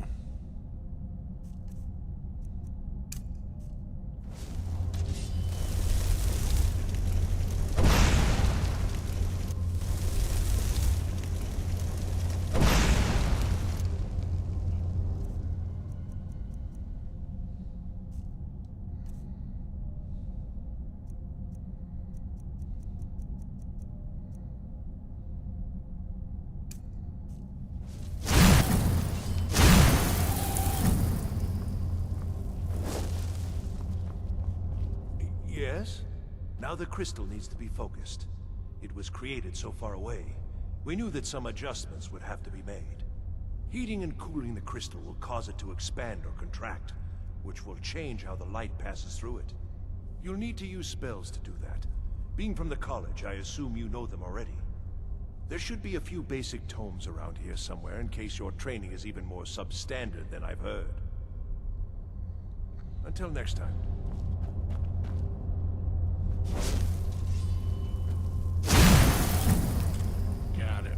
Yes? Now the crystal needs to be focused. It was created so far away. We knew that some adjustments would have to be made. Heating and cooling the crystal will cause it to expand or contract, which will change how the light passes through it. You'll need to use spells to do that. Being from the college, I assume you know them already. There should be a few basic tomes around here somewhere in case your training is even more substandard than I've heard. Until next time. Got it.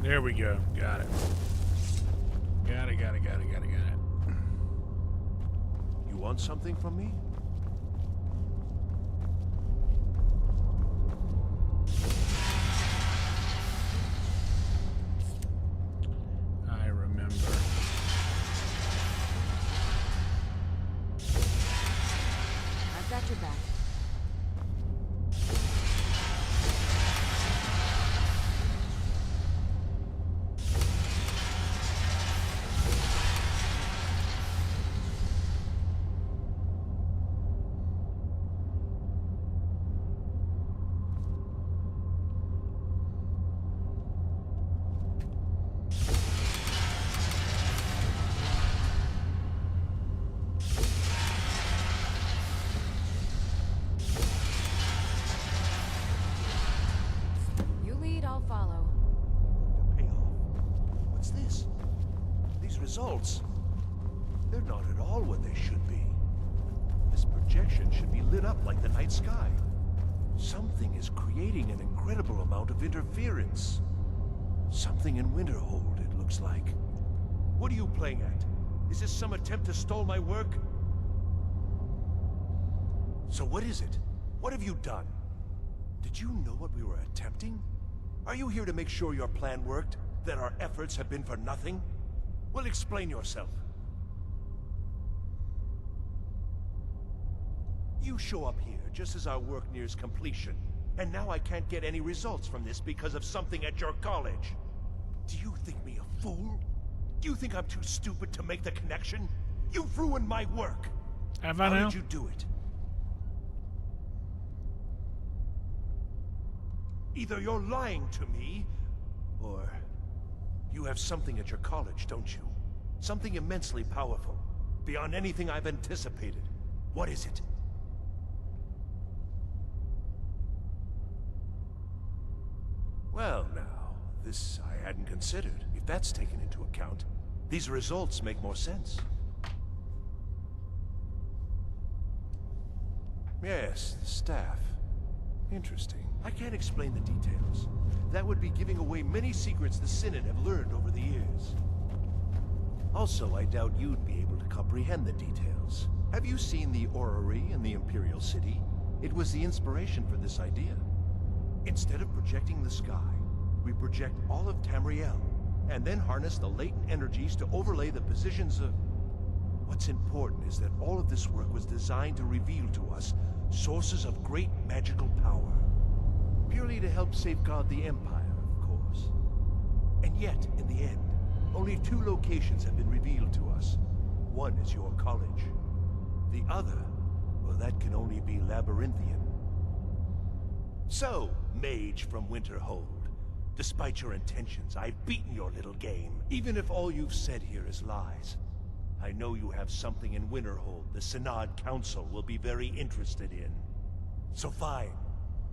There we go. Got it. Got it. You want something from me? I remember. I've got your back. Follow. Payoff. What's this? These results. They're not at all what they should be. This projection should be lit up like the night sky. Something is creating an incredible amount of interference. Something in Winterhold, it looks like. What are you playing at? Is this some attempt to stall my work? So what is it? What have you done? Did you know what we were attempting? Are you here to make sure your plan worked? That our efforts have been for nothing? Well, explain yourself. You show up here just as our work nears completion, and now I can't get any results from this because of something at your college. Do you think me a fool? Do you think I'm too stupid to make the connection? You've ruined my work. Have I now? How did you do it? Either you're lying to me, or you have something at your college, don't you? Something immensely powerful, beyond anything I've anticipated. What is it? Well, now, this I hadn't considered. If that's taken into account, these results make more sense. Yes, the staff. Interesting. I can't explain the details. That would be giving away many secrets the Synod have learned over the years. Also, I doubt you'd be able to comprehend the details. Have you seen the orrery in the Imperial City? It was the inspiration for this idea. Instead of projecting the sky, we project all of Tamriel, and then harness the latent energies to overlay the positions of... What's important is that all of this work was designed to reveal to us sources of great magical power. Purely to help safeguard the Empire, of course. And yet, in the end, only 2 locations have been revealed to us. One is your college. The other, well, that can only be Labyrinthian. So, mage from Winterhold, despite your intentions, I've beaten your little game, even if all you've said here is lies. I know you have something in Winterhold the Synod Council will be very interested in. So fine.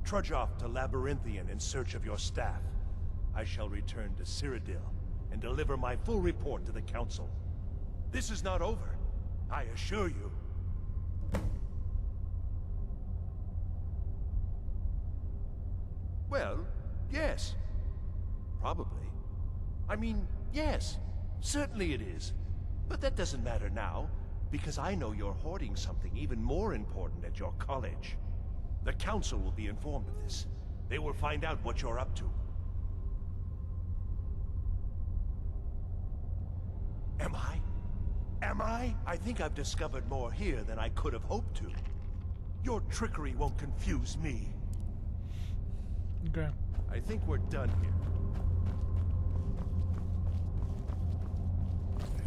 Trudge off to Labyrinthian in search of your staff. I shall return to Cyrodiil and deliver my full report to the Council. This is not over, I assure you. Well, yes. Probably. I mean, yes. Certainly it is. But that doesn't matter now, because I know you're hoarding something even more important at your college. The Council will be informed of this. They will find out what you're up to. Am I? Am I? I think I've discovered more here than I could have hoped to. Your trickery won't confuse me. Okay. I think we're done here.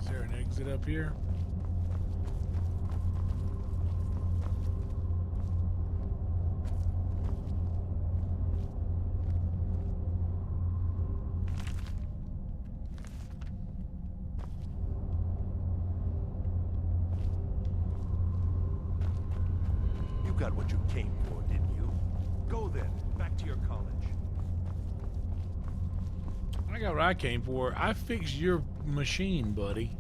Is there an exit up here? You got what you came for, didn't you? Go then, back to your college. I got what I came for. I fixed your machine, buddy.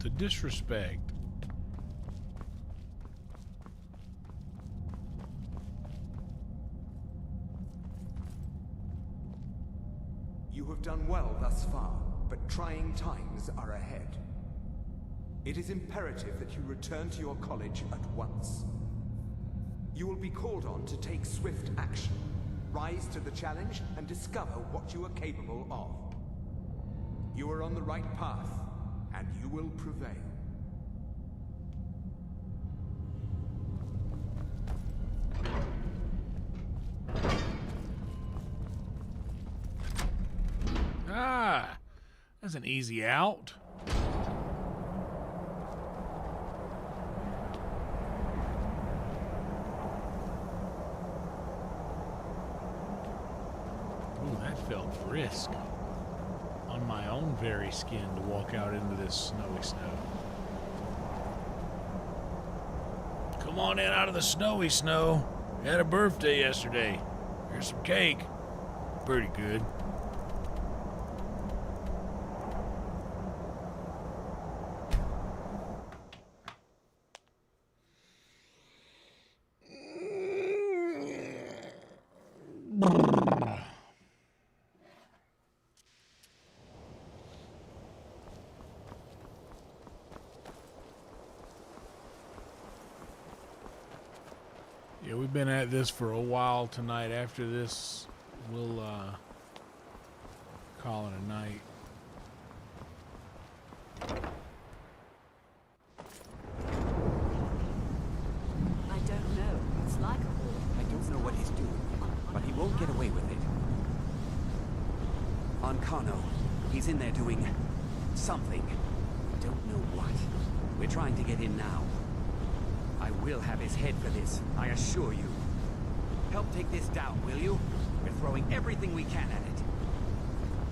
The disrespect. You have done well thus far, but trying times are ahead. It is imperative that you return to your college at once. You will be called on to take swift action, rise to the challenge, and discover what you are capable of. You are on the right path, and you will prevail. Ah, that's an easy out. Ooh, that felt brisk. On my own very skin to walk out into this snowy snow. Come on in out of the snowy snow. Had a birthday yesterday. Here's some cake. Pretty good. Yeah, we've been at this for a while tonight. After this, we'll call it a night. I don't know. It's like a war. I don't know what he's doing, but he won't get away with it. On Kano, he's in there doing something. We don't know what. We're trying to get in now. I will have his head for this, I assure you. Help take this down, will you? We're throwing everything we can at it.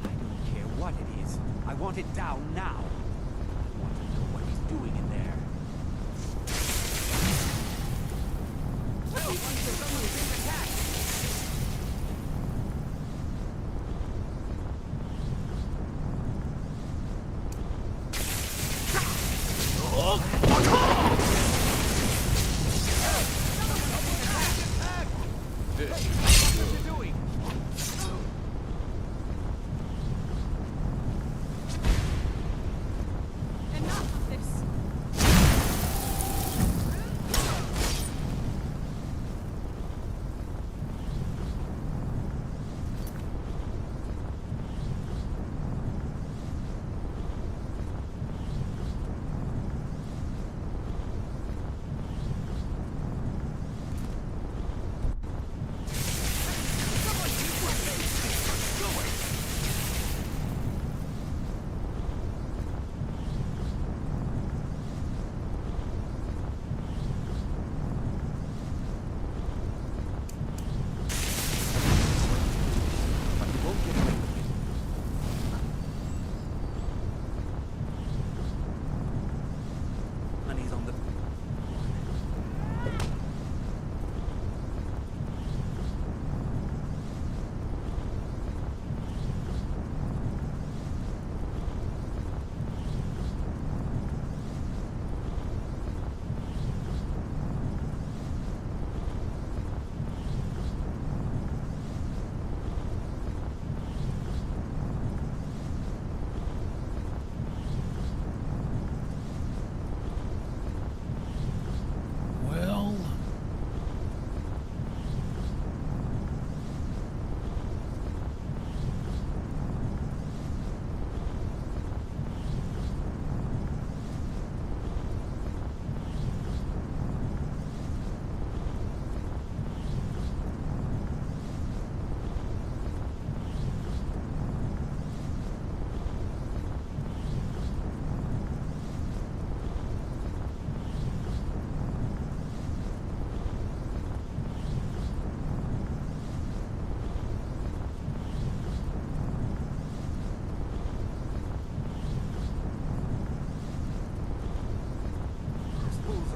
I don't care what it is. I want it down now. I want to know what he's doing in there. Someone's being attacked!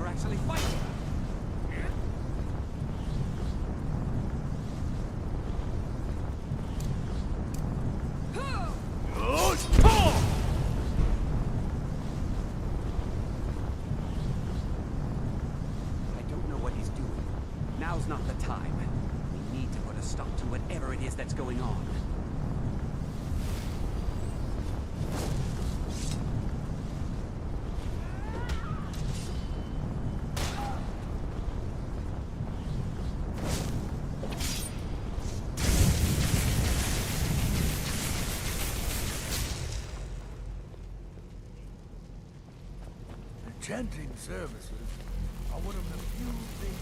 Actually fighting. I don't know what he's doing. Now's not the time. We need to put a stop to whatever it is that's going on. enchanting services are one of the few things...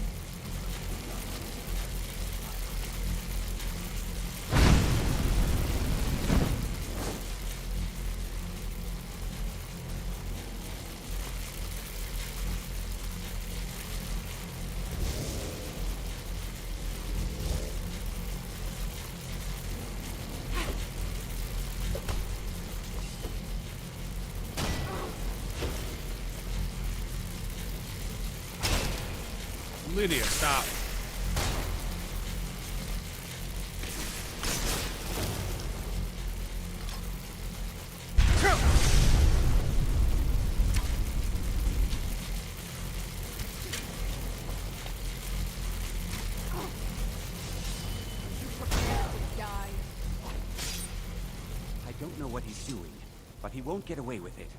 Lydia, stop. I don't know what he's doing, but he won't get away with it.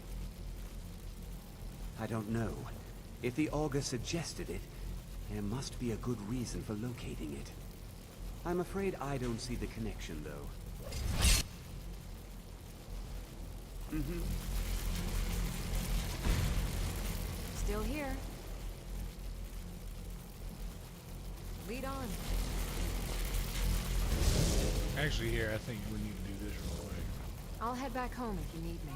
I don't know. If the augur suggested it, there must be a good reason for locating it. I'm afraid I don't see the connection, though. Still here. Lead on. Actually, here, I think we need to do this real quick. I'll head back home if you need me.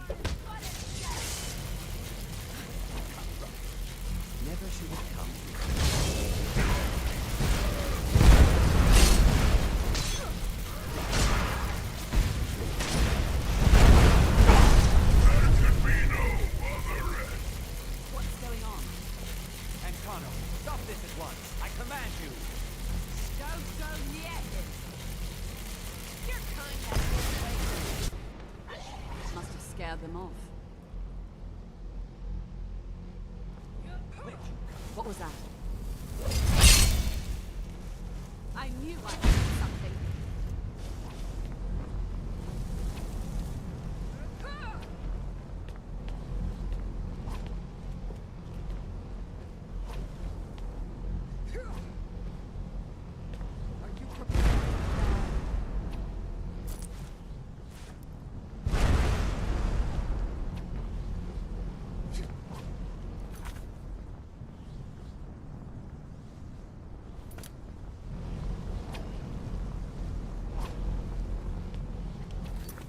Never should have come. What's going on? Ancano, stop this at once. I command you. Don't go near him. You're kind of... Must have scared them off. What was that? I knew I had something.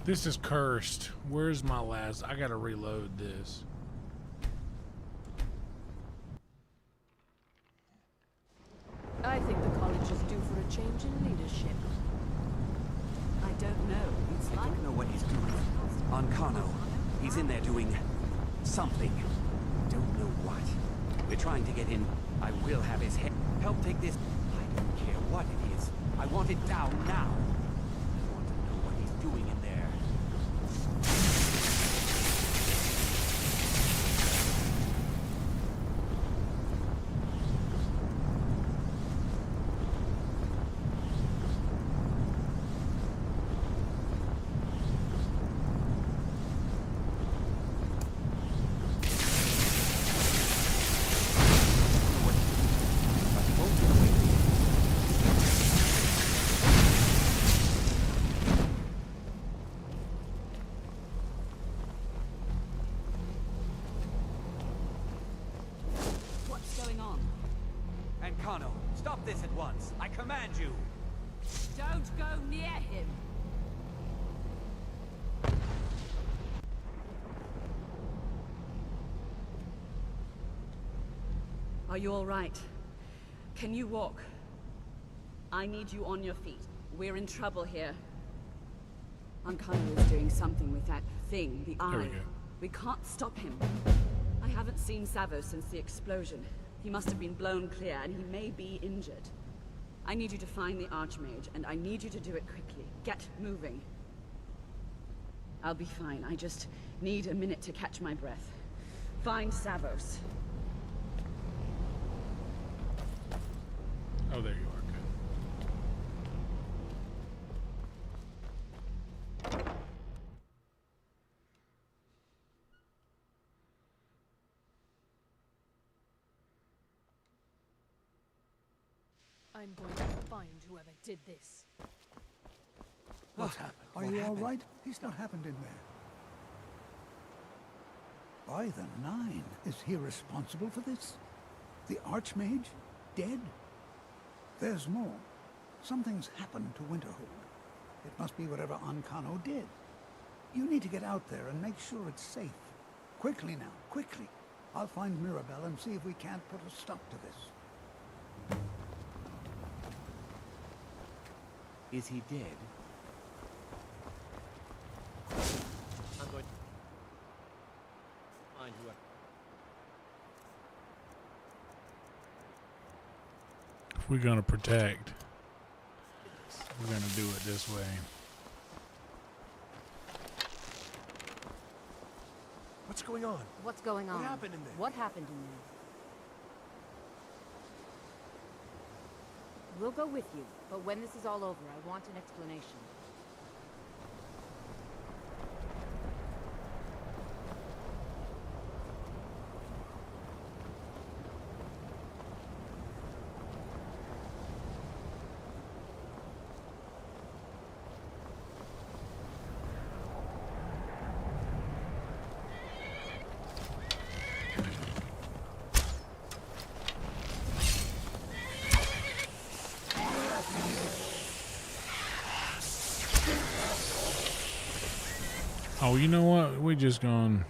This is cursed. Where's my last? I gotta reload this. I think the college is due for a change in leadership. I don't know. I don't know what he's doing. Ancano, he's in there doing something. Don't know what. We're trying to get in. I will have his head. Help take this. I don't care what it is. I want it down now. I want to know what he's doing in there. Ancano, stop this at once. I command you. Don't go near him. Are you all right? Can you walk? I need you on your feet. We're in trouble here. Ancano is doing something with that thing, the eye. There we go. We can't stop him. I haven't seen Savo since the explosion. He must have been blown clear, and he may be injured. I need you to find the Archmage, and I need you to do it quickly. Get moving. I'll be fine. I just need a minute to catch my breath. Find Savos. Oh, there you are. Good. I'm going to find whoever did this. What's happened? Are you all right? He's not happened in there. By the 9, is he responsible for this? The Archmage? Dead? There's more. Something's happened to Winterhold. It must be whatever Ancano did. You need to get out there and make sure it's safe. Quickly now, quickly. I'll find Mirabelle and see if we can't put a stop to this. Is he dead? I'm going to find whoever. If we're gonna protect, we're gonna do it this way. What's going on? What's going on? What happened in there? What happened in there? We'll go with you, but when this is all over, I want an explanation. Oh, you know what? We just gone.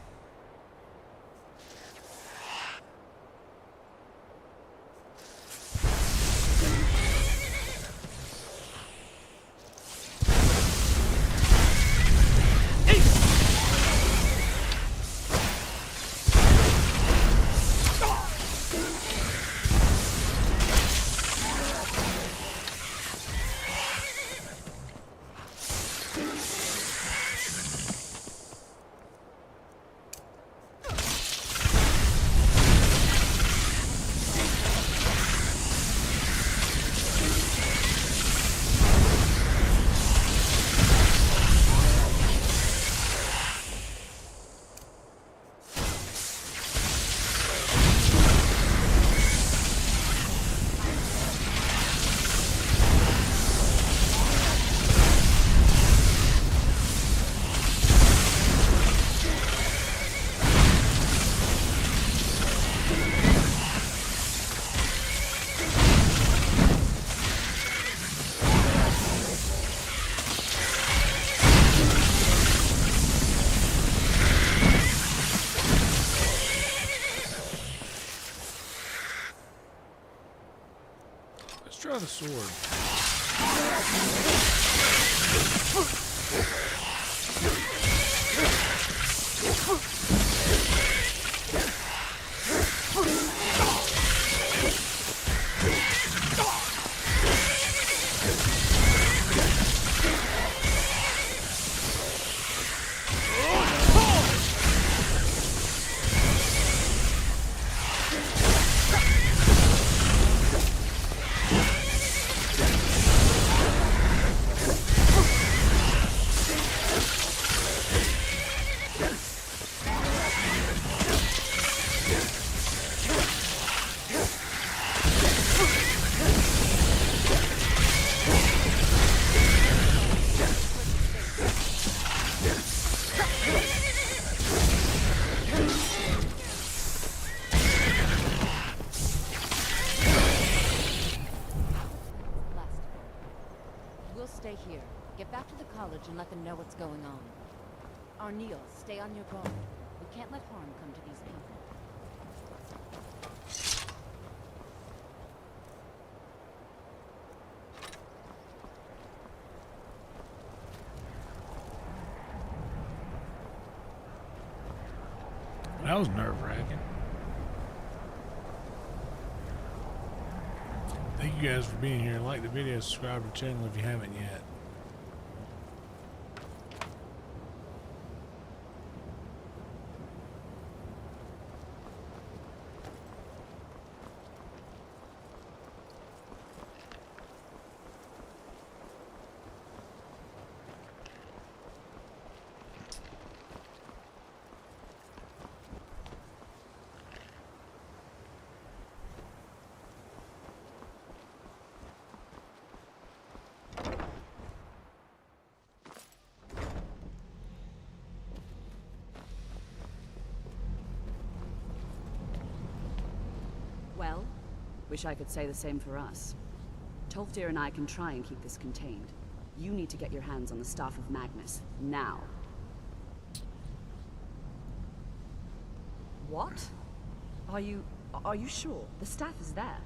Try the sword. Here. Get back to the college and let them know what's going on. Arneal, stay on your guard. We can't let harm come to these people. That was nerve-wracking. Thank you guys for being here. Like the video, subscribe to the channel if you haven't yet. Wish I could say the same for us. Tolfdir and I can try and keep this contained. You need to get your hands on the Staff of Magnus, now. What? Are you sure? The staff is there.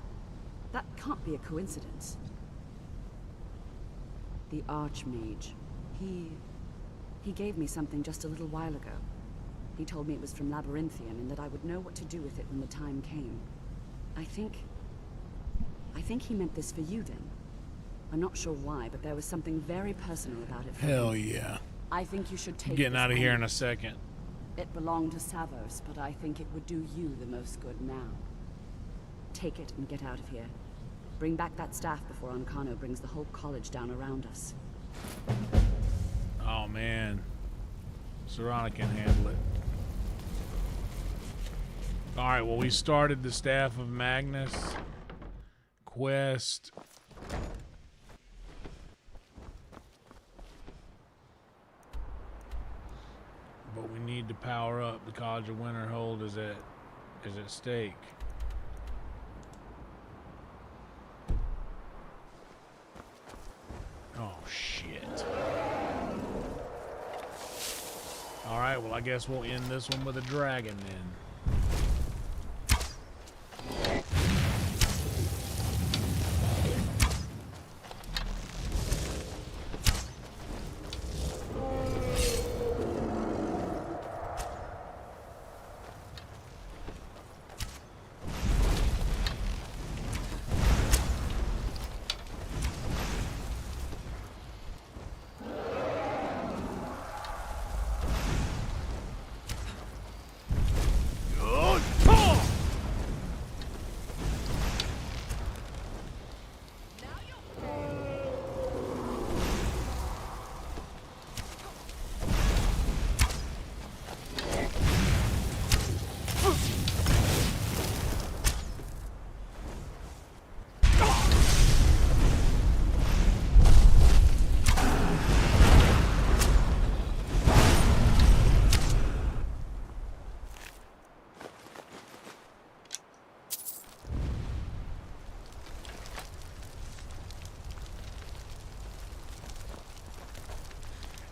That can't be a coincidence. The Archmage. He gave me something just a little while ago. He told me it was from Labyrinthian and that I would know what to do with it when the time came. I think he meant this for you, then. I'm not sure why, but there was something very personal about it for Hell him. yeah. I think you should take Getting this out of here in on. a second. It belonged to Savos, but I think it would do you the most good now. Take it and get out of here. Bring back that staff before Ancano brings the whole college down around us. Oh man. Serana can handle it. Alright, well we started the Staff of Magnus quest. But we need to power up. The College of Winterhold is at stake. Oh shit. Alright, well I guess we'll end this one with a dragon then.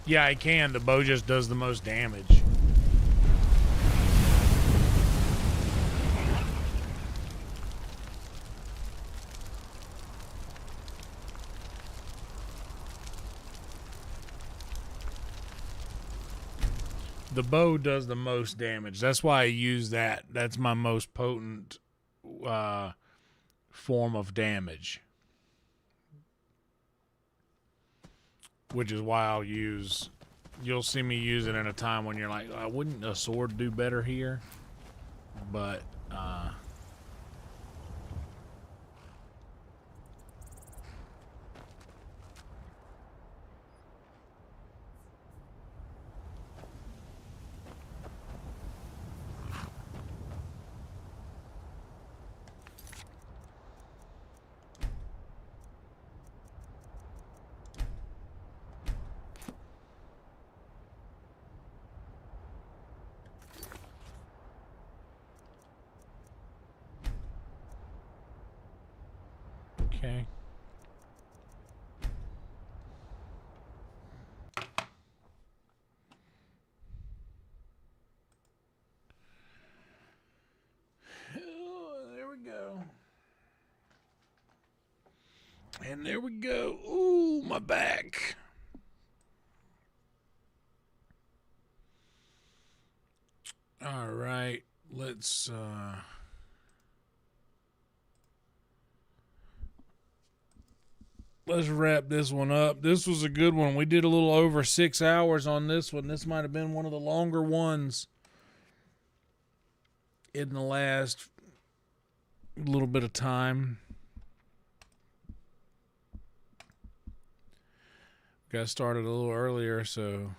Yeah, I can. The bow just does the most damage. The bow does the most damage. That's why I use that. That's my most potent form of damage. Which is why you'll see me use it in a time when you're like, wouldn't a sword do better here? But, okay. Oh, there we go. And there we go. Ooh, my back. All right, let's wrap this one up. This was a good one. We did a little over 6 hours on this one. This might have been one of the longer ones in the last little bit of time. Got started a little earlier, so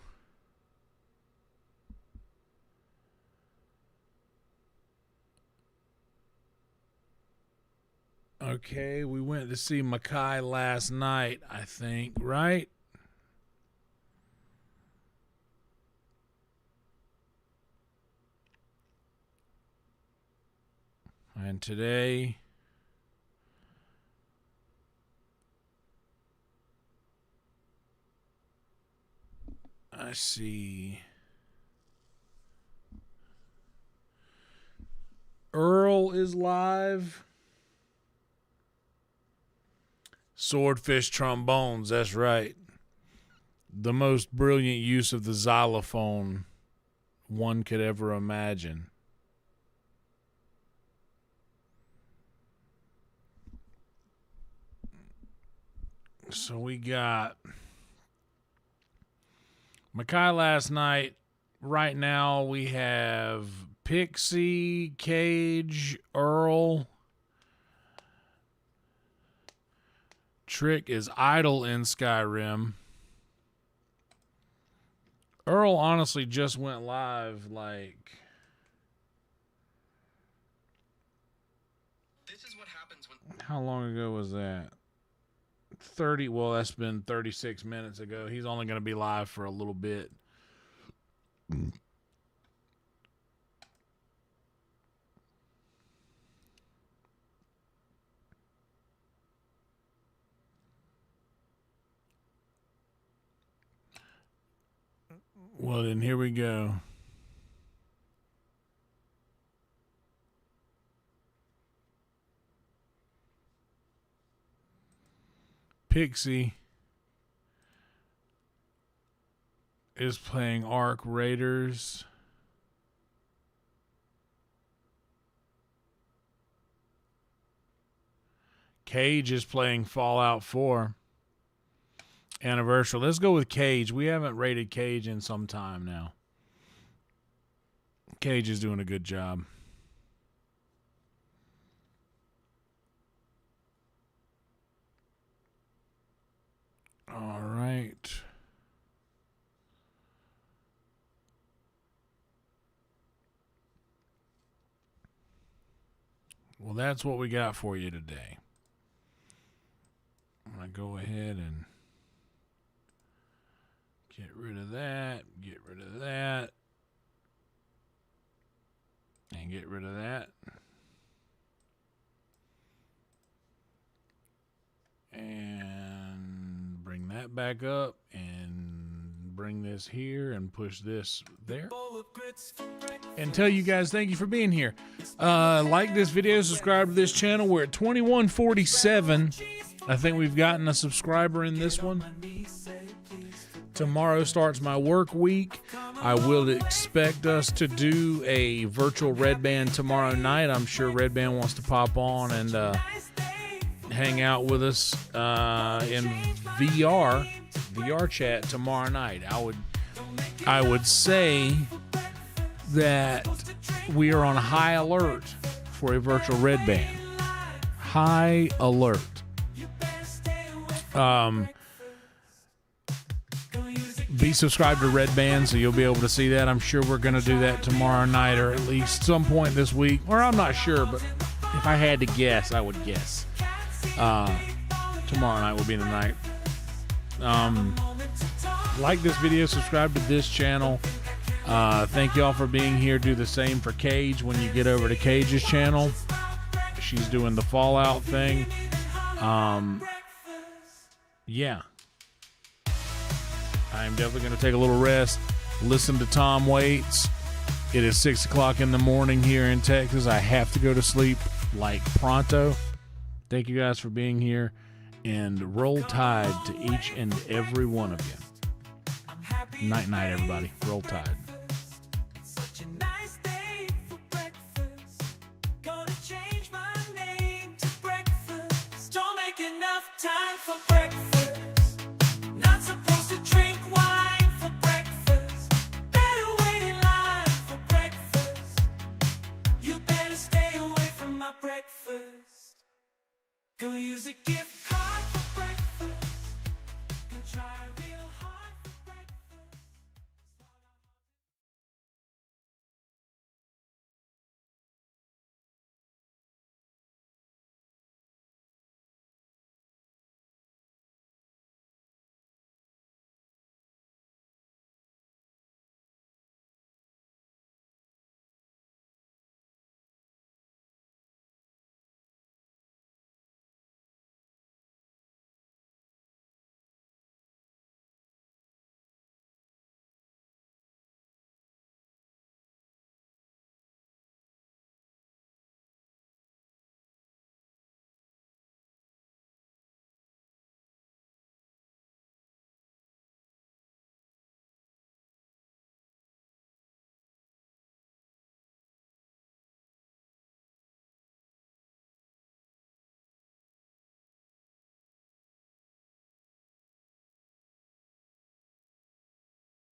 okay, we went to see Mackay last night, I think, right? And today I see. Earl is live. Swordfish trombones, that's right. The most brilliant use of the xylophone one could ever imagine. So we got Makai last night. Right now we have Pixie, Cage, Earl. Trick is idle in Skyrim. Earl honestly just went live like... This is what happens when... How long ago was that? 30, well, that's been 36 minutes ago. He's only going to be live for a little bit. Well, then here we go. Pixie is playing Ark Raiders. Cage is playing Fallout 4 Anniversary. Let's go with Cage. We haven't rated Cage in some time now. Cage is doing a good job. All right. Well, that's what we got for you today. I'm going to go ahead and get rid of that, get rid of that, and get rid of that. And bring that back up and bring this here and push this there. And tell you guys thank you for being here. Like this video, subscribe to this channel. We're at 2147. I think we've gotten a subscriber in this one. Tomorrow starts my work week. I will expect us to do a virtual Red Band tomorrow night. I'm sure Red Band wants to pop on and hang out with us in VR chat tomorrow night. I would say that we are on high alert for a virtual Red Band. High alert. Be subscribed to Red Band so you'll be able to see that. I'm sure we're going to do that tomorrow night or at least some point this week. Or I'm not sure, but if I had to guess, I would guess. Tomorrow night will be the night. Like this video, subscribe to this channel. Thank y'all for being here. Do the same for Cage when you get over to Cage's channel. She's doing the Fallout thing. Yeah. I'm definitely going to take a little rest, listen to Tom Waits. It is 6 o'clock in the morning here in Texas. I have to go to sleep like pronto. Thank you guys for being here, and roll tide to each and every one of you. Night, night, everybody. Roll tide.